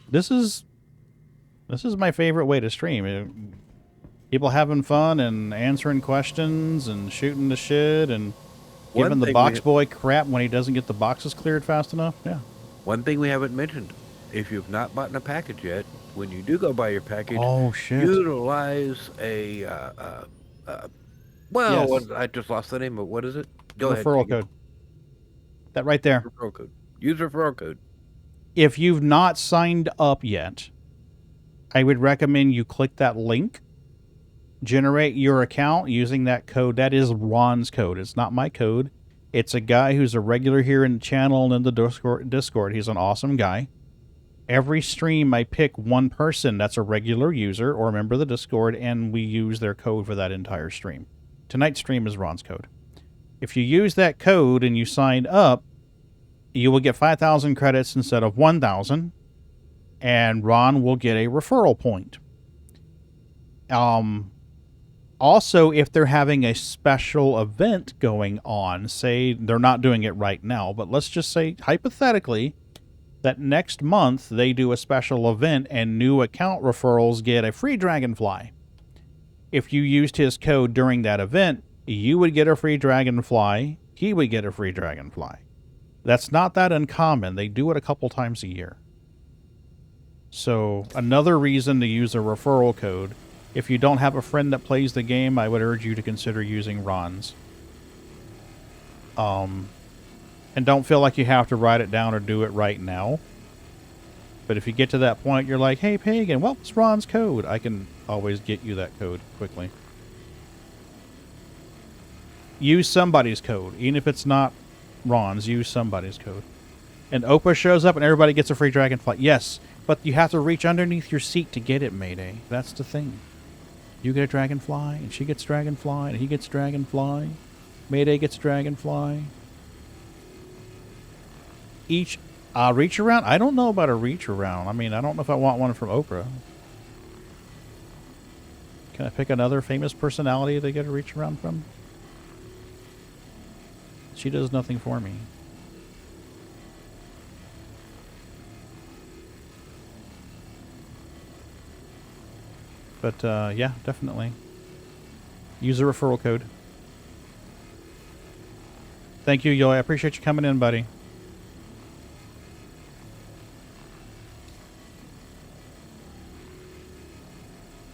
This is my favorite way to stream. People having fun and answering questions and shooting the shit and giving the box boy crap when he doesn't get the boxes cleared fast enough. Yeah. One thing we haven't mentioned: if you've not bought a package yet, when you do go buy your package, oh shit, utilize a well, yes. I just lost the name of what is it? Go ahead. Referral code. That right there. Referral code. Use referral code. If you've not signed up yet, I would recommend you click that link. Generate your account using that code. That is Ron's code. It's not my code. It's a guy who's a regular here in the channel and in the Discord. He's an awesome guy. Every stream, I pick one person that's a regular user or a member of the Discord, and we use their code for that entire stream. Tonight's stream is Ron's code. If you use that code and you sign up, you will get 5,000 credits instead of 1,000, and Ron will get a referral point. Also, if they're having a special event going on, say they're not doing it right now, but let's just say hypothetically that next month they do a special event and new account referrals get a free dragonfly. If you used his code during that event, you would get a free dragonfly, he would get a free dragonfly. That's not that uncommon. They do it a couple times a year. So another reason to use a referral code. If you don't have a friend that plays the game, I would urge you to consider using Ron's. And don't feel like you have to write it down or do it right now. But if you get to that point, you're like, hey, Pagan, what's Ron's code? I can always get you that code quickly. Use somebody's code. Even if it's not Ron's, use somebody's code. And Opa shows up and everybody gets a free dragonfly. Yes, but you have to reach underneath your seat to get it, Mayday. That's the thing. You get a dragonfly, and she gets dragonfly, and he gets dragonfly. Mayday gets dragonfly. Each reach around? I don't know about a reach around. I mean, I don't know if I want one from Oprah. Can I pick another famous personality to get a reach around from? She does nothing for me. But, yeah, definitely. Use a referral code. Thank you, Yoi. I appreciate you coming in, buddy.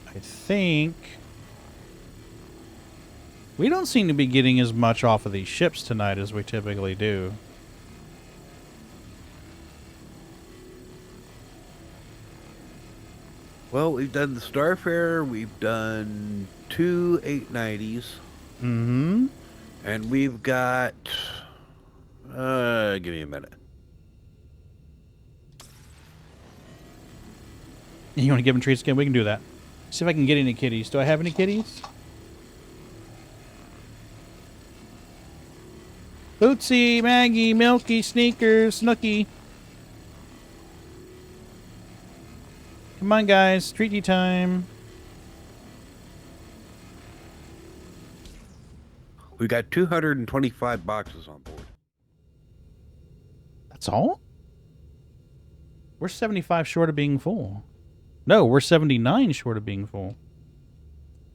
I think we don't seem to be getting as much off of these ships tonight as we typically do. Well, we've done the Starfarer, we've done 2 890s. Mm-hmm. And we've got... give me a minute. You want to give him treats again? We can do that. See if I can get any kitties. Do I have any kitties? Bootsy, Maggie, Milky, Sneakers, Snooky. Come on, guys. Treaty time. We got 225 boxes on board. That's all? We're 75 short of being full. No, we're 79 short of being full.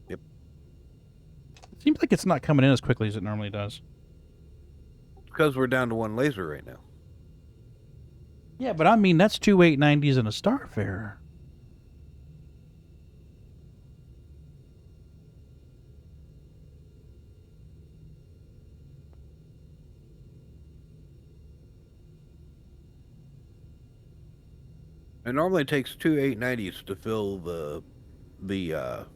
Yep. It seems like it's not coming in as quickly as it normally does. Because we're down to one laser right now. Yeah, but I mean, that's 2 890s and a Starfarer. It normally takes 2 890s to fill the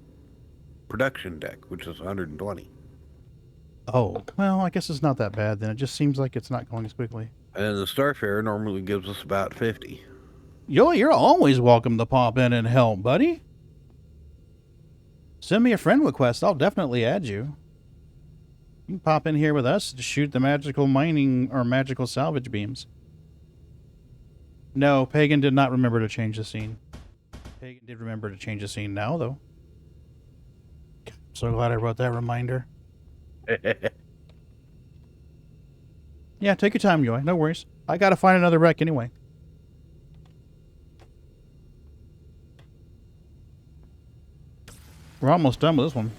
production deck, which is 120. Oh, well, I guess it's not that bad then. It just seems like it's not going as quickly. And the Starfarer normally gives us about 50. Yo, you're always welcome to pop in and help, buddy. Send me a friend request. I'll definitely add you. You can pop in here with us to shoot the magical mining or magical salvage beams. No, Pagan did not remember to change the scene. Pagan did remember to change the scene now, though. So glad I wrote that reminder. Yeah, take your time, Yoy. No worries. I gotta find another wreck anyway. We're almost done with this one.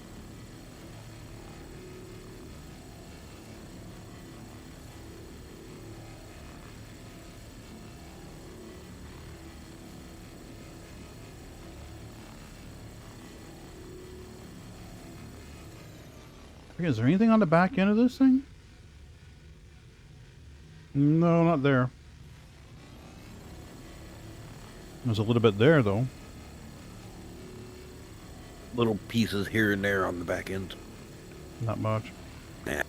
Is there anything on the back end of this thing? No, not there. There's a little bit there, though. Little pieces here and there on the back end. Not much. Nah.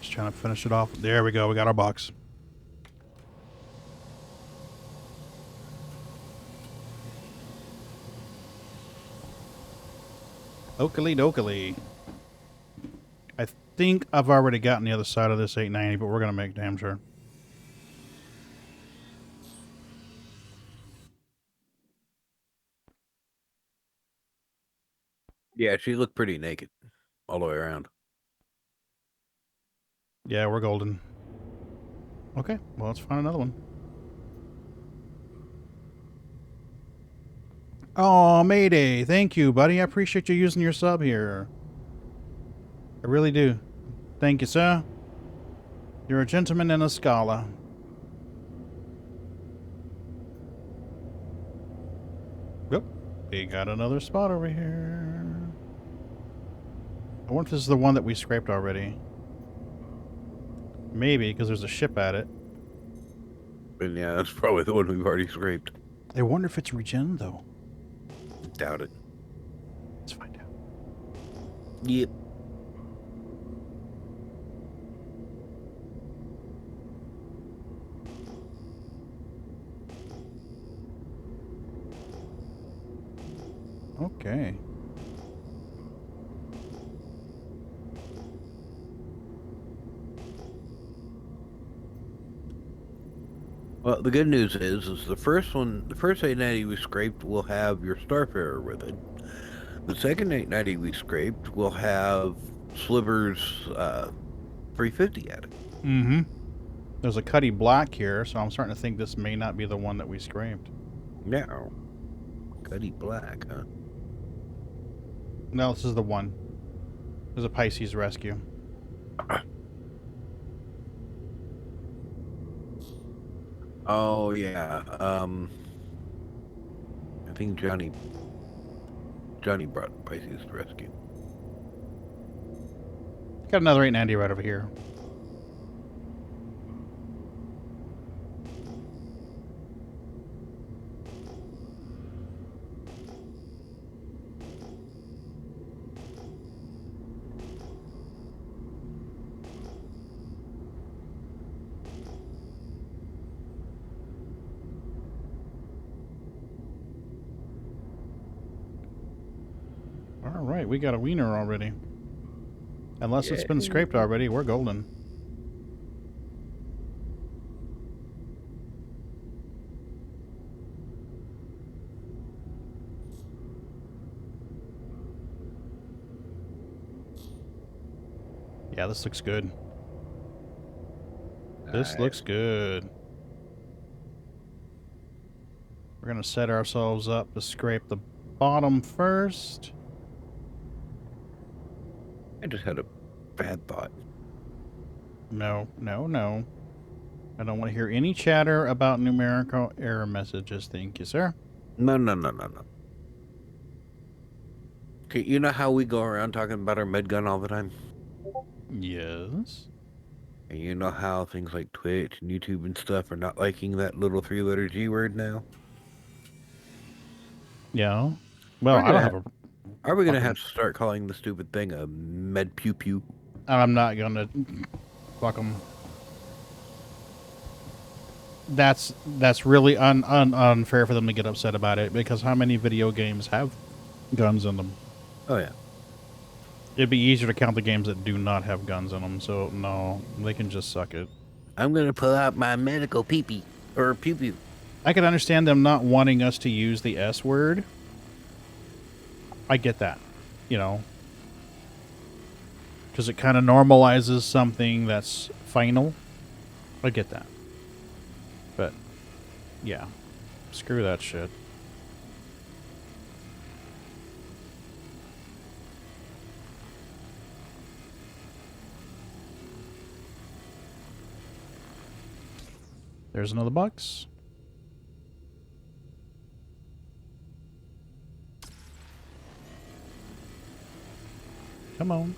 Just trying to finish it off. There we go. We got our box. Oakley dokley. I think I've already gotten the other side of this 890, but we're going to make damn sure. Yeah, she looked pretty naked all the way around. Yeah, we're golden. Okay, well, let's find another one. Oh, Mayday. Thank you, buddy. I appreciate you using your sub here. I really do. Thank you, sir. You're a gentleman and a scholar. Yep. We got another spot over here. I wonder if this is the one that we scraped already. Maybe, because there's a ship at it. And yeah, that's probably the one we've already scraped. I wonder if it's regen, though. Doubt it. Let's find out. Yep. Okay. Well, the good news is the first one, the first 890 we scraped will have your Starfarer with it. The second 890 we scraped will have Sliver's 350 at it. Mm-hmm. There's a Cuddy Black here, so I'm starting to think this may not be the one that we scraped. No. Cuddy Black, huh? No, this is the one. There's a Pisces Rescue. Oh, yeah. I think Johnny brought Pisces to rescue. Got another 890 right over here. Alright, we got a wiener already. Unless it's been scraped already, we're golden. Yeah, this looks good. This looks good. We're going to set ourselves up to scrape the bottom first. I just had a bad thought. No, no, no. I don't want to hear any chatter about numerical error messages. Thank you, sir. No. Okay, you know how we go around talking about our med gun all the time? Yes. And you know how things like Twitch and YouTube and stuff are not liking that little 3-letter G word now? Yeah. Well, I don't have a... Are we going to have to start calling the stupid thing a med pew pew? I'm not going to... Fuck them. That's really unfair for them to get upset about it, because how many video games have guns in them? Oh, yeah. It'd be easier to count the games that do not have guns in them, so no, they can just suck it. I'm going to pull out my medical pee-pee, or pew-pew. I could understand them not wanting us to use the S word. I get that, you know. Because it kind of normalizes something that's final. I get that. But, yeah. Screw that shit. There's another box. Come on.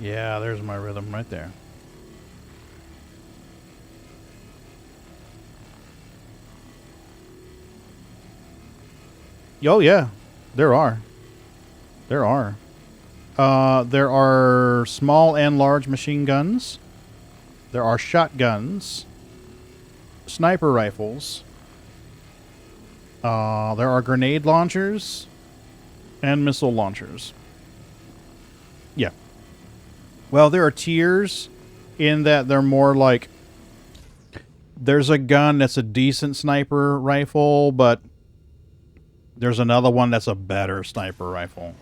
Yeah, there's my rhythm right there. Oh, yeah. There are. There are. There are small and large machine guns. There are shotguns. Sniper rifles. There are grenade launchers. And missile launchers. Yeah. Well, there are tiers in that they're more like... There's a gun that's a decent sniper rifle, but there's another one that's a better sniper rifle.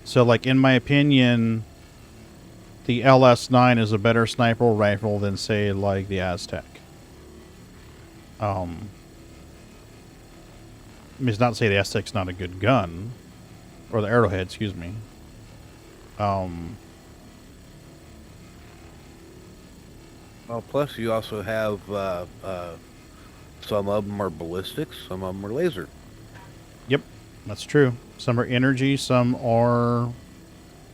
So, like, in my opinion, the LS9 is a better sniper rifle than, say, like, the Aztec. I mean, it's not to say the Aztec's not a good gun. Or the Arrowhead, excuse me. Well, plus you also have, some of them are ballistics, some of them are laser. Yep, that's true. Some are energy, some are,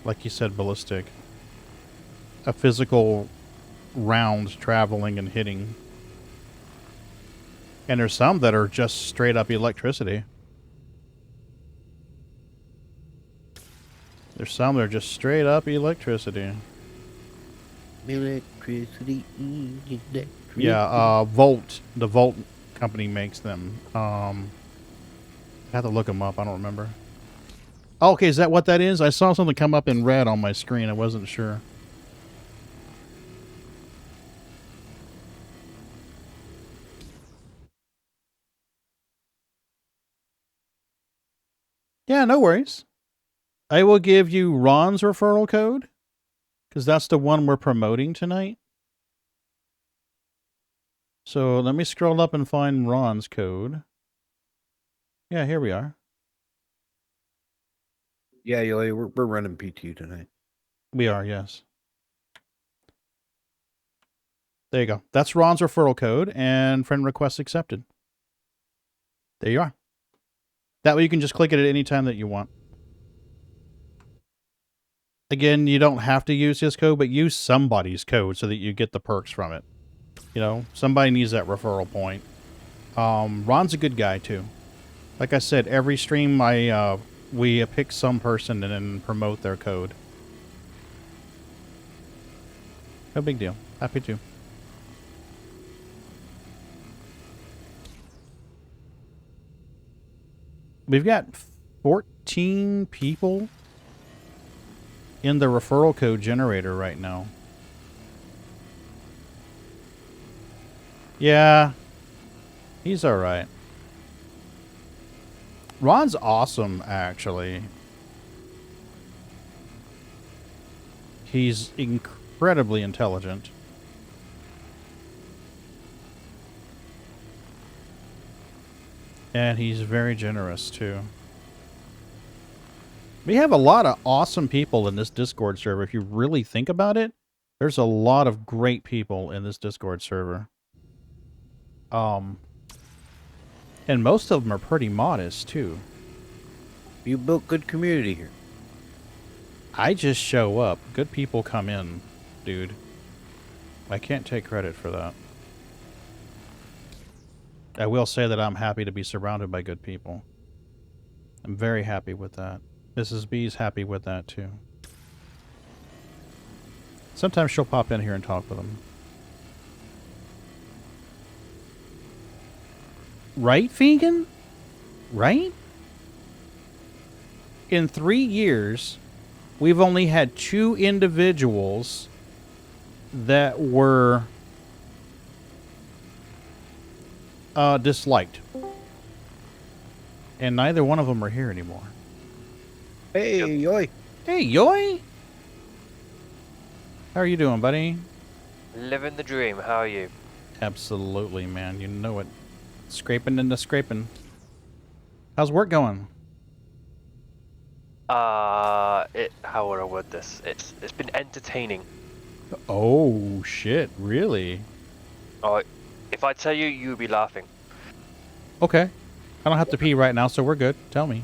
like you said, ballistic. A physical round traveling and hitting. And there's some that are just straight up electricity. There's some that are just straight up electricity. Electricity. Yeah, Volt. The Volt company makes them. I have to look them up. I don't remember. Oh, okay, is that what that is? I saw something come up in red on my screen. I wasn't sure. Yeah, no worries. I will give you Ron's referral code, because that's the one we're promoting tonight. So let me scroll up and find Ron's code. Yeah, here we are. Yeah, Yoli, we're running PTU tonight. We are, yes. There you go. That's Ron's referral code, and friend request accepted. There you are. That way you can just click it at any time that you want. Again, you don't have to use his code, but use somebody's code so that you get the perks from it. You know, somebody needs that referral point. Ron's a good guy, too. Like I said, every stream we pick some person and then promote their code. No big deal. Happy to. We've got 14 people in the referral code generator right now. Yeah, he's all right. Ron's awesome, actually. He's incredibly intelligent. And he's very generous, too. We have a lot of awesome people in this Discord server. If you really think about it, there's a lot of great people in this Discord server. And most of them are pretty modest, too. You built good community here. I just show up. Good people come in, dude. I can't take credit for that. I will say that I'm happy to be surrounded by good people. I'm very happy with that. Mrs. B's happy with that, too. Sometimes she'll pop in here and talk with them. Right, Vegan? Right? In 3 years, we've only had 2 individuals that were disliked. And neither one of them are here anymore. Hey, Yoi. Hey, Yoi. How are you doing, buddy? Living the dream. How are you? Absolutely, man. You know it. Scraping into scraping. How's work going? How would I word this? It's been entertaining. Oh, shit. Really? Oh, if I tell you, you'll be laughing. Okay. I don't have to pee right now, so we're good. Tell me.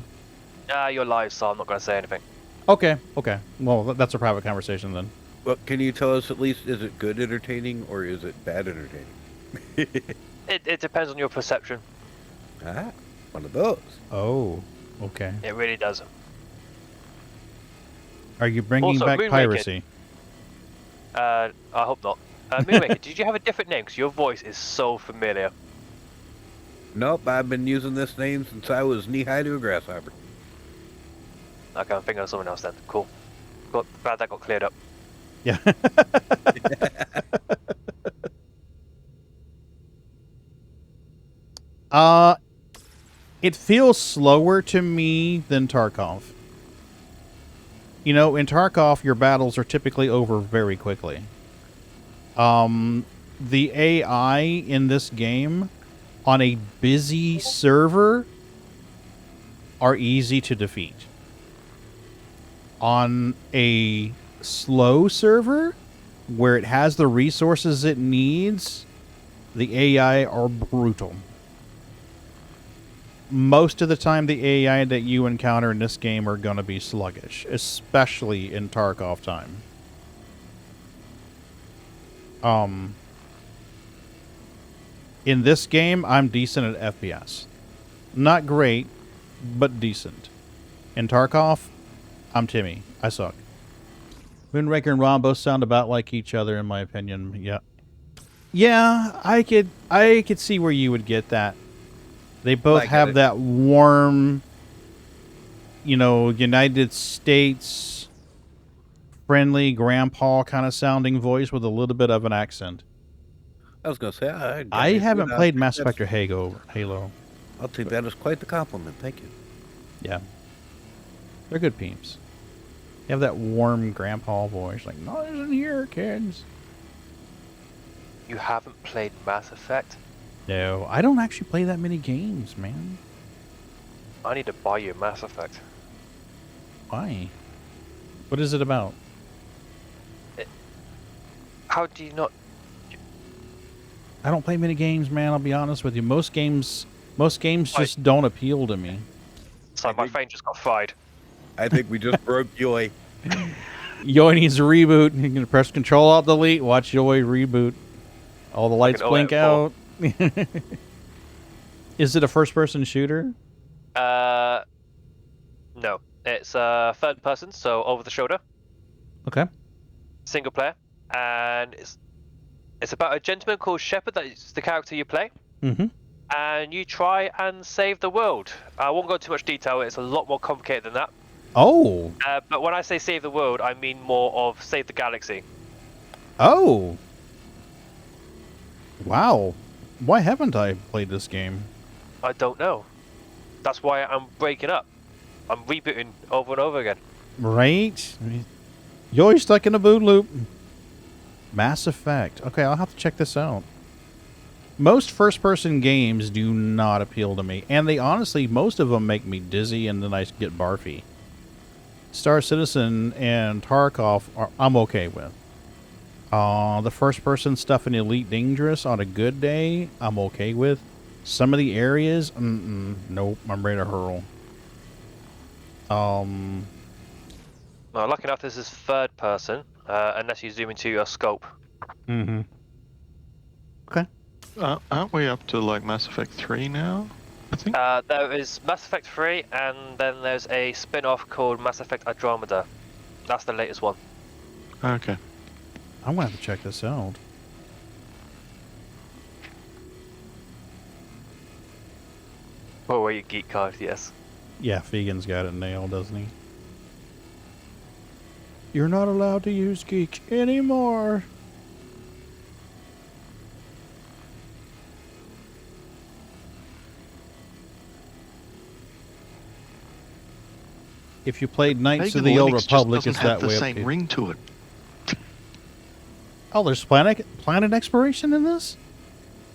You're live, so I'm not going to say anything. Okay, okay. Well, that's a private conversation then. Well, can you tell us at least, is it good entertaining or is it bad entertaining? It depends on your perception. Ah, one of those. Oh, okay. It really does. Are you bringing Also, back Moonraker. piracy? I hope not. Moonraker, did you have a different name? Because your voice is so familiar. Nope, I've been using this name since I was knee-high to a grasshopper. Okay, I'm thinking of someone else then. Cool. Glad that got cleared up. Yeah. It feels slower to me than Tarkov. You know, in Tarkov, your battles are typically over very quickly. The AI in this game, on a busy server, are easy to defeat. On a slow server, where it has the resources it needs, the AI are brutal. Most of the time, the AI that you encounter in this game are going to be sluggish, especially in Tarkov time. In this game, I'm decent at FPS. Not great, but decent. In Tarkov, I'm Timmy. I suck. Moonraker and Ron both sound about like each other, in my opinion. Yeah. Yeah, I could see where you would get that. They both have that warm, you know, United States friendly grandpa kind of sounding voice with a little bit of an accent. I was going to say, I haven't played Mass Effect or Halo. I'll take that as quite the compliment. Thank you. Yeah. They're good peeps. They have that warm grandpa voice, like, no, isn't here, kids. You haven't played Mass Effect? No, I don't actually play that many games, man. I need to buy you Mass Effect. Why? What is it about? How do you not... I don't play many games, man, I'll be honest with you. Most games just don't appeal to me. Sorry, my phone just got fried. I think we just broke Yoi. Yoi needs a reboot. You can press Control Alt Delete, watch Yoi reboot. All the lights blink out. Is it a first-person shooter? No. It's third person, so over the shoulder. Okay. Single player. And it's about a gentleman called Shepard, that's the character you play. Mm-hmm. And you try and save the world. I won't go into too much detail, it's a lot more complicated than that. Oh. But when I say save the world, I mean more of save the galaxy. Oh. Wow. Why haven't I played this game? I don't know. That's why I'm breaking up. I'm rebooting over and over again. Right? You're stuck in a boot loop. Mass Effect. Okay, I'll have to check this out. Most first-person games do not appeal to me. And they honestly, most of them make me dizzy and then I get barfy. Star Citizen and Tarkov I'm okay with. The first-person stuff in Elite Dangerous on a good day, I'm okay with. Some of the areas, nope, I'm ready to hurl. Well, lucky enough, this is third person, unless you zoom into your scope. Mm-hmm. Okay. Aren't we up to like Mass Effect 3 now? I think. There is Mass Effect 3, and then there's a spin-off called Mass Effect Andromeda. That's the latest one. Okay. I'm gonna have to check this out. Oh, wait, geek card, yes. Yeah, Vegan's got it nailed, doesn't he? You're not allowed to use geek anymore. If you played Knights of the Old Republic, it's that way. The same ring to it. Oh, there's planet exploration in this?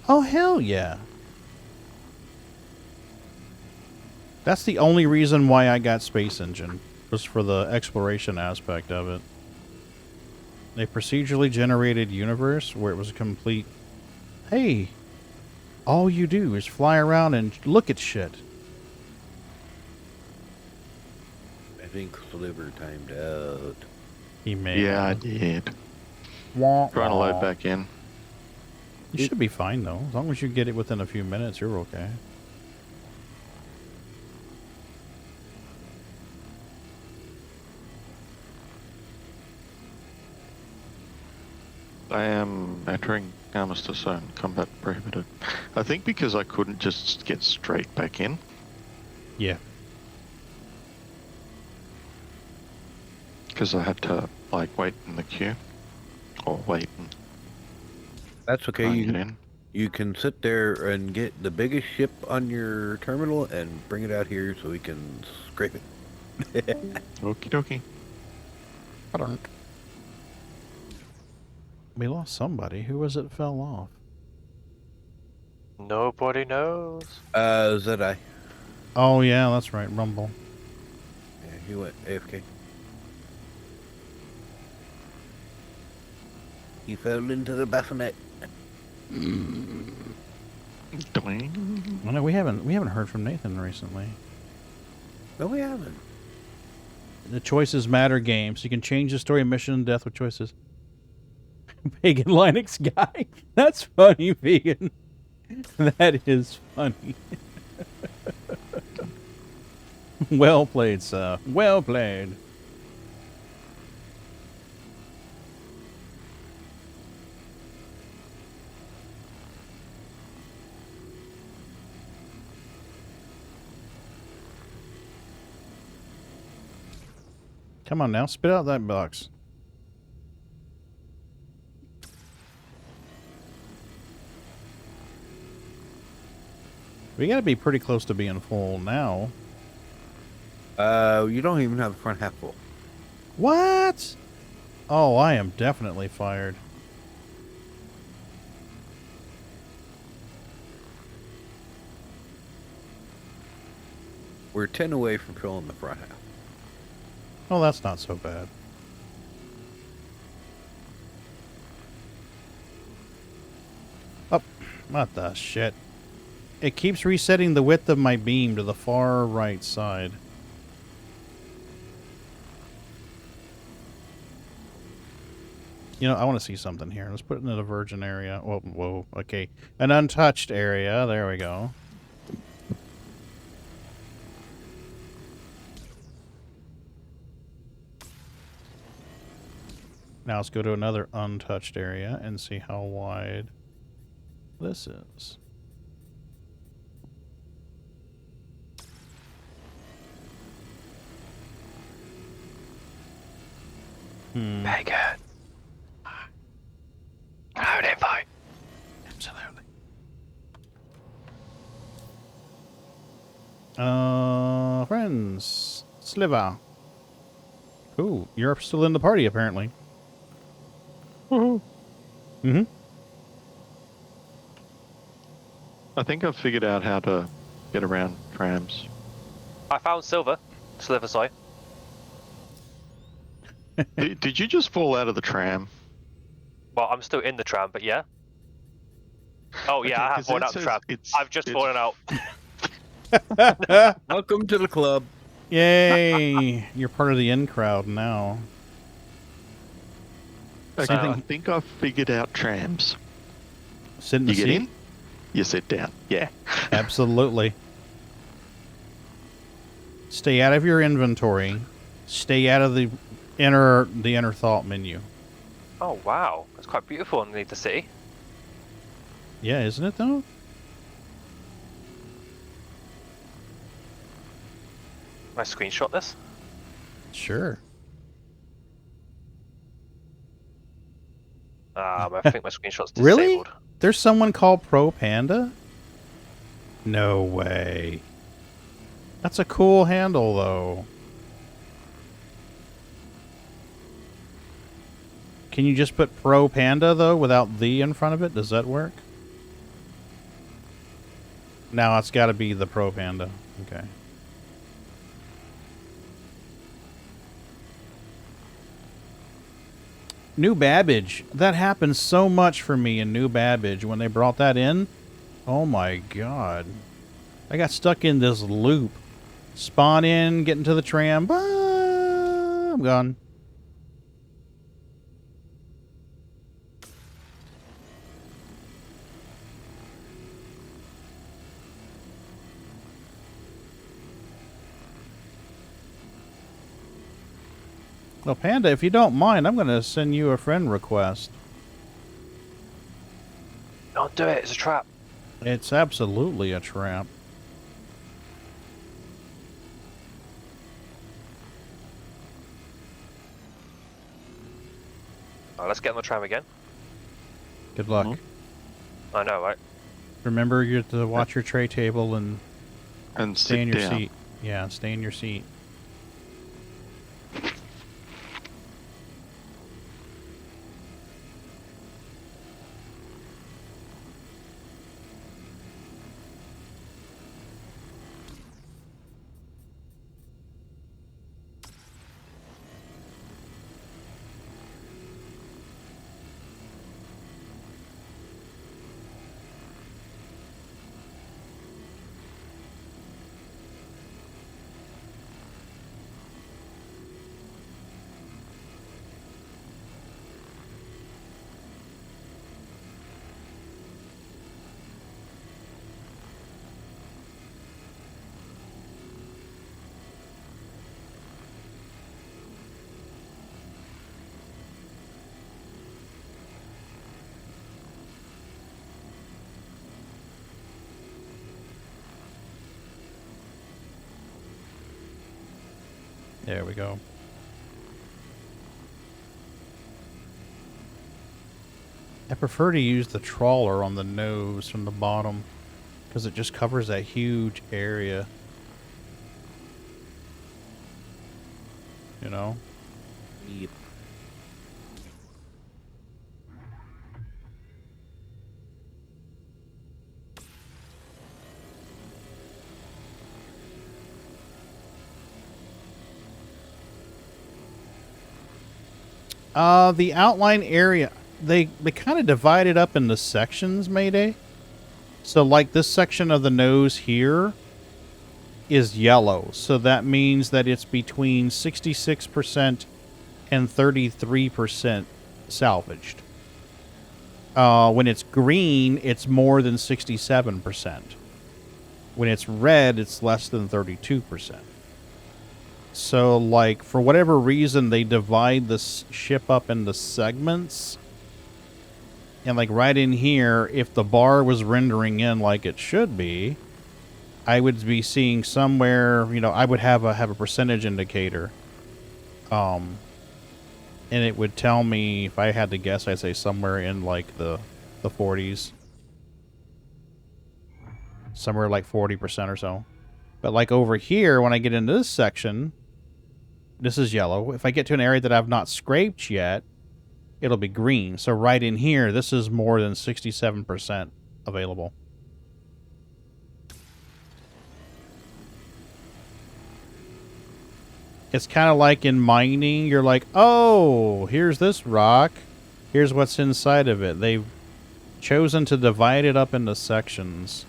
Oh, hell yeah. That's the only reason why I got Space Engine, was for the exploration aspect of it. A procedurally generated universe where it was a complete, hey, all you do is fly around and look at shit. I think Sliver timed out. He may. Yeah, I did. Wah, Trying to load wah. back in. You should be fine, though. As long as you get it within a few minutes, you're okay. I am entering Armistice Zone, combat prohibited. I think because I couldn't just get straight back in. Yeah. Because I had to, like, wait in the queue. Or wait and That's okay. try and get in. You can sit there and get the biggest ship on your terminal and bring it out here so we can scrape it. Okie dokie. We lost somebody. Who was it that fell off? Nobody knows. Zedai. Oh, yeah, that's right. Rumble. Yeah, he went AFK. He fell into the bassinet. Doing. Well, no, we haven't heard from Nathan recently. No, we haven't. The choices matter games. You can change the story, mission, and death with choices. Pagan Linux guy. That's funny, Vegan. That is funny. Well played, sir. Well played. Come on now, spit out that box. We gotta be pretty close to being full now. You don't even have the front half full. What? Oh, I am definitely fired. We're 10 away from filling the front half. Oh, that's not so bad. Oh, what the shit. It keeps resetting the width of my beam to the far right side. You know, I want to see something here. Let's put it in a virgin area. Whoa, whoa, okay. An untouched area. There we go. Now let's go to another untouched area and see how wide this is. Pagan. I would invite. Absolutely. Friends. Sliver. Ooh, you're still in the party, apparently. Woohoo. Mm-hmm. I think I've figured out how to get around trams. I found silver. Sliver, sorry. Did you just fall out of the tram? Well, I'm still in the tram, but yeah. Oh, yeah, Okay, I have 'cause fallen that out the says tram. I've just fallen out. Welcome to the club. Yay! You're part of the in crowd now. Okay, I think I've figured out trams. Sit in the You get seat? in, you sit down. Yeah. Absolutely. Stay out of your inventory. Stay out of the inner thought menu. Oh, wow. That's quite beautiful underneath the city. Yeah, isn't it though? Can I screenshot this? Sure. I think my screenshot's disabled. Really? There's someone called ProPanda? No way. That's a cool handle, though. Can you just put ProPanda, though, without the in front of it? Does that work? No, it's got to be the ProPanda. Okay. New Babbage. That happened so much for me in New Babbage when they brought that in. Oh my god. I got stuck in this loop. Spawn in, get into the tram. I'm gone. Well, Panda, if you don't mind, I'm going to send you a friend request. Don't do it. It's a trap. It's absolutely a trap. Oh, let's get on the tram again. Good luck. I know, right? Remember, you have to watch your tray table and stay in your down. seat. Yeah, stay in your seat. There we go. I prefer to use the trawler on the nose from the bottom because it just covers that huge area. You know? Yep. The outline area, they kind of divide it up into sections, Mayday. So, like, this section of the nose here is yellow. So that means that it's between 66% and 33% salvaged. When it's green, it's more than 67%. When it's red, it's less than 32%. So, like, for whatever reason, they divide this ship up into segments. And, like, right in here, if the bar was rendering in like it should be, I would be seeing somewhere, you know, I would have a percentage indicator. And it would tell me, if I had to guess, I'd say somewhere in, like, the 40s. Somewhere like 40% or so. But like over here, when I get into this section, this is yellow. If I get to an area that I've not scraped yet, it'll be green. So right in here, this is more than 67% available. It's kind of like in mining, you're like, oh, here's this rock. Here's what's inside of it. They've chosen to divide it up into sections.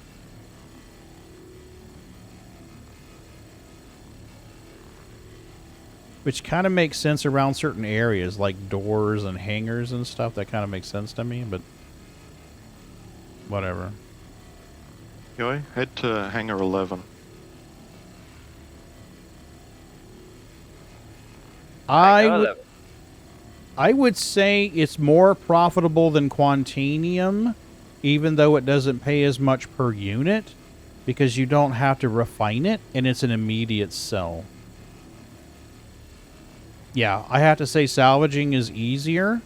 Which kind of makes sense around certain areas, like doors and hangars and stuff. That kind of makes sense to me, but whatever. Yoi, head to hangar 11. I would say it's more profitable than Quantanium, even though it doesn't pay as much per unit, because you don't have to refine it, and it's an immediate sell. Yeah, I have to say salvaging is easier.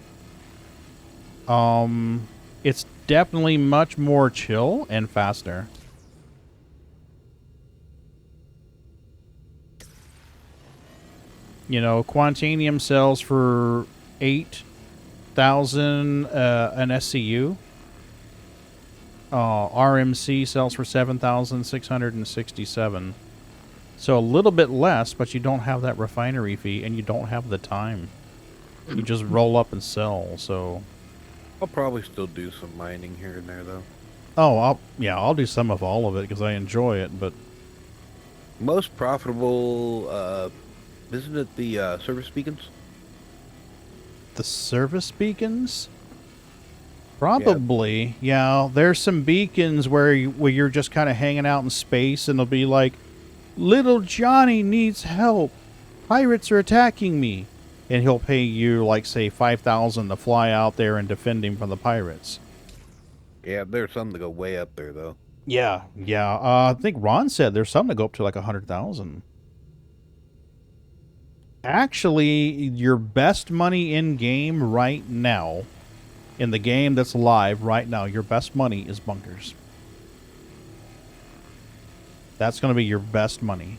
It's definitely much more chill and faster. You know, Quantanium sells for 8,000 an SCU. RMC sells for 7,667. So a little bit less, but you don't have that refinery fee, and you don't have the time. You just roll up and sell. So I'll probably still do some mining here and there, though. Oh, I'll do some of all of it because I enjoy it. But most profitable. Isn't it the service beacons? The service beacons? Probably. Yeah, there's some beacons where you're just kind of hanging out in space, and they'll be like, "Little Johnny needs help. Pirates are attacking me." And he'll pay you, like, say, 5,000 to fly out there and defend him from the pirates. Yeah, there's some that go way up there, though. Yeah. I think Ron said there's some that go up to like 100,000. Actually, your best money in game right now, in the game that's live right now, your best money is bunkers. That's going to be your best money.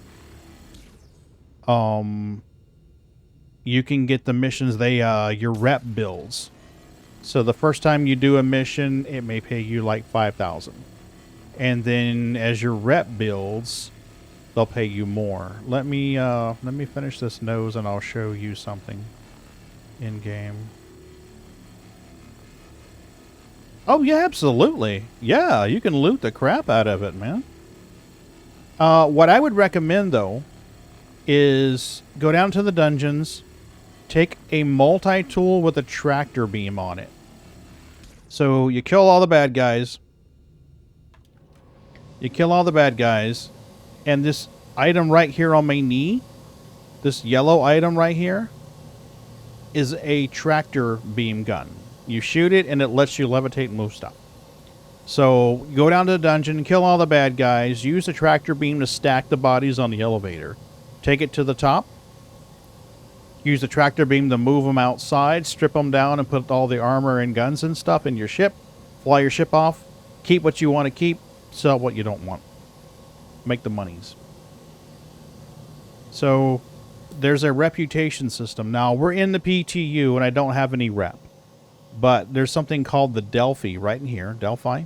You can get the missions, your rep builds. So the first time you do a mission, it may pay you like 5,000. And then as your rep builds, they'll pay you more. Let me finish this nose and I'll show you something in game. Oh yeah, absolutely. Yeah, you can loot the crap out of it, man. What I would recommend though is go down to the dungeons, take a multi-tool with a tractor beam on it. So you kill all the bad guys. And this item right here on my knee, this yellow item right here, is a tractor beam gun. You shoot it and it lets you levitate and move stuff. So you go down to the dungeon, kill all the bad guys, use the tractor beam to stack the bodies on the elevator. Take it to the top. Use the tractor beam to move them outside, strip them down, and put all the armor and guns and stuff in your ship. Fly your ship off. Keep what you want to keep. Sell what you don't want. Make the monies. So there's a reputation system. Now we're in the PTU and I don't have any rep. But there's something called the Delphi right in here. Delphi.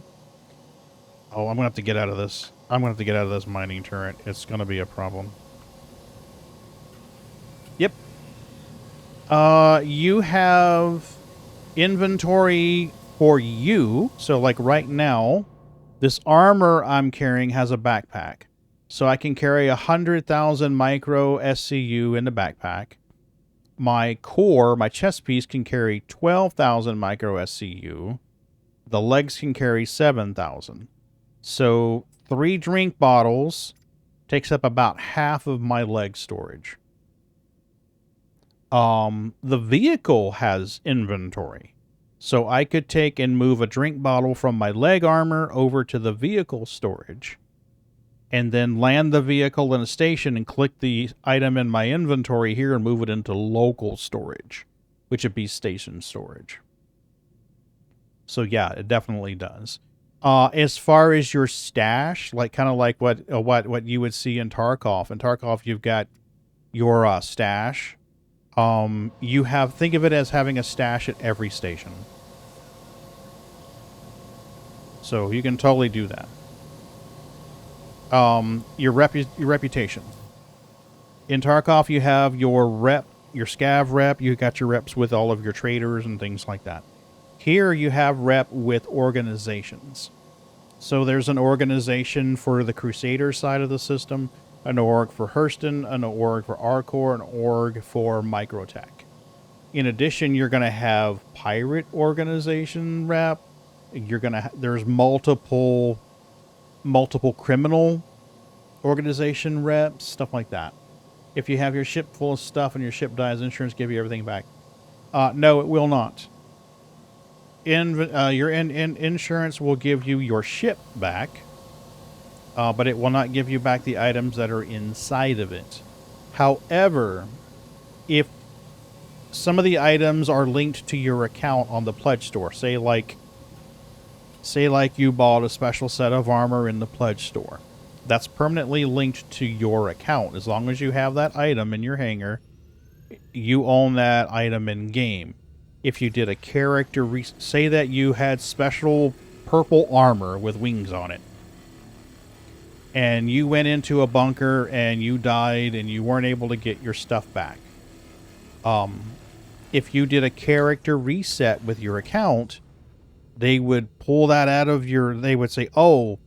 Oh, I'm going to have to get out of this. I'm going to have to get out of this mining turret. It's going to be a problem. Yep. You have inventory for you. So like right now, this armor I'm carrying has a backpack. So I can carry 100,000 micro SCU in the backpack. My core, my chest piece, can carry 12,000 micro SCU. The legs can carry 7,000. So 3 drink bottles takes up about half of my leg storage. The vehicle has inventory. So I could take and move a drink bottle from my leg armor over to the vehicle storage. And then land the vehicle in a station and click the item in my inventory here and move it into local storage, which would be station storage. So yeah, it definitely does. As far as your stash, like kind of like what you would see in Tarkov. In Tarkov, you've got your stash. You have, think of it as having a stash at every station. So you can totally do that. Your reputation. In Tarkov, you have your rep, your scav rep. You got your reps with all of your traders and things like that. Here you have rep with organizations. So there's an organization for the Crusader side of the system, an org for Hurston, an org for Arcor, an org for Microtech. In addition, you're going to have pirate organization rep. You're going to there's multiple criminal organization reps, stuff like that. If you have your ship full of stuff and your ship dies, insurance give you everything back. No, it will not. Your insurance will give you your ship back, but it will not give you back the items that are inside of it. However, if some of the items are linked to your account on the pledge store, say like you bought a special set of armor in the pledge store, that's permanently linked to your account. As long as you have that item in your hangar, you own that item in game. If you did a character, say that you had special purple armor with wings on it, and you went into a bunker and you died and you weren't able to get your stuff back. If you did a character reset with your account, they would pull that out of your, they would say, oh,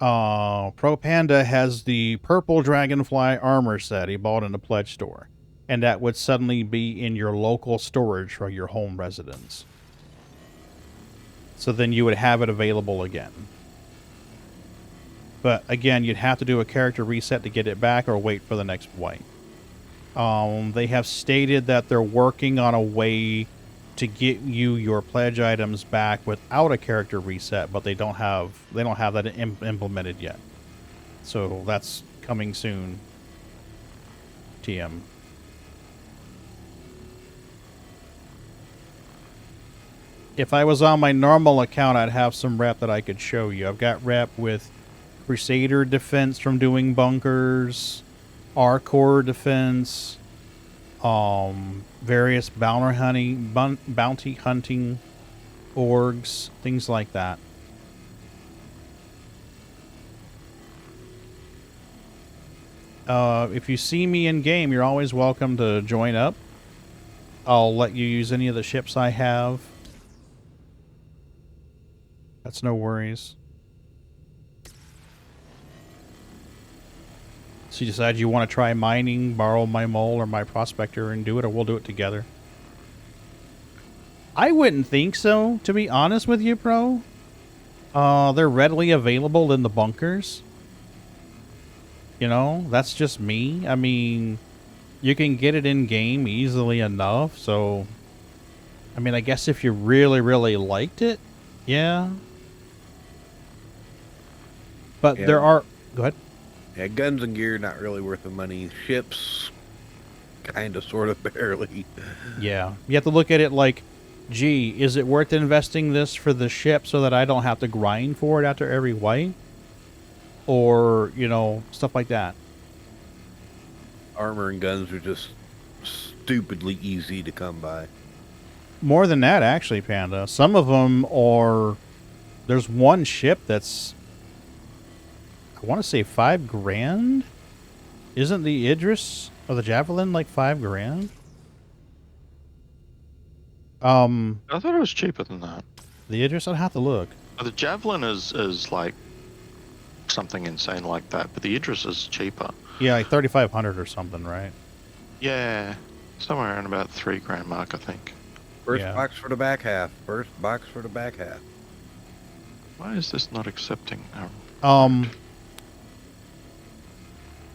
ProPanda has the purple dragonfly armor set he bought in the pledge store. And that would suddenly be in your local storage for your home residence. So then you would have it available again. But again, you'd have to do a character reset to get it back or wait for the next wipe. They have stated that they're working on a way to get you your pledge items back without a character reset, but they don't have that implemented yet. So that's coming soon. TM. If I was on my normal account, I'd have some rep that I could show you. I've got rep with Crusader defense from doing bunkers, Arcor defense, various bounty hunting orgs, things like that. If you see me in game, you're always welcome to join up. I'll let you use any of the ships I have. That's no worries. So you decide you want to try mining, borrow my mole or my prospector and do it, or we'll do it together. I wouldn't think so, to be honest with you, Pro. They're readily available in the bunkers. You know, that's just me. I mean, you can get it in game easily enough, so I mean, I guess if you really, really liked it, yeah. But Yeah. there are... Go ahead. Yeah, guns and gear, not really worth the money. Ships, kind of, sort of, barely. Yeah. You have to look at it like, gee, is it worth investing this for the ship so that I don't have to grind for it after every wipe? Or, you know, stuff like that. Armor and guns are just stupidly easy to come by. More than that, actually, Panda. Some of them are... There's one ship that's... I want to say $5,000? Isn't the Idris or the Javelin like $5,000? I thought it was cheaper than that. The Idris, I'd have to look. The Javelin is like something insane like that, but the Idris is cheaper. Yeah, like 3,500 or something, right? Yeah, somewhere around about $3,000 mark, I think. First box for the back half. First box for the back half. Why is this not accepting?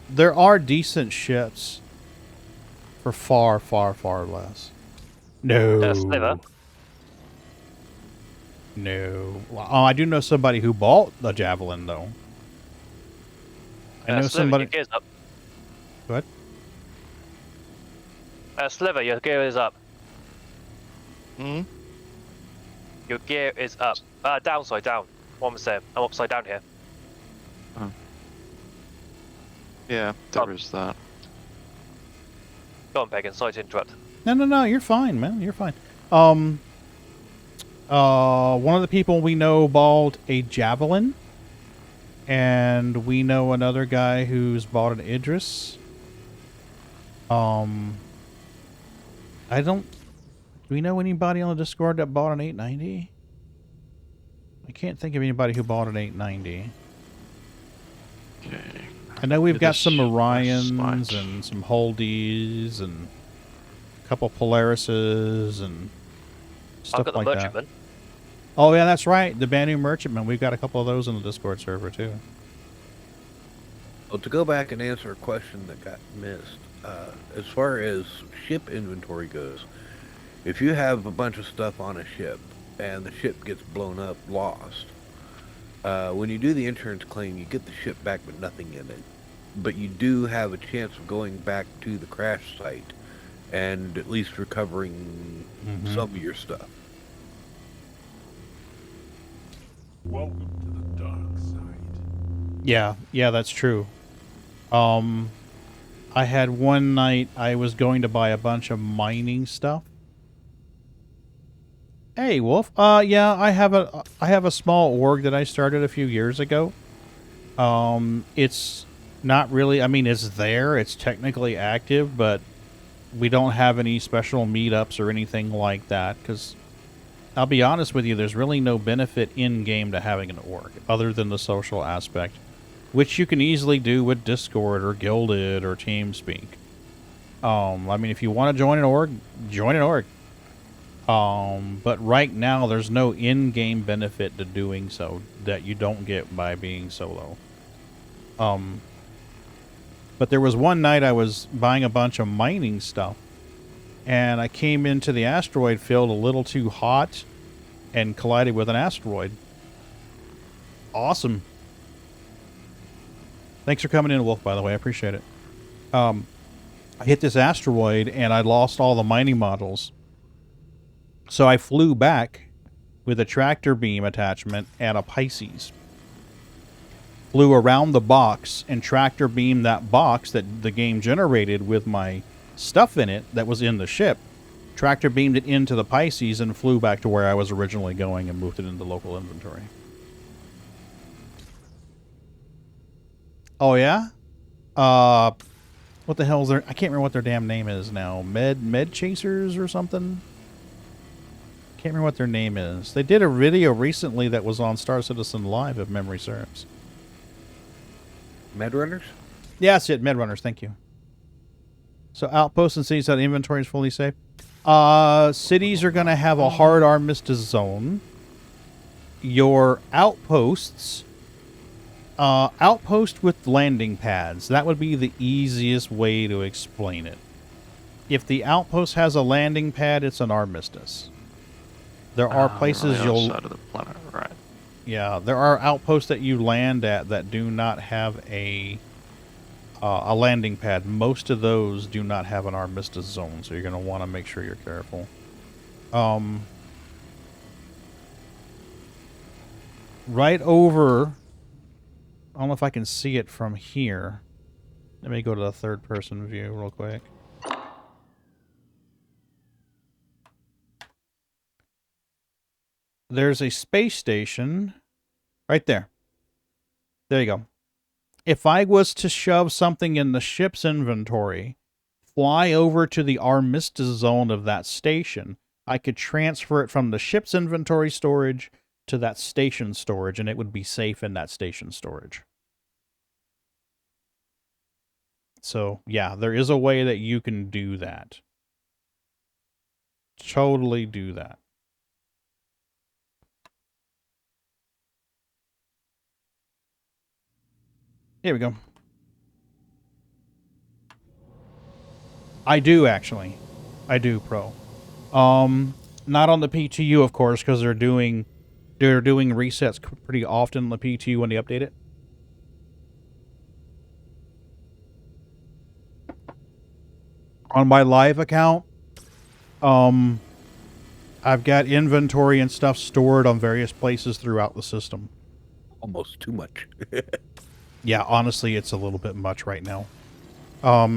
There are decent ships for far, far, far less. No. Sliver. No. Well, I do know somebody who bought the Javelin, though. I know Sliver, somebody... your gear's up. What? Sliver, your gear is up. Hmm? Your gear is up. Down, sorry, down. What I'm saying, I'm upside down here. Oh. Yeah, there is that. Go on, Pagan. Sorry to interrupt. No, you're fine, man. You're fine. One of the people we know bought a javelin, and we know another guy who's bought an Idris. I don't... Do we know anybody on the Discord that bought an 890? I can't think of anybody who bought an 890. Okay. I know we've got some Orions and some Holdies and a couple Polarises and stuff I've got the like that. Merchantman. Oh yeah, that's right. The Banu Merchantman. We've got a couple of those in the Discord server too. Well, to go back and answer a question that got missed, as far as ship inventory goes, if you have a bunch of stuff on a ship and the ship gets blown up, lost, when you do the insurance claim, you get the ship back with nothing in it. But you do have a chance of going back to the crash site and at least recovering some of your stuff. Welcome to the dark side. Yeah, that's true. I had one night I was going to buy a bunch of mining stuff. Hey, Wolf. Yeah, I have a small org that I started a few years ago. It's not really, I mean, it's there, it's technically active, but we don't have any special meetups or anything like that, because I'll be honest with you, there's really no benefit in-game to having an org, other than the social aspect, which you can easily do with Discord or Guilded or TeamSpeak. I mean, if you want to join an org, join an org. But right now, there's no in-game benefit to doing so that you don't get by being solo. But there was one night I was buying a bunch of mining stuff, and I came into the asteroid field a little too hot and collided with an asteroid. Awesome. Thanks for coming in, Wolf, by the way. I appreciate it. I hit this asteroid, and I lost all the mining models. So I flew back with a tractor beam attachment and a Pisces. Flew around the box and tractor beamed that box that the game generated with my stuff in it that was in the ship. Tractor beamed it into the Pisces and flew back to where I was originally going and moved it into local inventory. Oh, yeah? What the hell is their... I can't remember what their damn name is now. Med Chasers or something? Can't remember what their name is. They did a video recently that was on Star Citizen Live, if memory serves. Medrunners? Yeah, that's it. Medrunners, thank you. So outposts and cities that inventory is fully safe. Cities are going to have a hard armistice zone. Your outposts... outpost with landing pads. That would be the easiest way to explain it. If the outpost has a landing pad, it's an armistice. There are places you'll... Outside of the planet, right. Yeah, there are outposts that you land at that do not have a landing pad. Most of those do not have an armistice zone, so you're going to want to make sure you're careful. Right over... I don't know if I can see it from here. Let me go to the third-person view real quick. There's a space station right there. There you go. If I was to shove something in the ship's inventory, fly over to the armistice zone of that station, I could transfer it from the ship's inventory storage to that station storage, and it would be safe in that station storage. So, yeah, there is a way that you can do that. Totally do that. Here we go. I do, actually. I do, Pro. Not on the PTU, of course, because they're doing resets pretty often on the PTU when they update it. On my live account, I've got inventory and stuff stored on various places throughout the system. almost too much. Yeah, honestly, it's a little bit much right now.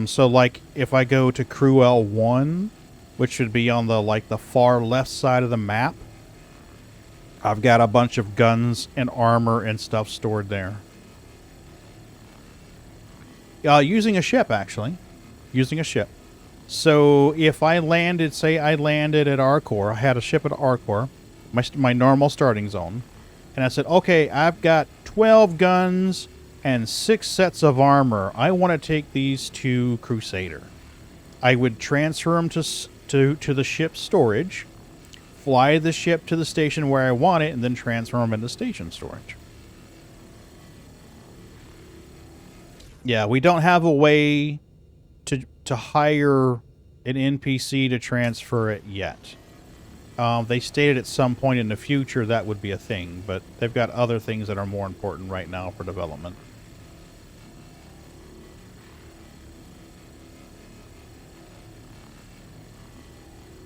So like if I go to Crew L1, which should be on the like the far left side of the map, I've got a bunch of guns and armor and stuff stored there. Using a ship, actually. Using a ship. So if I landed, say I landed at Arcor, I had a ship at Arcor, my normal starting zone, and I said, okay, I've got 12 guns and 6 sets of armor. I want to take these to Crusader. I would transfer them to the ship's storage, fly the ship to the station where I want it, and then transfer them into station storage. Yeah, we don't have a way to hire an NPC to transfer it yet. They stated at some point in the future that would be a thing, but they've got other things that are more important right now for development.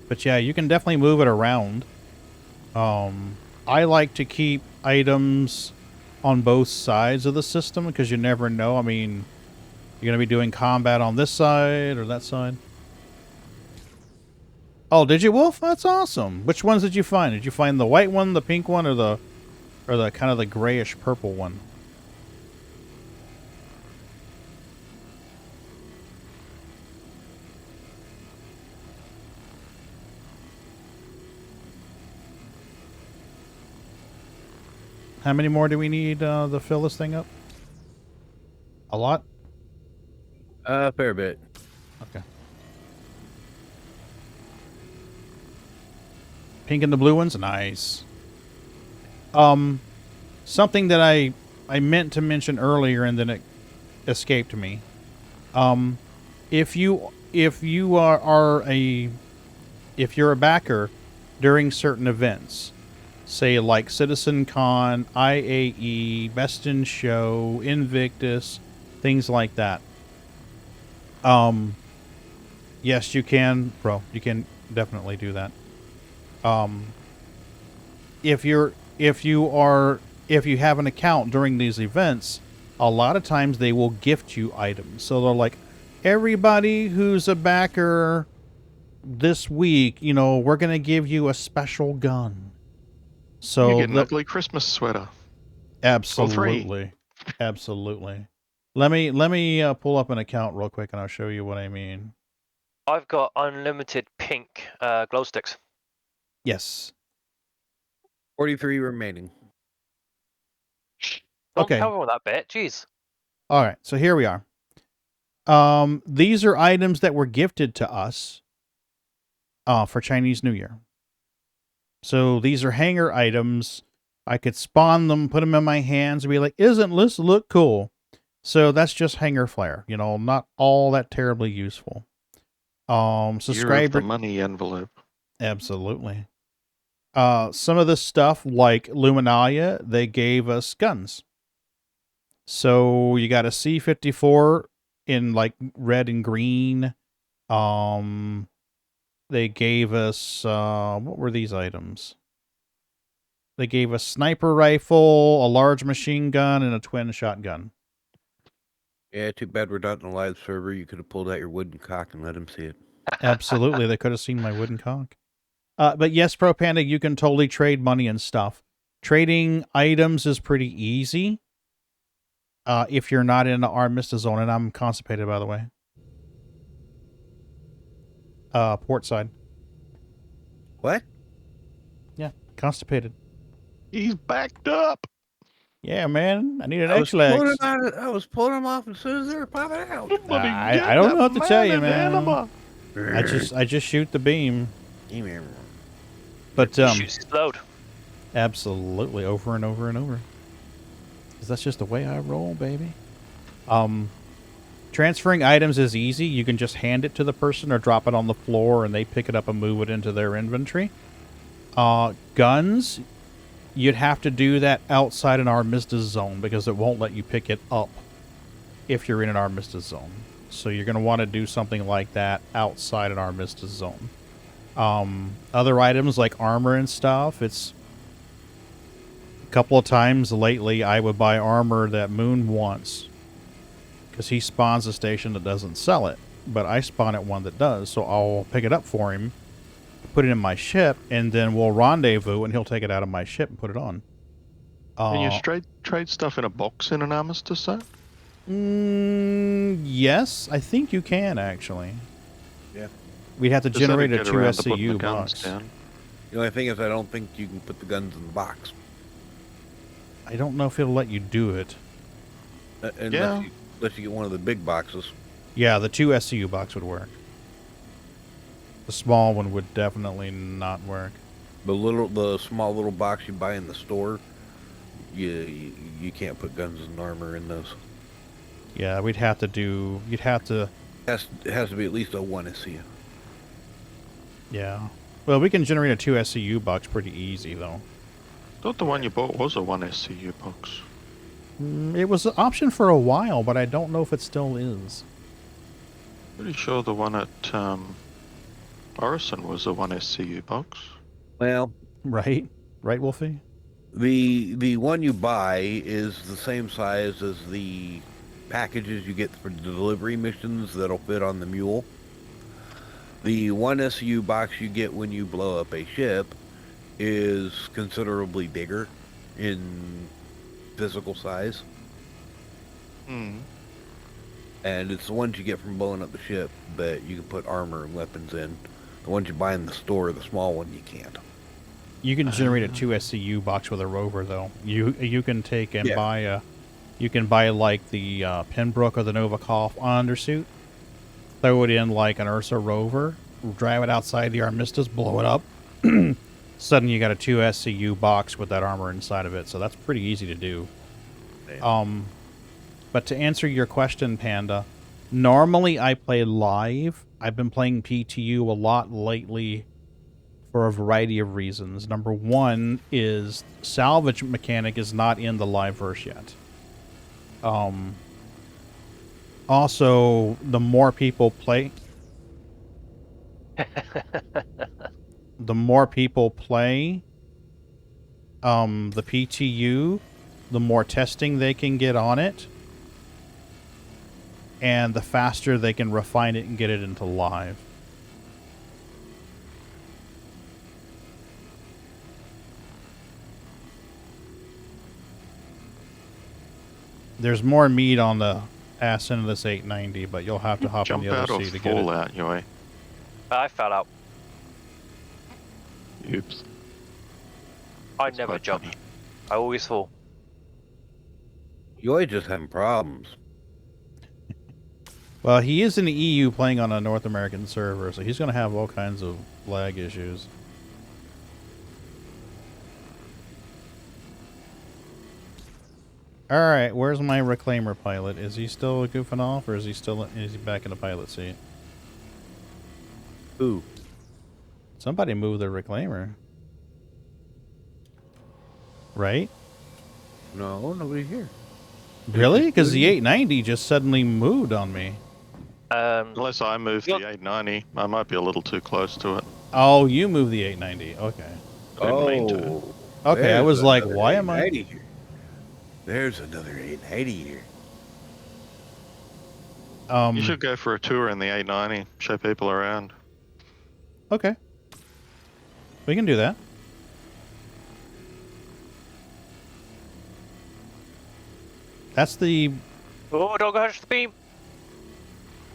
But yeah, you can definitely move it around. I like to keep items on both sides of the system because you never know. I mean, you're going to be doing combat on this side or that side. Oh, did you, Wolf? That's awesome. Which ones did you find? Did you find the white one, the pink one, or the kind of the grayish purple one? How many more do we need to fill this thing up? A lot? Fair bit. Okay. Pink and the blue ones? Nice. Something that I meant to mention earlier and then it escaped me. If you're a backer during certain events, say like CitizenCon, IAE, Best in Show, Invictus, things like that. Yes, you can, bro. You can definitely do that. If you have an account during these events, a lot of times they will gift you items. So they're like, everybody who's a backer this week, you know, we're gonna give you a special gun. So you get an ugly Christmas sweater. Absolutely, absolutely. Let me pull up an account real quick and I'll show you what I mean. I've got unlimited pink glow sticks. Yes. 43 remaining. Don't Okay. tell everyone that bit. Jeez. All right. So here we are. These are items that were gifted to us for Chinese New Year. So these are hanger items. I could spawn them, put them in my hands, and be like, "Isn't this look cool?" So that's just hanger flair. You know, not all that terribly useful. Subscriber the money envelope. Absolutely. Some of the stuff like Luminalia, they gave us guns. So you got a C-54 in like red and green. They gave us, what were these items? They gave us sniper rifle, a large machine gun, and a twin shotgun. Yeah, too bad we're not in a live server. You could have pulled out your wooden cock and let him see it. Absolutely, they could have seen my wooden cock. But yes, ProPanda, you can totally trade money and stuff. Trading items is pretty easy. If you're not in the Armistice Zone, and I'm constipated, by the way. Port side. What? Yeah, constipated. He's backed up. Yeah, man. I need an X-Legs. I was pulling them off as soon as they were popping out. I don't know what to tell you, man. I just shoot the beam. But explode. Absolutely, over and over and over. Because that's just the way I roll, baby. Transferring items is easy. You can just hand it to the person or drop it on the floor and they pick it up and move it into their inventory. Guns, you'd have to do that outside an Armistice Zone because it won't let you pick it up if you're in an Armistice Zone. So you're going to want to do something like that outside an Armistice Zone. Other items like armor and stuff, it's couple of times lately, I would buy armor that Moon wants. Because he spawns a station that doesn't sell it. But I spawn at one that does. So I'll pick it up for him, put it in my ship, and then we'll rendezvous, and he'll take it out of my ship and put it on. Can you trade stuff in a box in an armistice set? Yes, I think you can, actually. Yeah. We'd have to generate a 2 SCU box. The only thing is I don't think you can put the guns in the box. I don't know if it'll let you do it. Unless you get one of the big boxes. Yeah, the 2 SCU box would work. The small one would definitely not work. The small little box you buy in the store, you can't put guns and armor in those. Yeah, we'd have to do. You'd have to. It has to be at least a 1 SCU. Yeah. Well, we can generate a 2 SCU box pretty easy, though. I thought the one you bought was a 1 SCU box. It was an option for a while, but I don't know if it still is. Pretty sure the one at Orison was a 1 SCU box. Well, right, Wolfie. The one you buy is the same size as the packages you get for the delivery missions that'll fit on the mule. The 1 SCU box you get when you blow up a ship is considerably bigger in physical size. And it's the ones you get from blowing up the ship that you can put armor and weapons in. The ones you buy in the store, the small one, you can't. You can generate a 2 SCU box with a rover, though. You can take and buy a... You can buy, like, the Pembroke or the Novikov undersuit, throw it in like an Ursa rover, drive it outside the Armistice, blow it up. Suddenly you got a 2 SCU box with that armor inside of it, so that's pretty easy to do. But to answer your question, Panda, normally I play live. I've been playing PTU a lot lately for a variety of reasons. Number one is salvage mechanic is not in the live verse yet. Also, the more people play... the PTU, the more testing they can get on it, and the faster they can refine it and get it into live. There's more meat on the ass end of this 890, but you'll have to hop on the other seat to get it. Jump out, Yoi. I fell out. Oops. I never jump. I always fall. You're just having problems. Well, he is in the EU playing on a North American server, so he's going to have all kinds of lag issues. Alright, where's my reclaimer pilot? Is he still goofing off, or is he back in the pilot seat? Ooh. Somebody moved the reclaimer. Right? No, nobody here. Really? Because the 890 just suddenly moved on me. Unless I moved the 890, I might be a little too close to it. Oh, you moved the 890. Okay. I didn't mean to. Okay, I was like, why am I... Here. There's another 880 here. You should go for a tour in the 890, show people around. Okay. We can do that. That's the... Oh, don't touch the beam.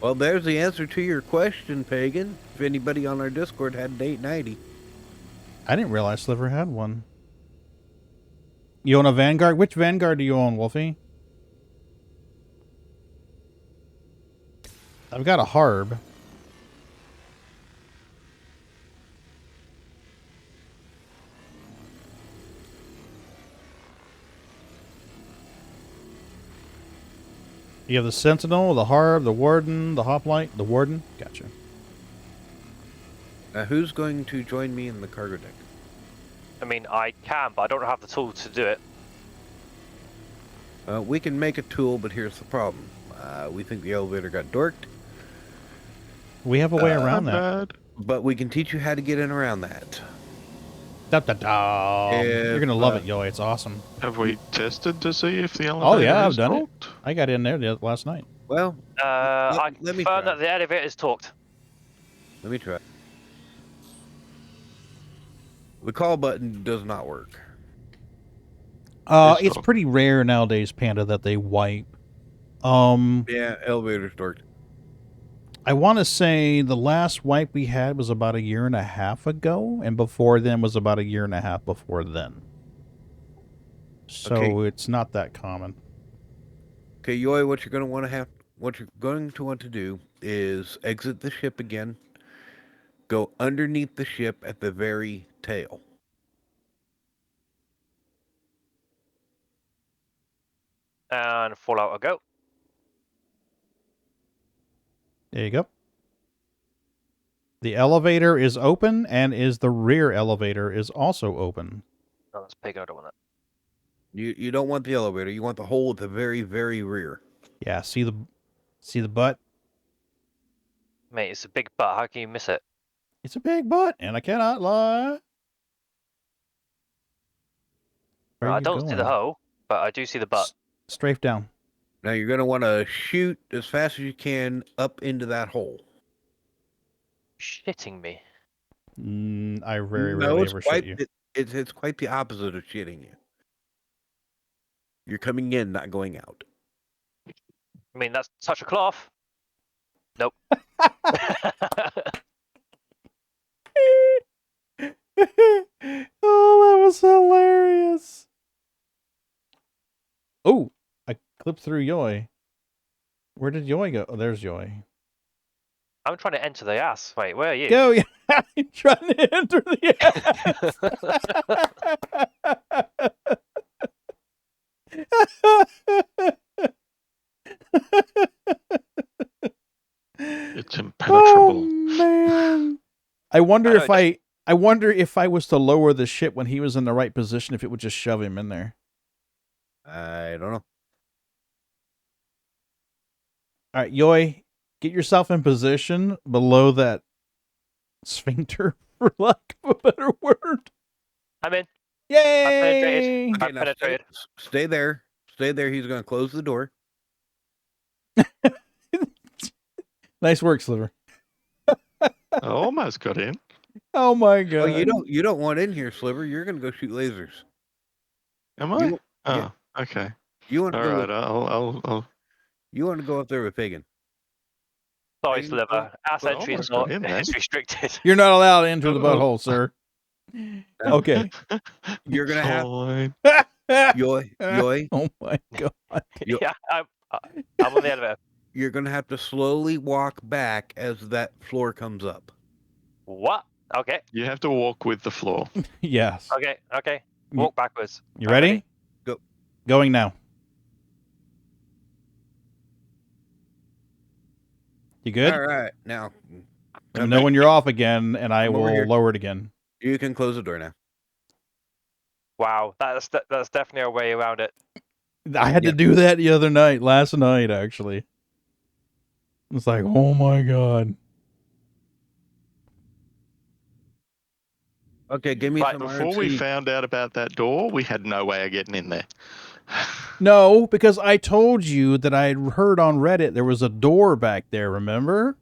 Well, there's the answer to your question, Pagan. If anybody on our Discord had an 890. I didn't realize Sliver had one. You own a Vanguard? Which Vanguard do you own, Wolfie? I've got a Harb. You have the Sentinel, the Harb, the Warden, the Hoplite, the Warden. Gotcha. Now, who's going to join me in the cargo deck? I mean, I can, but I don't have the tool to do it. We can make a tool, but here's the problem. We think the elevator got dorked. We have a way around that. But we can teach you how to get in around that. Da, da, da. You're gonna love it, Yoi. It's awesome. Have we tested to see if the elevator Oh yeah, I've is done talked? it. I got in there last night. Well, I let me confirm try. that the elevator's talked. Let me try. The call button does not work. It's pretty rare nowadays, Panda, that they wipe. Yeah, elevator's torqued. I want to say the last wipe we had was about a year and a half ago, and before then was about a year and a half before then. So it's not that common. Okay, Yoi, what you're going to want to do is exit the ship again. Go underneath the ship at the very tail. And Fallout a go. There you go. The elevator is open, and the rear elevator is also open. No, that's Pagan. I don't want that. You don't want the elevator. You want the hole at the very, very rear. Yeah, see the butt? Mate, it's a big butt. How can you miss it? It's a big butt, and I cannot lie. Where are I you don't see the going? hoe, but I do see the butt. Strafe down. Now you're going to want to shoot as fast as you can up into that hole. Shitting me. I very rarely ever shoot you. It's quite the opposite of shitting you. You're coming in, not going out. I mean, that's touch a cloth. Nope. Oh, that was hilarious. Oh, I clipped through Yoi. Where did Yoi go? Oh, there's Yoi. I'm trying to enter the ass. Wait, where are you? Go, yeah. I'm trying to enter the It's impenetrable. Oh, man. I wonder if I was to lower the ship when he was in the right position, if it would just shove him in there. I don't know. All right, Yoi, get yourself in position below that sphincter, for lack of a better word. I'm in. Yay! I'm penetrated. Stay there. Stay there. He's going to close the door. Nice work, Sliver. I almost got in. Oh my god! Oh, you don't want in here, Sliver. You're going to go shoot lasers. Am I? Yeah. Okay. You want to All go? right. I'll. You want to go up there with Pagan? Sorry, Sliver. Ass Well, entry is almost got not. in then. It's restricted. You're not allowed to enter the butthole, sir. Okay. You're gonna have Yoi. Oh my god. Yeah, I'm on the elevator. You're gonna have to slowly walk back as that floor comes up. What? Okay. You have to walk with the floor. Yes. Okay. Walk backwards. You ready? Go. Going now. You good? All right. Now. Let me know when you're off again, and I Come over will here. lower it again. You can close the door now. Wow, that's definitely a way around it. I had to do that the other night, last night, actually. It's like, oh my god. Okay, give me some Before we found out about that door, we had no way of getting in there. No, because I told you that I had heard on Reddit there was a door back there, remember?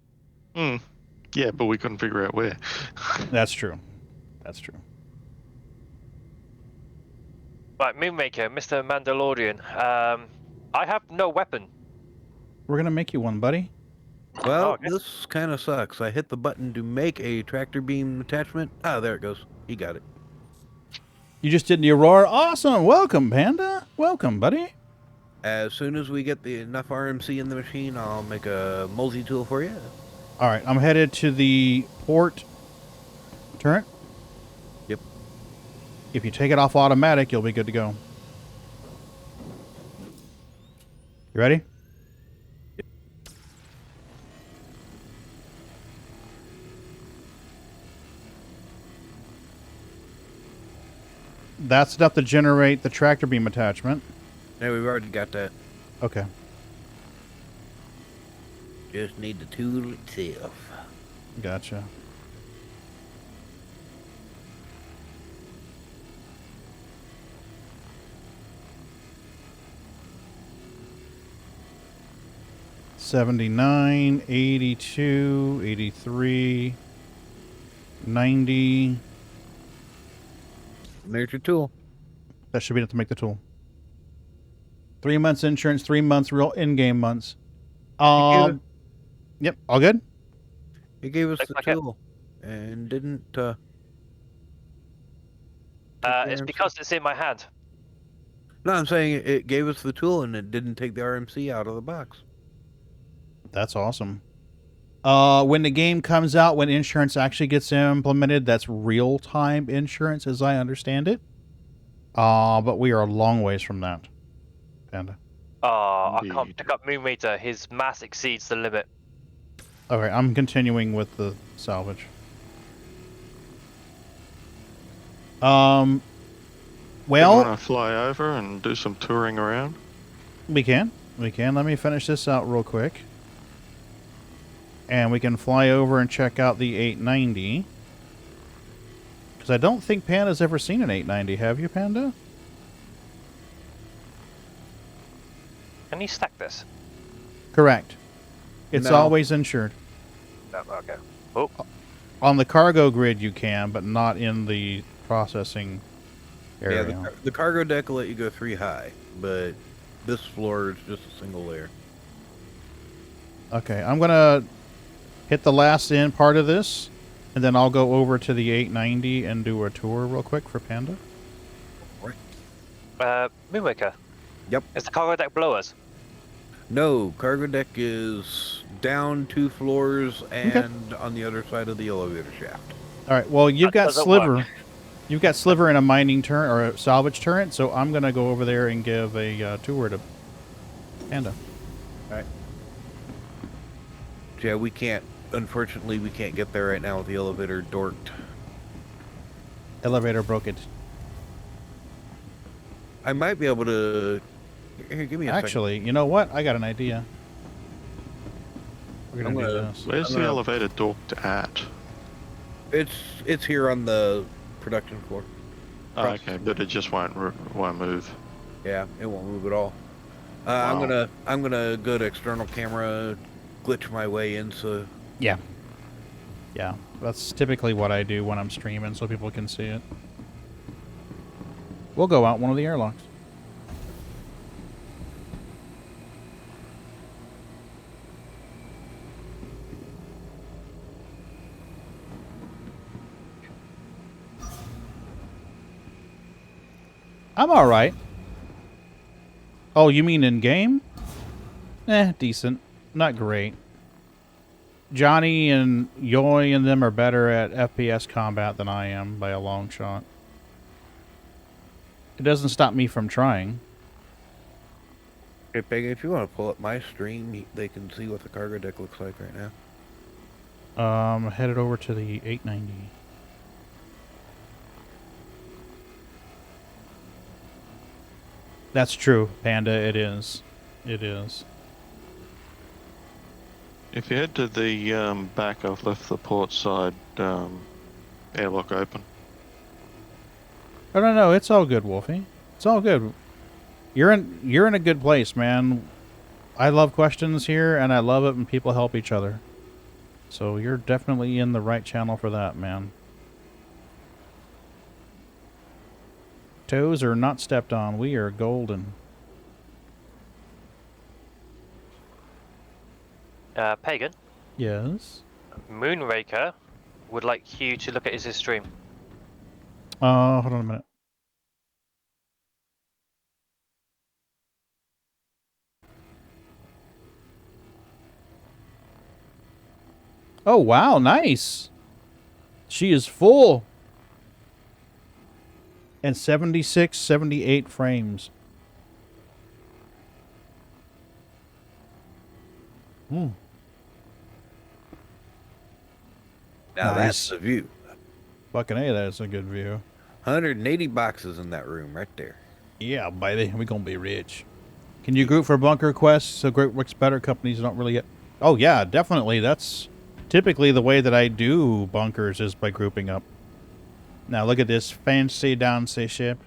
Yeah, but we couldn't figure out where. That's true. That's true. Right, Moonraker, Mr. Mandalorian. I have no weapon. We're gonna make you one, buddy. Well, this kind of sucks. I hit the button to make a tractor beam attachment. Ah, there it goes. He got it. You just did the Aurora. Awesome. Welcome, Panda. Welcome, buddy. As soon as we get enough RMC in the machine, I'll make a multi-tool for you. All right, I'm headed to the port turret. Yep. If you take it off automatic, you'll be good to go. You ready? That's enough to generate the tractor beam attachment. Yeah, we've already got that. Okay. Just need the tool itself. Gotcha. 79, 82, 83, 90. There's your tool. That should be enough to make the tool. 3 months insurance, 3 months real in-game months. Yep, all good? He gave us Looks the like tool and didn't. It's because it's in my hand. No, I'm saying it gave us the tool and it didn't take the RMC out of the box. That's awesome. When the game comes out, when insurance actually gets implemented, that's real-time insurance, as I understand it. But we are a long ways from that, Panda. Oh, I can't pick up Moonraker. His mass exceeds the limit. Okay, I'm continuing with the salvage. Well, want to fly over and do some touring around? we can. Let me finish this out real quick. And we can fly over and check out the 890. Because I don't think Panda's ever seen an 890. Have you, Panda? Can you stack this? Correct. It's No. always insured. No, okay. Oh. On the cargo grid you can, but not in the processing area. Yeah, the cargo deck will let you go 3 high, but this floor is just a single layer. Okay, I'm going to hit the last in part of this, and then I'll go over to the 890 and do a tour real quick for Panda. Moonraker. Yep. Is the cargo deck below us? No, cargo deck is down 2 floors and on the other side of the elevator shaft. All right, well, you've That got doesn't Sliver. work. You've got Sliver in a mining turret, or a salvage turret, so I'm going to go over there and give a tour to Panda. All right. Yeah, we can't. Unfortunately, we can't get there right now with the elevator dorked. Elevator broke it. I might be able to. Here, give me a Actually, you know what? I got an idea. We're going to do gonna- this. Where's the elevator docked at? second. It's here on the production floor. Oh, okay, but it just won't move. Yeah, it won't move at all. Wow. I'm gonna go to external camera, glitch my way in so. Yeah. Yeah, that's typically what I do when I'm streaming so people can see it. We'll go out one of the airlocks. I'm alright. Oh, you mean in-game? Decent. Not great. Johnny and Yoi and them are better at FPS combat than I am by a long shot. It doesn't stop me from trying. Hey, Pagan, if you want to pull up my stream, they can see what the cargo deck looks like right now. Headed over to the 890. That's true, Panda. It is. It is. If you head to the back, I've left the port side airlock open. Oh no, it's all good, Wolfie. It's all good. You're in a good place, man. I love questions here, and I love it when people help each other. So you're definitely in the right channel for that, man. Toes are not stepped on. We are golden. Pagan? Yes? Moonraker would like you to look at his stream. Hold on a minute. Oh, wow, nice. She is full. And 76, 78 frames. Hmm. Now Nice. that's the view. Fucking A, that's a good view. 180 boxes in that room right there. Yeah, baby, we gonna be rich. Can you group for bunker quests so Great Works Better companies don't really get... Oh, yeah, definitely. That's typically the way that I do bunkers is by grouping up. Now, look at this fancy dancy ship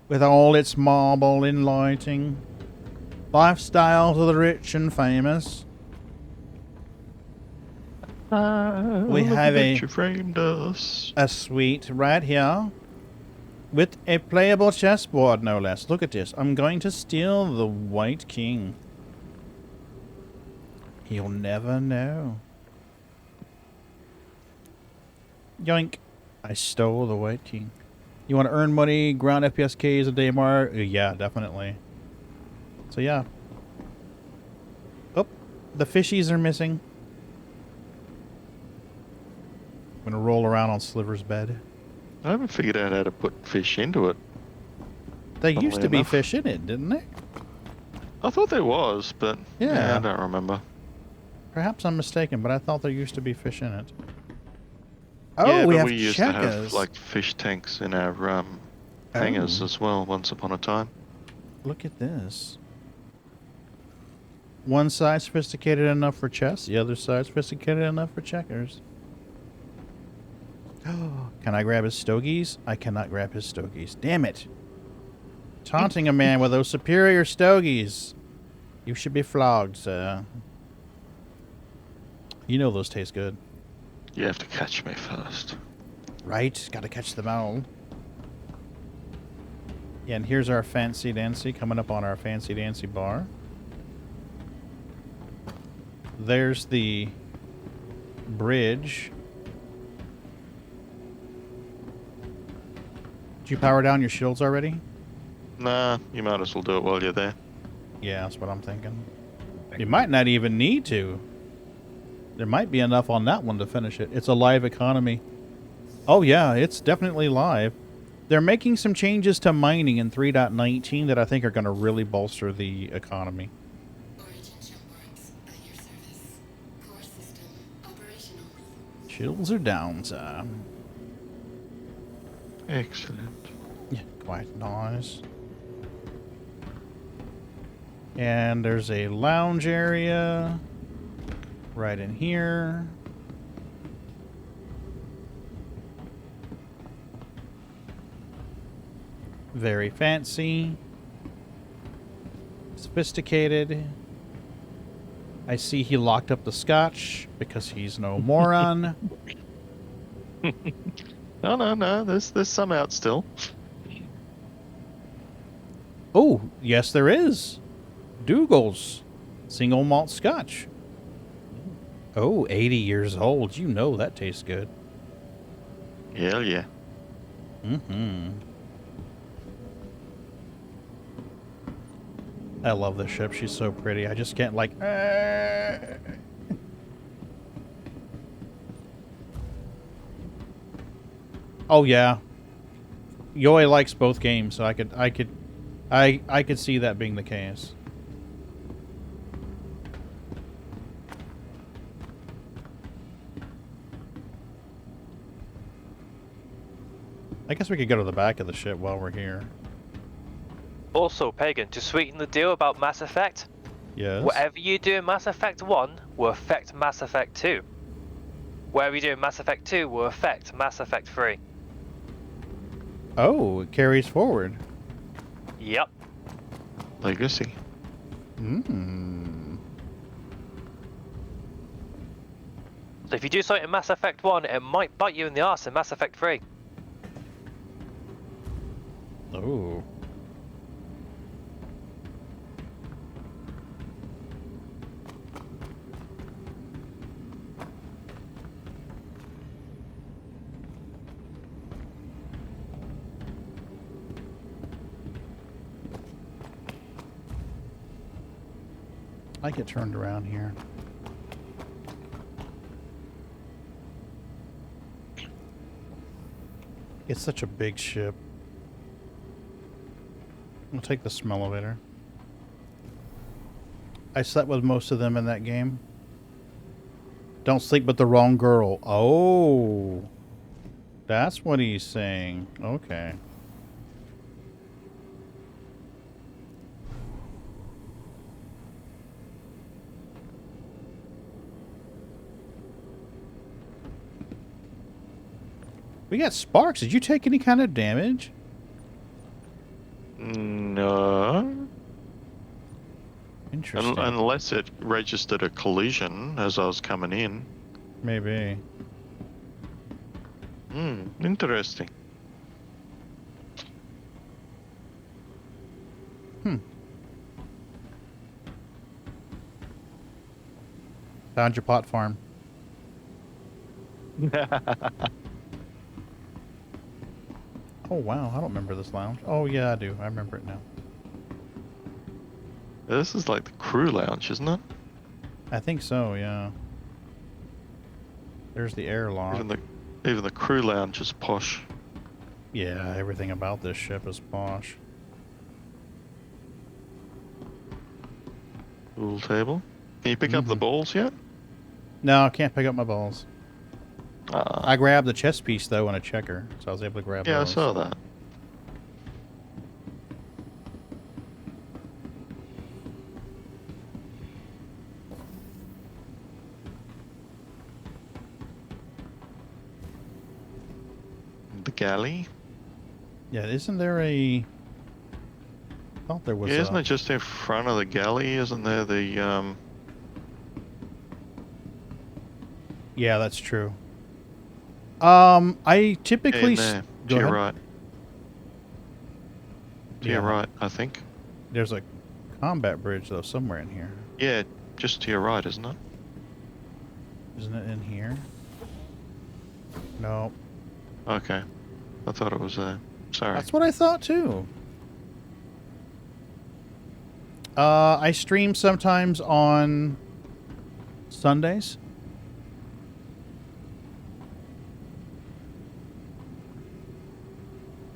with all its marble and lighting. Lifestyles of the rich and famous. We have a framed us. a suite right here with a playable chessboard, no less. Look at this. I'm going to steal the White King. He'll never know. Yoink. I stole the White King. You want to earn money, ground FPSKs a day more? Yeah, definitely. So yeah. Oh, the fishies are missing. I'm gonna roll around on Sliver's bed. I haven't figured out how to put fish into it. There used to be fish in it, didn't there? I thought there was, but yeah, I don't remember. Perhaps I'm mistaken, but I thought there used to be fish in it. Oh, yeah, we but have we used checkers. to have like fish tanks in our hangars as well once upon a time. Look at this. One side sophisticated enough for chess, the other side sophisticated enough for checkers. Can I grab his stogies? I cannot grab his stogies. Damn it. Taunting a man with those superior stogies. You should be flogged, sir. You know those taste good. You have to catch me first. Right? Gotta catch them all. Yeah, and here's our fancy dancy coming up on our fancy dancy bar. There's the bridge. Did you power down your shields already? Nah, you might as well do it while you're there. Yeah, that's what I'm thinking. You might not even need to. There might be enough on that one to finish it. It's a live economy. Oh yeah, it's definitely live. They're making some changes to mining in 3.19 that I think are going to really bolster the economy. Shields are down, sir. Excellent. Yeah, quite nice. And there's a lounge area right in here. Very fancy. Sophisticated. I see he locked up the scotch because he's no moron. No. There's some out still. Oh, yes there is. Dougal's single malt scotch. Oh, 80 years old. You know that tastes good. Hell yeah. Mm-hmm. I love this ship. She's so pretty. I just can't like... Oh yeah. Yoi likes both games, so I could see that being the case. I guess we could go to the back of the ship while we're here. Also, Pagan, to sweeten the deal about Mass Effect, yes. Whatever you do in Mass Effect 1 will affect Mass Effect 2. Whatever you do in Mass Effect 2 will affect Mass Effect 3. Oh, it carries forward. Yep. Legacy. Mm. So if you do something in Mass Effect 1, it might bite you in the arse in Mass Effect 3. Oh. I get turned around here. It's such a big ship. I'll take the smell elevator. I slept with most of them in that game. Don't sleep with the wrong girl. Oh. That's what he's saying. Okay. We got sparks. Did you take any kind of damage? No. Interesting. Unless it registered a collision as I was coming in. Maybe. Interesting. Found your pot farm. Oh, wow. I don't remember this lounge. Oh, yeah, I do. I remember it now. This is like the crew lounge, isn't it? I think so, yeah. There's the airlock. Even the crew lounge is posh. Yeah, everything about this ship is posh. Pool table. Can you pick up the balls yet? No, I can't pick up my balls. I grabbed the chess piece, though, and a checker, so I was able to grab those. Yeah, I saw that. The galley? Yeah, isn't there a... I thought there was isn't it just in front of the galley? Isn't there the, Yeah, that's true. I typically... to Go your ahead. right. To your right, I think. There's a combat bridge, though, somewhere in here. Yeah, just to your right, isn't it? Isn't it in here? No. Okay. I thought it was there. Sorry. That's what I thought, too. I stream sometimes on Sundays.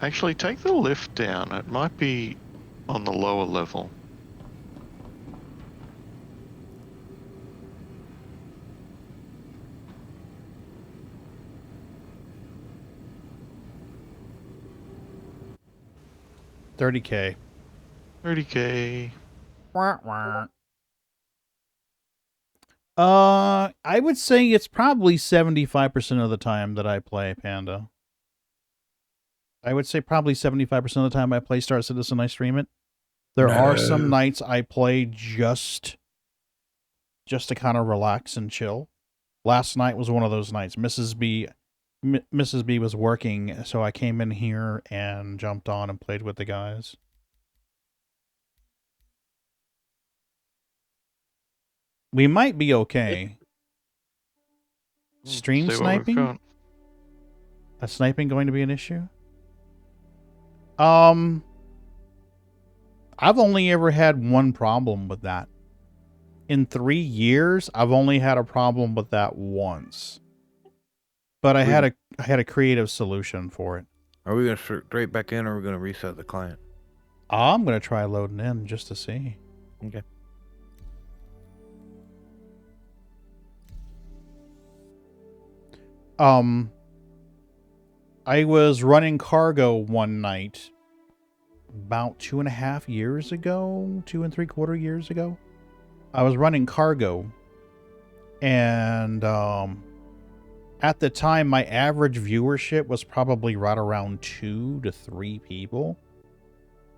Actually, take the lift down. It might be on the lower level. $30K. 30K. I would say it's probably 75% of the time that I play Panda. I would say probably 75% of the time I play Star Citizen, I stream it. There are some nights I play just to kind of relax and chill. Last night was one of those nights. Mrs. B was working, so I came in here and jumped on and played with the guys. We might be okay. Stream sniping? Is sniping going to be an issue? I've only ever had one problem with that. In 3 years, I've only had a problem with that once. But I had a creative solution for it. Are we going to straight back in, or are we going to reset the client? I'm going to try loading in just to see. Okay. I was running cargo one night about 2.5 years ago, 2 3/4 years ago. I was running cargo, and at the time, my average viewership was probably right around 2 to 3 people.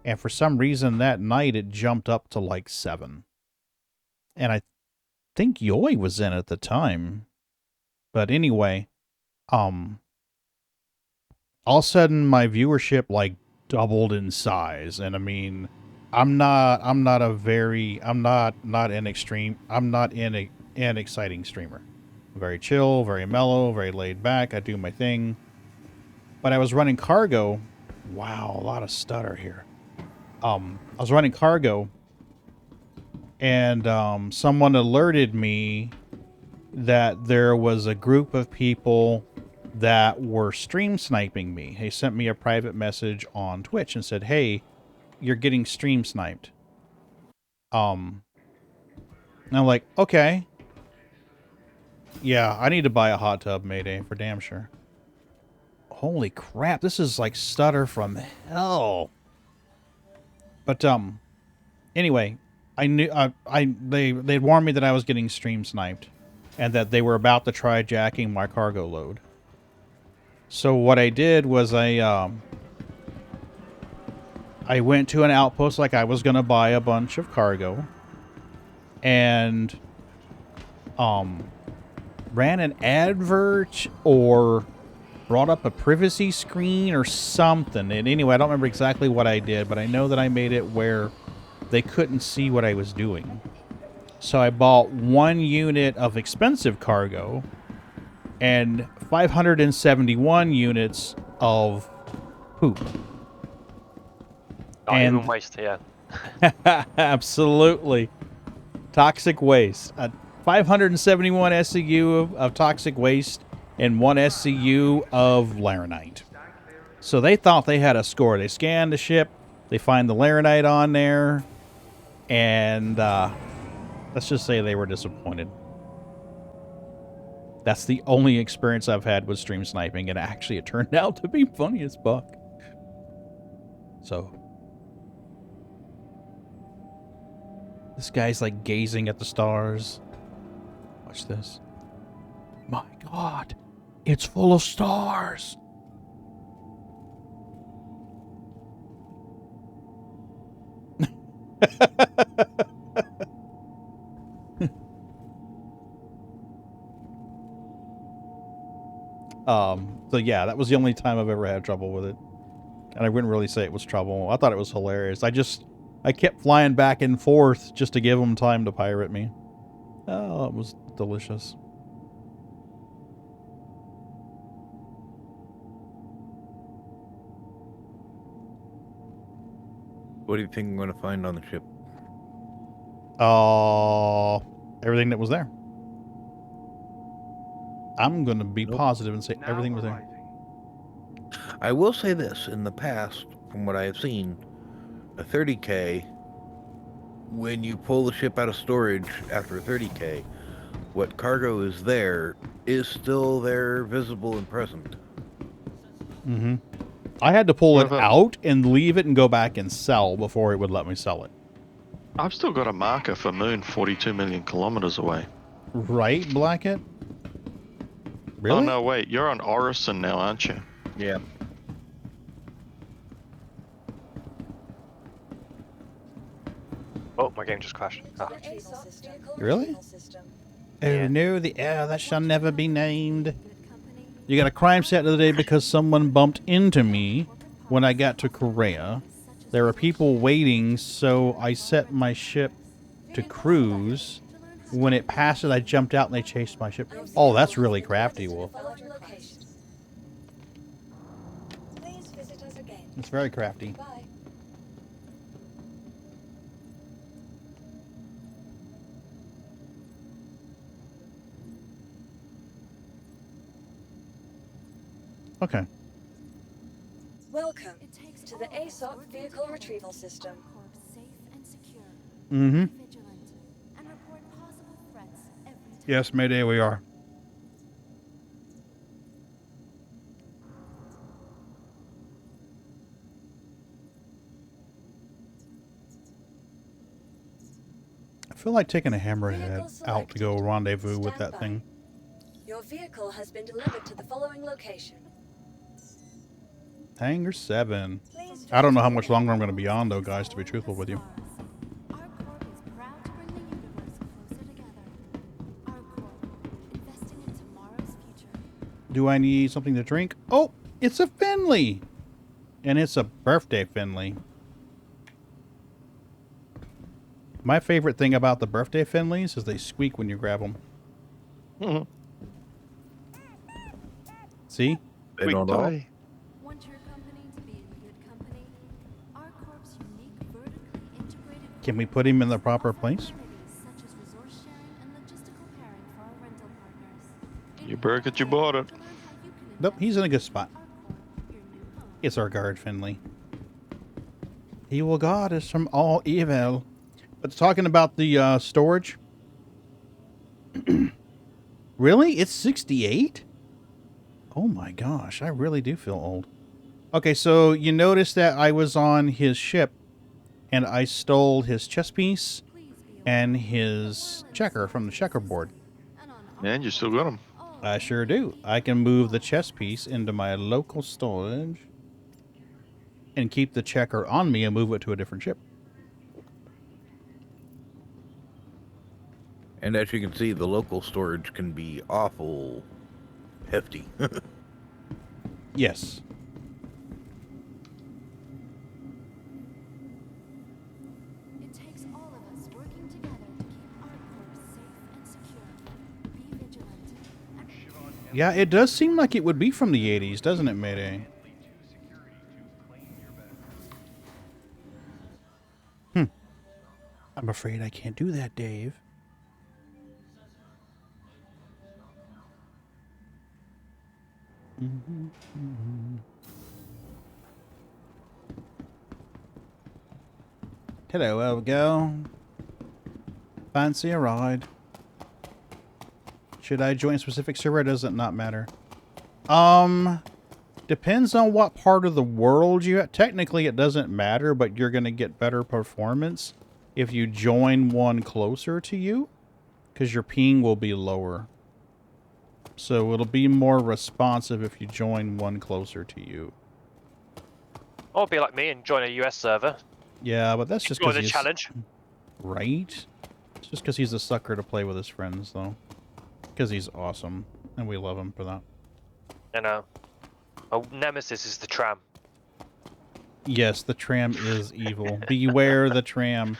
And for some reason that night, it jumped up to like 7. And I think Yoi was in at the time. But anyway, all of a sudden my viewership like doubled in size. And I mean, I'm not an exciting streamer. I'm very chill, very mellow, very laid back. I do my thing. But I was running cargo. Wow, a lot of stutter here. I was running cargo, and someone alerted me that there was a group of people that were stream sniping me. They sent me a private message on Twitch and said, "Hey, you're getting stream sniped." And I'm like, okay. Yeah, I need to buy a hot tub, Mayday, for damn sure. Holy crap, this is like stutter from hell. But anyway, I knew they'd warned me that I was getting stream sniped, and that they were about to try jacking my cargo load. So what I did was I went to an outpost like I was gonna buy a bunch of cargo, and ran an advert or brought up a privacy screen or something. And anyway, I don't remember exactly what I did, but I know that I made it where they couldn't see what I was doing. So I bought 1 unit of expensive cargo and 571 units of poop. Not even waste, yeah. Absolutely. Toxic waste. 571 SCU of toxic waste and 1 SCU of laranite. So they thought they had a score. They scanned the ship. They find the laranite on there. And let's just say they were disappointed. That's the only experience I've had with stream sniping. And actually, it turned out to be funny as fuck. So this guy's like gazing at the stars. Watch this. My God, it's full of stars. So yeah, that was the only time I've ever had trouble with it. And I wouldn't really say it was trouble. I thought it was hilarious. I kept flying back and forth just to give them time to pirate me. Oh, it was delicious. What do you think I'm going to find on the ship? Everything that was there. I'm going to be positive and say everything was there. I will say this. In the past, from what I have seen, a 30K, when you pull the ship out of storage after a 30K, what cargo is there is still there, visible and present. Mm-hmm. I had to pull it out and leave it and go back and sell before it would let me sell it. I've still got a marker for Moon 42 million kilometers away. Right, Blackit? Really? Oh, no, wait. You're on Orison now, aren't you? Yeah. Oh, my game just crashed. Ah. Really? Oh no, that shall never be named. You got a crime set the other day because someone bumped into me when I got to Korea. There were people waiting, so I set my ship to cruise. When it passed it, I jumped out and they chased my ship. Oh, that's really crafty, Wolf. It's very crafty. Okay. Welcome to the ASOC vehicle retrieval system. Mm-hmm. Yes, Mayday, we are. I feel like taking a hammerhead out to go rendezvous with that thing. Your vehicle has been delivered to the following location. Hangar 7. I don't know how much longer I'm going to be on, though, guys, to be truthful with you. Do I need something to drink? Oh, it's a Finley! And it's a birthday Finley. My favorite thing about the birthday Finleys is they squeak when you grab them. Mm-hmm. See? They don't all. Can we put him in the proper place? You broke it, you bought it. Nope, he's in a good spot. It's our guard, Finley. He will guard us from all evil. But talking about the storage. Really? It's 68? Oh my gosh, I really do feel old. Okay, so you notice that I was on his ship and I stole his chess piece and his checker from the checkerboard. And you still got him. I sure do. I can move the chess piece into my local storage and keep the checker on me and move it to a different ship. And as you can see, the local storage can be awful hefty. Yes. It takes all of us working together to keep Artforce safe and secure. Be vigilant. Yeah, it does seem like it would be from the 80s, doesn't it, Mayday? I'm afraid I can't do that, Dave. Hello, Elgo. Fancy a ride? Should I join a specific server? Or does it not matter? Depends on what part of the world you at. Technically, it doesn't matter, but you're going to get better performance if you join one closer to you, because your ping will be lower. So it'll be more responsive if you join one closer to you. Or be like me and join a US server. Yeah, but that's just Enjoy because the he's... challenge. Right? It's just because he's a sucker to play with his friends, though. Because he's awesome, and we love him for that. You know. Oh, nemesis is the tram. Yes, the tram is evil. Beware the tram.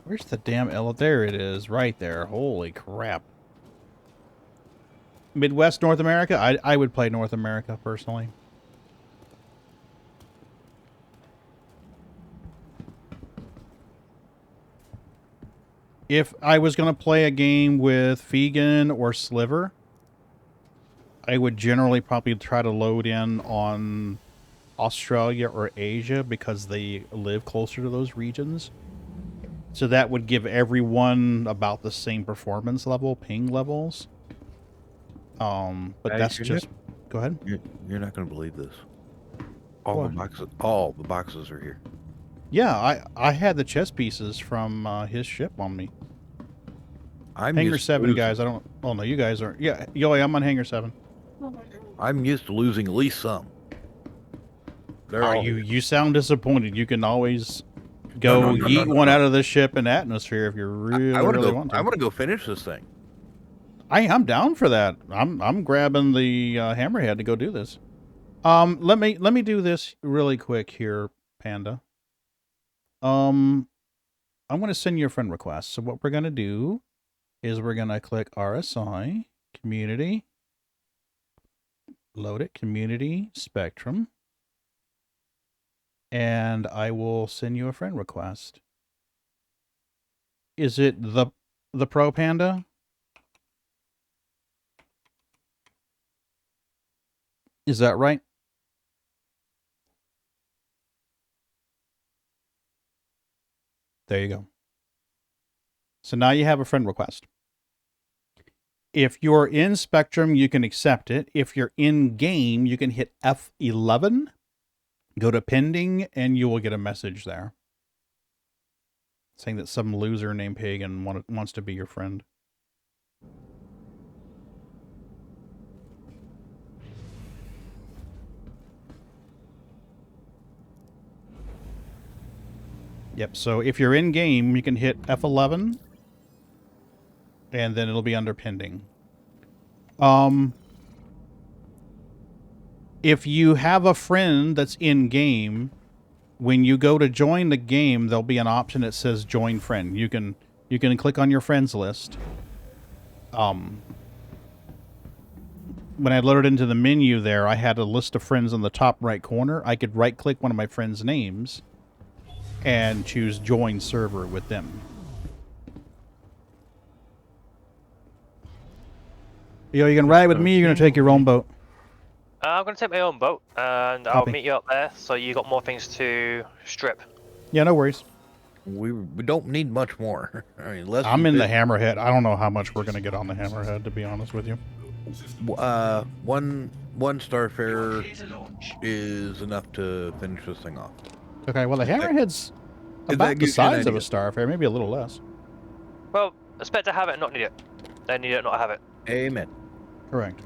Where's the damn elevator? There it is, right there. Holy crap. Midwest, North America? I would play North America, personally. If I was going to play a game with Vegan or Sliver, I would generally probably try to load in on Australia or Asia because they live closer to those regions. So that would give everyone about the same performance level, ping levels. But that's just... Go ahead. You're not going to believe this. All the boxes are here. Yeah, I had the chess pieces from his ship on me. I'm Hangar 7, guys. I don't... Oh, no, you guys aren't. Yeah, Yoi, I'm on Hangar 7. I'm used to losing at least some. You sound disappointed. You can always go yeet one out of the ship in atmosphere if you really want to. I want to go finish this thing. I'm down for that. I'm grabbing the hammerhead to go do this. Let me do this really quick here, Panda. I'm going to send you a friend request. So what we're going to do is we're going to click RSI, community, load it, community, Spectrum, and I will send you a friend request. Is it TheProPanda? Is that right? There you go. So now you have a friend request. If you're in Spectrum, you can accept it. If you're in game, you can hit F11, go to pending, and you will get a message there saying that some loser named Pagan wants to be your friend. Yep, so if you're in game, you can hit F11, and then it'll be under pending. If you have a friend that's in game, when you go to join the game, there'll be an option that says join friend. You can click on your friends list. When I loaded into the menu there, I had a list of friends in the top right corner. I could right click one of my friends' names and choose join server with them. Yo, you gonna ride with me, or you gonna take your own boat? I'm going to take my own boat, and I'll meet you up there, so you got more things to strip. Yeah, no worries. We don't need much more. I mean, I'm in the hammerhead. I don't know how much we're gonna get on the hammerhead, to be honest with you. One starfare is enough to finish this thing off. Okay, well the hammerhead's about the size of a starfare, maybe a little less. Well, expect to have it and not need it. Then need it, not have it. Amen. Correct.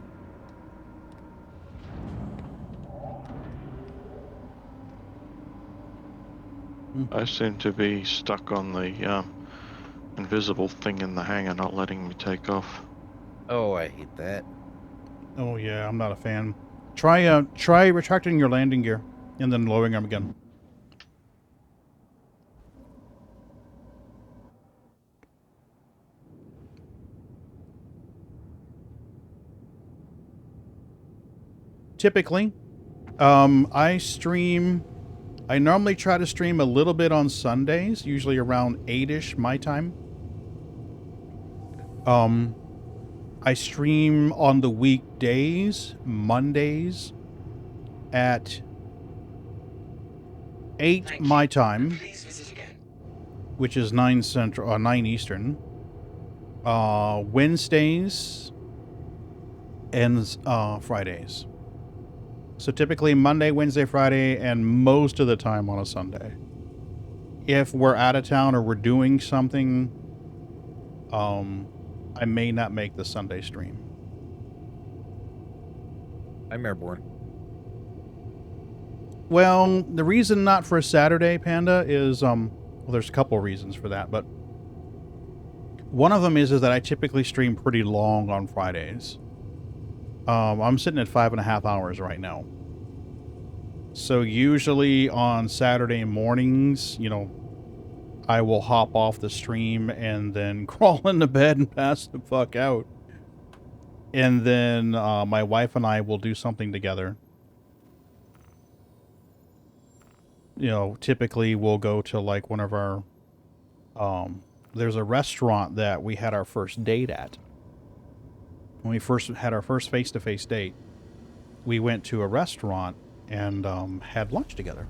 I seem to be stuck on the invisible thing in the hangar not letting me take off. Oh, I hate that. Oh yeah, I'm not a fan. Try retracting your landing gear and then lowering them again. Typically, I normally try to stream a little bit on Sundays, usually around 8-ish my time. I stream on the weekdays, Mondays, at 8 my time, which is 9 Central, 9 Eastern. Wednesdays and Fridays. So typically Monday, Wednesday, Friday, and most of the time on a Sunday. If we're out of town or we're doing something, I may not make the Sunday stream. I'm airborne. Well, the reason not for a Saturday, Panda, is, well, there's a couple reasons for that, but one of them is that I typically stream pretty long on Fridays. I'm sitting at 5.5 hours right now. So usually on Saturday mornings, you know, I will hop off the stream and then crawl into bed and pass the fuck out. And then my wife and I will do something together. You know, typically we'll go to like one of our, there's a restaurant that we had our first date at. When we first had our first face-to-face date, we went to a restaurant and had lunch together.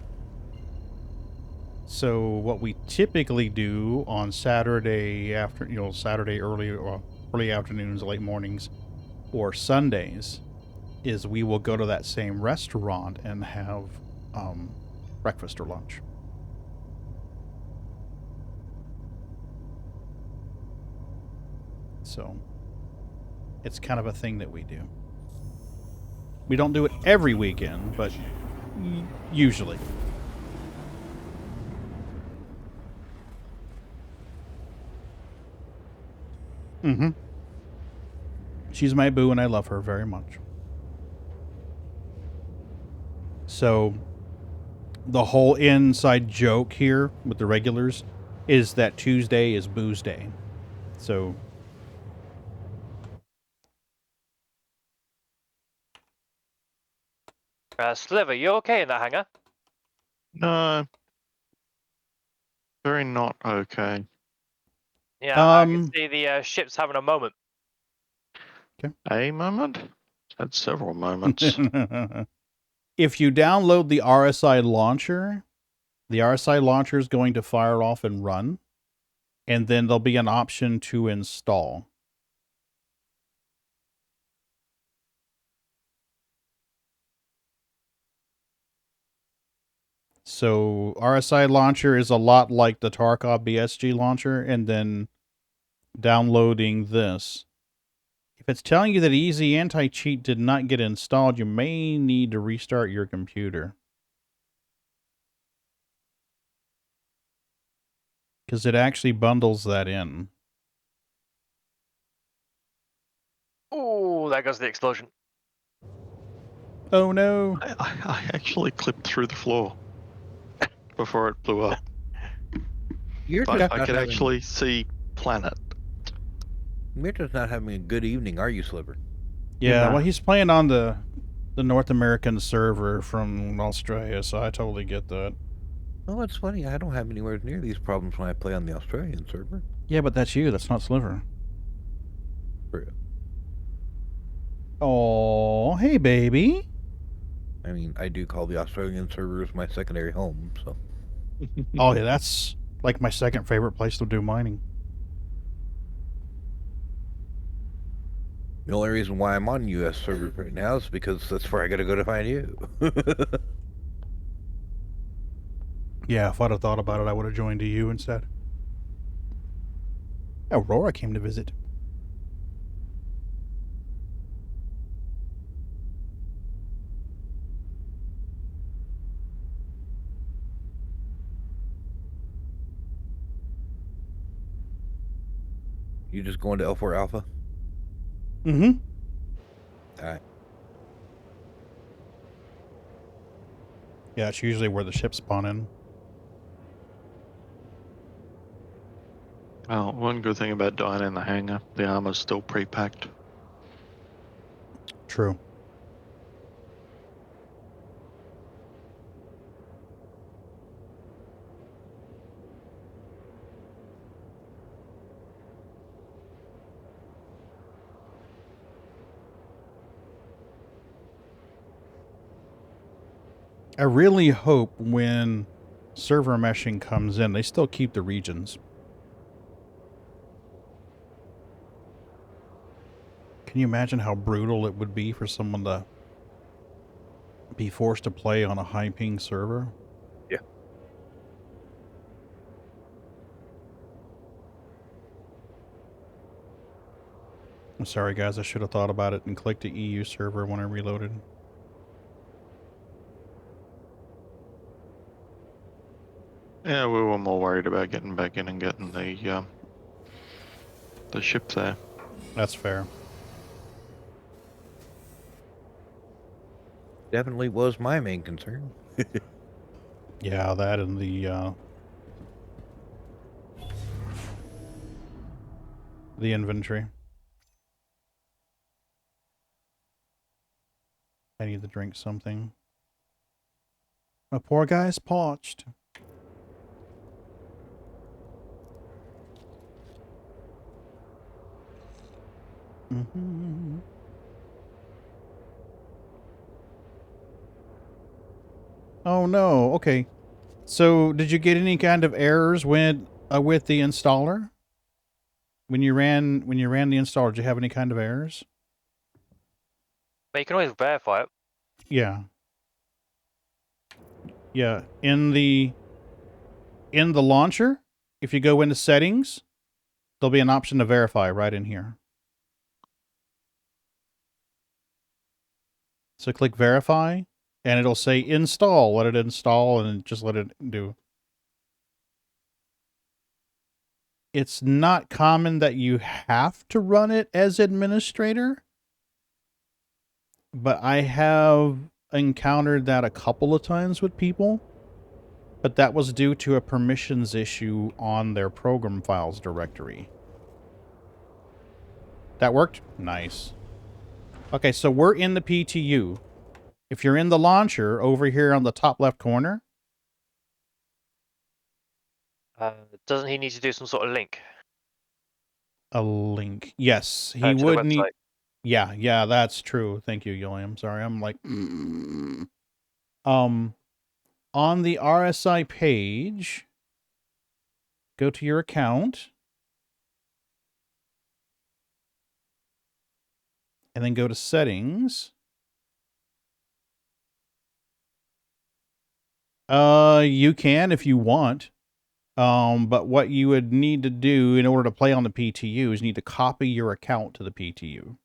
So what we typically do on Saturday after, you know, Saturday early afternoons, late mornings, or Sundays, is we will go to that same restaurant and have breakfast or lunch. So it's kind of a thing that we do. We don't do it every weekend, but usually. Mm-hmm. She's my boo and I love her very much. So the whole inside joke here with the regulars is that Tuesday is booze day. So Sliver, you okay in that hangar? No. Very not okay. Yeah, I can see the ship's having a moment. Okay. A moment? Had several moments. If you download the RSI launcher is going to fire off and run, and then there'll be an option to install. So RSI launcher is a lot like the Tarkov BSG launcher, and then downloading this. If it's telling you that Easy Anti-Cheat did not get installed, you may need to restart your computer. Because it actually bundles that in. Oh, there goes the explosion. Oh no. I actually clipped through the floor before it blew up. But I could actually see planet. You're just not having a good evening, are you, Sliver? Yeah, well, he's playing on the North American server from Australia, so I totally get that. Well, it's funny. I don't have anywhere near these problems when I play on the Australian server. Yeah, but that's you. That's not Sliver. True. Oh, hey, baby. I mean, I do call the Australian servers my secondary home, so. Oh, yeah, that's like my second favorite place to do mining. The only reason why I'm on U.S. servers right now is because that's where I gotta go to find you. Yeah, if I'd have thought about it, I would have joined EU instead. Aurora came to visit. You just going to L4 Alpha? Mm-hmm. Alright. Yeah, it's usually where the ships spawn in. Well, one good thing about dying in the hangar, the armor's still pre-packed. True. I really hope when server meshing comes in, they still keep the regions. Can you imagine how brutal it would be for someone to be forced to play on a high ping server? Yeah. I'm sorry, guys. I should have thought about it and clicked the EU server when I reloaded. Yeah, we were more worried about getting back in and getting the ship there. That's fair. Definitely was my main concern. Yeah, that and the inventory. I need to drink something. My poor guy's parched. Mm-hmm. Oh no. Okay. So, did you get any kind of errors with the installer? When you ran the installer, did you have any kind of errors? But you can always verify it. Yeah. Yeah. In the launcher, if you go into settings, there'll be an option to verify right in here. So click verify, and it'll say install. Let it install, and just let it do. It's not common that you have to run it as administrator, but I have encountered that a couple of times with people. But that was due to a permissions issue on their program files directory. That worked? Nice. Okay, so we're in the PTU. If you're in the launcher, over here on the top left corner. Doesn't he need to do some sort of link? A link. Yes, he To the would need... website? Yeah, that's true. Thank you, Yoliam. Sorry, I'm like... On the RSI page, go to your account. And then go to settings. You can if you want. But what you would need to do in order to play on the PTU is you need to copy your account to the PTU.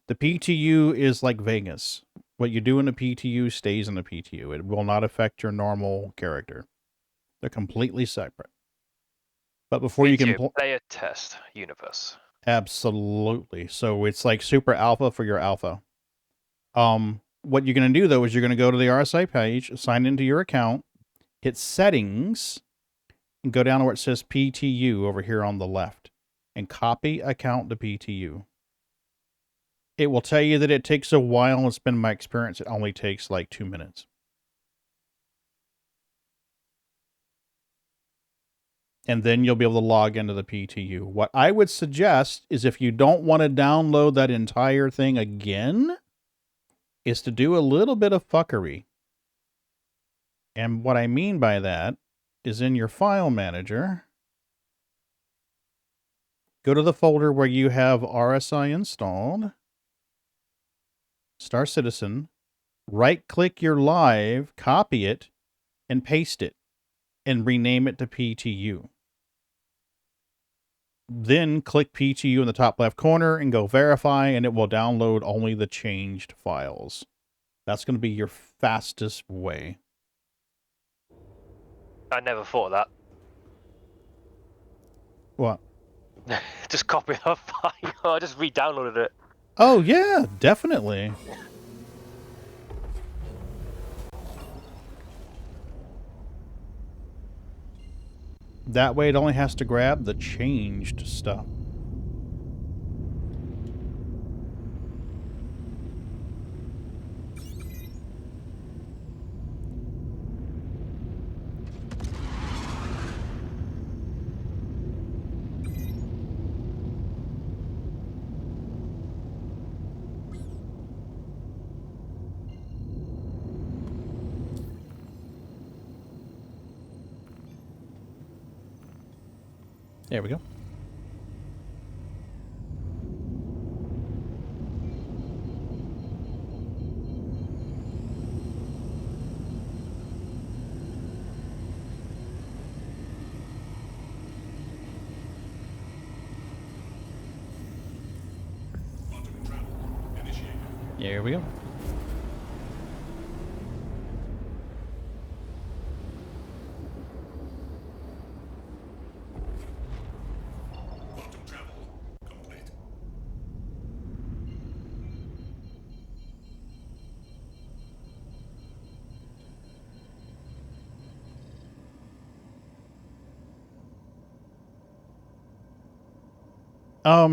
The PTU is like Vegas. What you do in the PTU stays in the PTU. It will not affect your normal character. They're completely separate. But before you can play a test universe. Absolutely. So it's like super alpha for your alpha. What you're going to do though is you're going to go to the RSI page, sign into your account, hit settings, and go down to where it says PTU over here on the left, and copy account to PTU. It will tell you that it takes a while. It's been my experience. It only takes like 2 minutes. And then you'll be able to log into the PTU. What I would suggest is if you don't want to download that entire thing again, is to do a little bit of fuckery. And what I mean by that is in your file manager, go to the folder where you have RSI installed, Star Citizen, right-click your live, copy it, and paste it, and rename it to PTU. Then click PTU in the top left corner and go verify, and it will download only the changed files. That's going to be your fastest way. I never thought of that. What? Just copy the file. I just re-downloaded it. Oh, yeah, definitely. That way it only has to grab the changed stuff. There we go. There we go.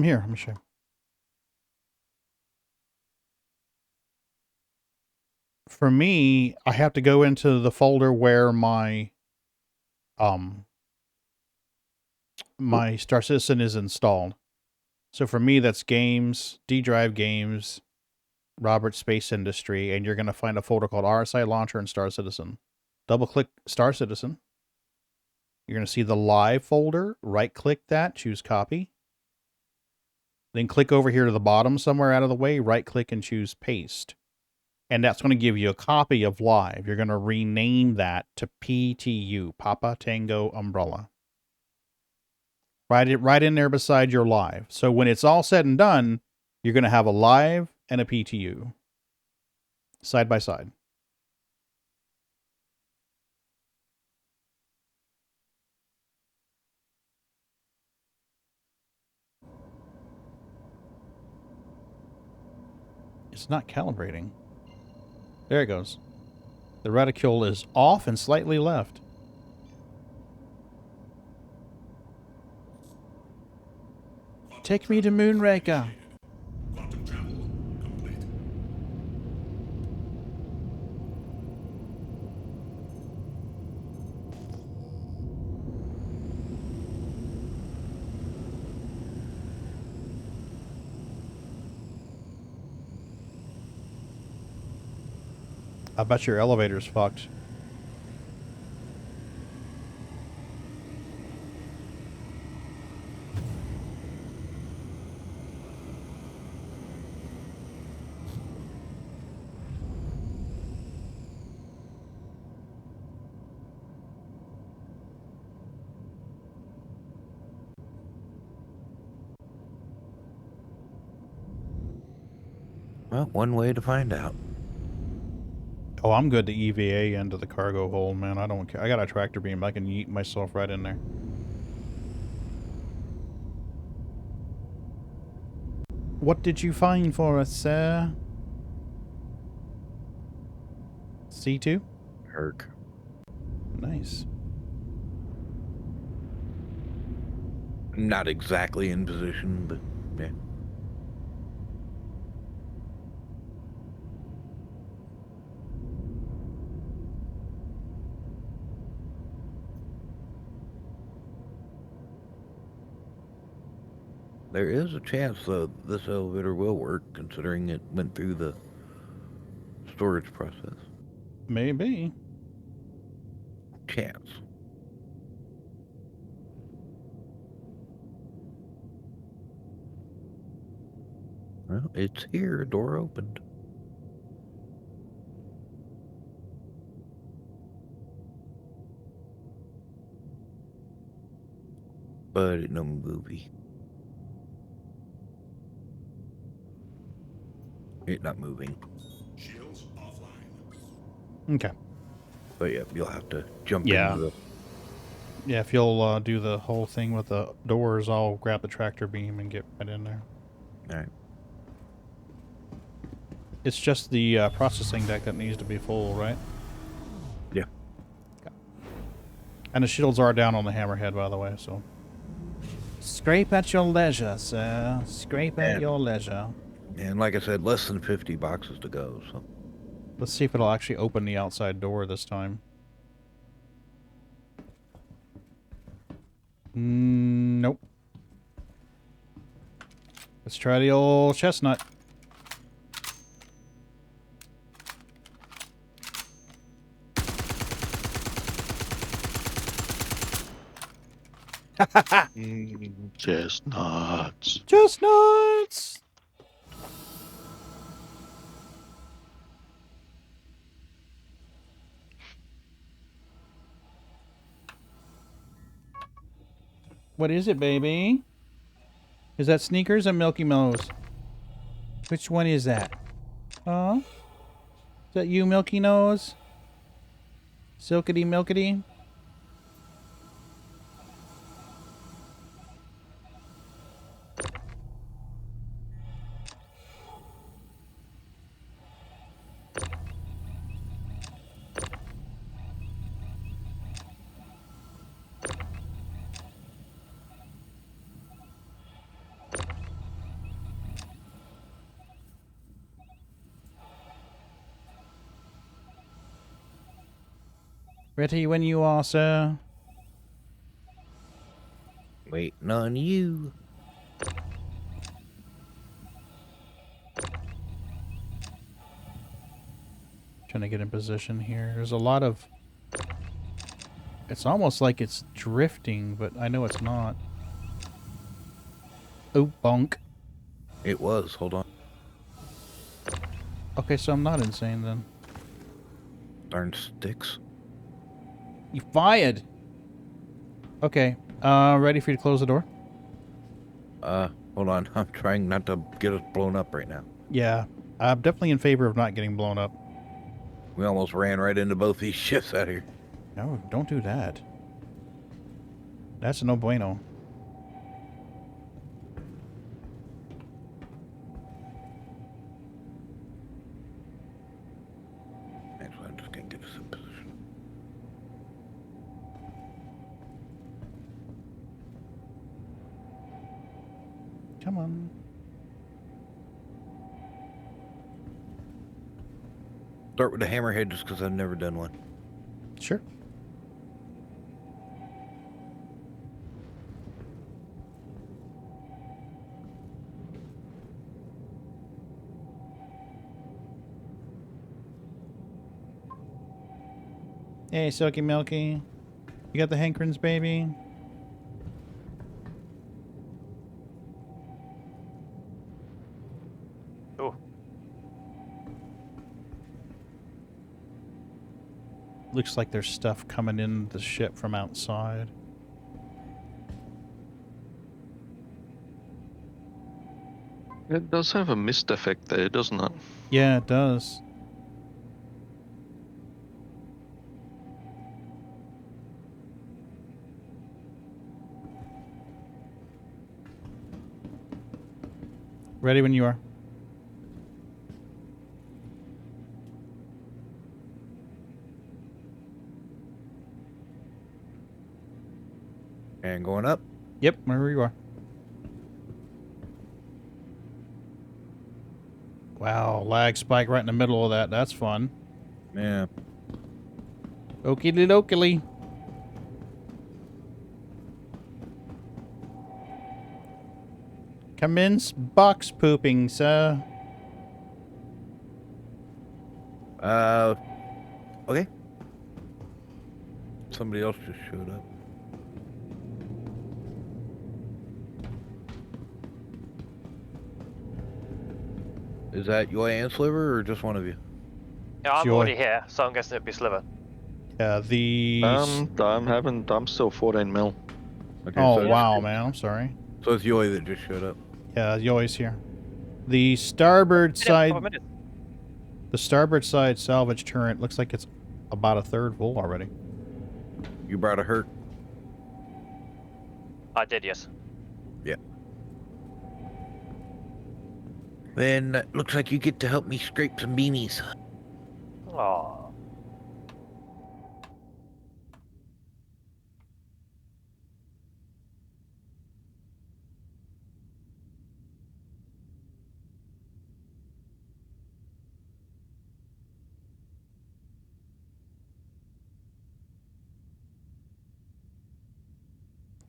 Here, let me show you. For me, I have to go into the folder where my my Star Citizen is installed. So for me, that's Games, D Drive Games, Robert Space Industry, and you're going to find a folder called RSI Launcher and Star Citizen. Double-click Star Citizen. You're going to see the Live folder. Right-click that, choose Copy. Then click over here to the bottom somewhere out of the way, right-click and choose Paste. And that's going to give you a copy of Live. You're going to rename that to PTU, Papa Tango Umbrella. Write it right in there beside your Live. So when it's all said and done, you're going to have a Live and a PTU. Side by side. It's not calibrating. There it goes. The reticule is off and slightly left. Take me to Moonraker. I bet your elevator's fucked. Well, one way to find out. Oh, I'm good to EVA into the cargo hold, man. I don't care. I got a tractor beam. I can yeet myself right in there. What did you find for us, sir? C2? Herc. Nice. Not exactly in position, but yeah. There is a chance, though, this elevator will work, considering it went through the storage process. Maybe. Chance. Well, it's here. Door opened. But it no movie. It not moving. Shields offline. Okay. But yeah, you'll have to jump Yeah. into the Yeah, if you'll do the whole thing with the doors, I'll grab the tractor beam and get right in there. Alright. It's just the processing deck that needs to be full, right? Yeah. Okay. And the shields are down on the hammerhead, by the way, so... Scrape at your leisure, sir. Scrape at your leisure. And like I said, less than 50 boxes to go, so... Let's see if it'll actually open the outside door this time. Nope. Let's try the old chestnut. Chestnuts. Chestnuts! What is it, baby? Is that Sneakers or Milky Mo's? Which one is that? Huh? Is that you, Milky Nose? Silkity Milkity? Ready when you are, sir. Waiting on you. Trying to get in position here. There's a lot of... It's almost like it's drifting, but I know it's not. Oh, bonk. It was. Hold on. Okay, so I'm not insane then. Darn sticks. You fired! Okay. Ready for you to close the door? Hold on. I'm trying not to get us blown up right now. Yeah. I'm definitely in favor of not getting blown up. We almost ran right into both these ships out here. No, don't do that. That's no bueno. Actually, I'm just going to get us in position. Come on. Start with the hammerhead just because I've never done one. Sure. Hey, Silky Milky. You got the hankerings, baby? Oh. Looks like there's stuff coming in the ship from outside. It does have a mist effect there, doesn't it? Yeah, it does. Ready when you are. And going up. Yep, wherever you are. Wow, lag spike right in the middle of that. That's fun. Yeah. Okie dokie. Commence box pooping, sir. Okay. Somebody else just showed up. Is that Yoi and Sliver or just one of you? Yeah, I'm Joy. already here, so I'm guessing it'd be Sliver. Yeah, the... I'm still 14 mil. Okay, oh, so wow, man. I'm sorry. So it's Yoi that just showed up. Yeah, Yoi's here. The starboard side... The starboard side salvage turret looks like it's about a third full already. You brought a hurt? I did, yes. Yeah. Then looks like you get to help me scrape some beanies. Aww.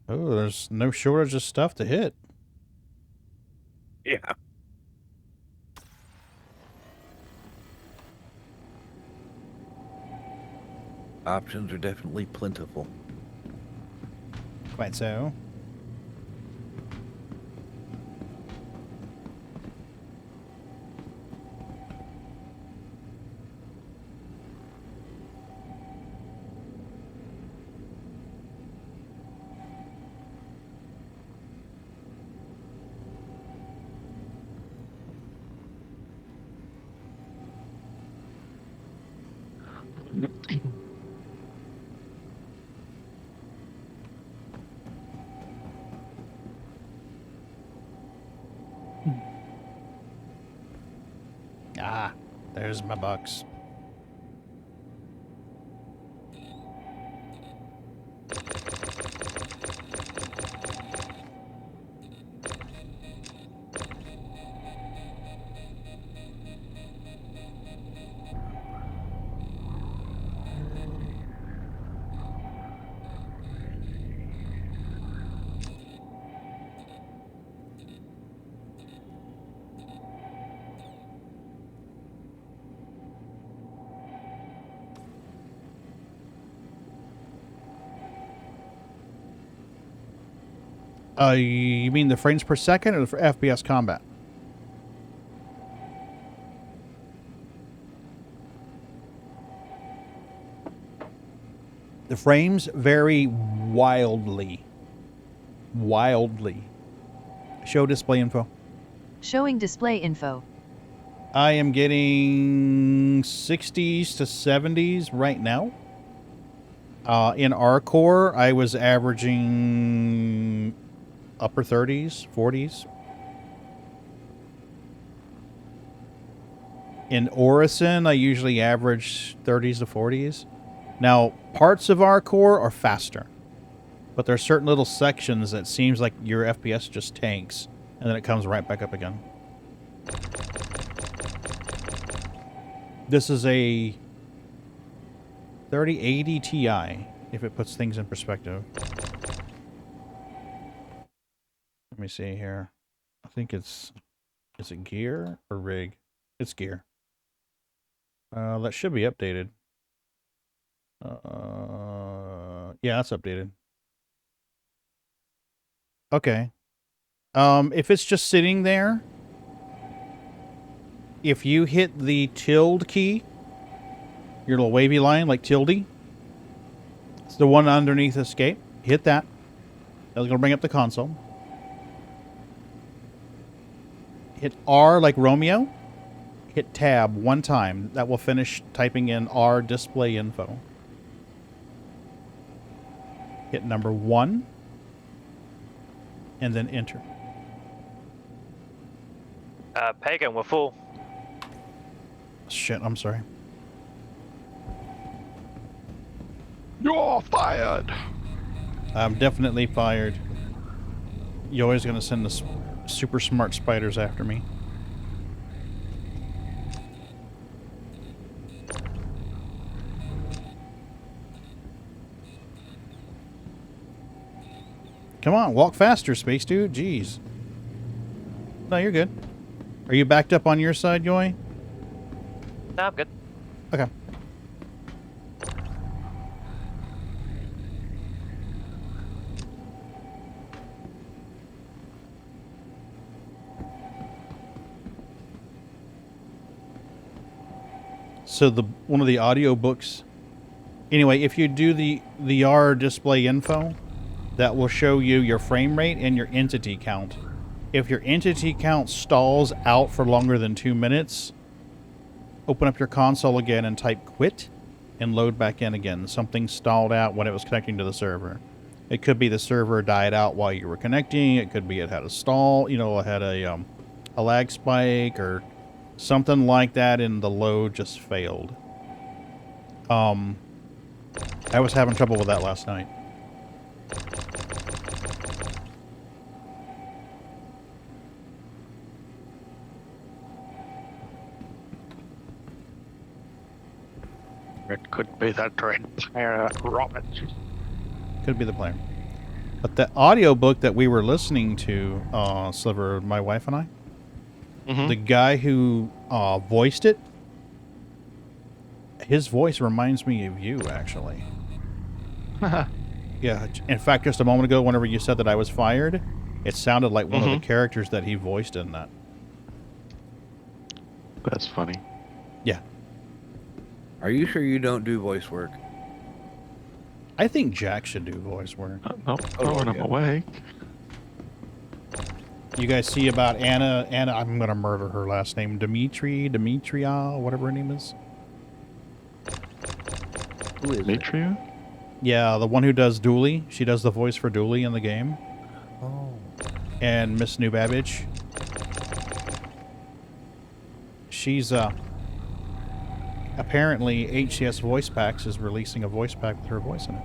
Oh, there's no shortage of stuff to hit. Yeah. Options are definitely plentiful. Quite so. Ah, there's my bucks. You mean the frames per second or for FPS combat? The frames vary wildly. Wildly. Show display info. Showing display info. I am getting 60s to 70s right now. In our core, I was averaging upper 30s, 40s. In Orison, I usually average 30s to 40s. Now, parts of our core are faster, but there are certain little sections that seems like your FPS just tanks, and then it comes right back up again. This is a 3080 Ti, if it puts things in perspective. Let me see here. I think it's... Is it gear or rig? It's gear. That should be updated. Yeah, that's updated. Okay. If it's just sitting there, if you hit the tilde key, your little wavy line, like tilde, it's the one underneath escape. Hit that. That's going to bring up the console. Hit R like Romeo. Hit tab one time. That will finish typing in R display info. Hit number 1. And then enter. Pagan, we're full. Shit, I'm sorry. You're fired. I'm definitely fired. Yoi's gonna send the super smart spiders after me. Come on, walk faster, Space Dude. Jeez. No, you're good. Are you backed up on your side, Yoi? No, I'm good. Okay. So one of the audio books. Anyway, if you do the R display info, that will show you your frame rate and your entity count. If your entity count stalls out for longer than 2 minutes, open up your console again and type quit and load back in again. Something stalled out when it was connecting to the server. It could be the server died out while you were connecting. It could be it had a stall, you know, it had a lag spike or something like that, and the load just failed. I was having trouble with that last night. It could be that entire Robert. Could be the player. But the audiobook that we were listening to, Sliver, my wife and I, the guy who voiced it, his voice reminds me of you, actually. Yeah, in fact, just a moment ago, whenever you said that I was fired, it sounded like one of the characters that he voiced in that. That's funny. Yeah. Are you sure you don't do voice work? I think Jack should do voice work. No, when I'm awake. You guys see about Anna, I'm going to murder her last name, Demetria, whatever her name is. Who is Demetria? Yeah, the one who does Dooley. She does the voice for Dooley in the game. Oh. And Miss New Babbage. She's, apparently HCS Voice Packs is releasing a voice pack with her voice in it.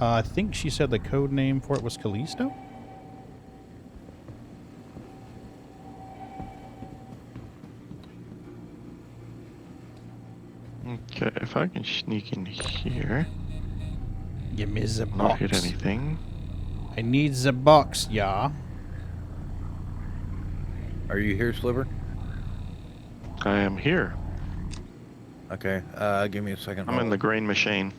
I think she said the code name for it was Callisto? Okay, if I can sneak in here. Give me the box. Not hit anything. I need the box, yeah. Are you here, Sliver? I am here. Okay, give me a second. I'm in the green machine.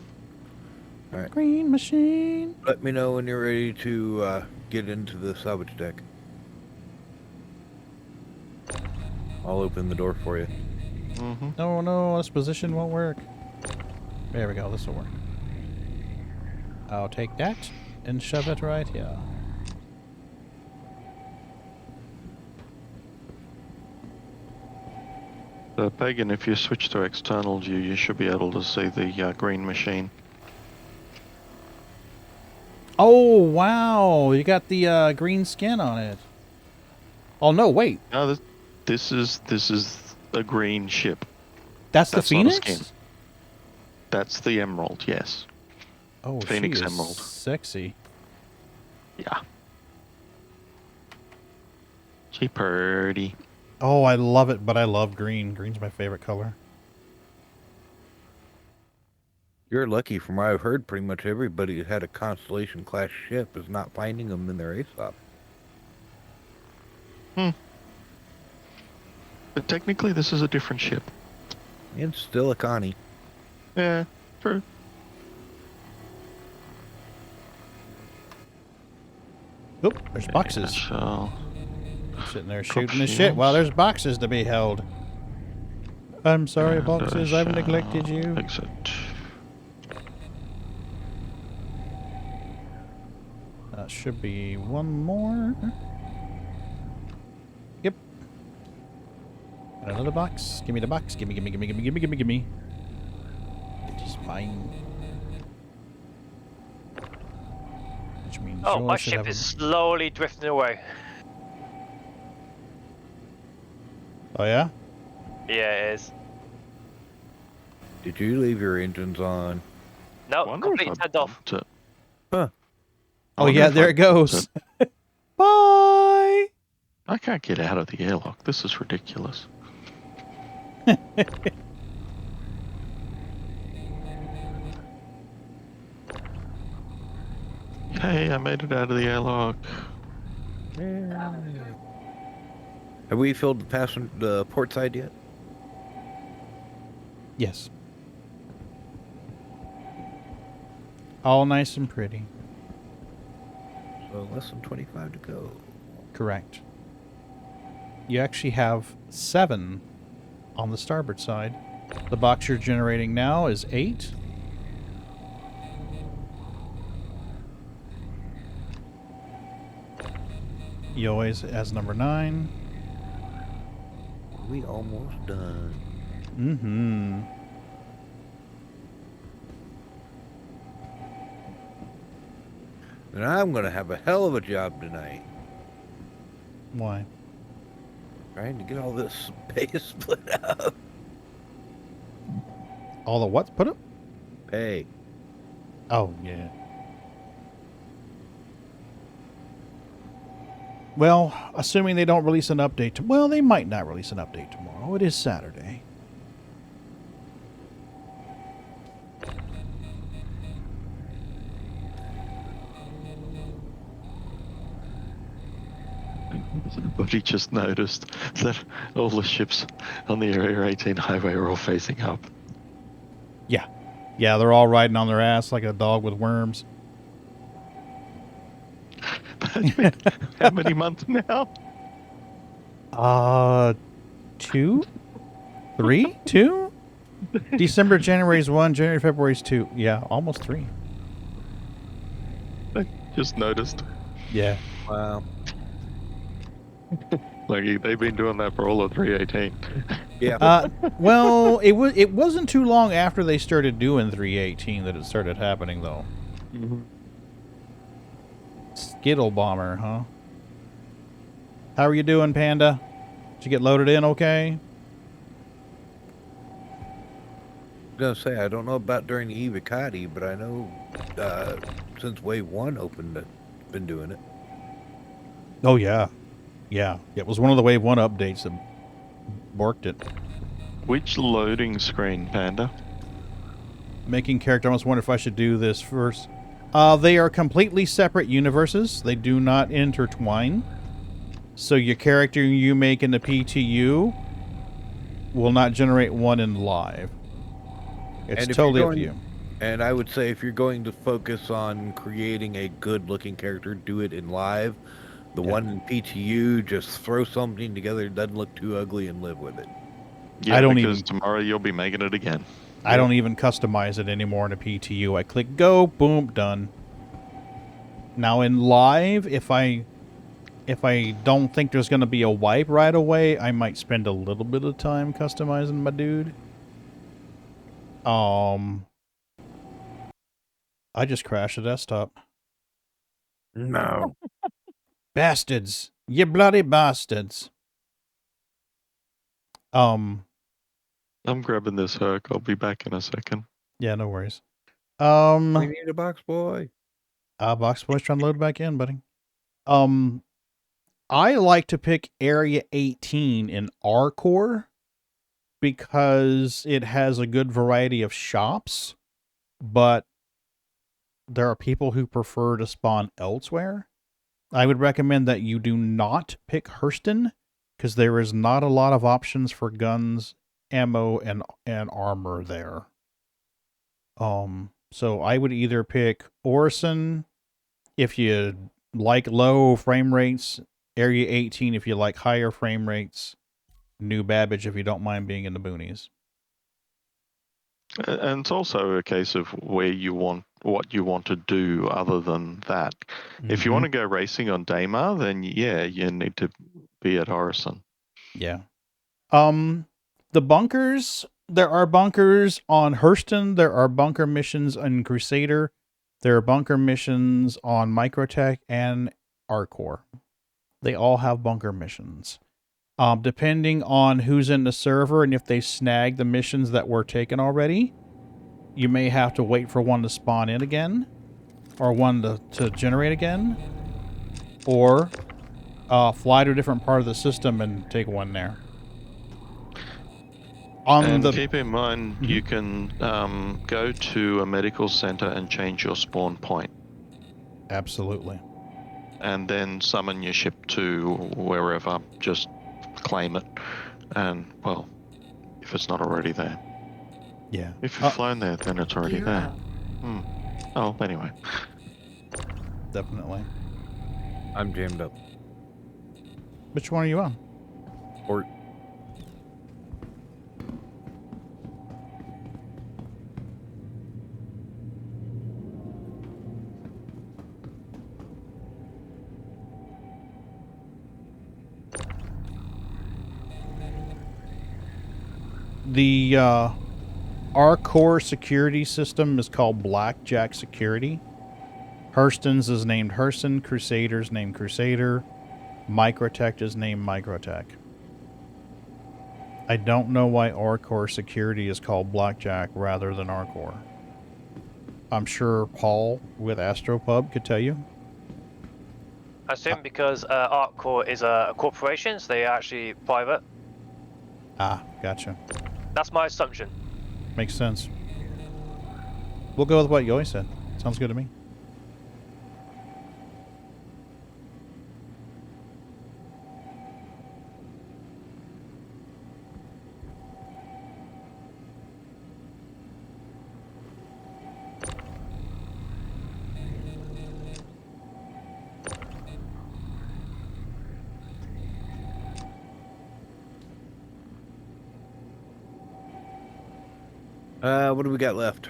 All right. Green machine. Let me know when you're ready to get into the salvage deck. I'll open the door for you. No, no, this position won't work. There we go, this will work. I'll take that and shove it right here. Pagan, if you switch to external view, you should be able to see the green machine. Oh, wow. You got the green skin on it. Oh, no, wait. No, this is a green ship. That's the Phoenix? Not a skin. That's the Emerald, yes. Oh, Phoenix she is Emerald. Sexy. Yeah. She pretty. Oh, I love it, but I love green. Green's my favorite color. You're lucky. From what I've heard, pretty much everybody who had a Constellation class ship is not finding them in their ASOP. But technically, this is a different ship. It's still a Connie. Yeah, true. Oop, there's boxes. So, sitting there shooting the shit while there's boxes to be held. I'm sorry, boxes, I've neglected you. Exit. Should be one more. Yep. Another box. Give me the box. Gimme. It is mine. Which means Oh, my yours should ship have is slowly drifting away. Oh, yeah? Yeah, it is. Did you leave your engines on? No, completely turned off. Huh. Oh, yeah, there it goes. Bye! I can't get out of the airlock. This is ridiculous. Hey, I made it out of the airlock. Have we filled the port side yet? Yes. All nice and pretty. So less than 25 to go. Correct. You actually have 7 on the starboard side. The box you're generating now is 8. Yoi's as number 9. We almost done. And I'm going to have a hell of a job tonight. Why? Trying to get all this pay split up. All the what's put up? Pay. Oh, yeah. Well, assuming they don't release an update. Well, they might not release an update tomorrow. It is Saturday. But he just noticed that all the ships on the Area 18 highway are all facing up. Yeah. Yeah, they're all riding on their ass like a dog with worms. That's been how many months now? 2? 3? 2? December, January's 1, January, February's 2. Yeah, almost 3. I just noticed. Yeah. Wow. Like they've been doing that for all of 318. Yeah. Well, it wasn't too long after they started doing 318 that it started happening, though. Mm-hmm. Skittle Bomber, huh? How are you doing, Panda? Did you get loaded in okay? I was going to say, I don't know about during the Evocati, but I know since Wave 1 opened, it's been doing it. Oh, yeah. Yeah. It was one of the Wave 1 updates that borked it. Which loading screen, Panda? Making character. I almost wonder if I should do this first. They are completely separate universes. They do not intertwine. So your character you make in the PTU will not generate one in live. It's totally up to you. And I would say if you're going to focus on creating a good-looking character, do it in live. The one in PTU, just throw something together that doesn't look too ugly and live with it. Yeah, because tomorrow you'll be making it again. I don't even customize it anymore in a PTU. I click go, boom, done. Now in live, if I don't think there's going to be a wipe right away, I might spend a little bit of time customizing my dude. I just crashed the desktop. No. Bastards. You bloody bastards. I'm grabbing this hook. I'll be back in a second. Yeah, no worries. We need a box boy. Box boy's trying to load back in, buddy. I like to pick Area 18 in R Core because it has a good variety of shops, but there are people who prefer to spawn elsewhere. I would recommend that you do not pick Hurston because there is not a lot of options for guns, ammo, and armor there. So I would either pick Orison if you like low frame rates, Area 18 if you like higher frame rates, New Babbage if you don't mind being in the boonies. And it's also a case of where you want what you want to do other than that. If you want to go racing on Daymar, then yeah, you need to be at Orison. Yeah. The bunkers, there are bunkers on Hurston, there are bunker missions on Crusader, there are bunker missions on Microtech and Arcore. They all have bunker missions. Depending on who's in the server and if they snag the missions that were taken already, you may have to wait for one to spawn in again, or one to generate again, or fly to a different part of the system and take one there. And keep in mind, you can go to a medical center and change your spawn point. Absolutely. And then summon your ship to wherever. Just claim it. And, well, if it's not already there. Yeah. If you've flown there, then it's already there. Oh, anyway. Definitely. I'm jammed up. Which one are you on? Port. The our core security system is called Blackjack Security. Hurston's is named Hurston. Crusader's named Crusader. Microtech is named Microtech. I don't know why Arcor Security is called Blackjack rather than Arcor. I'm sure Paul with Astropub could tell you. I assume because Artcore is a corporation, so they're actually private. Ah, gotcha. That's my assumption. Makes sense. We'll go with what Yoi said. Sounds good to me. What do we got left?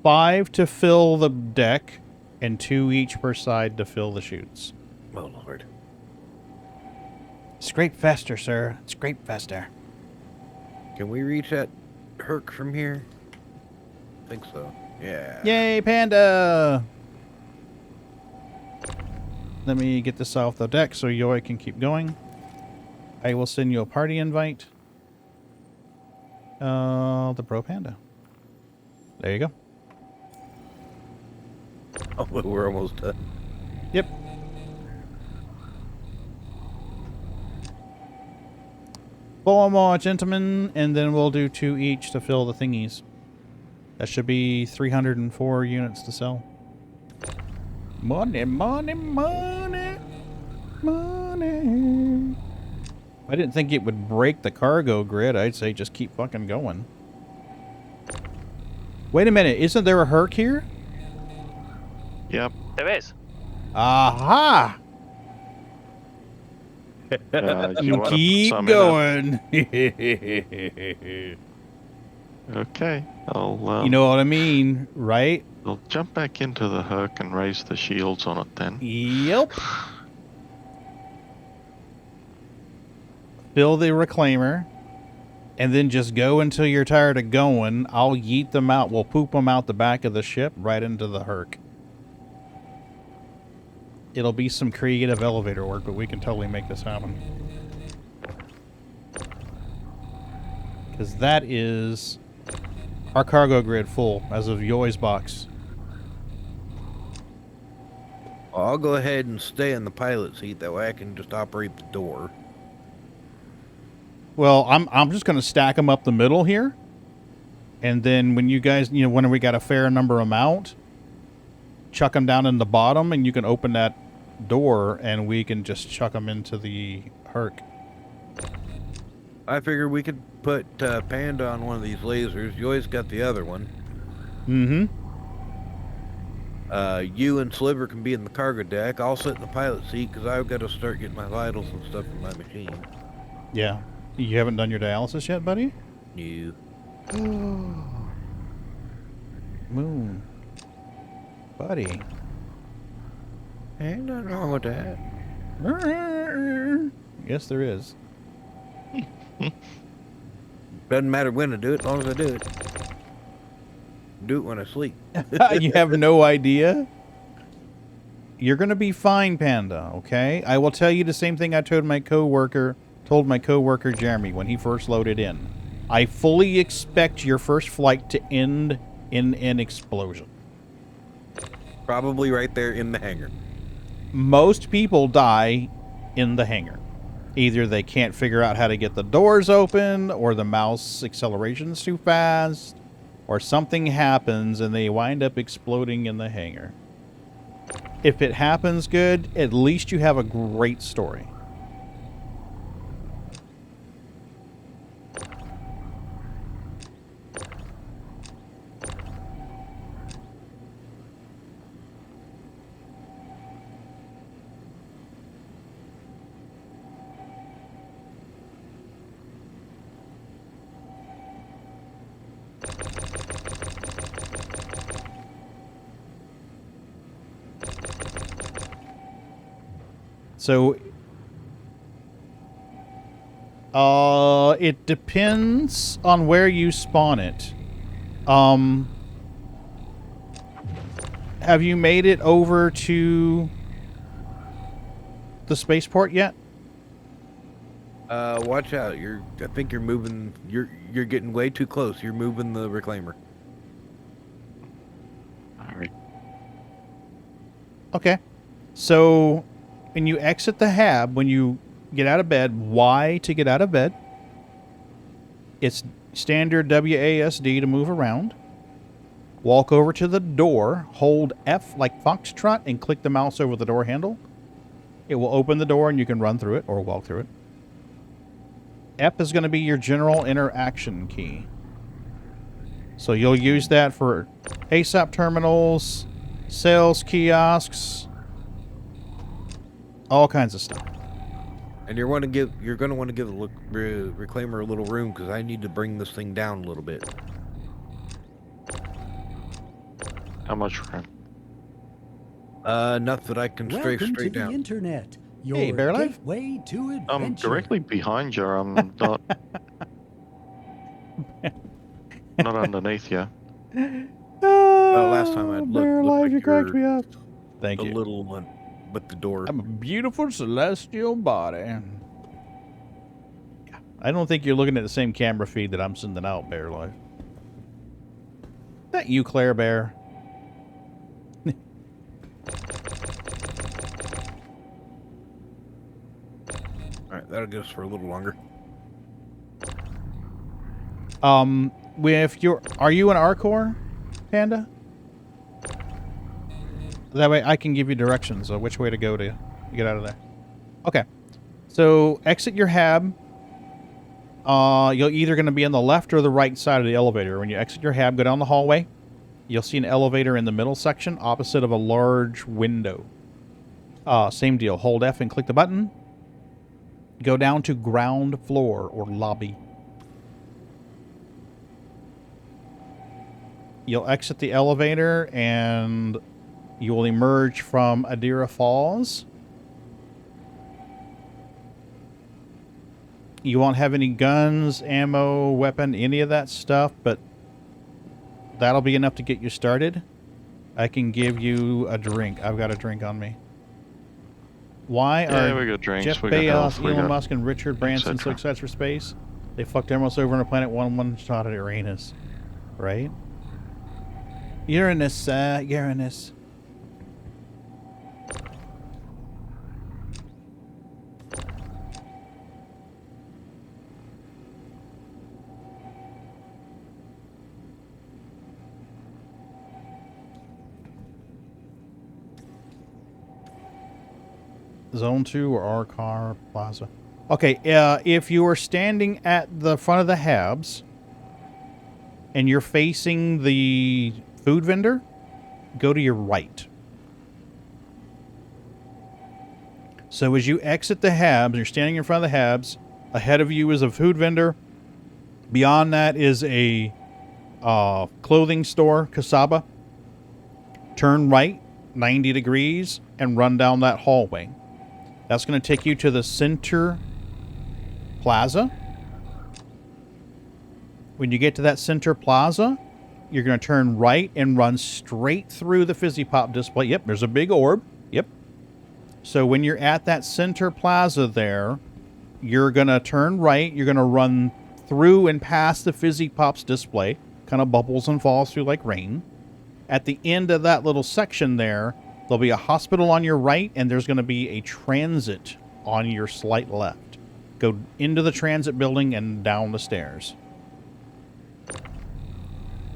5 to fill the deck, and 2 each per side to fill the chutes. Oh, Lord. Scrape faster, sir. Scrape faster. Can we reach that Herc from here? I think so. Yeah. Yay, Panda! Let me get this off the deck so Yoi can keep going. I will send you a party invite. TheProPanda. There you go. Oh, we're almost done. Yep. Four more, gentlemen, and then we'll do 2 each to fill the thingies. That should be 304 units to sell. Money, money, money, money. I didn't think it would break the cargo grid. I'd say just keep fucking going. Wait a minute. Isn't there a Herc here? Yep. There is. Aha! You want to Keep put some going. Okay. I'll. You know what I mean, right? I'll jump back into the Herc and raise the shields on it then. Yep. Fill the reclaimer, and then just go until you're tired of going. I'll yeet them out. We'll poop them out the back of the ship right into the Herc. It'll be some creative elevator work, but we can totally make this happen. Because that is our cargo grid full as of Yoi's box. I'll go ahead and stay in the pilot seat. That way I can just operate the door. Well, I'm just going to stack them up the middle here. And then when you guys, when we got a fair number amount, chuck them down in the bottom, and you can open that door, and we can just chuck them into the Herc. I figured we could put Panda on one of these lasers. You always got the other one. Mm-hmm. You and Sliver can be in the cargo deck. I'll sit in the pilot seat because I've got to start getting my vitals and stuff from my machine. Yeah. You haven't done your dialysis yet, buddy? No. Moon. Buddy. Ain't nothing wrong with that. Yes, there is. Doesn't matter when I do it, as long as I do it. Do it when I sleep. You have no idea? You're going to be fine, Panda, okay? I will tell you the same thing I told my coworker Jeremy when he first loaded in. I fully expect your first flight to end in an explosion. Probably right there in the hangar. Most people die in the hangar. Either they can't figure out how to get the doors open, or the mouse acceleration's too fast, or something happens and they wind up exploding in the hangar. If it happens good, at least you have a great story. So, it depends on where you spawn it. have you made it over to the spaceport yet? Watch out. I think you're moving. You're getting way too close. You're moving the reclaimer. All right. Okay. So when you exit the hab, when you get out of bed, Y to get out of bed. It's standard WASD to move around. Walk over to the door, hold F like Foxtrot, and click the mouse over the door handle. It will open the door and you can run through it or walk through it. F is going to be your general interaction key. So you'll use that for ASAP terminals, sales kiosks, all kinds of stuff. And you're going to want to give the reclaimer a little room because I need to bring this thing down a little bit. How much room? Enough that I can strafe Welcome straight to down. the internet. Your Hey, Bear Life. gateway to adventure. I'm directly behind you. I'm not not underneath you. Last time I looked, Bear Life, like you cracked me up. Thank the you. little one with the door. I'm a beautiful celestial body. Yeah. I don't think you're looking at the same camera feed that I'm sending out, Bear Life. Is that you, Claire Bear? Alright, that'll get us for a little longer. Are you an Arcor, Panda? That way I can give you directions of which way to go to get out of there. Okay. So exit your hab. You're either going to be on the left or the right side of the elevator. When you exit your hab, go down the hallway. You'll see an elevator in the middle section opposite of a large window. Same deal. Hold F and click the button. Go down to ground floor or lobby. You'll exit the elevator and you will emerge from Adira Falls. You won't have any guns, ammo, weapon, any of that stuff, but that'll be enough to get you started. I can give you a drink. I've got a drink on me. Why are we got drinks, Jeff we got health, Bezos, we Elon got Musk, and Richard Branson so etc. excited for space? They fucked everyone else over on a planet one shot at Uranus. Right? Uranus, Uranus. Zone 2 or our car plaza. Okay, if you are standing at the front of the habs and you're facing the food vendor, go to your right. So as you exit the habs, you're standing in front of the habs, ahead of you is a food vendor. Beyond that is a clothing store, Kasaba. Turn right, 90 degrees, and run down that hallway. That's going to take you to the center plaza. When you get to that center plaza, you're going to turn right and run straight through the Fizzy Pop display. Yep, there's a big orb. Yep. So when you're at that center plaza there, you're going to turn right. You're going to run through and past the Fizzy Pops display. Kind of bubbles and falls through like rain. At the end of that little section there, there'll be a hospital on your right, and there's going to be a transit on your slight left. Go into the transit building and down the stairs.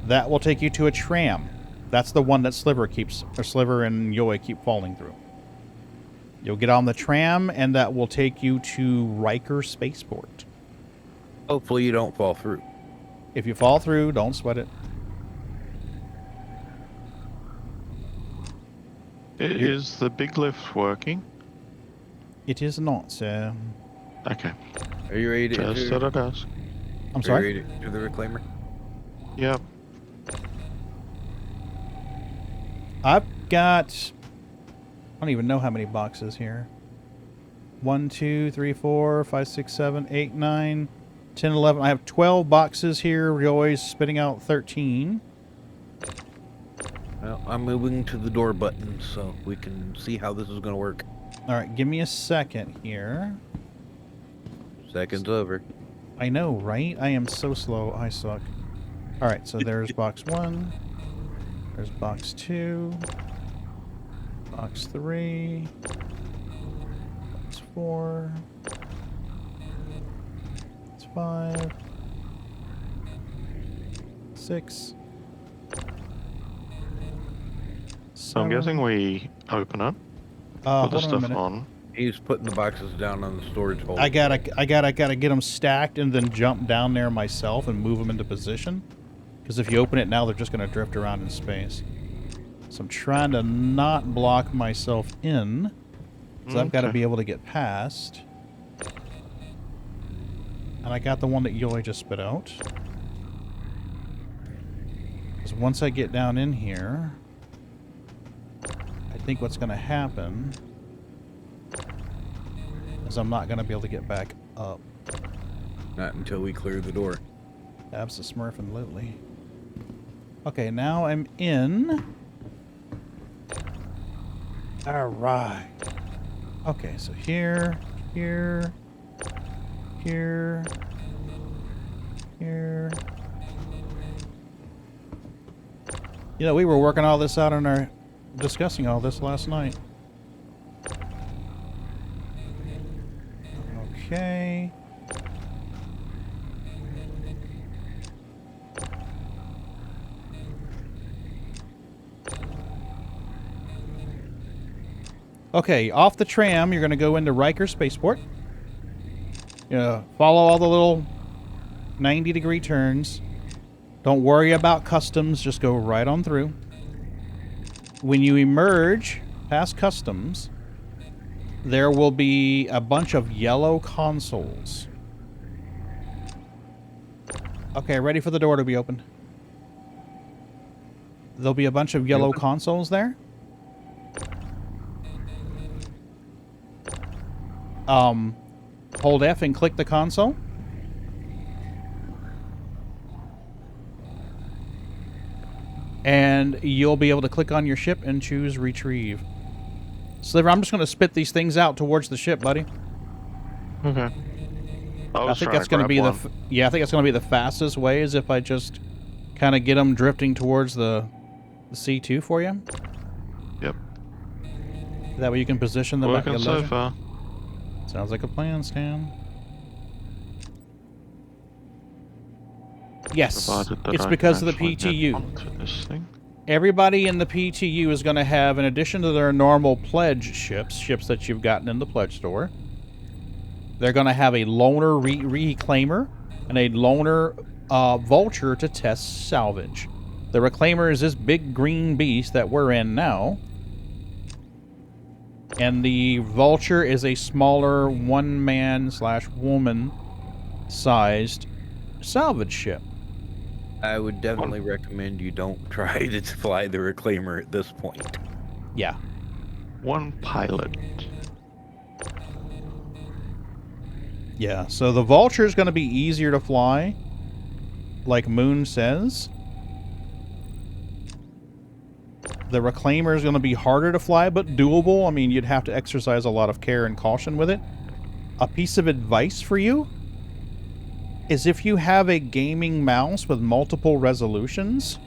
That will take you to a tram. That's the one that Sliver and Yoi keep falling through. You'll get on the tram, and that will take you to Riker Spaceport. Hopefully you don't fall through. If you fall through, don't sweat it. Is the big lift working? It is not, sir. Okay. Are you ready to Just that it is. I'm sorry? Are you ready to do the reclaimer? Yep. I've got... I don't even know how many boxes here. 1, 2, 3, 4, 5, 6, 7, 8, 9, 10, 11. I have 12 boxes here. We're always spitting out 13. Well, I'm moving to the door button so we can see how this is going to work. All right, give me a second here. Second's over. I know, right? I am so slow. I suck. All right, so there's box 1. There's box 2. Box 3. Box 4. Box 5. 6. So I'm guessing we open it. Put the Hold on a stuff minute. on. He's putting the boxes down on the storage hole. I gotta get them stacked and then jump down there myself and move them into position. Because if you open it now, they're just gonna drift around in space. So I'm trying to not block myself in. So I've got to be able to get past. And I got the one that Yoi just spit out. Because once I get down in here, I think what's going to happen is I'm not going to be able to get back up. Not until we clear the door. Abso-smurfing-lutely. Okay, now I'm in. Alright. Okay, so here, here, here, here. You know, we were working all this out on our... discussing all this last night. Okay. Okay, off the tram, you're going to go into Riker Spaceport. Follow all the little 90-degree turns. Don't worry about customs, just go right on through. When you emerge past customs, there will be a bunch of yellow consoles. Okay, ready for the door to be opened. There'll be a bunch of yellow consoles there. Hold F and click the console. And you'll be able to click on your ship and choose retrieve. Sliver, I'm just going to spit these things out towards the ship, buddy. Okay. I think that's going to be I think that's going to be the fastest way, is if I just kind of get them drifting towards the C2 for you. Yep. That way you can position them at your Working so leisure. far. Sounds like a plan, Stan. Yes, it's because of the PTU. Everybody in the PTU is going to have, in addition to their normal pledge ships that you've gotten in the pledge store, they're going to have a loner reclaimer and a loner vulture to test salvage. The reclaimer is this big green beast that we're in now. And the vulture is a smaller one-man/woman sized salvage ship. I would definitely recommend you don't try to fly the reclaimer at this point. Yeah. One pilot. Yeah, so the vulture is going to be easier to fly, like Moon says. The reclaimer is going to be harder to fly, but doable. I mean, you'd have to exercise a lot of care and caution with it. A piece of advice for you is, if you have a gaming mouse with multiple resolutions,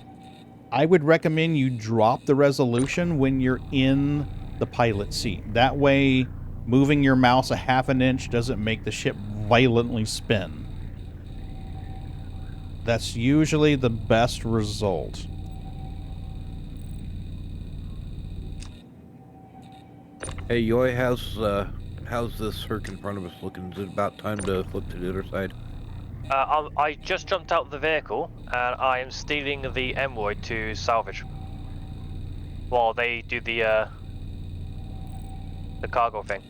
I would recommend you drop the resolution when you're in the pilot seat. That way, moving your mouse a half an inch doesn't make the ship violently spin. That's usually the best result. Hey, Yoi, how's this Herc in front of us looking? Is it about time to flip to the other side? I just jumped out of the vehicle and I am stealing the Emerald to salvage while they do the cargo thing.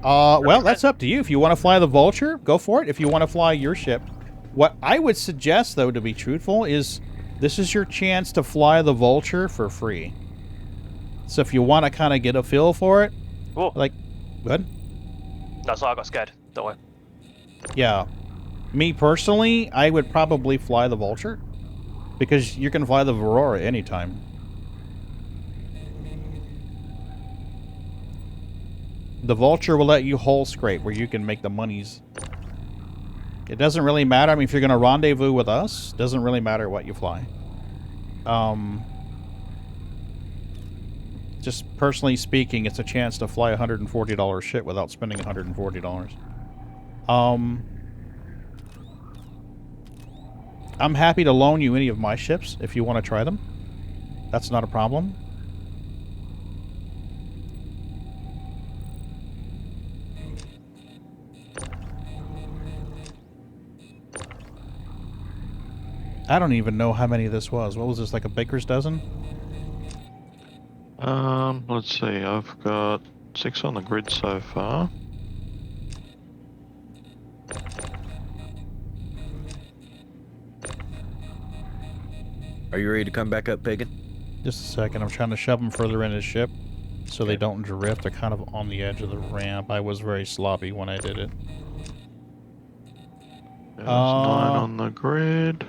Well, that's up to you. If you want to fly the Vulture, go for it. If you want to fly your ship. What I would suggest, though, to be truthful, is this is your chance to fly the Vulture for free. So if you want to kind of get a feel for it, Whoa. Like, good. That's why I got scared. Don't worry. Yeah. Me personally, I would probably fly the Vulture. Because you can fly the Aurora anytime. The Vulture will let you hole scrape where you can make the monies. It doesn't really matter. I mean, if you're going to rendezvous with us, doesn't really matter what you fly. Just personally speaking, it's a chance to fly $140 shit without spending $140. I'm happy to loan you any of my ships if you want to try them. That's not a problem. I don't even know how many this was. What was this, like a baker's dozen? Let's see. I've got 6 on the grid so far. Are you ready to come back up, Pagan? Just a second. I'm trying to shove them further in his ship so they don't drift. They're kind of on the edge of the ramp. I was very sloppy when I did it. There's 9 on the grid.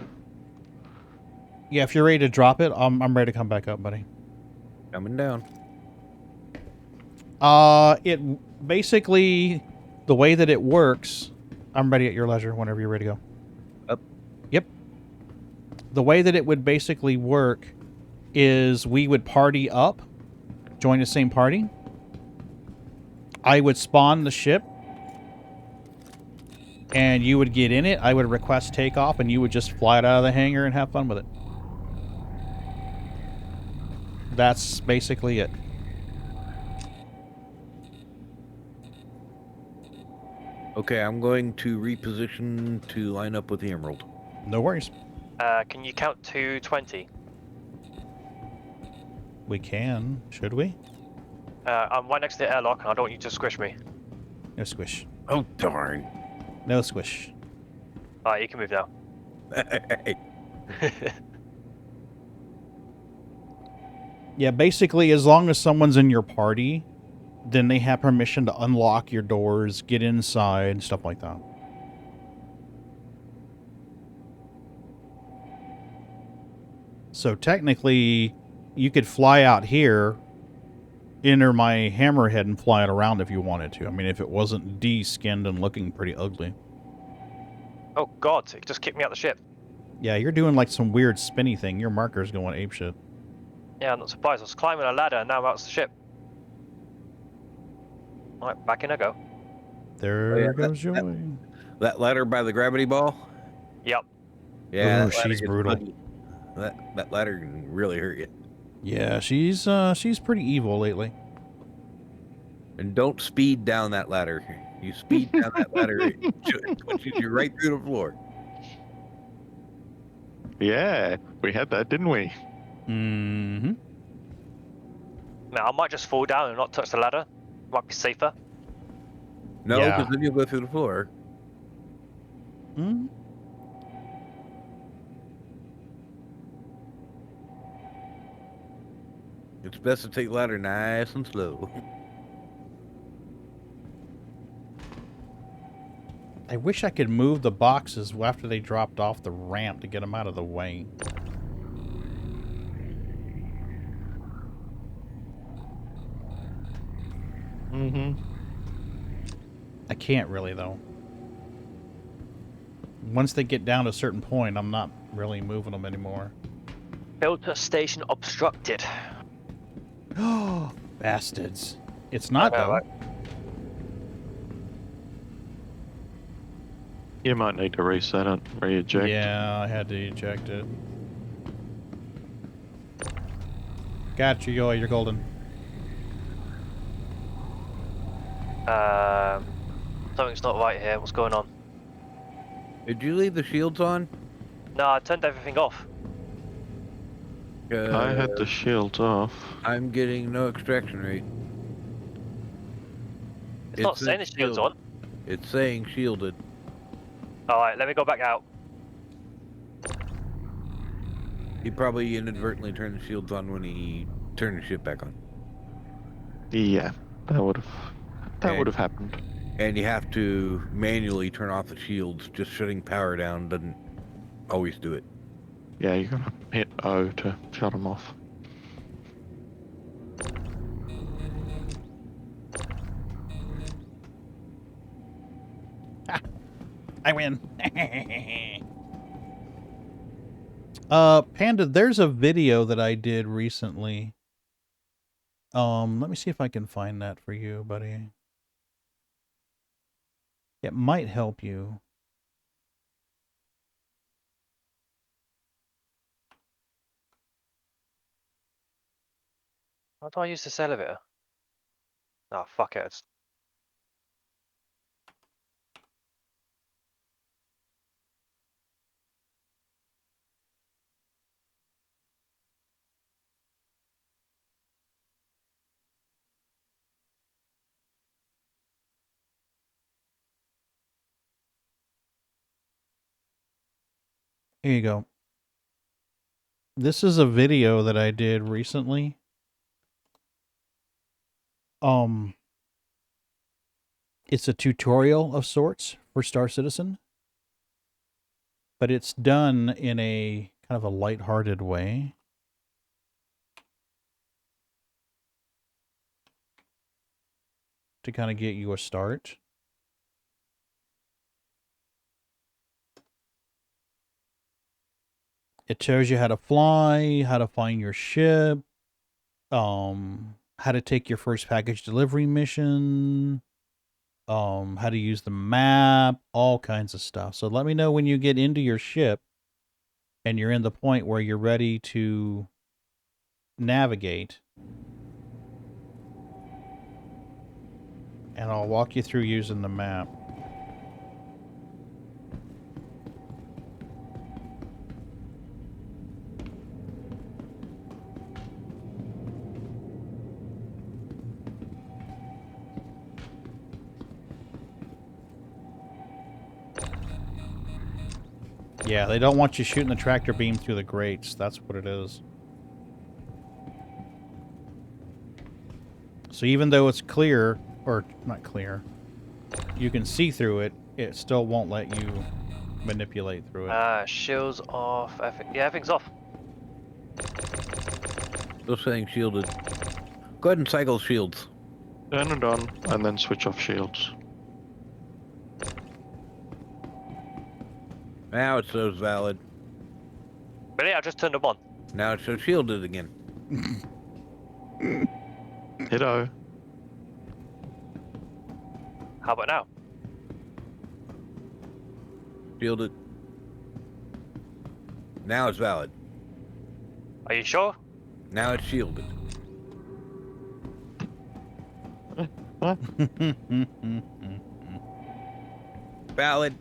Yeah, if you're ready to drop it, I'm ready to come back up, buddy. Coming down. It basically, the way that it works, I'm ready at your leisure whenever you're ready to go. Up. Yep. The way that it would basically work is we would party up, join the same party. I would spawn the ship, and you would get in it. I would request takeoff, and you would just fly it out of the hangar and have fun with it. That's basically it. Okay, I'm going to reposition to line up with the Emerald. No worries. Can you count to 20? We can. Should we? I'm right next to the airlock, and I don't want you to squish me. No squish. Oh, darn. No squish. Alright, you can move now. Yeah, basically, as long as someone's in your party, then they have permission to unlock your doors, get inside, stuff like that. So technically, you could fly out here, enter my hammerhead, and fly it around if you wanted to. I mean, if it wasn't de-skinned and looking pretty ugly. Oh god, it just kicked me out the ship. Yeah, you're doing like some weird spinny thing. Your marker's going apeshit. Yeah, I'm not surprised. I was climbing a ladder, and now I'm out of the ship. Alright, back in I go. There goes Joy. That ladder by the gravity ball? Yep. Yeah, ooh, she's brutal. buggy. That ladder can really hurt you. Yeah, she's pretty evil lately. And don't speed down that ladder. You speed down that ladder, it pushes you right through the floor. Yeah, we had that, didn't we? Mm-hmm. Now, I might just fall down and not touch the ladder. Might be safer. No, Yeah. because then you'll go through the floor. Hmm? It's best to take the ladder nice and slow. I wish I could move the boxes after they dropped off the ramp to get them out of the way. Mm-hmm. I can't really, though. Once they get down to a certain point, I'm not really moving them anymore. Filter station obstructed. Oh, bastards. It's not, though. Right. You might need to reset it, re-eject. Yeah, I had to eject it. Got you, Yoy. You're golden. Something's not right here. What's going on? Did you leave the shields on? No, I turned everything off. I had the shields off. I'm getting no extraction rate. It's not saying the shield's on. It's saying shielded. Alright, let me go back out. He probably inadvertently turned the shields on when he turned the ship back on. Yeah, that would have happened. And you have to manually turn off the shields. Just shutting power down doesn't always do it. Yeah, you gotta hit O to shut them off. I win. Panda, there's a video that I did recently. Let me see if I can find that for you, buddy. It might help you. How do I use this elevator? Oh, fuck it. Here you go. This is a video that I did recently. It's a tutorial of sorts for Star Citizen, but it's done in a kind of a lighthearted way. To kind of get you a start. It shows you how to fly, how to find your ship, how to take your first package delivery mission, how to use the map, all kinds of stuff. So let me know when you get into your ship and you're in the point where you're ready to navigate. And I'll walk you through using the map. Yeah, they don't want you shooting the tractor beam through the grates. That's what it is. So even though it's clear, or not clear, you can see through it, it still won't let you manipulate through it. Shields off. Yeah, everything's off. Still saying shielded. Go ahead and cycle shields. Turn it on, and then switch off shields. Now it shows valid. Really? I just turned them on. Now it shows shielded again. Hit O. How about now? Shielded. Now it's valid. Are you sure? Now it's shielded. Valid.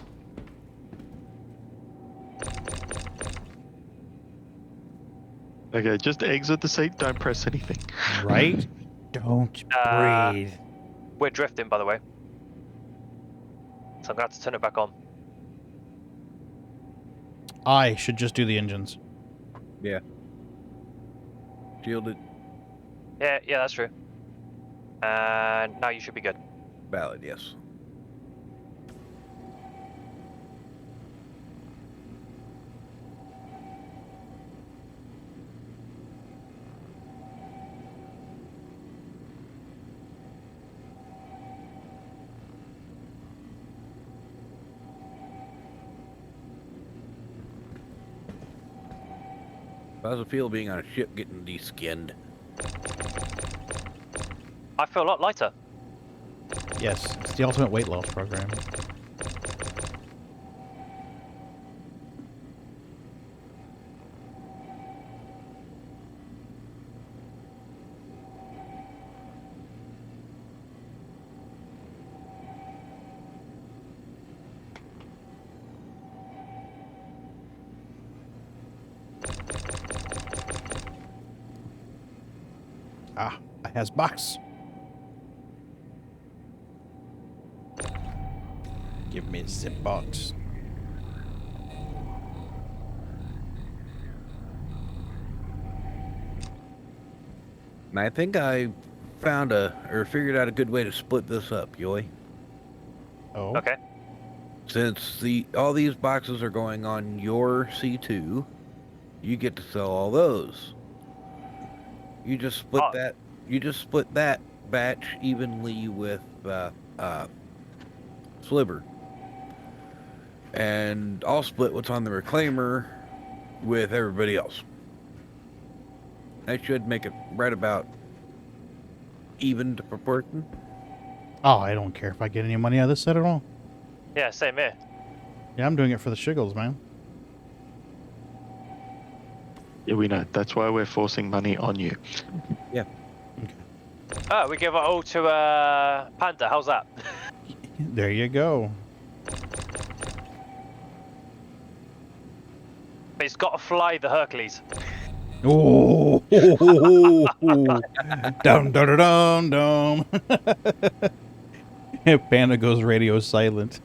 Okay, just exit the seat, don't press anything. Right? Don't breathe. We're drifting, by the way. So I'm going to have to turn it back on. I should just do the engines. Yeah. Shielded. Yeah, that's true. And now you should be good. Valid, yes. How's it feel being on a ship getting de-skinned? I feel a lot lighter. Yes, it's the ultimate weight loss program. Ah, I has box. Give me a zip box. And I think I found figured out a good way to split this up, Yoi. Oh. Since all these boxes are going on your C2, you get to sell all those. You just split that. You just split that batch evenly with Sliver, and I'll split what's on the reclaimer with everybody else. That should make it right about even to proportion. Oh, I don't care if I get any money out of this set at all. Yeah, same here. Yeah, I'm doing it for the shiggles, man. Yeah, we know. That's why we're forcing money on you. Yeah. Oh, we give it all to Panda. How's that? There you go. But it's got to fly the Hercules. Oh, dum dum dum dum. Panda goes radio silent.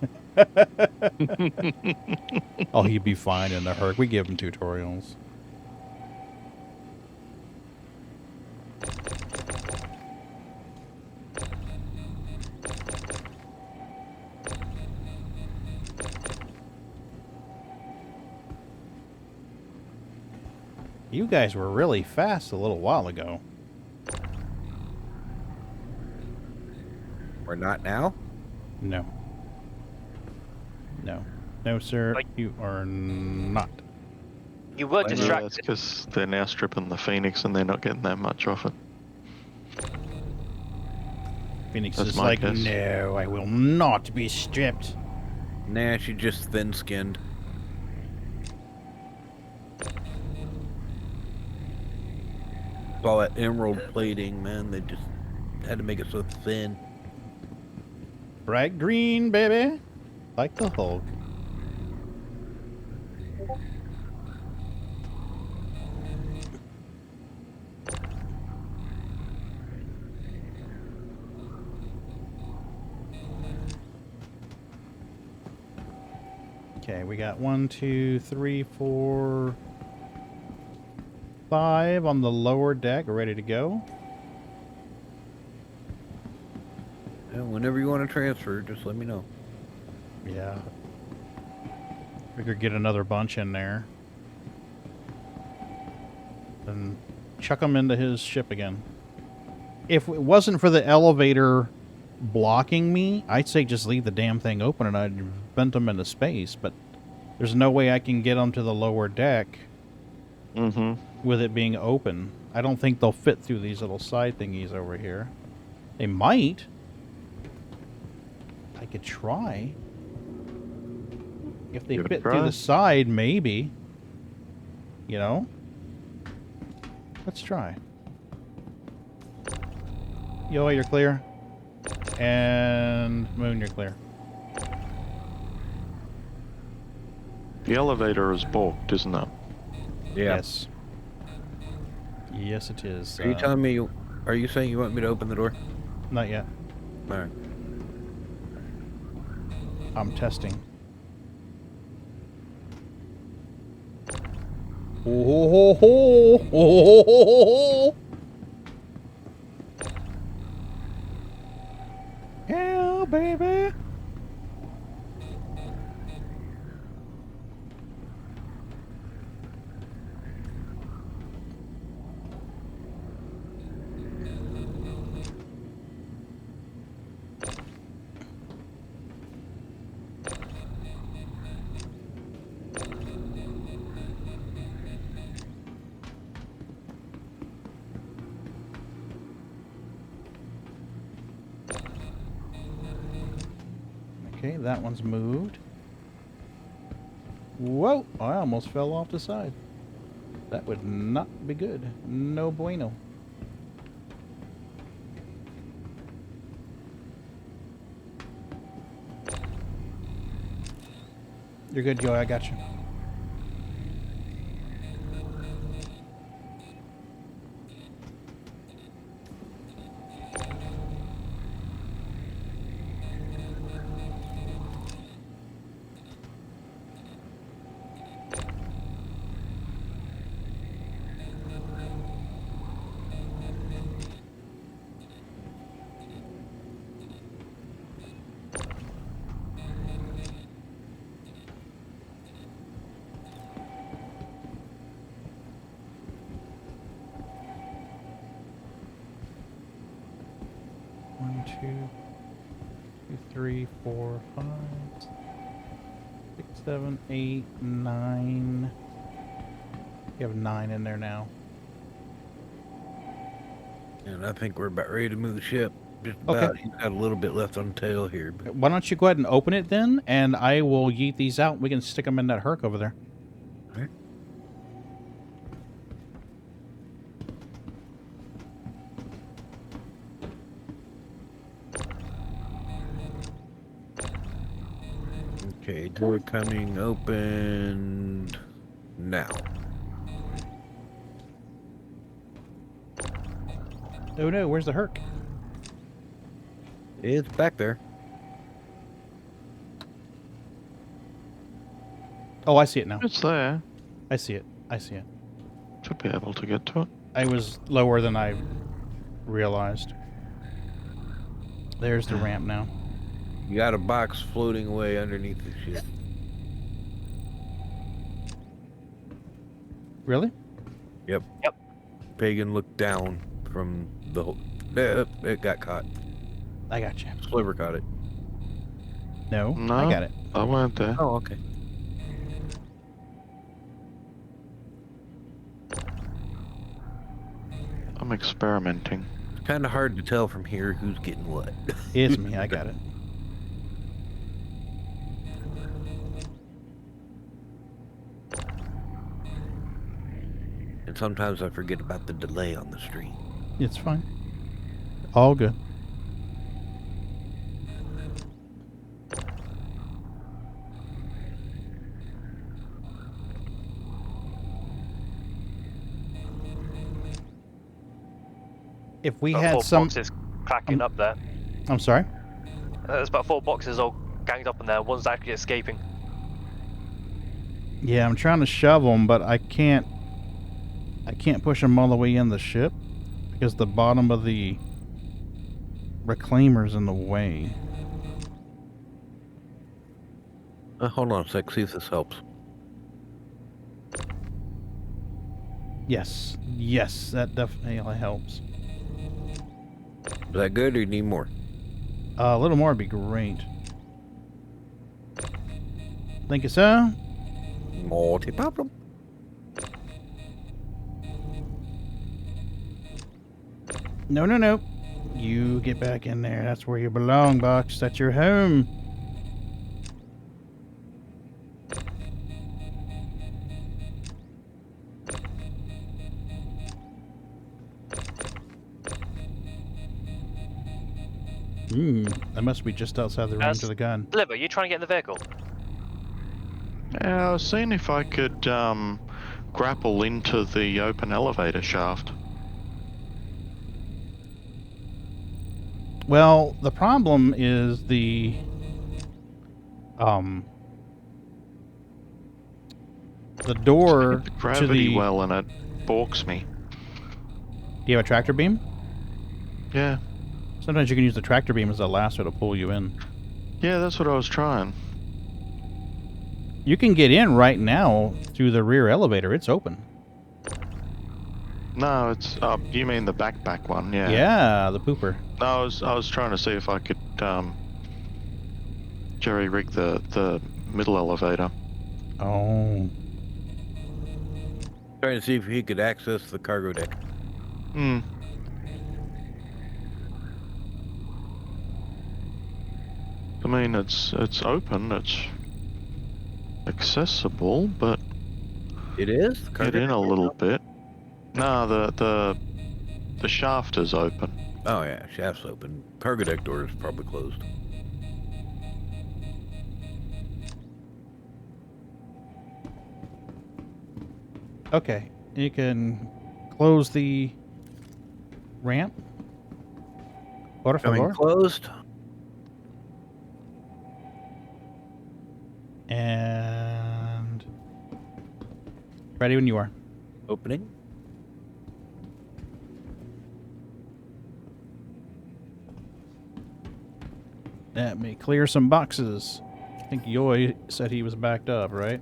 Oh, he'd be fine in the Herc. We give him tutorials. You guys were really fast a little while ago. We're not now? No. No. No, sir. You are not. You were That's distracted. because they're now stripping the Phoenix and they're not getting that much off it. Phoenix That's is my like, guess. no, I will not be stripped. Nah, she just thin-skinned. All that emerald plating, man, they just had to make it so thin. Bright green, baby. Like the Hulk. Okay, we got 1, 2, 3, 4, 5 on the lower deck, ready to go. Yeah, whenever you want to transfer, just let me know. Yeah. We could get another bunch in there. And chuck them into his ship again. If it wasn't for the elevator blocking me, I'd say just leave the damn thing open and I'd vent them into space, but there's no way I can get them to the lower deck with it being open. I don't think they'll fit through these little side thingies over here. They might. I could try. If they Give it a fit through try. the side, maybe. You know? Let's try. Yo, you're clear. And Moon, you're clear. The elevator is balked, isn't it? Yeah. Yes. Yes, it is. Are you telling me, are you saying you want me to open the door? Not yet. Alright. I'm testing. Oh, ho, ho, ho. Oh, ho, ho, ho. Yeah, baby. Okay, that one's moved. Whoa! I almost fell off the side. That would not be good. No bueno. You're good, Joey. I got you. 2, 3, 4, 5, 6, 7, 8, 9. You have 9 in there now. And I think we're about ready to move the ship. Just Okay. about. He's got a little bit left on the tail here. But... Why don't you go ahead and open it then, and I will yeet these out. We can stick them in that herc over there. All right. Okay, door coming open now. Oh no, where's the herc? It's back there. Oh, I see it now. It's there. I see it. I see it. Should be able to get to it. I was lower than I realized. There's the ramp now. You got a box floating away underneath the ship. Really? Yep. Yep. Pagan looked down from the whole... It got caught. I got you. Sliver caught it. No, No, I got it. I weren't there. Oh, okay. I'm experimenting. It's kind of hard to tell from here who's getting what. It's me. I got it. And sometimes I forget about the delay on the stream. It's fine. All good. If we About had 4 some... boxes cracking up there. I'm sorry? There's about 4 boxes all ganged up in there. One's actually escaping. Yeah, I'm trying to shove them, but I can't push them all the way in the ship because the bottom of the reclaimer's in the way. Hold on a sec, see if this helps. Yes. Yes, that definitely helps. Is that good or you need more? A little more would be great. Thank you, sir. Multi-problem. No, no, no. You get back in there. That's where you belong, Box. That's your home. That must be just outside the range of the gun. Liver, you trying to get in the vehicle? Yeah, I was seeing if I could grapple into the open elevator shaft. Well, the problem is the door the gravity to the well, and it balks me. Do you have a tractor beam? Yeah. Sometimes you can use the tractor beam as a lasso to pull you in. Yeah, that's what I was trying. You can get in right now through the rear elevator. It's open. No, it's you mean the backpack one? Yeah. Yeah, the pooper. No, I was trying to see if I could jerry rig the middle elevator. Oh. Trying to see if he could access the cargo deck. Hmm. I mean, it's open. It's accessible, but it is. Get in a little bit. No, the shaft is open. Oh yeah, shaft's open. Cargo deck door is probably closed. Okay, you can close the ramp. Por favor. Closed. And ready when you are. Opening. Let me clear some boxes. I think Yoi said he was backed up, right?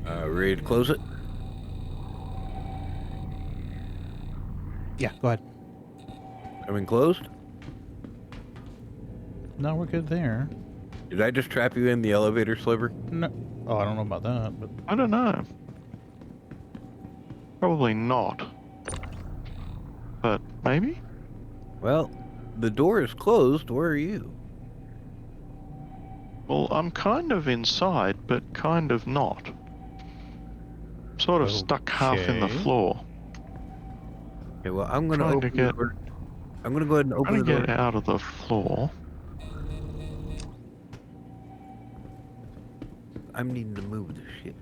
Ready to close it? Yeah, go ahead. Coming closed? No, we're good there. Did I just trap you in the elevator, Sliver? No. Oh, I don't know about that, but I don't know. Probably not. But maybe? Well, the door is closed. Where are you? Well, I'm kind of inside, but kind of not. Sort of stuck half in the Okay. floor. Okay, well, I'm going to Trying open to get, the door. I'm going to go ahead and open trying the to door. get out of the floor. I'm needing to move the ship.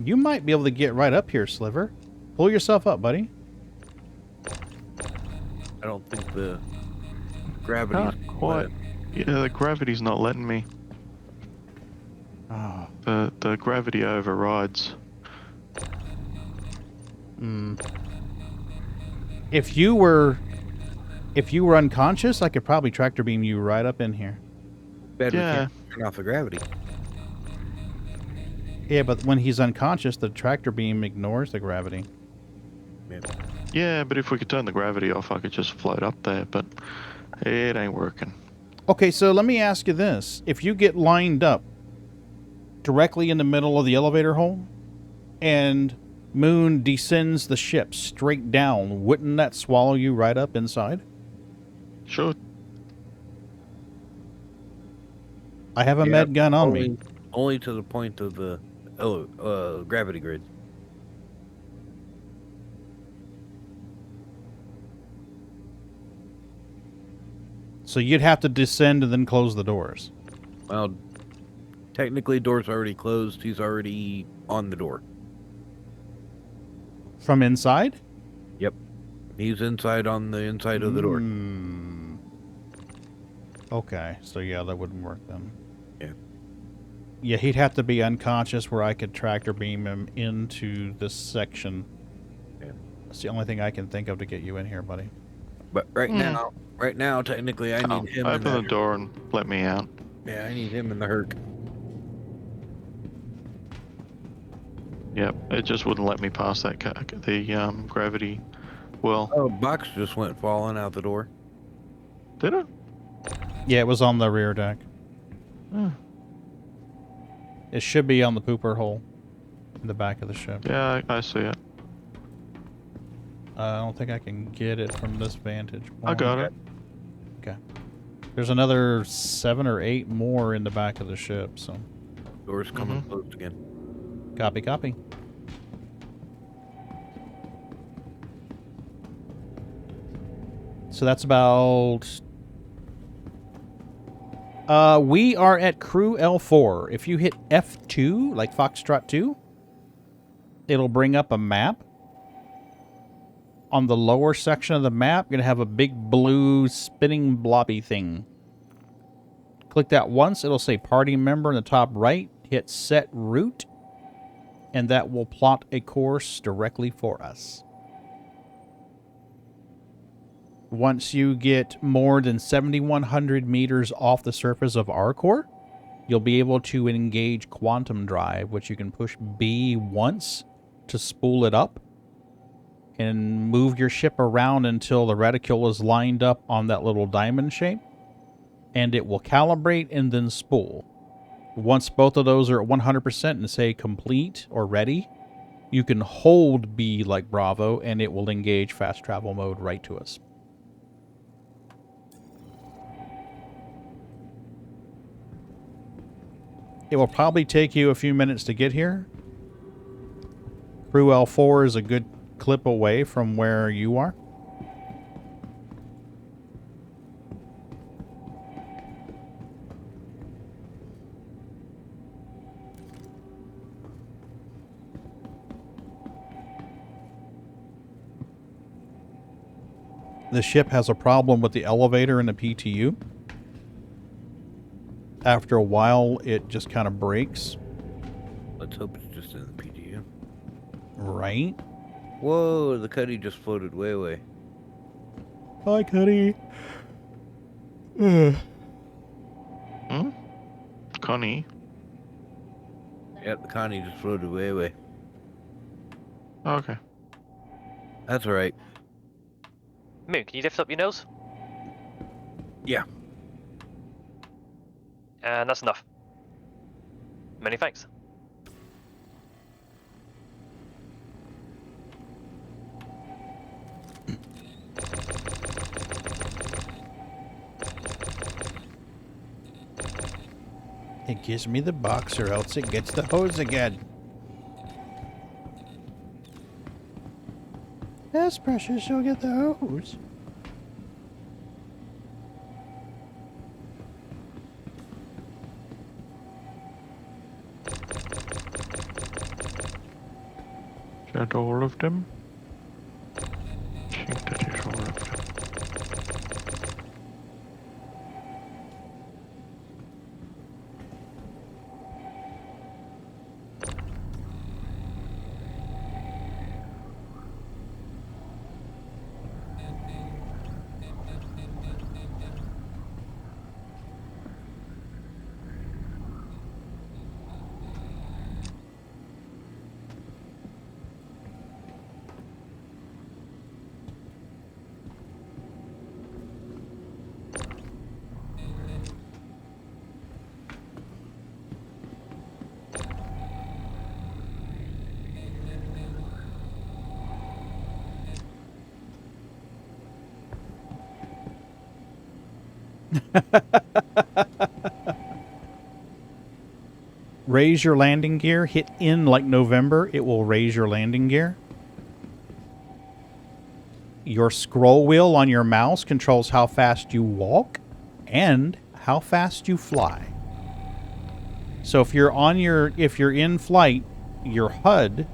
you might be able to get right up here, Sliver. Pull yourself up, buddy. I don't think the gravity. Not quite. Yeah, the gravity's not letting me. Oh. The gravity overrides. If you were unconscious, I could probably tractor beam you right up in here. Bet we Yeah. can't turn off the gravity. Yeah, but when he's unconscious, the tractor beam ignores the gravity. Yeah, but if we could turn the gravity off, I could just float up there, but it ain't working. Okay, so let me ask you this. If you get lined up directly in the middle of the elevator hole and Moon descends the ship straight down, wouldn't that swallow you right up inside? Sure. I have a med gun on me. Only to the point of the gravity grid. So you'd have to descend and then close the doors. Well, technically, door's already closed. He's already on the door. From inside? Yep. He's inside on the inside of the door. Okay, so yeah, that wouldn't work then. Yeah. Yeah, he'd have to be unconscious where I could tractor beam him into this section. Yeah. That's the only thing I can think of to get you in here, buddy. But right now, technically, I need him. Open the door and let me out. Yeah, I need him in the Herc. Yep, it just wouldn't let me pass that the gravity well. Oh, box just went falling out the door. Did it? Yeah, it was on the rear deck. Hmm. It should be on the pooper hole in the back of the ship. Yeah, I see it. I don't think I can get it from this vantage point. I got it. Okay. There's another 7 or 8 more in the back of the ship, so. Door's coming closed again. Copy, copy. So that's about... we are at crew L4. If you hit F2, like Foxtrot 2, it'll bring up a map. On the lower section of the map, you're going to have a big blue spinning blobby thing. Click that once, it'll say party member in the top right. Hit set route, and that will plot a course directly for us. Once you get more than 7,100 meters off the surface of our core, you'll be able to engage quantum drive, which you can push B once to spool it up and move your ship around until the reticule is lined up on that little diamond shape, and it will calibrate and then spool. Once both of those are at 100% and say complete or ready, you can hold B like Bravo, and it will engage fast travel mode right to us. It will probably take you a few minutes to get here. Crew L4 is a good clip away from where you are. The ship has a problem with the elevator and the PTU. After a while, it just kind of breaks. Let's hope it's just in the PTU. Right? Whoa, the Cuddy just floated way away. Hi, Cuddy. Connie. Yep, the Connie just floated away. Okay. That's all right. Moon, can you lift up your nose? Yeah. And that's enough. Many thanks. It gives me the box or else it gets the hose again. Yes, Precious, you'll get the hose. Is that all of them? I think that is all of them. Raise your landing gear. Hit in like November. It will raise your landing gear. Your scroll wheel on your mouse controls how fast you walk and how fast you fly. So if you're in flight, your HUD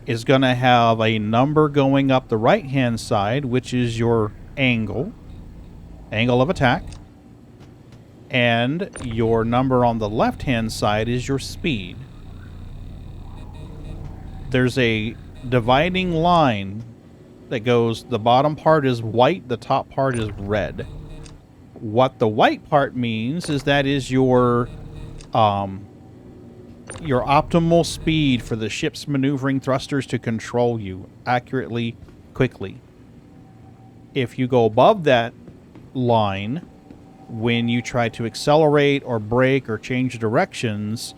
is going to have a number going up the right-hand side, which is your angle of attack. And your number on the left-hand side is your speed. There's a dividing line that goes, the bottom part is white, the top part is red. What the white part means is that is your optimal speed for the ship's maneuvering thrusters to control you accurately, quickly. If you go above that line, when you try to accelerate or brake or change directions,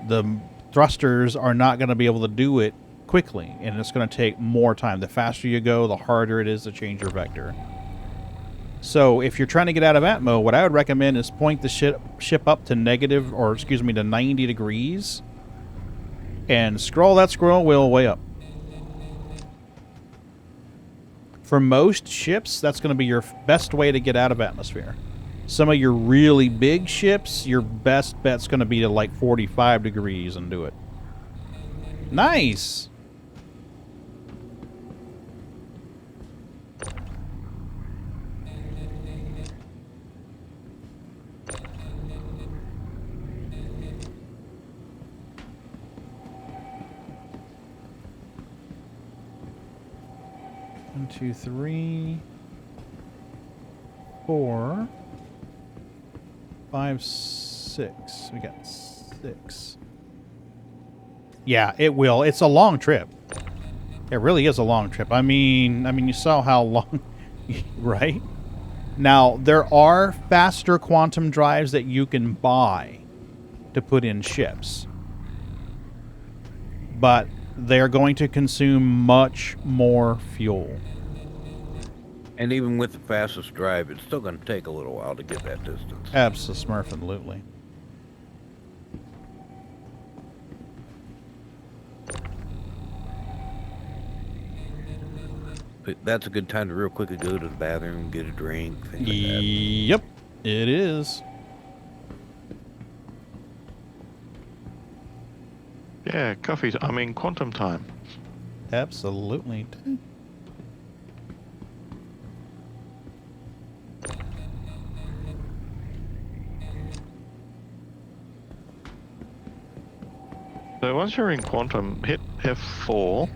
the thrusters are not going to be able to do it quickly, and it's going to take more time. The faster you go, the harder it is to change your vector. So if you're trying to get out of Atmo, what I would recommend is point the ship up to to 90 degrees and scroll that scroll wheel way up. For most ships, that's going to be your best way to get out of atmosphere. Some of your really big ships, your best bet's going to be to like 45 degrees and do it. Nice! One, two, three, 4, 5, 6. We got 6. Yeah, it will. It's a long trip. It really is a long trip. I mean, you saw how long, right? Now, there are faster quantum drives that you can buy to put in ships. But they're going to consume much more fuel. And even with the fastest drive, it's still going to take a little while to get that distance. Absolutely. But that's a good time to real quickly go to the bathroom, get a drink, things like that. Yep, it is. Yeah, quantum time. Absolutely. So once you're in quantum, hit F4.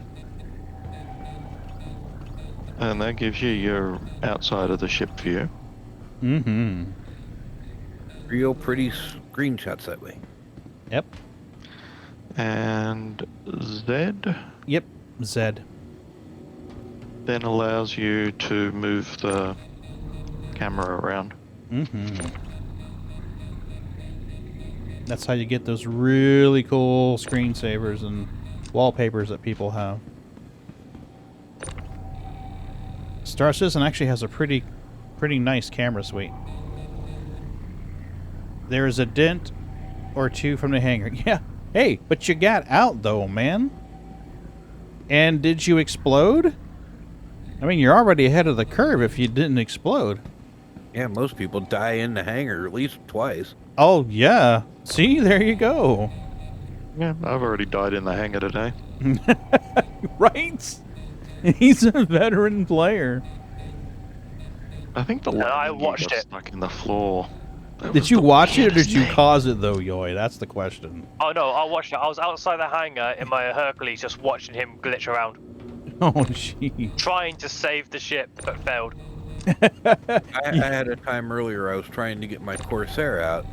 And that gives you your outside of the ship view. Mm-hmm. Real pretty screenshots that way. Yep. And Z Yep. Z. then allows you to move the camera around. Mm-hmm. That's how you get those really cool screensavers and wallpapers that people have. Star Citizen actually has a pretty nice camera suite. There is a dent or two from the hangar. Yeah. Hey, but you got out though, man. And did you explode? I mean, you're already ahead of the curve if you didn't explode. Yeah, most people die in the hangar at least twice. Oh, yeah. See, there you go. Yeah, I've already died in the hangar today. Right? He's a veteran player. I think the I lightning watched got it. stuck in the floor. Did you watch it or did you cause it though, Yoi? That's the question. Oh no, I watched it. I was outside the hangar in my Hercules just watching him glitch around. Oh, jeez. Trying to save the ship, but failed. I had a time earlier I was trying to get my Corsair out,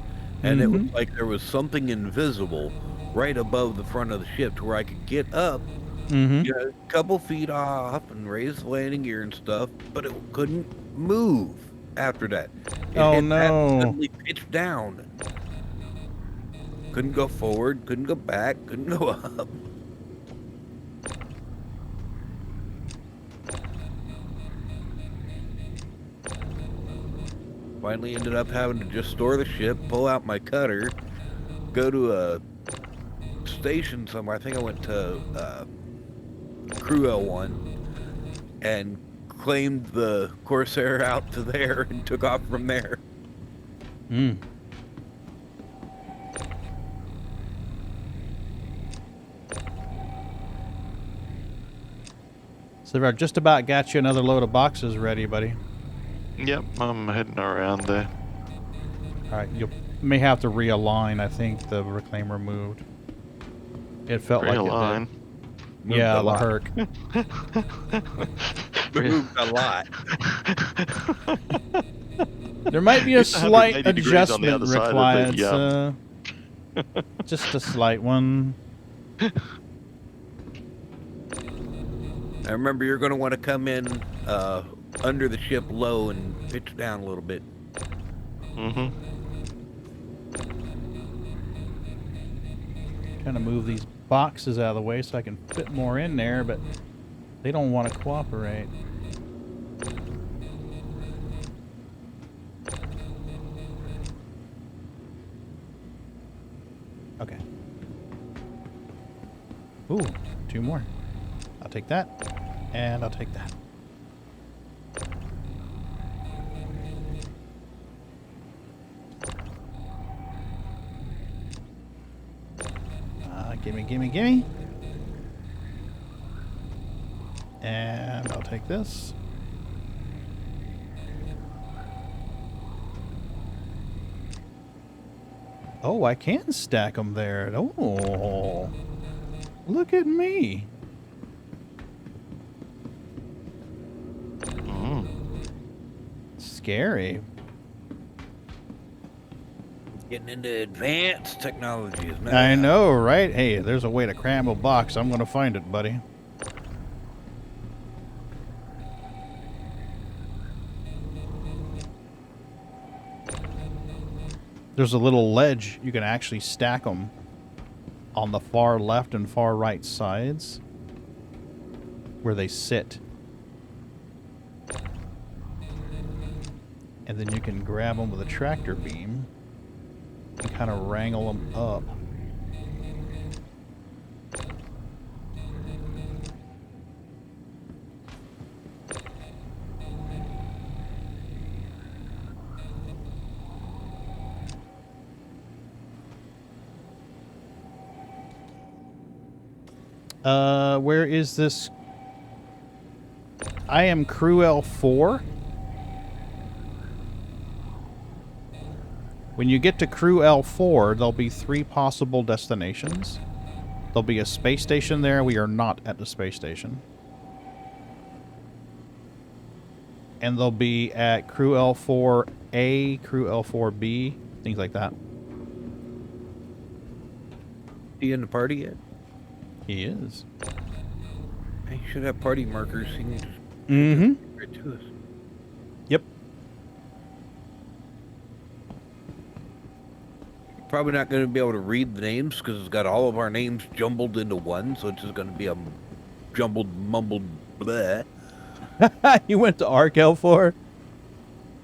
and it was like there was something invisible right above the front of the ship to where I could get up, get a couple feet off and raise the landing gear and stuff, but it couldn't move after that. Oh, It no. suddenly pitched down. Couldn't go forward, couldn't go back, couldn't go up. Finally ended up having to just store the ship, pull out my cutter, go to a station somewhere. I think I went to Crew L1 and claimed the Corsair out to there and took off from there. Hmm. So I've just about got you another load of boxes ready, buddy. Yep, I'm heading around there. Alright, you may have to realign. I think the reclaimer moved. It felt like it Realign? did. Yeah, a lot. Herc. Moved a lot. There might be a It's slight 180 degrees on the adjustment other side of required. the, Just a slight one. I remember you're going to want to come in under the ship low and pitch down a little bit. Trying to move these boxes out of the way so I can fit more in there, but they don't want to cooperate. Okay. Ooh, 2 more. I'll take that, and I'll take that. Gimme, gimme, gimme. And I'll take this. Oh, I can stack them there. Oh, look at me. Scary. Getting into advanced technologies now. I know, right? Hey, there's a way to cram a box. I'm going to find it, buddy. There's a little ledge. You can actually stack them on the far left and far right sides where they sit. And then you can grab them with a tractor beam and kind of wrangle them up. Where is this? I am Crew L4. When you get to Crew L4, there'll be 3 possible destinations. There'll be a space station there. We are not at the space station. And they'll be at Crew L4A, Crew L4B, things like that. he in the party yet? He is. He should have party markers. He can just right to us. Yep. Probably not going to be able to read the names because it's got all of our names jumbled into one, so it's just going to be a jumbled, mumbled bleh. You went to ArcL4?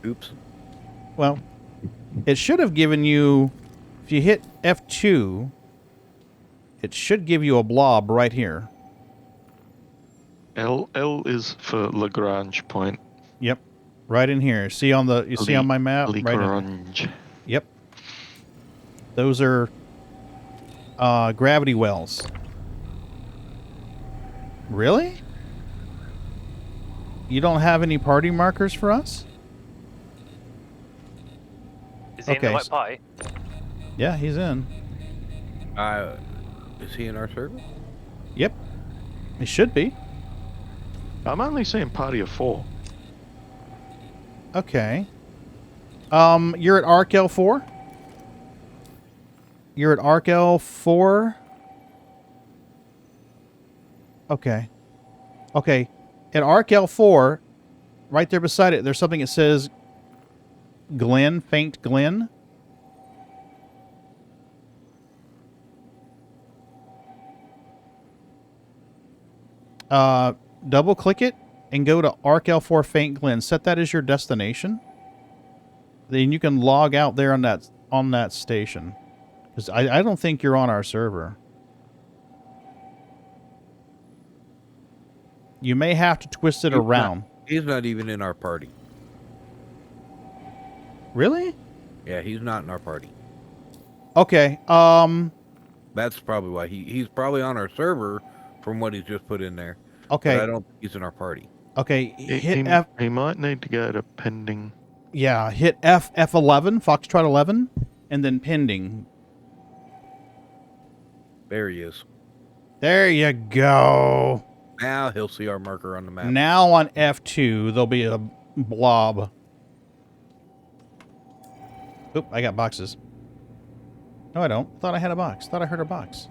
Oops. Well, it should have given you, if you hit F2, it should give you a blob right here. L is for Lagrange point. Yep. Right in here. See on the see on my map? Lagrange. Right. Yep. Those are gravity wells. Really? You don't have any party markers for us? Is he in the right party? Yeah, he's in. Is he in our server? Yep. He should be. I'm only seeing party of 4. Okay. You're at ArcL4? You're at ArcL4? Okay. Okay. At ArcL4, right there beside it, there's something that says Glen, faint Glen. Double click it and go to ArcL4 Faint Glen. Set that as your destination. Then you can log out there on that station. Because I don't think you're on our server. You may have to twist it around. He's not even in our party. Really? Yeah, he's not in our party. Okay. That's probably why he's probably on our server from what he's just put in there. Okay. But I don't think he's in our party. Okay. Hit F. He might need to go to pending. Yeah, hit F11, Foxtrot 11, and then pending. There he is. There you go. Now he'll see our marker on the map. Now on F2, there'll be a blob. Oop, I got boxes. No, I don't. Thought I had a box. Thought I heard a box.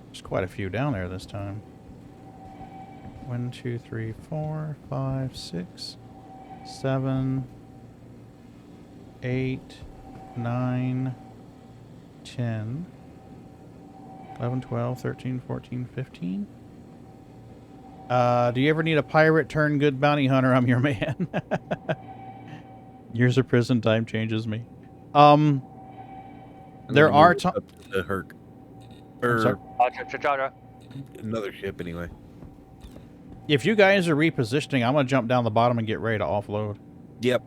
There's quite a few down there this time. 1, 2, 3, 4, 5, 6, 7, 8, 9, 10, 11, 12, 13, 14, 15. Do you ever need a pirate turned good bounty hunter? I'm your man. Years of prison time changes me. There are the Herc. Another ship anyway. If you guys are repositioning, I'm going to jump down the bottom and get ready to offload. Yep.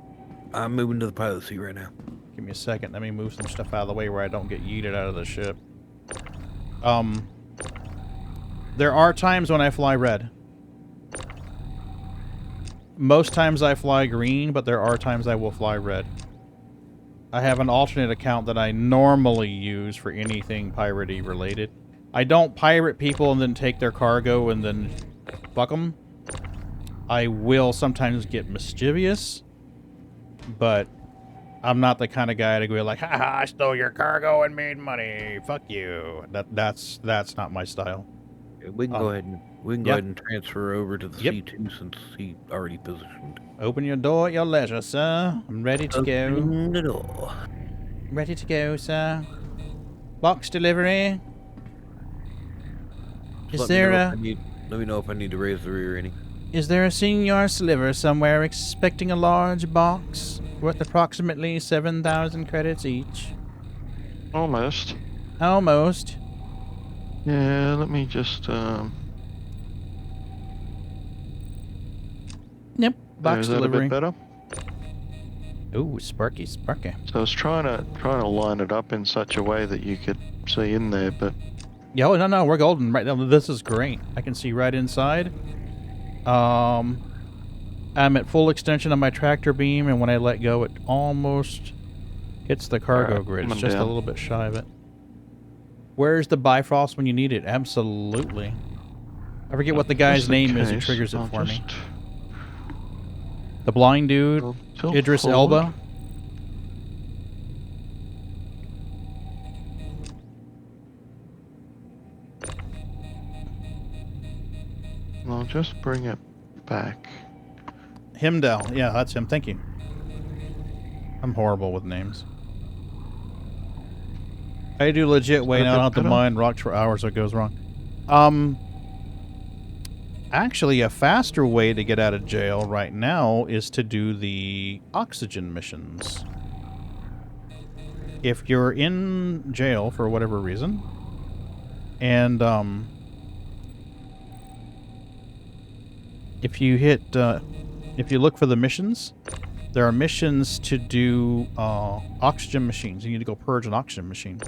I'm moving to the pilot seat right now. Give me a second. Let me move some stuff out of the way where I don't get yeeted out of the ship. There are times when I fly red. Most times I fly green, but there are times I will fly red. I have an alternate account that I normally use for anything piratey related. I don't pirate people and then take their cargo and then fuck them. I will sometimes get mischievous, but I'm not the kind of guy to go like, "Ha, I stole your cargo and made money. Fuck you." That's not my style. We can go ahead and transfer over to the C2 since he already positioned. Open your door at your leisure, sir. I'm ready to go. Open the door. Ready to go, sir. Box delivery. Is there a... Let me know if I need to raise the rear any. Is there a senior sliver somewhere expecting a large box worth approximately 7,000 credits each? Almost. Almost. Yeah, let me just, Yep, box is that delivery. a bit better? Ooh, sparky, sparky. So I was trying to line it up in such a way that you could see in there, but... Yeah, oh, no, we're golden right now. This is great. I can see right inside. I'm at full extension of my tractor beam, and when I let go, it almost hits the cargo grid. It's just a little bit shy of it. Where's the Bifrost when you need it? Absolutely. I forget what the guy's name is who triggers it for me. The blind dude, Idris Elba. I'll just bring it back. Himdall. Yeah, that's him. Thank you. I'm horrible with names. I do legit wait. I don't have to mine rocks for hours so it goes wrong. Actually, a faster way to get out of jail right now is to do the oxygen missions. If you're in jail for whatever reason, and if you hit, if you look for the missions, there are missions to do oxygen machines. You need to go purge an oxygen machine.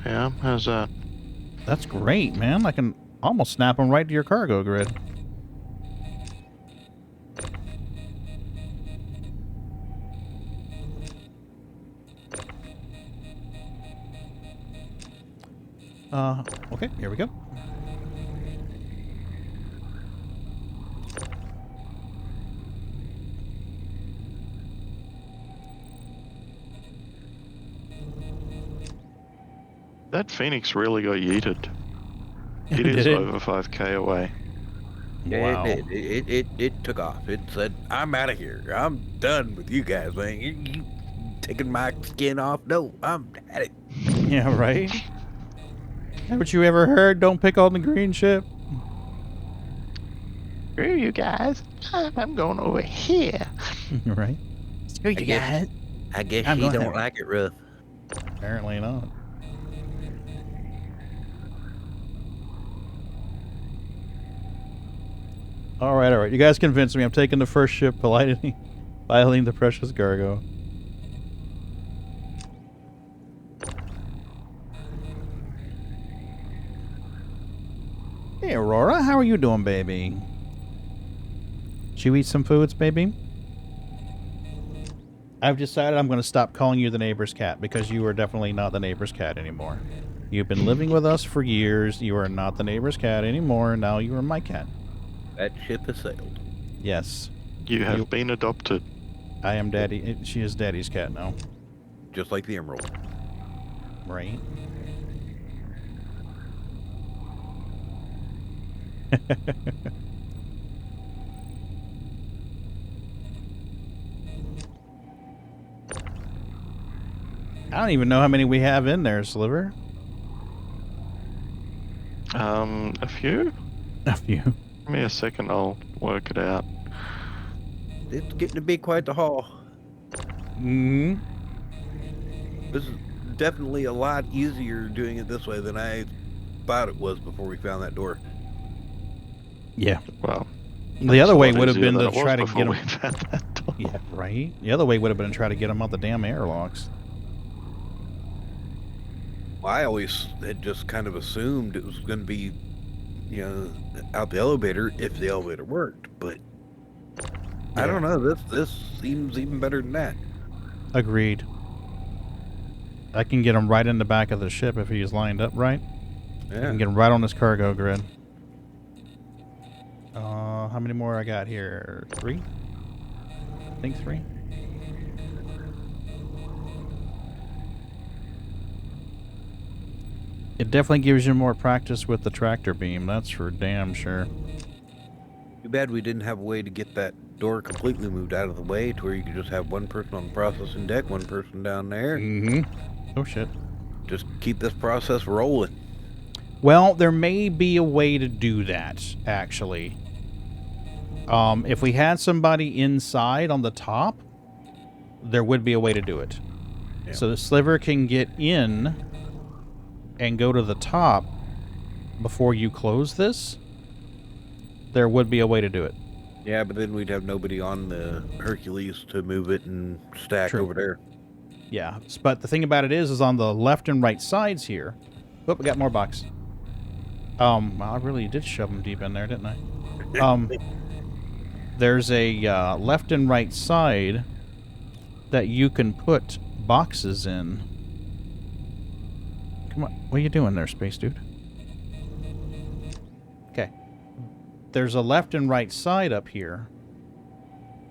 Yeah, how's that? That's great, man. I can almost snap them right to your cargo grid. Okay, here we go. That Phoenix really got yeeted. It Did is it? over 5k away. Yeah, it took off. It said, I'm out of here. I'm done with you guys, man. You taking my skin off? No, I'm at it. Yeah, right? Haven't you ever heard, don't pick on the green ship? Screw you guys. I'm going over here. Right? Screw you guys. I guess I'm she going don't there. like it rough. Apparently not. Alright, alright. You guys convinced me. I'm taking the first ship, piloting the precious cargo. Hey, Aurora. How are you doing, baby? Did you eat some foods, baby? I've decided I'm going to stop calling you the neighbor's cat because you are definitely not the neighbor's cat anymore. You've been living with us for years. You are not the neighbor's cat anymore. Now you are my cat. That ship has sailed. Yes. You have been adopted. I am daddy. She is daddy's cat now. Just like the emerald. Right. I don't even know how many we have in there, Sliver. A few? A few. Give me a second, I'll work it out. It's getting to be quite the haul. Mm-hmm. This is definitely a lot easier doing it this way than I thought it was before we found that door. Yeah. Well, the other way lot would have easier been than to it was try to before get we them. found that door. Yeah, right. The other way would have been to try to get them out the damn airlocks. Well, I always had just kind of assumed it was going to be, you know, out the elevator if the elevator worked, but I don't know. This seems even better than that. Agreed. I can get him right in the back of the ship if he's lined up right. Yeah. I can get him right on this cargo grid. How many more I got here? 3? I think 3. It definitely gives you more practice with the tractor beam. That's for damn sure. Too bad we didn't have a way to get that door completely moved out of the way to where you could just have one person on the processing deck, one person down there. Mm-hmm. Oh, shit. Just keep this process rolling. Well, there may be a way to do that, actually. If we had somebody inside on the top, there would be a way to do it. Yeah. So the Sliver can get in and go to the top before you close this. There would be a way to do it. Yeah, but then we'd have nobody on the Hercules to move it and stack over there. Yeah, but the thing about it is on the left and right sides here. Oh, we got more box. Well, I really did shove them deep in there, didn't I? there's a left and right side that you can put boxes in. Come on, what are you doing there, space dude? Okay. There's a left and right side up here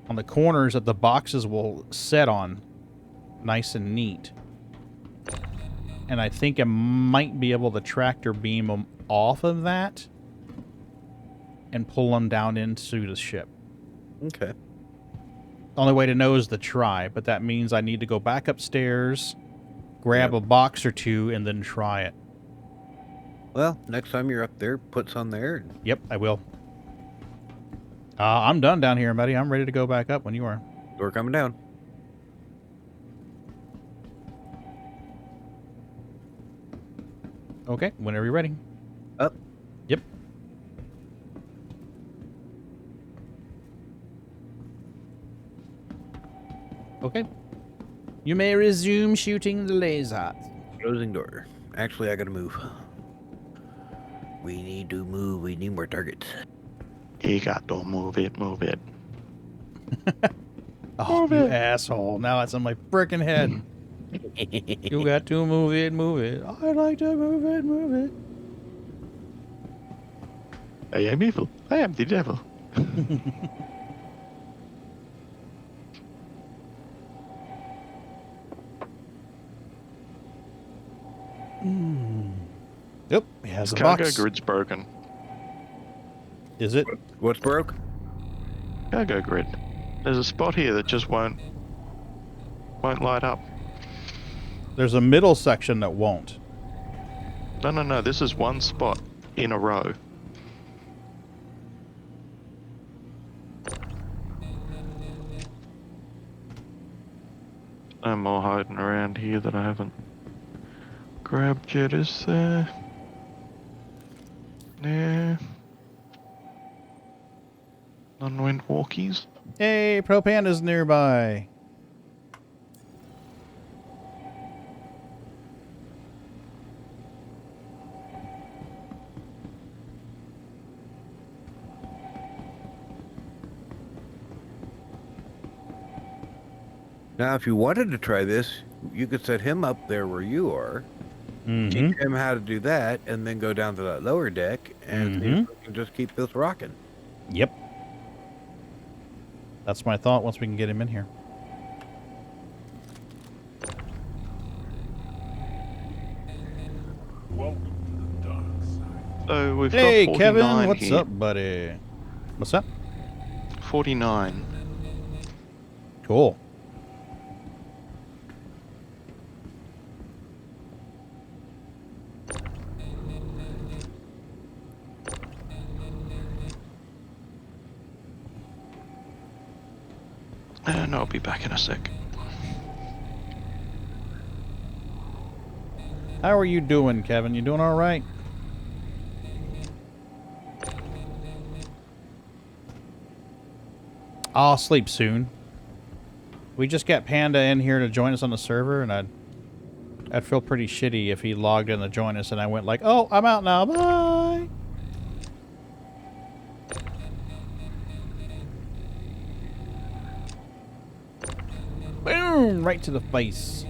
on the corners that the boxes will set on nice and neat. And I think I might be able to tractor beam them off of that and pull them down into the ship. Okay. The only way to know is to try, but that means I need to go back upstairs, grab a box or two, and then try it. Well, next time you're up there, put some there. Yep, I will. I'm done down here, buddy. I'm ready to go back up when you are. Door coming down. Okay, whenever you're ready. Up. Yep. Okay. You may resume shooting the laser. Closing door. Actually, I gotta move. We need to move. We need more targets. You got to move it, move it. Oh, you asshole. Now it's on my frickin' head. You got to move it, move it. I like to move it, move it. I am evil. I am the devil. Yep, it has a Cargo box. grid's broken. Is it? What's broke? Cargo grid. There's a spot here that just won't light up. There's a middle section that won't. No. This is one spot in a row. No more hiding around here that I haven't grabbed yet, is there? Yeah. Unwent walkies. Hey, ProPanda's nearby. Now, if you wanted to try this, you could set him up there where you are, Mm-hmm. teach him how to do that, and then go down to that lower deck and see if we can just keep this rocking. Yep. That's my thought once we can get him in here. Welcome to the dark side. So we've Hey, got 49 Kevin, what's here. up, buddy? What's up? 49. Cool. And I'll be back in a sec. How are you doing, Kevin? You doing all right? I'll sleep soon. We just got Panda in here to join us on the server, and I'd feel pretty shitty if he logged in to join us and I went like, oh, I'm out now, bye! Boom! Right to the face.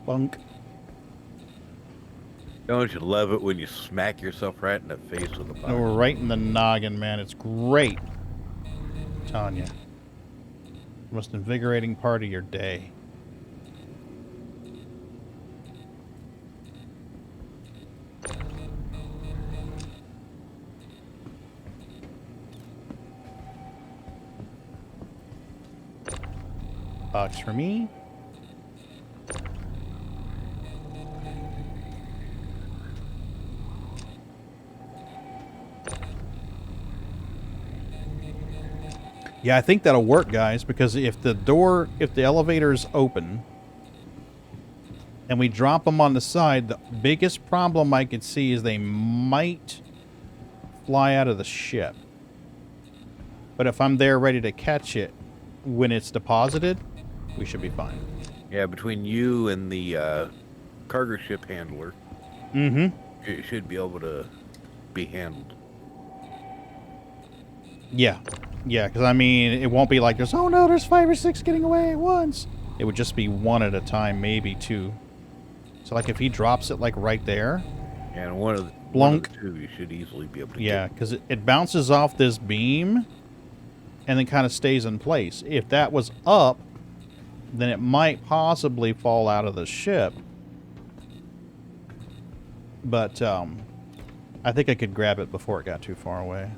Bunk. Don't you love it when you smack yourself right in the face with a No, box? we're right in the noggin, man. It's great. I'm telling you. Most invigorating part of your day. Box for me. Yeah, I think that'll work, guys, because if the elevator's open and we drop them on the side, the biggest problem I could see is they might fly out of the ship. But if I'm there ready to catch it when it's deposited, we should be fine. Yeah, between you and the cargo ship handler. Mm-hmm. It should be able to be handled. Yeah. Yeah, because, I mean, it won't be like there's, oh no, there's 5 or 6 getting away at once. It would just be 1 at a time, maybe 2. So, like, if he drops it, like, right there. And one of the 2 you should easily be able to Yeah, because it bounces off this beam and then kind of stays in place. If that was up, then it might possibly fall out of the ship. But, I think I could grab it before it got too far away.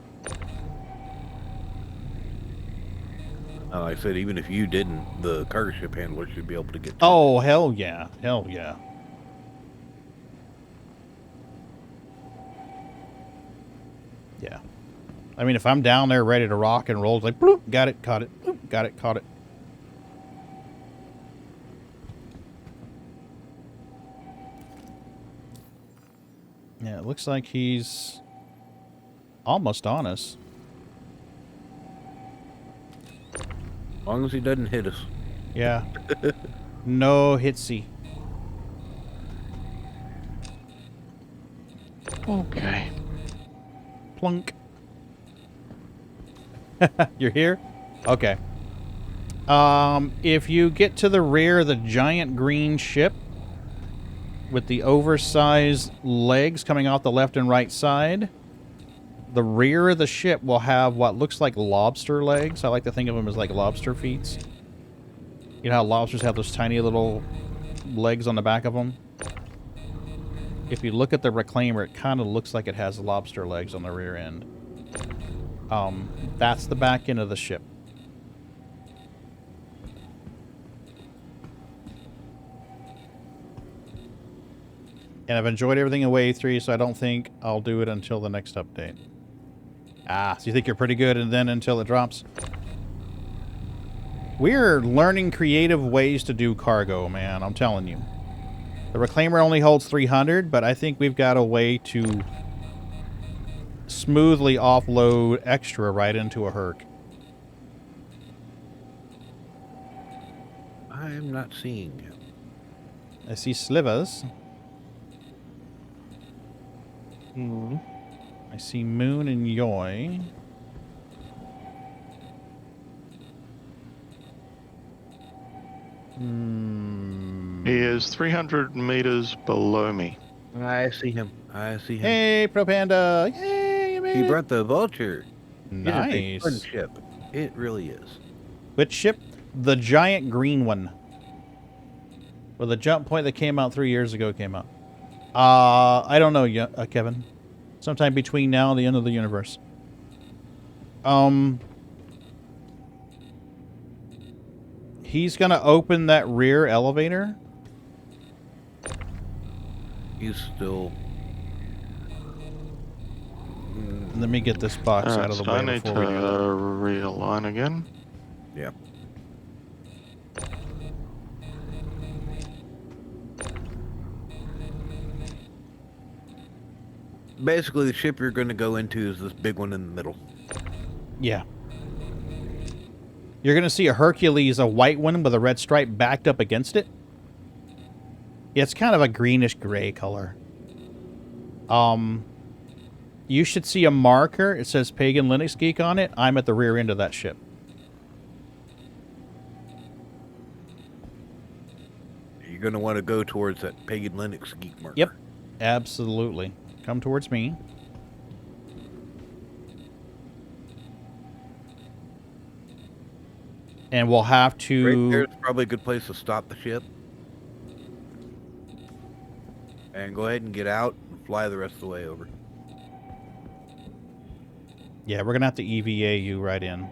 Like I said, even if you didn't, the cargo ship handler should be able to get to Oh, hell yeah. Hell yeah. Yeah. I mean, if I'm down there ready to rock and roll, it's like, bloop, got it, caught it, bloop, got it, caught it. Yeah, it looks like he's almost on us. As long as he doesn't hit us. Yeah. No hitsy. Okay. Plunk. You're here? Okay. If you get to the rear of the giant green ship with the oversized legs coming off the left and right side, the rear of the ship will have what looks like lobster legs. I like to think of them as like lobster feet. You know how lobsters have those tiny little legs on the back of them? If you look at the reclaimer, it kind of looks like it has lobster legs on the rear end. That's the back end of the ship. And I've enjoyed everything in Wave 3, so I don't think I'll do it until the next update. Ah, so you think you're pretty good and then until it drops? We're learning creative ways to do cargo, man. I'm telling you. The reclaimer only holds 300, but I think we've got a way to smoothly offload extra right into a Herc. I'm not seeing him. I see slivers. I see Moon and Yoi. He is 300 meters below me. I see him. I see him. Hey, ProPanda! Yay, you made He it. brought the vulture. Nice. It is a fun ship. It really is. Which ship? The giant green one. Well, the jump point that came out 3 years ago came out. I don't know, Kevin. Sometime between now and the end of the universe. He's gonna open that rear elevator. He's still... Let me get this box out of the So way I need to before we do that. realign again. Yeah. Basically, the ship you're going to go into is this big one in the middle. Yeah. You're going to see a Hercules, a white one with a red stripe backed up against it. Yeah, it's kind of a greenish-gray color. You should see a marker. It says PaganLinuxGeek on it. I'm at the rear end of that ship. You're going to want to go towards that PaganLinuxGeek marker. Yep. Absolutely. Come towards me. And we'll have to... Right there's probably a good place to stop the ship. And go ahead and get out and fly the rest of the way over. Yeah, we're going to have to EVA you right in.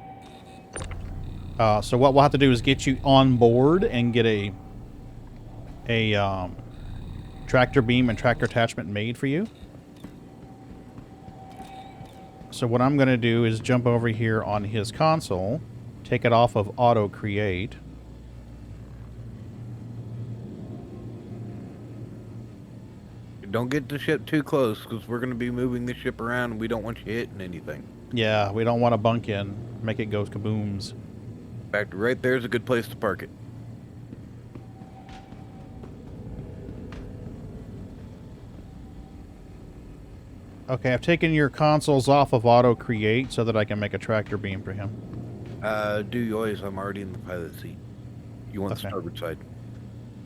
So what we'll have to do is get you on board and get a tractor beam and tractor attachment made for you. So what I'm going to do is jump over here on his console, take it off of auto create. Don't get the ship too close, because we're going to be moving the ship around and we don't want you hitting anything. Yeah, we don't want to bunk in, make it go kabooms. In fact, right there's a good place to park it. Okay, I've taken your consoles off of auto create so that I can make a tractor beam for him. Do yours. I'm already in the pilot seat. You want the starboard side.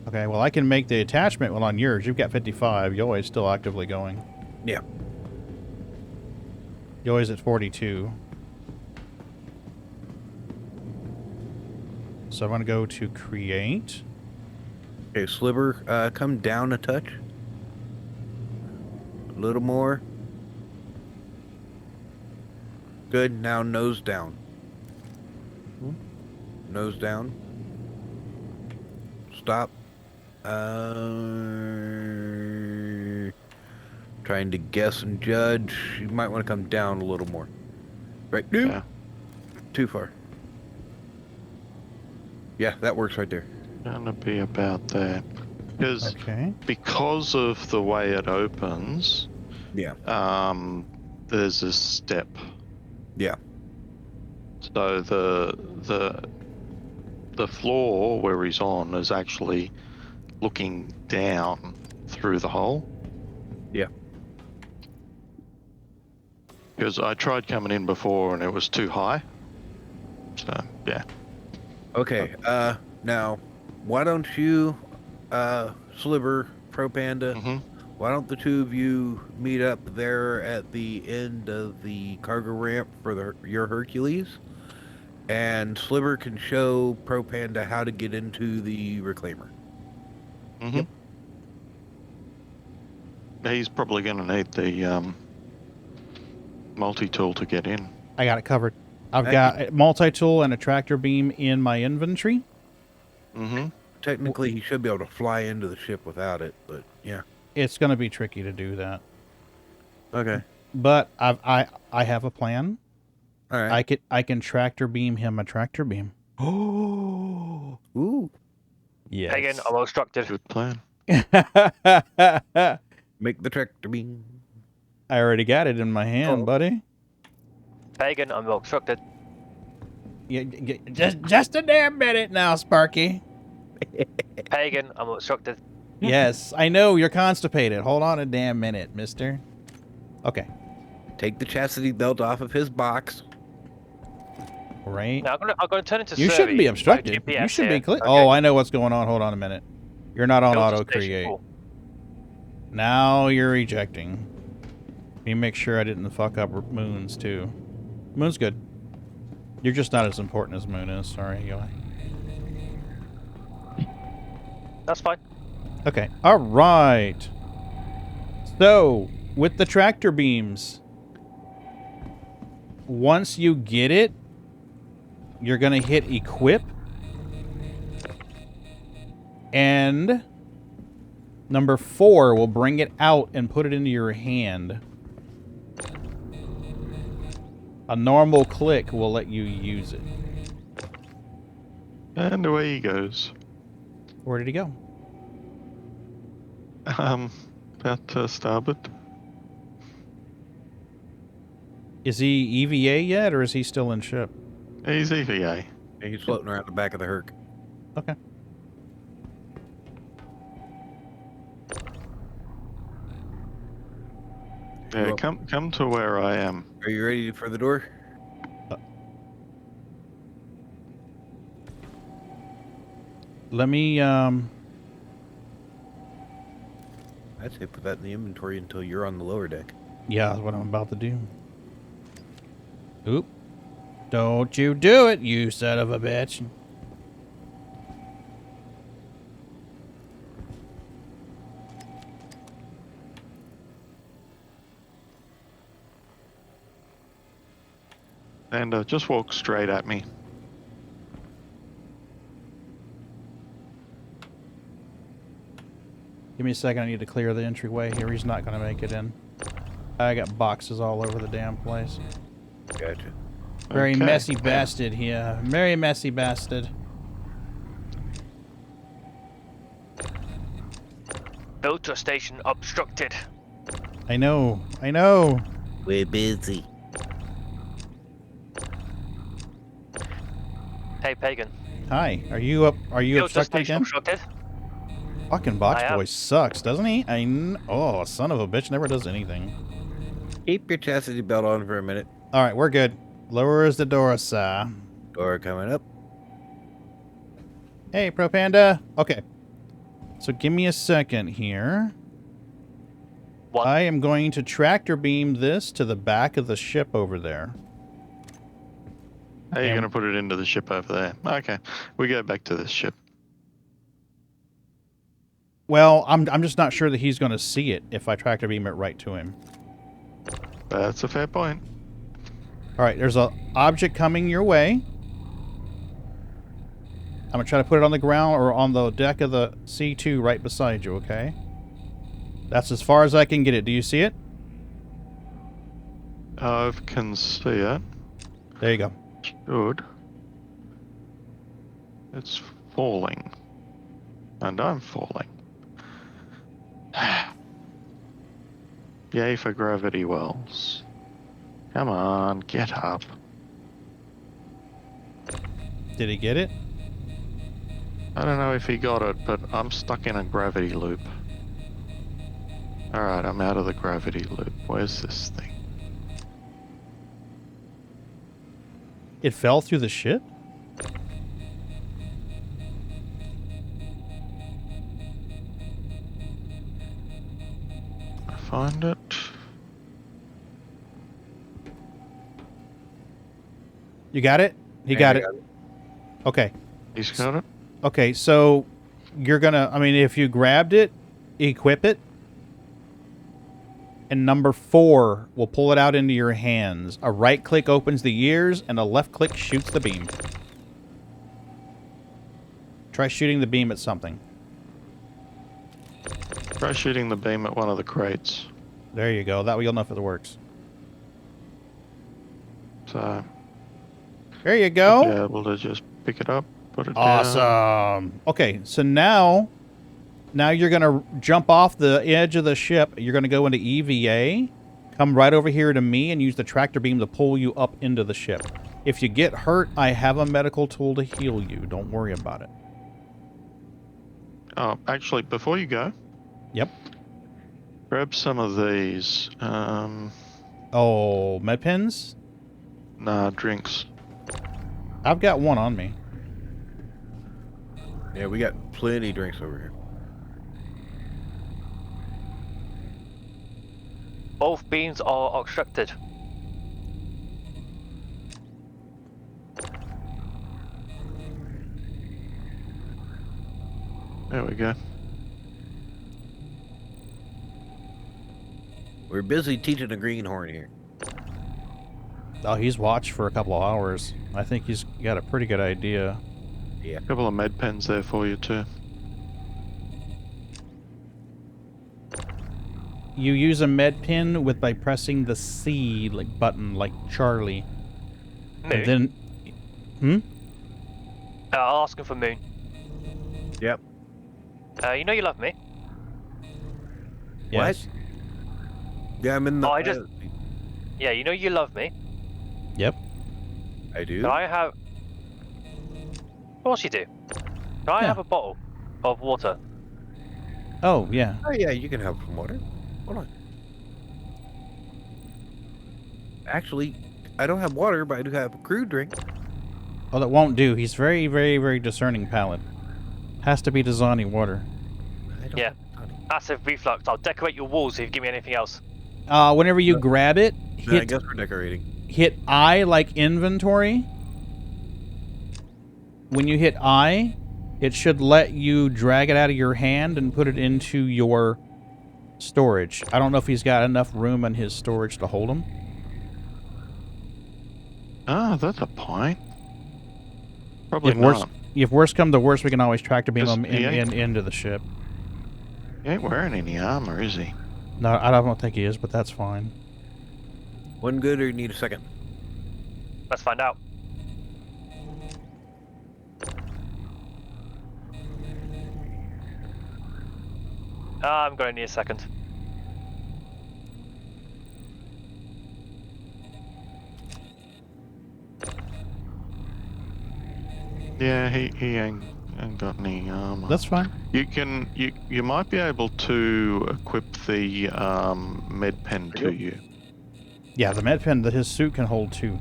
Okay, well, I can make the attachment one on yours. You've got 55. Yoi's still actively going. Yeah. Yoi's at 42. So I'm going to go to create. Okay, Sliver, come down a touch. A little more. Good, now nose down. Nose down. Stop. Trying to guess and judge. You might want to come down a little more. Right? Yeah. Too far. Yeah, that works right there. Gonna be about there. Because of the way it opens, yeah. There's a step. Yeah. So the floor where he's on is actually looking down through the hole. Yeah. Because I tried coming in before and it was too high. So yeah. Okay. Now, why don't you, Sliver, ProPanda, why don't the two of you meet up there at the end of the cargo ramp for your Hercules? And Sliver can show ProPanda how to get into the reclaimer. Yep. He's probably going to need the multi-tool to get in. I got it covered. I've got a multi-tool and a tractor beam in my inventory. Technically, he should be able to fly into the ship without it, but yeah. It's going to be tricky to do that. Okay. But I have a plan. All right. I can tractor beam him a tractor beam. Oh. Ooh. Yes. Pagan, I'm obstructed. Good plan. Make the tractor beam. I already got it in my hand, buddy. Pagan, I'm obstructed. Yeah, just a damn minute now, Sparky. Pagan, I'm obstructed. Yes, I know you're constipated. Hold on a damn minute, mister. Okay. Take the chastity belt off of his box. Right. Now I'm gonna turn into You shouldn't be obstructed. You should be clear. Okay. Oh, I know what's going on. Hold on a minute. You're not on auto create. Cool. Now you're ejecting. Let me make sure I didn't fuck up Moon's too. Moon's good. You're just not as important as Moon is. Sorry, Yoi. That's fine. Okay. All right. So, with the tractor beams, once you get it, you're going to hit equip. And number 4 will bring it out and put it into your hand. A normal click will let you use it. And away he goes. Where did he go? About starboard. Is he EVA yet, or is he still in ship? He's EVA. Yeah, he's floating around the back of the Herc. Okay. Yeah, come to where I am. Are you ready for the door? Let me, I'd say put that in the inventory until you're on the lower deck. Yeah, that's what I'm about to do. Oop. Don't you do it, you son of a bitch. And just walk straight at me. Give me a second, I need to clear the entryway here. He's not going to make it in. I got boxes all over the damn place. Gotcha. Very messy bastard here. Very messy bastard. Filter station obstructed. I know. I know. We're busy. Hey, Pagan. Hi. Are you up? Are you Filter obstructed station again? obstructed. Fucking box boy sucks, doesn't he? Oh, son of a bitch never does anything. Keep your chastity belt on for a minute. All right, we're good. Lowers the door, sir. Door coming up. Hey, ProPanda. Okay. So give me a second here. What? I am going to tractor beam this to the back of the ship over there. How are you going to put it into the ship over there? Okay, we go back to this ship. Well, I'm just not sure that he's going to see it if I tractor beam it right to him. That's a fair point. All right, there's an object coming your way. I'm going to try to put it on the ground or on the deck of the C2 right beside you, okay? That's as far as I can get it. Do you see it? I can see it. There you go. Good. It's falling. And I'm falling. Yay for gravity wells. Come on, get up. Did he get it? I don't know if he got it, but I'm stuck in a gravity loop. Alright, I'm out of the gravity loop. Where's this thing? It fell through the ship? I find it. You got it? He got it. Okay. He's got it? Okay, so you're gonna, I mean, if you grabbed it, equip it, and number 4 will pull it out into your hands. A right click opens the ears, and a left click shoots the beam. Try shooting the beam at something. Try shooting the beam at one of the crates. There you go. That way you'll know if it works. So... There you go. Yeah, able to just pick it up, put it awesome. down. Okay, so now you're going to jump off the edge of the ship. You're going to go into EVA, come right over here to me, and use the tractor beam to pull you up into the ship. If you get hurt, I have a medical tool to heal you. Don't worry about it. Oh, actually, before you go... Yep. Grab some of these. Oh, med pens? Nah, drinks. I've got one on me. Yeah, we got plenty of drinks over here. Both beams are obstructed. There we go. We're busy teaching a greenhorn here. Oh, he's watched for a couple of hours. I think he's got a pretty good idea. Yeah. A couple of med pens there for you too. You use a med pen by pressing the C button like Charlie. Moon. And then Asking for Moon. Yep. You know you love me. Yes. What? Yeah, I'm in the... Yeah, you know you love me. Yep. I do? Can I have... Of course you do. Can I have a bottle of water? Oh, yeah. Oh, yeah, you can have some water. Hold on. Actually, I don't have water, but I do have a crude drink. Oh, that won't do. He's very, very, very discerning palate. Has to be Dasani water. Yeah. Acid reflux. I'll decorate your walls if you give me anything else. Whenever you grab it, I guess we're decorating. Hit I like inventory. When you hit I, it should let you drag it out of your hand and put it into your storage. I don't know if he's got enough room in his storage to hold them. Ah, that's a point. Probably not. If worst come to worst, we can always tractor beam him He ain't- into the ship. He ain't wearing any armor, is he? No, I don't think he is, but that's fine. One good or you need a second? Let's find out. I'm going to need a second. Yeah, he ain't got any armor. That's fine. You might be able to equip the med pen to you. Yeah, the med pen that his suit can hold 2.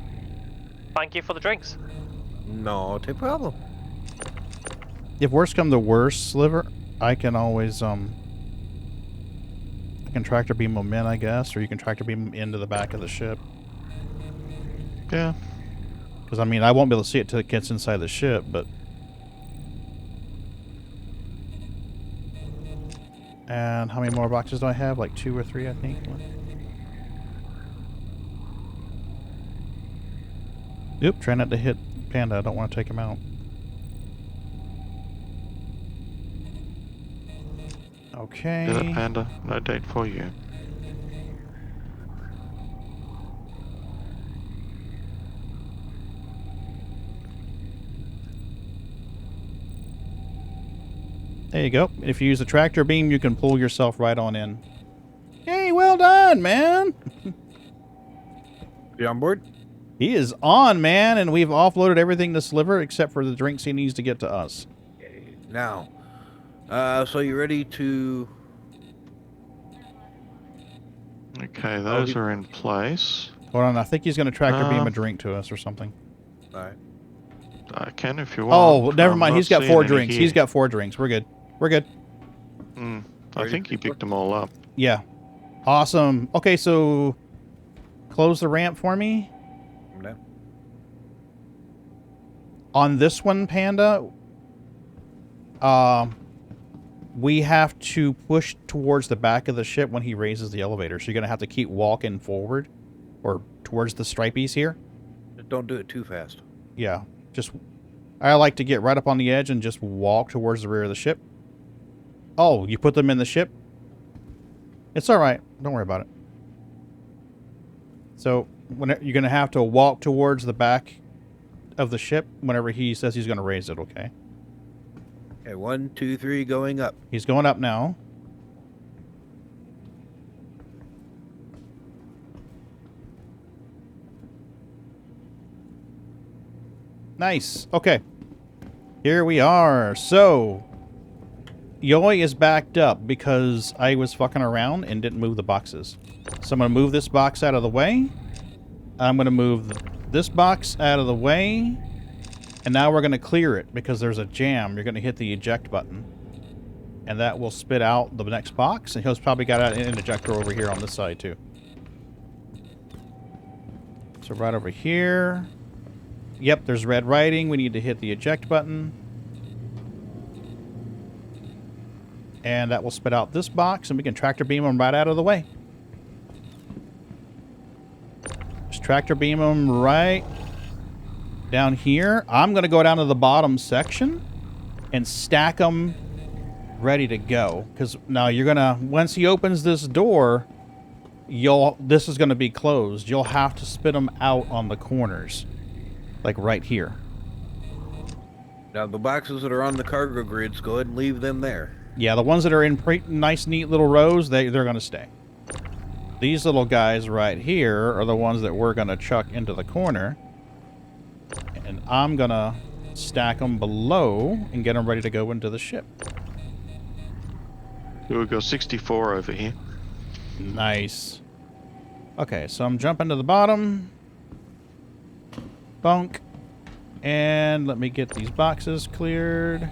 Thank you for the drinks. Not a problem. If worse come to worse, Sliver, I can always, I can tractor beam them in, I guess, or you can tractor beam them into the back of the ship. Yeah. Because, I mean, I won't be able to see it till it gets inside the ship, but... And how many more boxes do I have? Like 2 or 3, I think. Oop, try not to hit Panda. I don't want to take him out. Okay. Yeah, Panda. No date for you. There you go. If you use the tractor beam, you can pull yourself right on in. Hey, well done, man! You on board? He is on, man, and we've offloaded everything to Sliver except for the drinks he needs to get to us. Okay, now, so you ready to... Okay, those are in place. Hold on, I think he's going to tractor beam a drink to us or something. Alright. I can if you want. Oh, never mind. I'm He's not got seeing 4 any drinks. here. He's got 4 drinks. We're good. We're good. I think he picked them all up. Yeah. Awesome. Okay, so close the ramp for me. No. On this one, Panda, we have to push towards the back of the ship when he raises the elevator. So you're going to have to keep walking forward or towards the stripies here. Just don't do it too fast. Yeah. Just, I like to get right up on the edge and just walk towards the rear of the ship. Oh, you put them in the ship? It's all right. Don't worry about it. So when you're going to have to walk towards the back of the ship whenever he says he's going to raise it, okay? Okay, 1, 2, 3, going up. He's going up now. Nice. Okay. Here we are. So, Yoi is backed up because I was fucking around and didn't move the boxes. So I'm going to move this box out of the way. I'm going to move this box out of the way. And now we're going to clear it because there's a jam. You're going to hit the eject button. And that will spit out the next box. And he's probably got an ejector over here on this side too. So right over here. Yep, there's red writing. We need to hit the eject button. And that will spit out this box, and we can tractor beam them right out of the way. Just tractor beam them right down here. I'm going to go down to the bottom section and stack them ready to go. Because now you're going to, once he opens this door, this is going to be closed. You'll have to spit them out on the corners. Like right here. Now the boxes that are on the cargo grids, go ahead and leave them there. Yeah, the ones that are in nice, neat little rows, they're going to stay. These little guys right here are the ones that we're going to chuck into the corner. And I'm going to stack them below and get them ready to go into the ship. We've got 64 over here. Nice. Okay, so I'm jumping to the bottom. Bunk. And let me get these boxes cleared.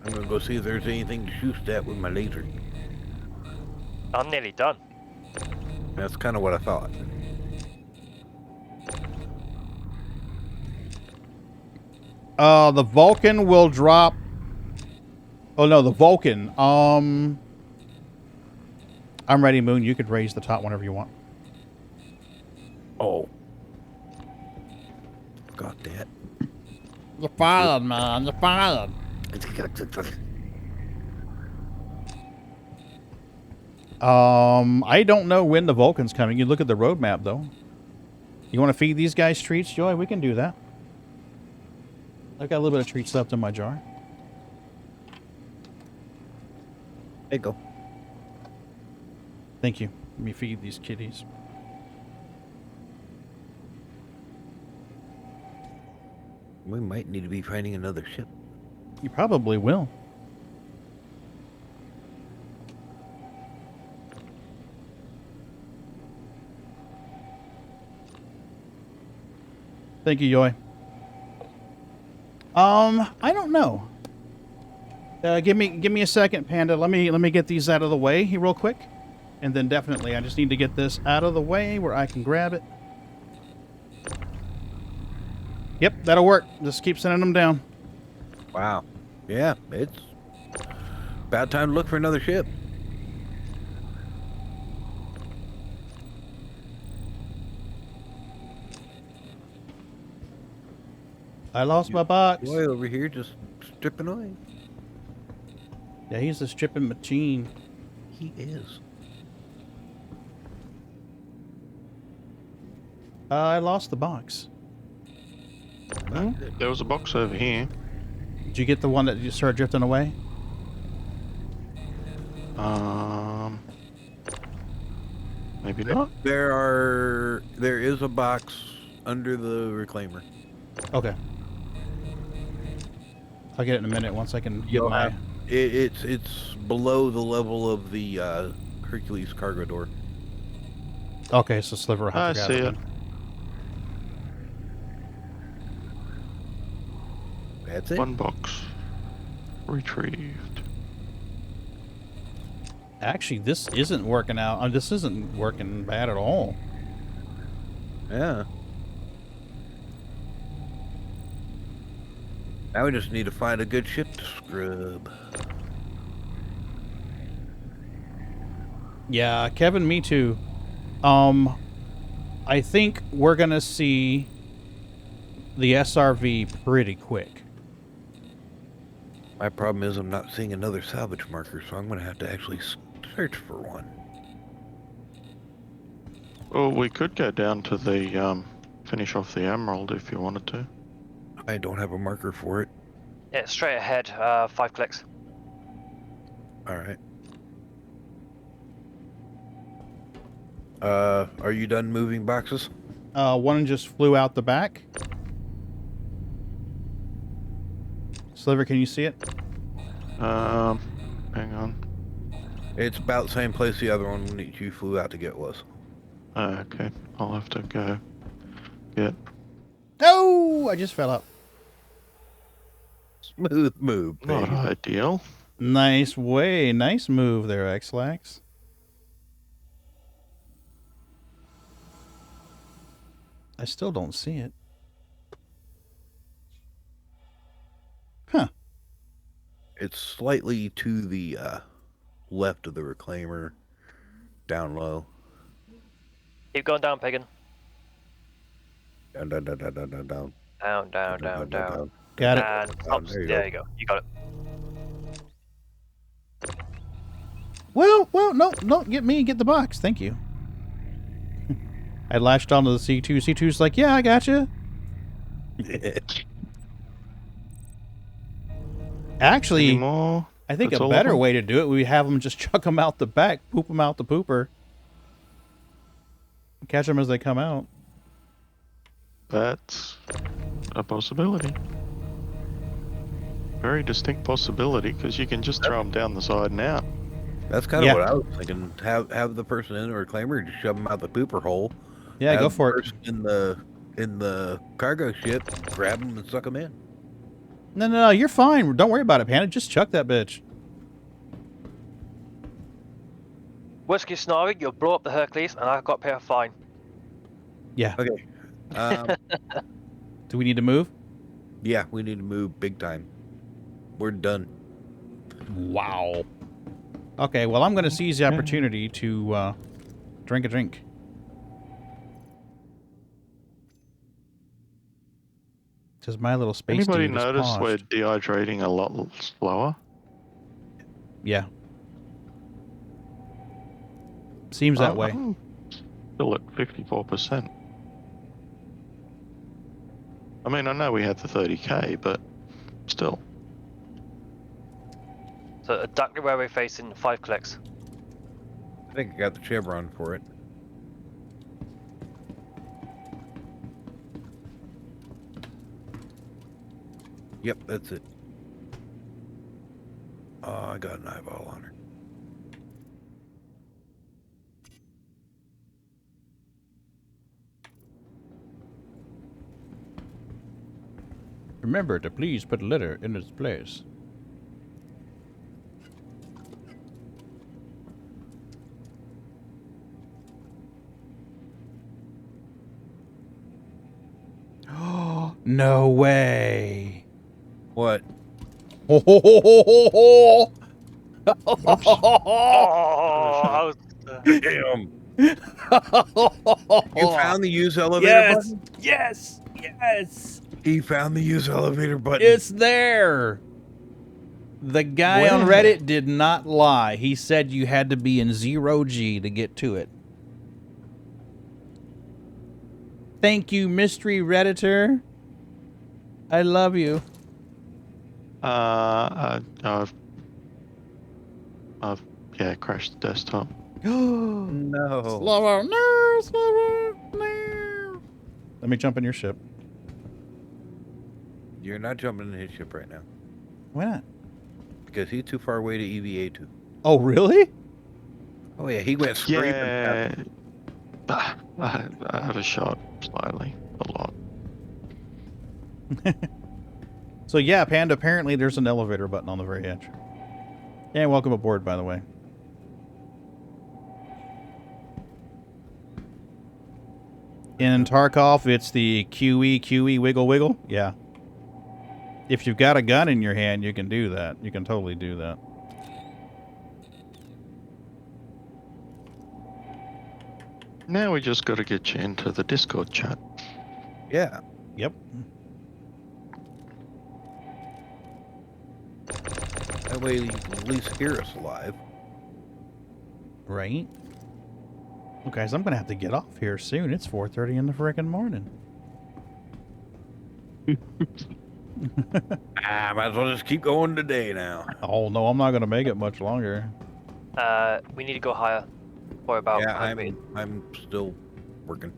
I'm gonna go see if there's anything to shoot at with my laser. I'm nearly done. That's kind of what I thought. The Vulcan will drop... Oh, no, the Vulcan. I'm ready, Moon. You could raise the top whenever you want. Oh. Got that. You're fired, man. You're fired. I don't know when the Vulcan's coming. You look at the roadmap, though. You want to feed these guys treats, Joy? We can do that. I've got a little bit of treats left in my jar. There you go. Thank you. Let me feed these kitties. We might need to be finding another ship. You probably will. Thank you, Yoi. I don't know. Give me a second, Panda. Let me get these out of the way real quick, and then definitely I just need to get this out of the way where I can grab it. Yep, that'll work. Just keep sending them down. Wow. Yeah, it's about time to look for another ship. I lost my box. Boy over here just stripping away. Yeah, he's a stripping machine. He is. I lost the box. There was a box over here. Did you get the one that you started drifting away? Maybe not. There is a box under the reclaimer. Okay. I'll get it in a minute once I can get my... It's below the level of the Hercules cargo door. Okay, so Sliver will have to grab I see it. then. That's it. One box. Retrieved. Actually, this isn't working out. This isn't working bad at all. Yeah. Now we just need to find a good ship to scrub. Yeah, Kevin, me too. I think we're gonna see the SRV pretty quick. My problem is I'm not seeing another salvage marker, so I'm going to have to actually search for one. Well, we could go down to the finish off the emerald if you wanted to. I don't have a marker for it. Yeah, straight ahead, 5 clicks. Alright. Are you done moving boxes? One just flew out the back. Sliver, can you see it? Hang on. It's about the same place the other one that you flew out to get was. Okay, I'll have to go get... Oh, I just fell out. Smooth move, baby. Not ideal. Nice way. Nice move there, X-Lax. I still don't see it. Huh. It's slightly to the left of the reclaimer, down low. Keep going down, Pagan. Down, down, down, down, down, down, down. Down, down, down, down. Got it. And stops. There you go. You got it. Well, no, don't get me and get the box. Thank you. I latched onto the C2. C2's like, yeah, I got you. Actually, I think That's a all of better them? way to do it, we have them just chuck them out the back, poop them out the pooper. Catch them as they come out. That's a possibility. Very distinct possibility, because you can just throw them down the side and out. That's kind of what I was thinking. Have the person in the reclaimer just shove them out the pooper hole. Yeah, have go for it. In the cargo ship, grab them and suck them in. No, you're fine. Don't worry about it, Panda. Just chuck that bitch. Worst case scenario, you'll blow up the Hercules, and I've got to pay a fine. Yeah. Okay. Do we need to move? Yeah, we need to move big time. We're done. Wow. Okay, well, I'm going to seize the opportunity to drink a drink. Because my little space Anybody dude is notice paused. we're dehydrating a lot slower? Yeah. Seems that way. I'm still at 54%. I mean, I know we had the 30k, but still. So exactly where we're facing, 5 clicks. I think I got the chevron for it. Yep, that's it. Oh, I got an eyeball on her. Remember to please put a letter in its place. Oh, no way. What? Oh, I was. Damn. You found the use elevator Yes! button? Yes! Yes! He found the use elevator button. It's there! The guy on Where? Reddit did not lie. He said you had to be in 0G to get to it. Thank you, mystery Redditor. I love you. I've crashed the desktop. No. Slower, no, slower, no. Let me jump in your ship. You're not jumping in his ship right now. Why not? Because he's too far away to EVA to. Oh, really? Oh, yeah, he went scraping. Yeah. I have a shot slightly, a lot. So yeah, Panda, apparently there's an elevator button on the very edge. And welcome aboard, by the way. In Tarkov, it's the QE wiggle wiggle. Yeah. If you've got a gun in your hand, you can do that. You can totally do that. Now we just got to get you into the Discord chat. Yeah. Yep. That way you can at least hear us live. Right? Well, guys, I'm going to have to get off here soon. It's 4:30 in the frickin' morning. Might as well just keep going today now. Oh, no, I'm not going to make it much longer. We need to go higher. For about. Yeah, I'm still working.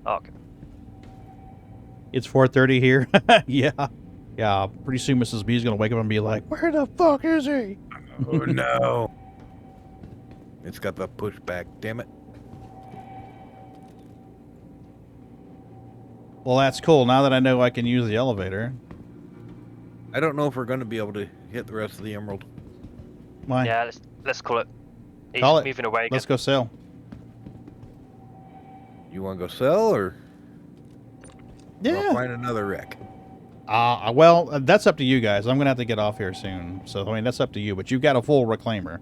Oh, okay. It's 4:30 here. Yeah. Yeah, pretty soon Mrs. B is going to wake up and be like, where the fuck is he? Oh, no. It's got the pushback, damn it. Well, that's cool. Now that I know I can use the elevator. I don't know if we're going to be able to hit the rest of the emerald. Why? Yeah, let's call it. He's Call it. moving away again. Let's go sail. You want to go sell, or Yeah. we'll find another wreck? Well, that's up to you guys. I'm going to have to get off here soon. So, I mean, that's up to you. But you've got a full reclaimer.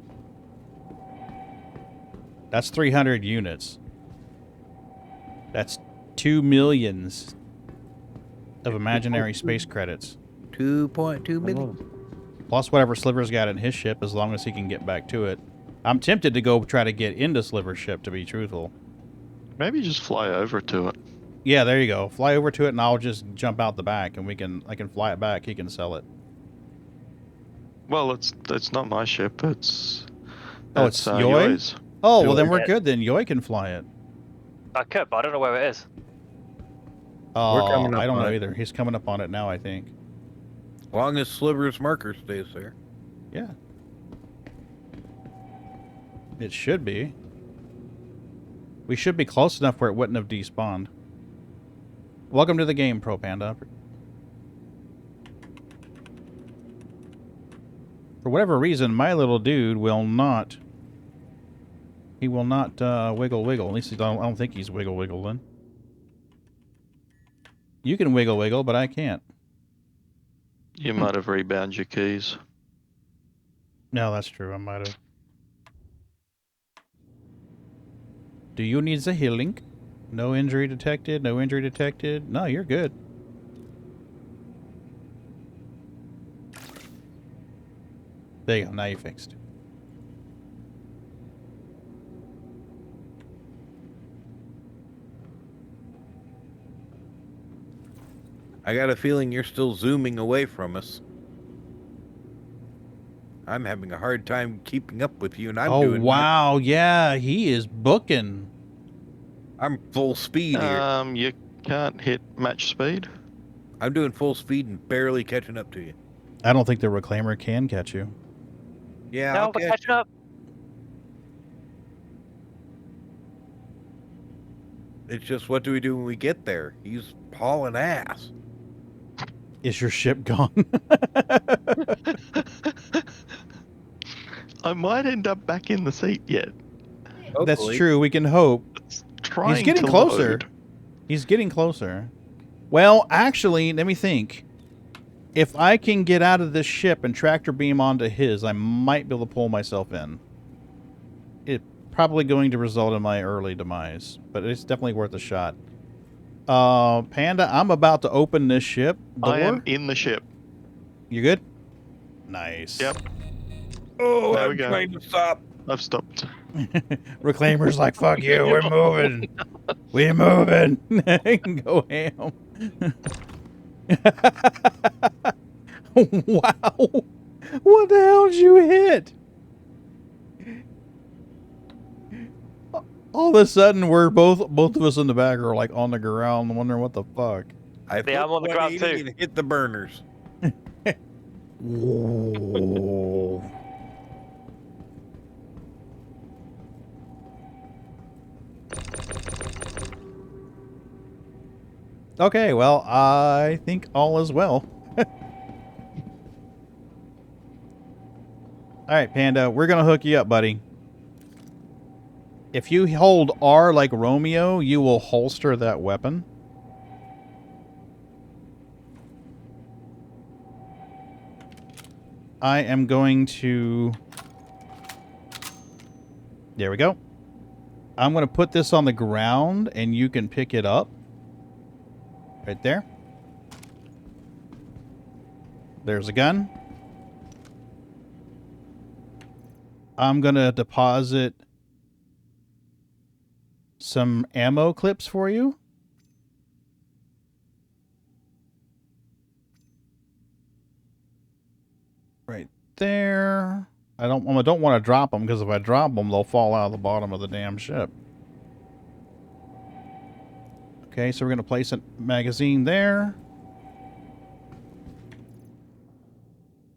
That's 300 units. That's 2 millions of imaginary space credits. 2.2 million. Plus whatever Sliver's got in his ship, as long as he can get back to it. I'm tempted to go try to get into Sliver's ship, to be truthful. Maybe just fly over to it. Yeah, there you go. Fly over to it, and I'll just jump out the back, and I can fly it back. He can sell it. Well, it's not my ship. It's it's Yoi? Yoi's. Oh, well then we're good. Then Yoi can fly it. I could, but I don't know where it is. Oh, coming up I don't on know it. either. He's coming up on it now, I think. As long as Sliver's marker stays there. Yeah. It should be. We should be close enough where it wouldn't have despawned. Welcome to the game, ProPanda. For whatever reason, my little dude will not... He will not wiggle wiggle. At least I don't think he's wiggle wiggling. You can wiggle wiggle, but I can't. You might have rebound your keys. No, that's true. I might have. Do you need the healing? No injury detected. No injury detected. No, you're good. There you go. Now you fixed. I got a feeling you're still zooming away from us. I'm having a hard time keeping up with you, and I'm doing... Oh, wow. Yeah, he is booking. I'm full speed here. You can't hit match speed. I'm doing full speed and barely catching up to you. I don't think the Reclaimer can catch you. Yeah, No, we're catching up. It's just, what do we do when we get there? He's hauling ass. Is your ship gone? I might end up back in the seat yet. That's Hopefully. true. We can hope. Trying He's getting to closer. load. He's getting closer. Well, actually, let me think. If I can get out of this ship and tractor beam onto his, I might be able to pull myself in. It's probably going to result in my early demise, but it's definitely worth a shot. Panda, I'm about to open this ship door. I am in the ship. You good? Nice. Yep. Oh, There we I'm go. trying to stop. I've stopped. Reclaimer's like, fuck you, we're moving. We're moving. Go ham. Wow. What the hell did you hit? All of a sudden, we're both of us in the back are like on the ground wondering what the fuck. Yeah, I'm on the ground too. And hit the burners. Whoa. Okay, well, I think all is well. Alright, Panda, we're gonna hook you up, buddy. If you hold R like Romeo, you will holster that weapon. I am going to... There we go. I'm going to put this on the ground, and you can pick it up. Right there. There's a gun. I'm going to deposit some ammo clips for you. Right there. I don't want to drop them, because if I drop them, they'll fall out of the bottom of the damn ship. Okay, so we're going to place a magazine there.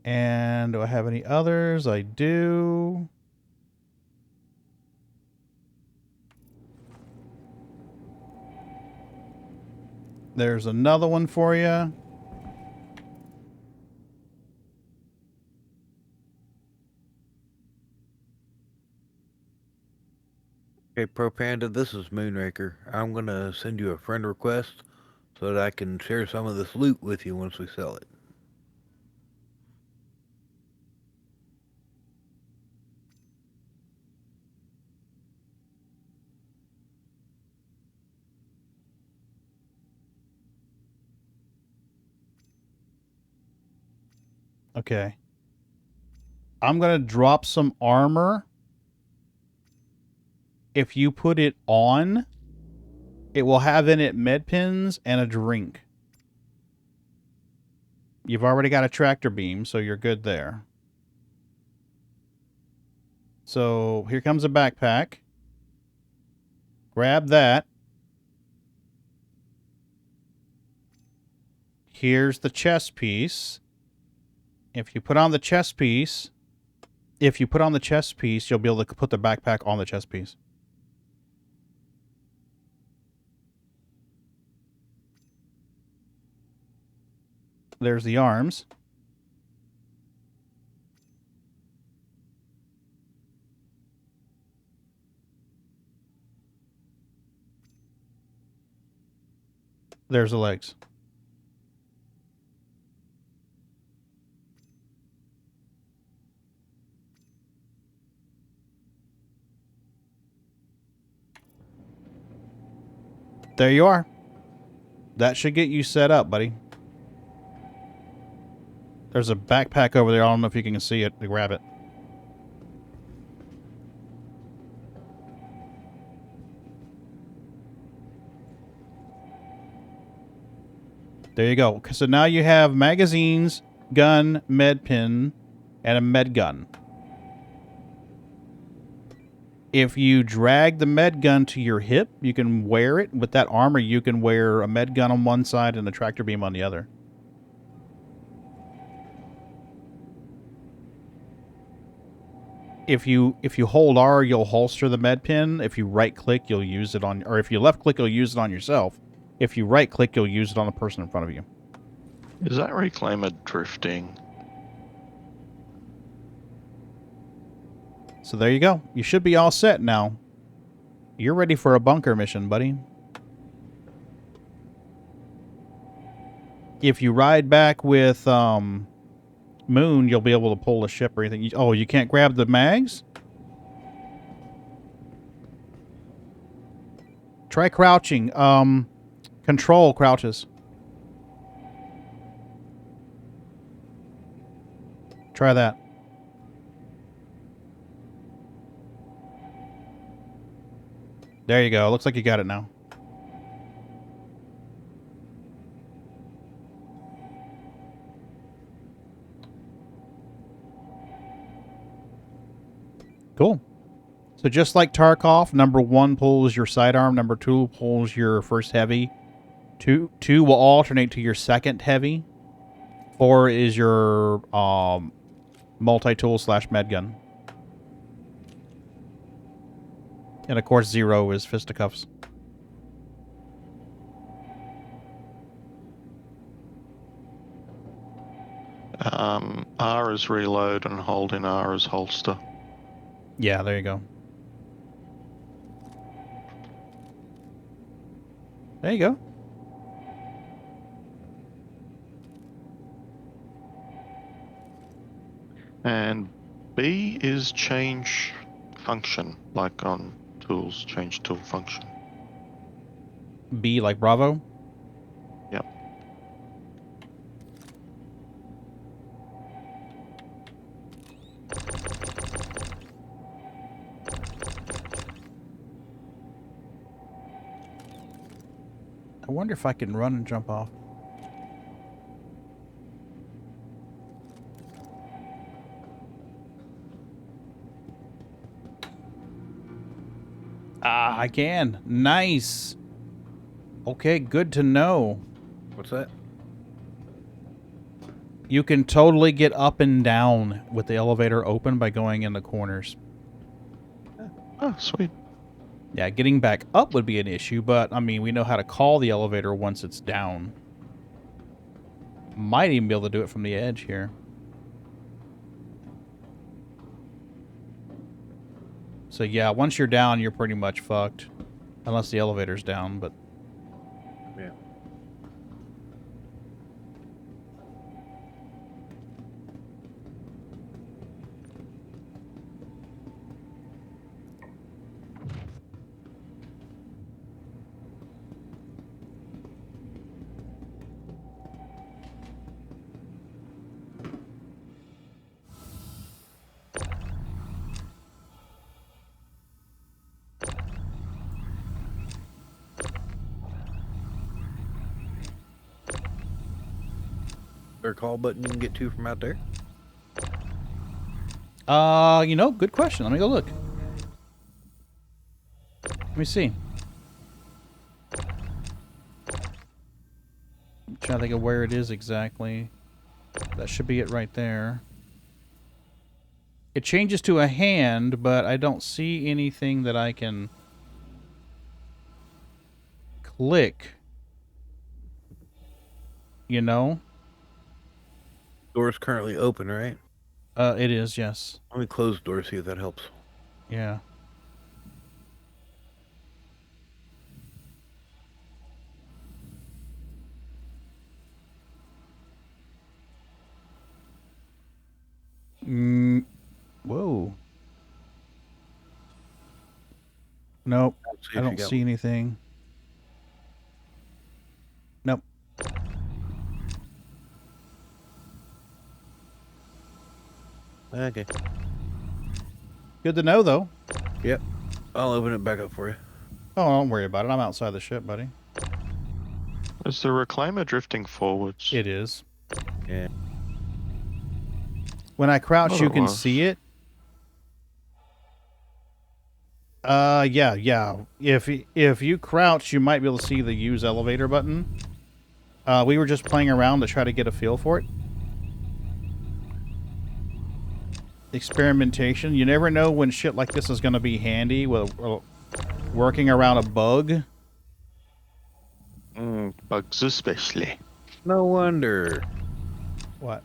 And do I have any others? I do. There's another one for you. Hey, ProPanda, this is Moonraker. I'm going to send you a friend request so that I can share some of this loot with you once we sell it. Okay. I'm going to drop some armor. If you put it on, it will have in it med pins and a drink. You've already got a tractor beam, so you're good there. So here comes a backpack. Grab that. Here's the chest piece. If you put on the chest piece, you'll be able to put the backpack on the chest piece. There's the arms. There's the legs. There you are. That should get you set up, buddy. There's a backpack over there. I don't know if you can see it. To grab it. There you go. So now you have magazines, gun, med pin, and a med gun. If you drag the med gun to your hip, you can wear it. With that armor, you can wear a med gun on one side and a tractor beam on the other. If you hold R, you'll holster the med pin. If you right click, you'll use it on, or if you left click, you'll use it on yourself. If you right click, you'll use it on the person in front of you. Is that reclaimer drifting? So there you go. You should be all set now. You're ready for a bunker mission, buddy. If you ride back with Moon, you'll be able to pull the ship or anything. Oh, you can't grab the mags? Try crouching. Control crouches. Try that. There you go. Looks like you got it now. Cool. So just like Tarkov, number 1 pulls your sidearm, number 2 pulls your first heavy. 2 will alternate to your second heavy. 4 is your multi-tool / med gun. And of course 0 is fisticuffs. R is reload and holding R is holster. Yeah, there you go. There you go. And B is change function, like on tools, change tool function. B like Bravo? Yep. I wonder if I can run and jump off. Ah, I can. Nice. Okay, good to know. What's that? You can totally get up and down with the elevator open by going in the corners. Oh, sweet. Yeah, getting back up would be an issue, but, I mean, we know how to call the elevator once it's down. Might even be able to do it from the edge here. So, yeah, once you're down, you're pretty much fucked. Unless the elevator's down, but... Yeah. There a call button you can get to from out there? You know, good question. Let me go look. Let me see. I'm trying to think of where it is exactly. That should be it right there. It changes to a hand, but I don't see anything that I can click. You know? Door's currently open, right? It is, yes. Let me close the door, see if that helps. Yeah. Whoa. Nope. I don't see anything. Nope. Okay. Good to know, though. Yep. I'll open it back up for you. Oh, don't worry about it. I'm outside the ship, buddy. Is the reclaimer drifting forwards? It is. Yeah. When I crouch, Oh, you it can was. see it. Yeah. If you crouch, you might be able to see the use elevator button. We were just playing around to try to get a feel for it. Experimentation. You never know when shit like this is going to be handy with working around a bug. Bugs especially. No wonder. What?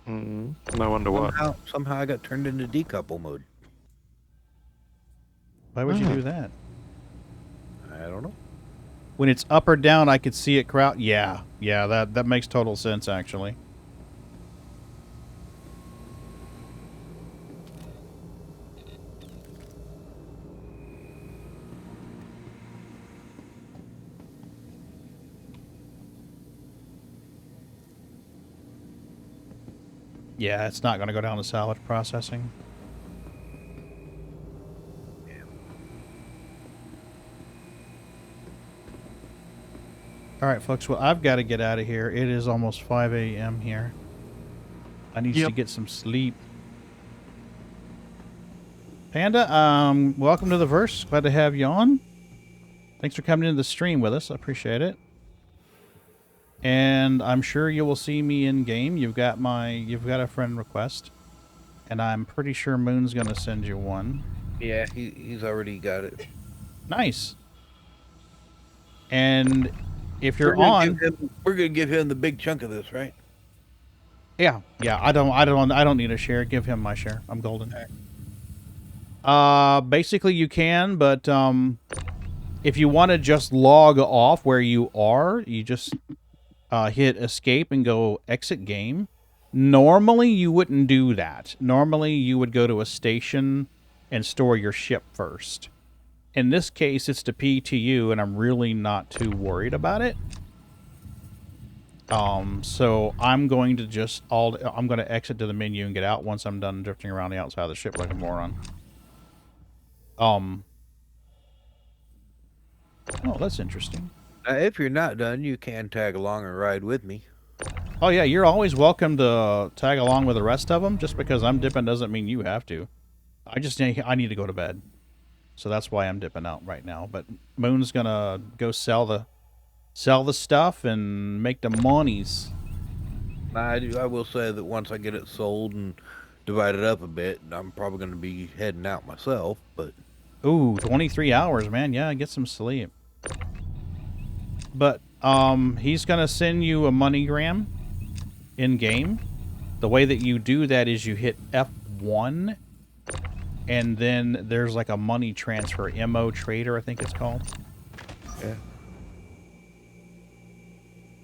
No wonder what. Somehow I got turned into decouple mode. Why would you do that? I don't know. When it's up or down, I could see it crowd. Yeah, that makes total sense, actually. Yeah, it's not going to go down to salvage processing. All right, folks. Well, I've got to get out of here. It is almost 5 a.m. here. I need to get some sleep. Panda, welcome to the verse. Glad to have you on. Thanks for coming into the stream with us. I appreciate it. And I'm sure you will see me in game. You've got a friend request, and I'm pretty sure Moon's going to send you one. Yeah, he's already got it. Nice. And if you're we're gonna give him the big chunk of this, right? Yeah. I don't need a share. Give him my share. I'm golden. Basically you can, but if you want to just log off where you are, you just hit escape and go exit game. Normally you wouldn't do that. Normally you would go to a station and store your ship first. In this case, it's to PTU, and I'm really not too worried about it. So I'm going to I'm going to exit to the menu and get out once I'm done drifting around the outside of the ship like a moron. Oh, that's interesting. If you're not done, you can tag along and ride with me. Oh yeah, you're always welcome to tag along with the rest of them. Just because I'm dipping doesn't mean you have to. I need to go to bed. So that's why I'm dipping out right now. But Moon's gonna go sell the stuff and make the monies. I will say that once I get it sold and divide it up a bit, I'm probably gonna be heading out myself. But ooh, 23 hours, man. Yeah, get some sleep. But he's gonna send you a MoneyGram in game. The way that you do that is you hit F1. And then there's like a money transfer, MO Trader, I think it's called. Yeah.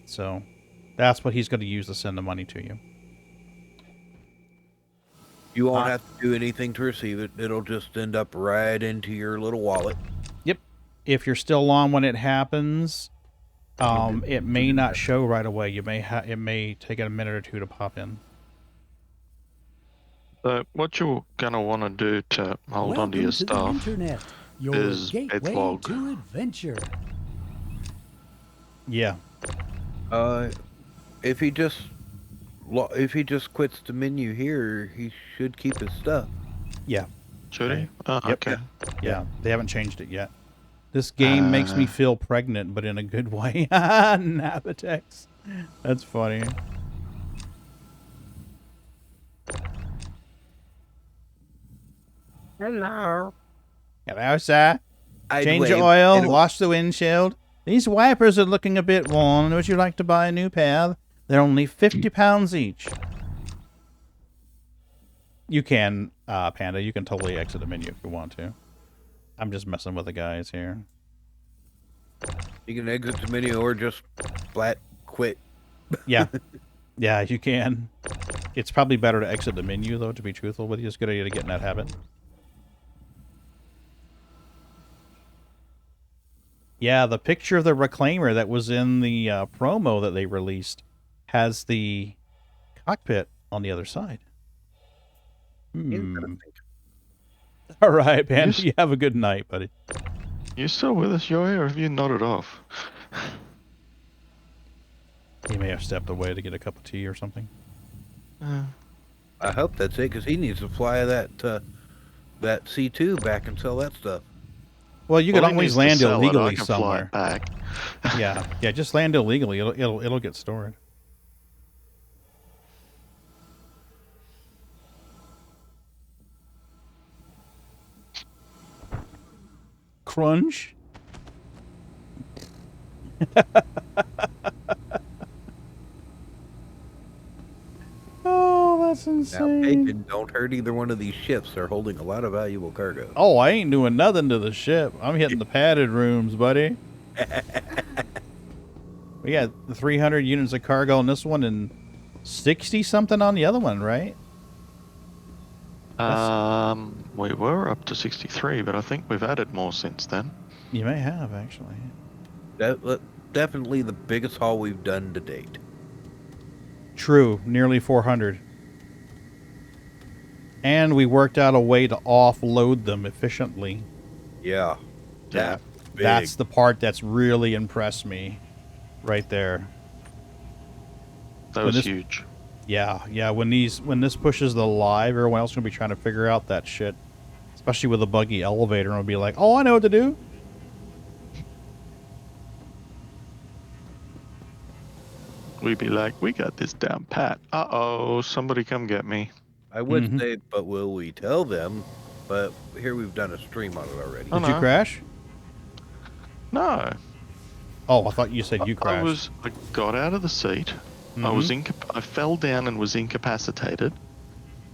So that's what he's going to use to send the money to you. You won't have to do anything to receive it. It'll just end up right into your little wallet. Yep. If you're still on when it happens, it may not show right away. It may take a minute or two to pop in. So what you're going to want to do to hold on to your stuff is gateway to adventure. Yeah. If he just quits the menu here, he should keep his stuff. Yeah. Should he? Yep. Okay. Yeah, they haven't changed it yet. This game makes me feel pregnant, but in a good way. Nabatex. That's funny. Hello. Hello, sir. Change your oil, wash the windshield. These wipers are looking a bit worn. Would you like to buy a new pair? They're only £50 each. You can, Panda, you can totally exit the menu if you want to. I'm just messing with the guys here. You can exit the menu or just flat quit. Yeah. Yeah, you can. It's probably better to exit the menu, though, to be truthful with you. It's a good idea to get in that habit. Yeah, the picture of the Reclaimer that was in the promo that they released has the cockpit on the other side. All right, Panda, you have a good night, buddy. You still with us, Yoi, or have you nodded off? He may have stepped away to get a cup of tea or something. I hope that's it, because he needs to fly that C2 back and sell that stuff. Well, you can always land illegally somewhere. Back. Yeah, just land illegally. It'll get stored. Crunch. Oh, that's Now, insane. Pagan, don't hurt either one of these ships. They're holding a lot of valuable cargo. Oh, I ain't doing nothing to the ship. I'm hitting the padded rooms, buddy. We got 300 units of cargo on this one and 60 something on the other one, right? We were up to 63, but I think we've added more since then. You may have, actually. Definitely the biggest haul we've done to date. True, nearly 400. And we worked out a way to offload them efficiently. Yeah. That's the part that's really impressed me right there. That was huge. Yeah. When this pushes the live, everyone else is gonna be trying to figure out that shit. Especially with a buggy elevator, and it'll be like, oh, I know what to do. We'd be like, we got this down pat. Uh-oh, somebody come get me. I would say, but will we tell them? But here we've done a stream on it already. Did you crash? No. Oh, I thought you said you crashed. I got out of the seat. I fell down and was incapacitated,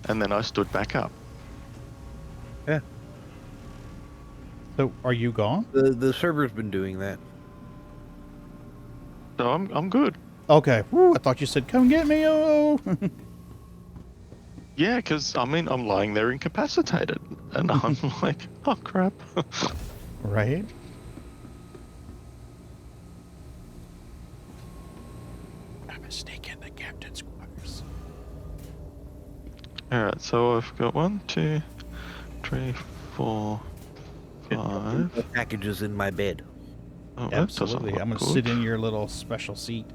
and then I stood back up. Yeah. So, are you gone? The server's been doing that. So I'm good. Okay. Woo, I thought you said, come get me, oh. Yeah, because, I mean, I'm lying there incapacitated, and I'm like, oh, crap. Right? I'm a snake in the captain's quarters. Alright, so I've got 1, 2, 3, 4, 5. Packages in my bed. Oh, absolutely. I'm going to sit in your little special seat.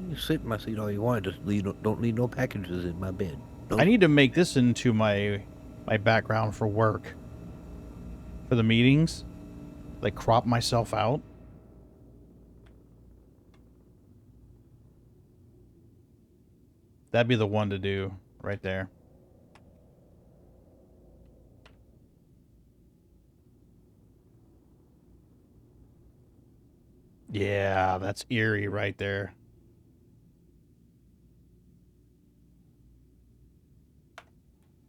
You sit in my seat all you want. Just don't need no packages in my bed. Nope. I need to make this into my background for work. For the meetings. Like, crop myself out. That'd be the one to do right there. Yeah, that's eerie right there.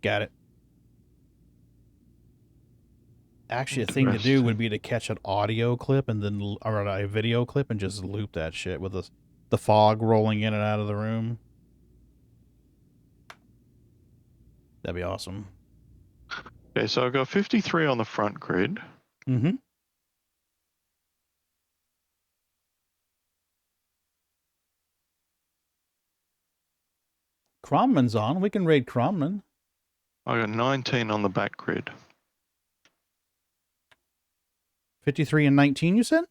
Got it. Actually, a thing to do would be to catch an audio clip and then, or a video clip and just loop that shit with the fog rolling in and out of the room. That'd be awesome. Okay, so I've got 53 on the front grid. Mm-hmm. Cromman's on. We can raid Cromman. I got 19 on the back grid. 53 and 19, you said?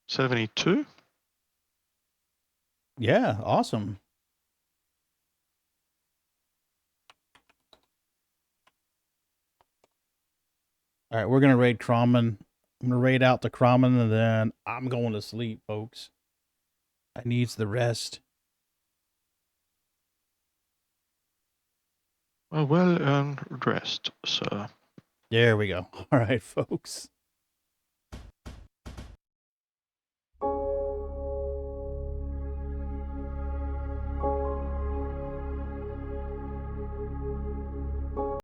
72. Yeah, awesome. All right, we're going to raid Cromman. I'm going to raid out the Cromman, and then I'm going to sleep, folks. I needs the rest. A well-earned rest, sir. There we go. All right, folks.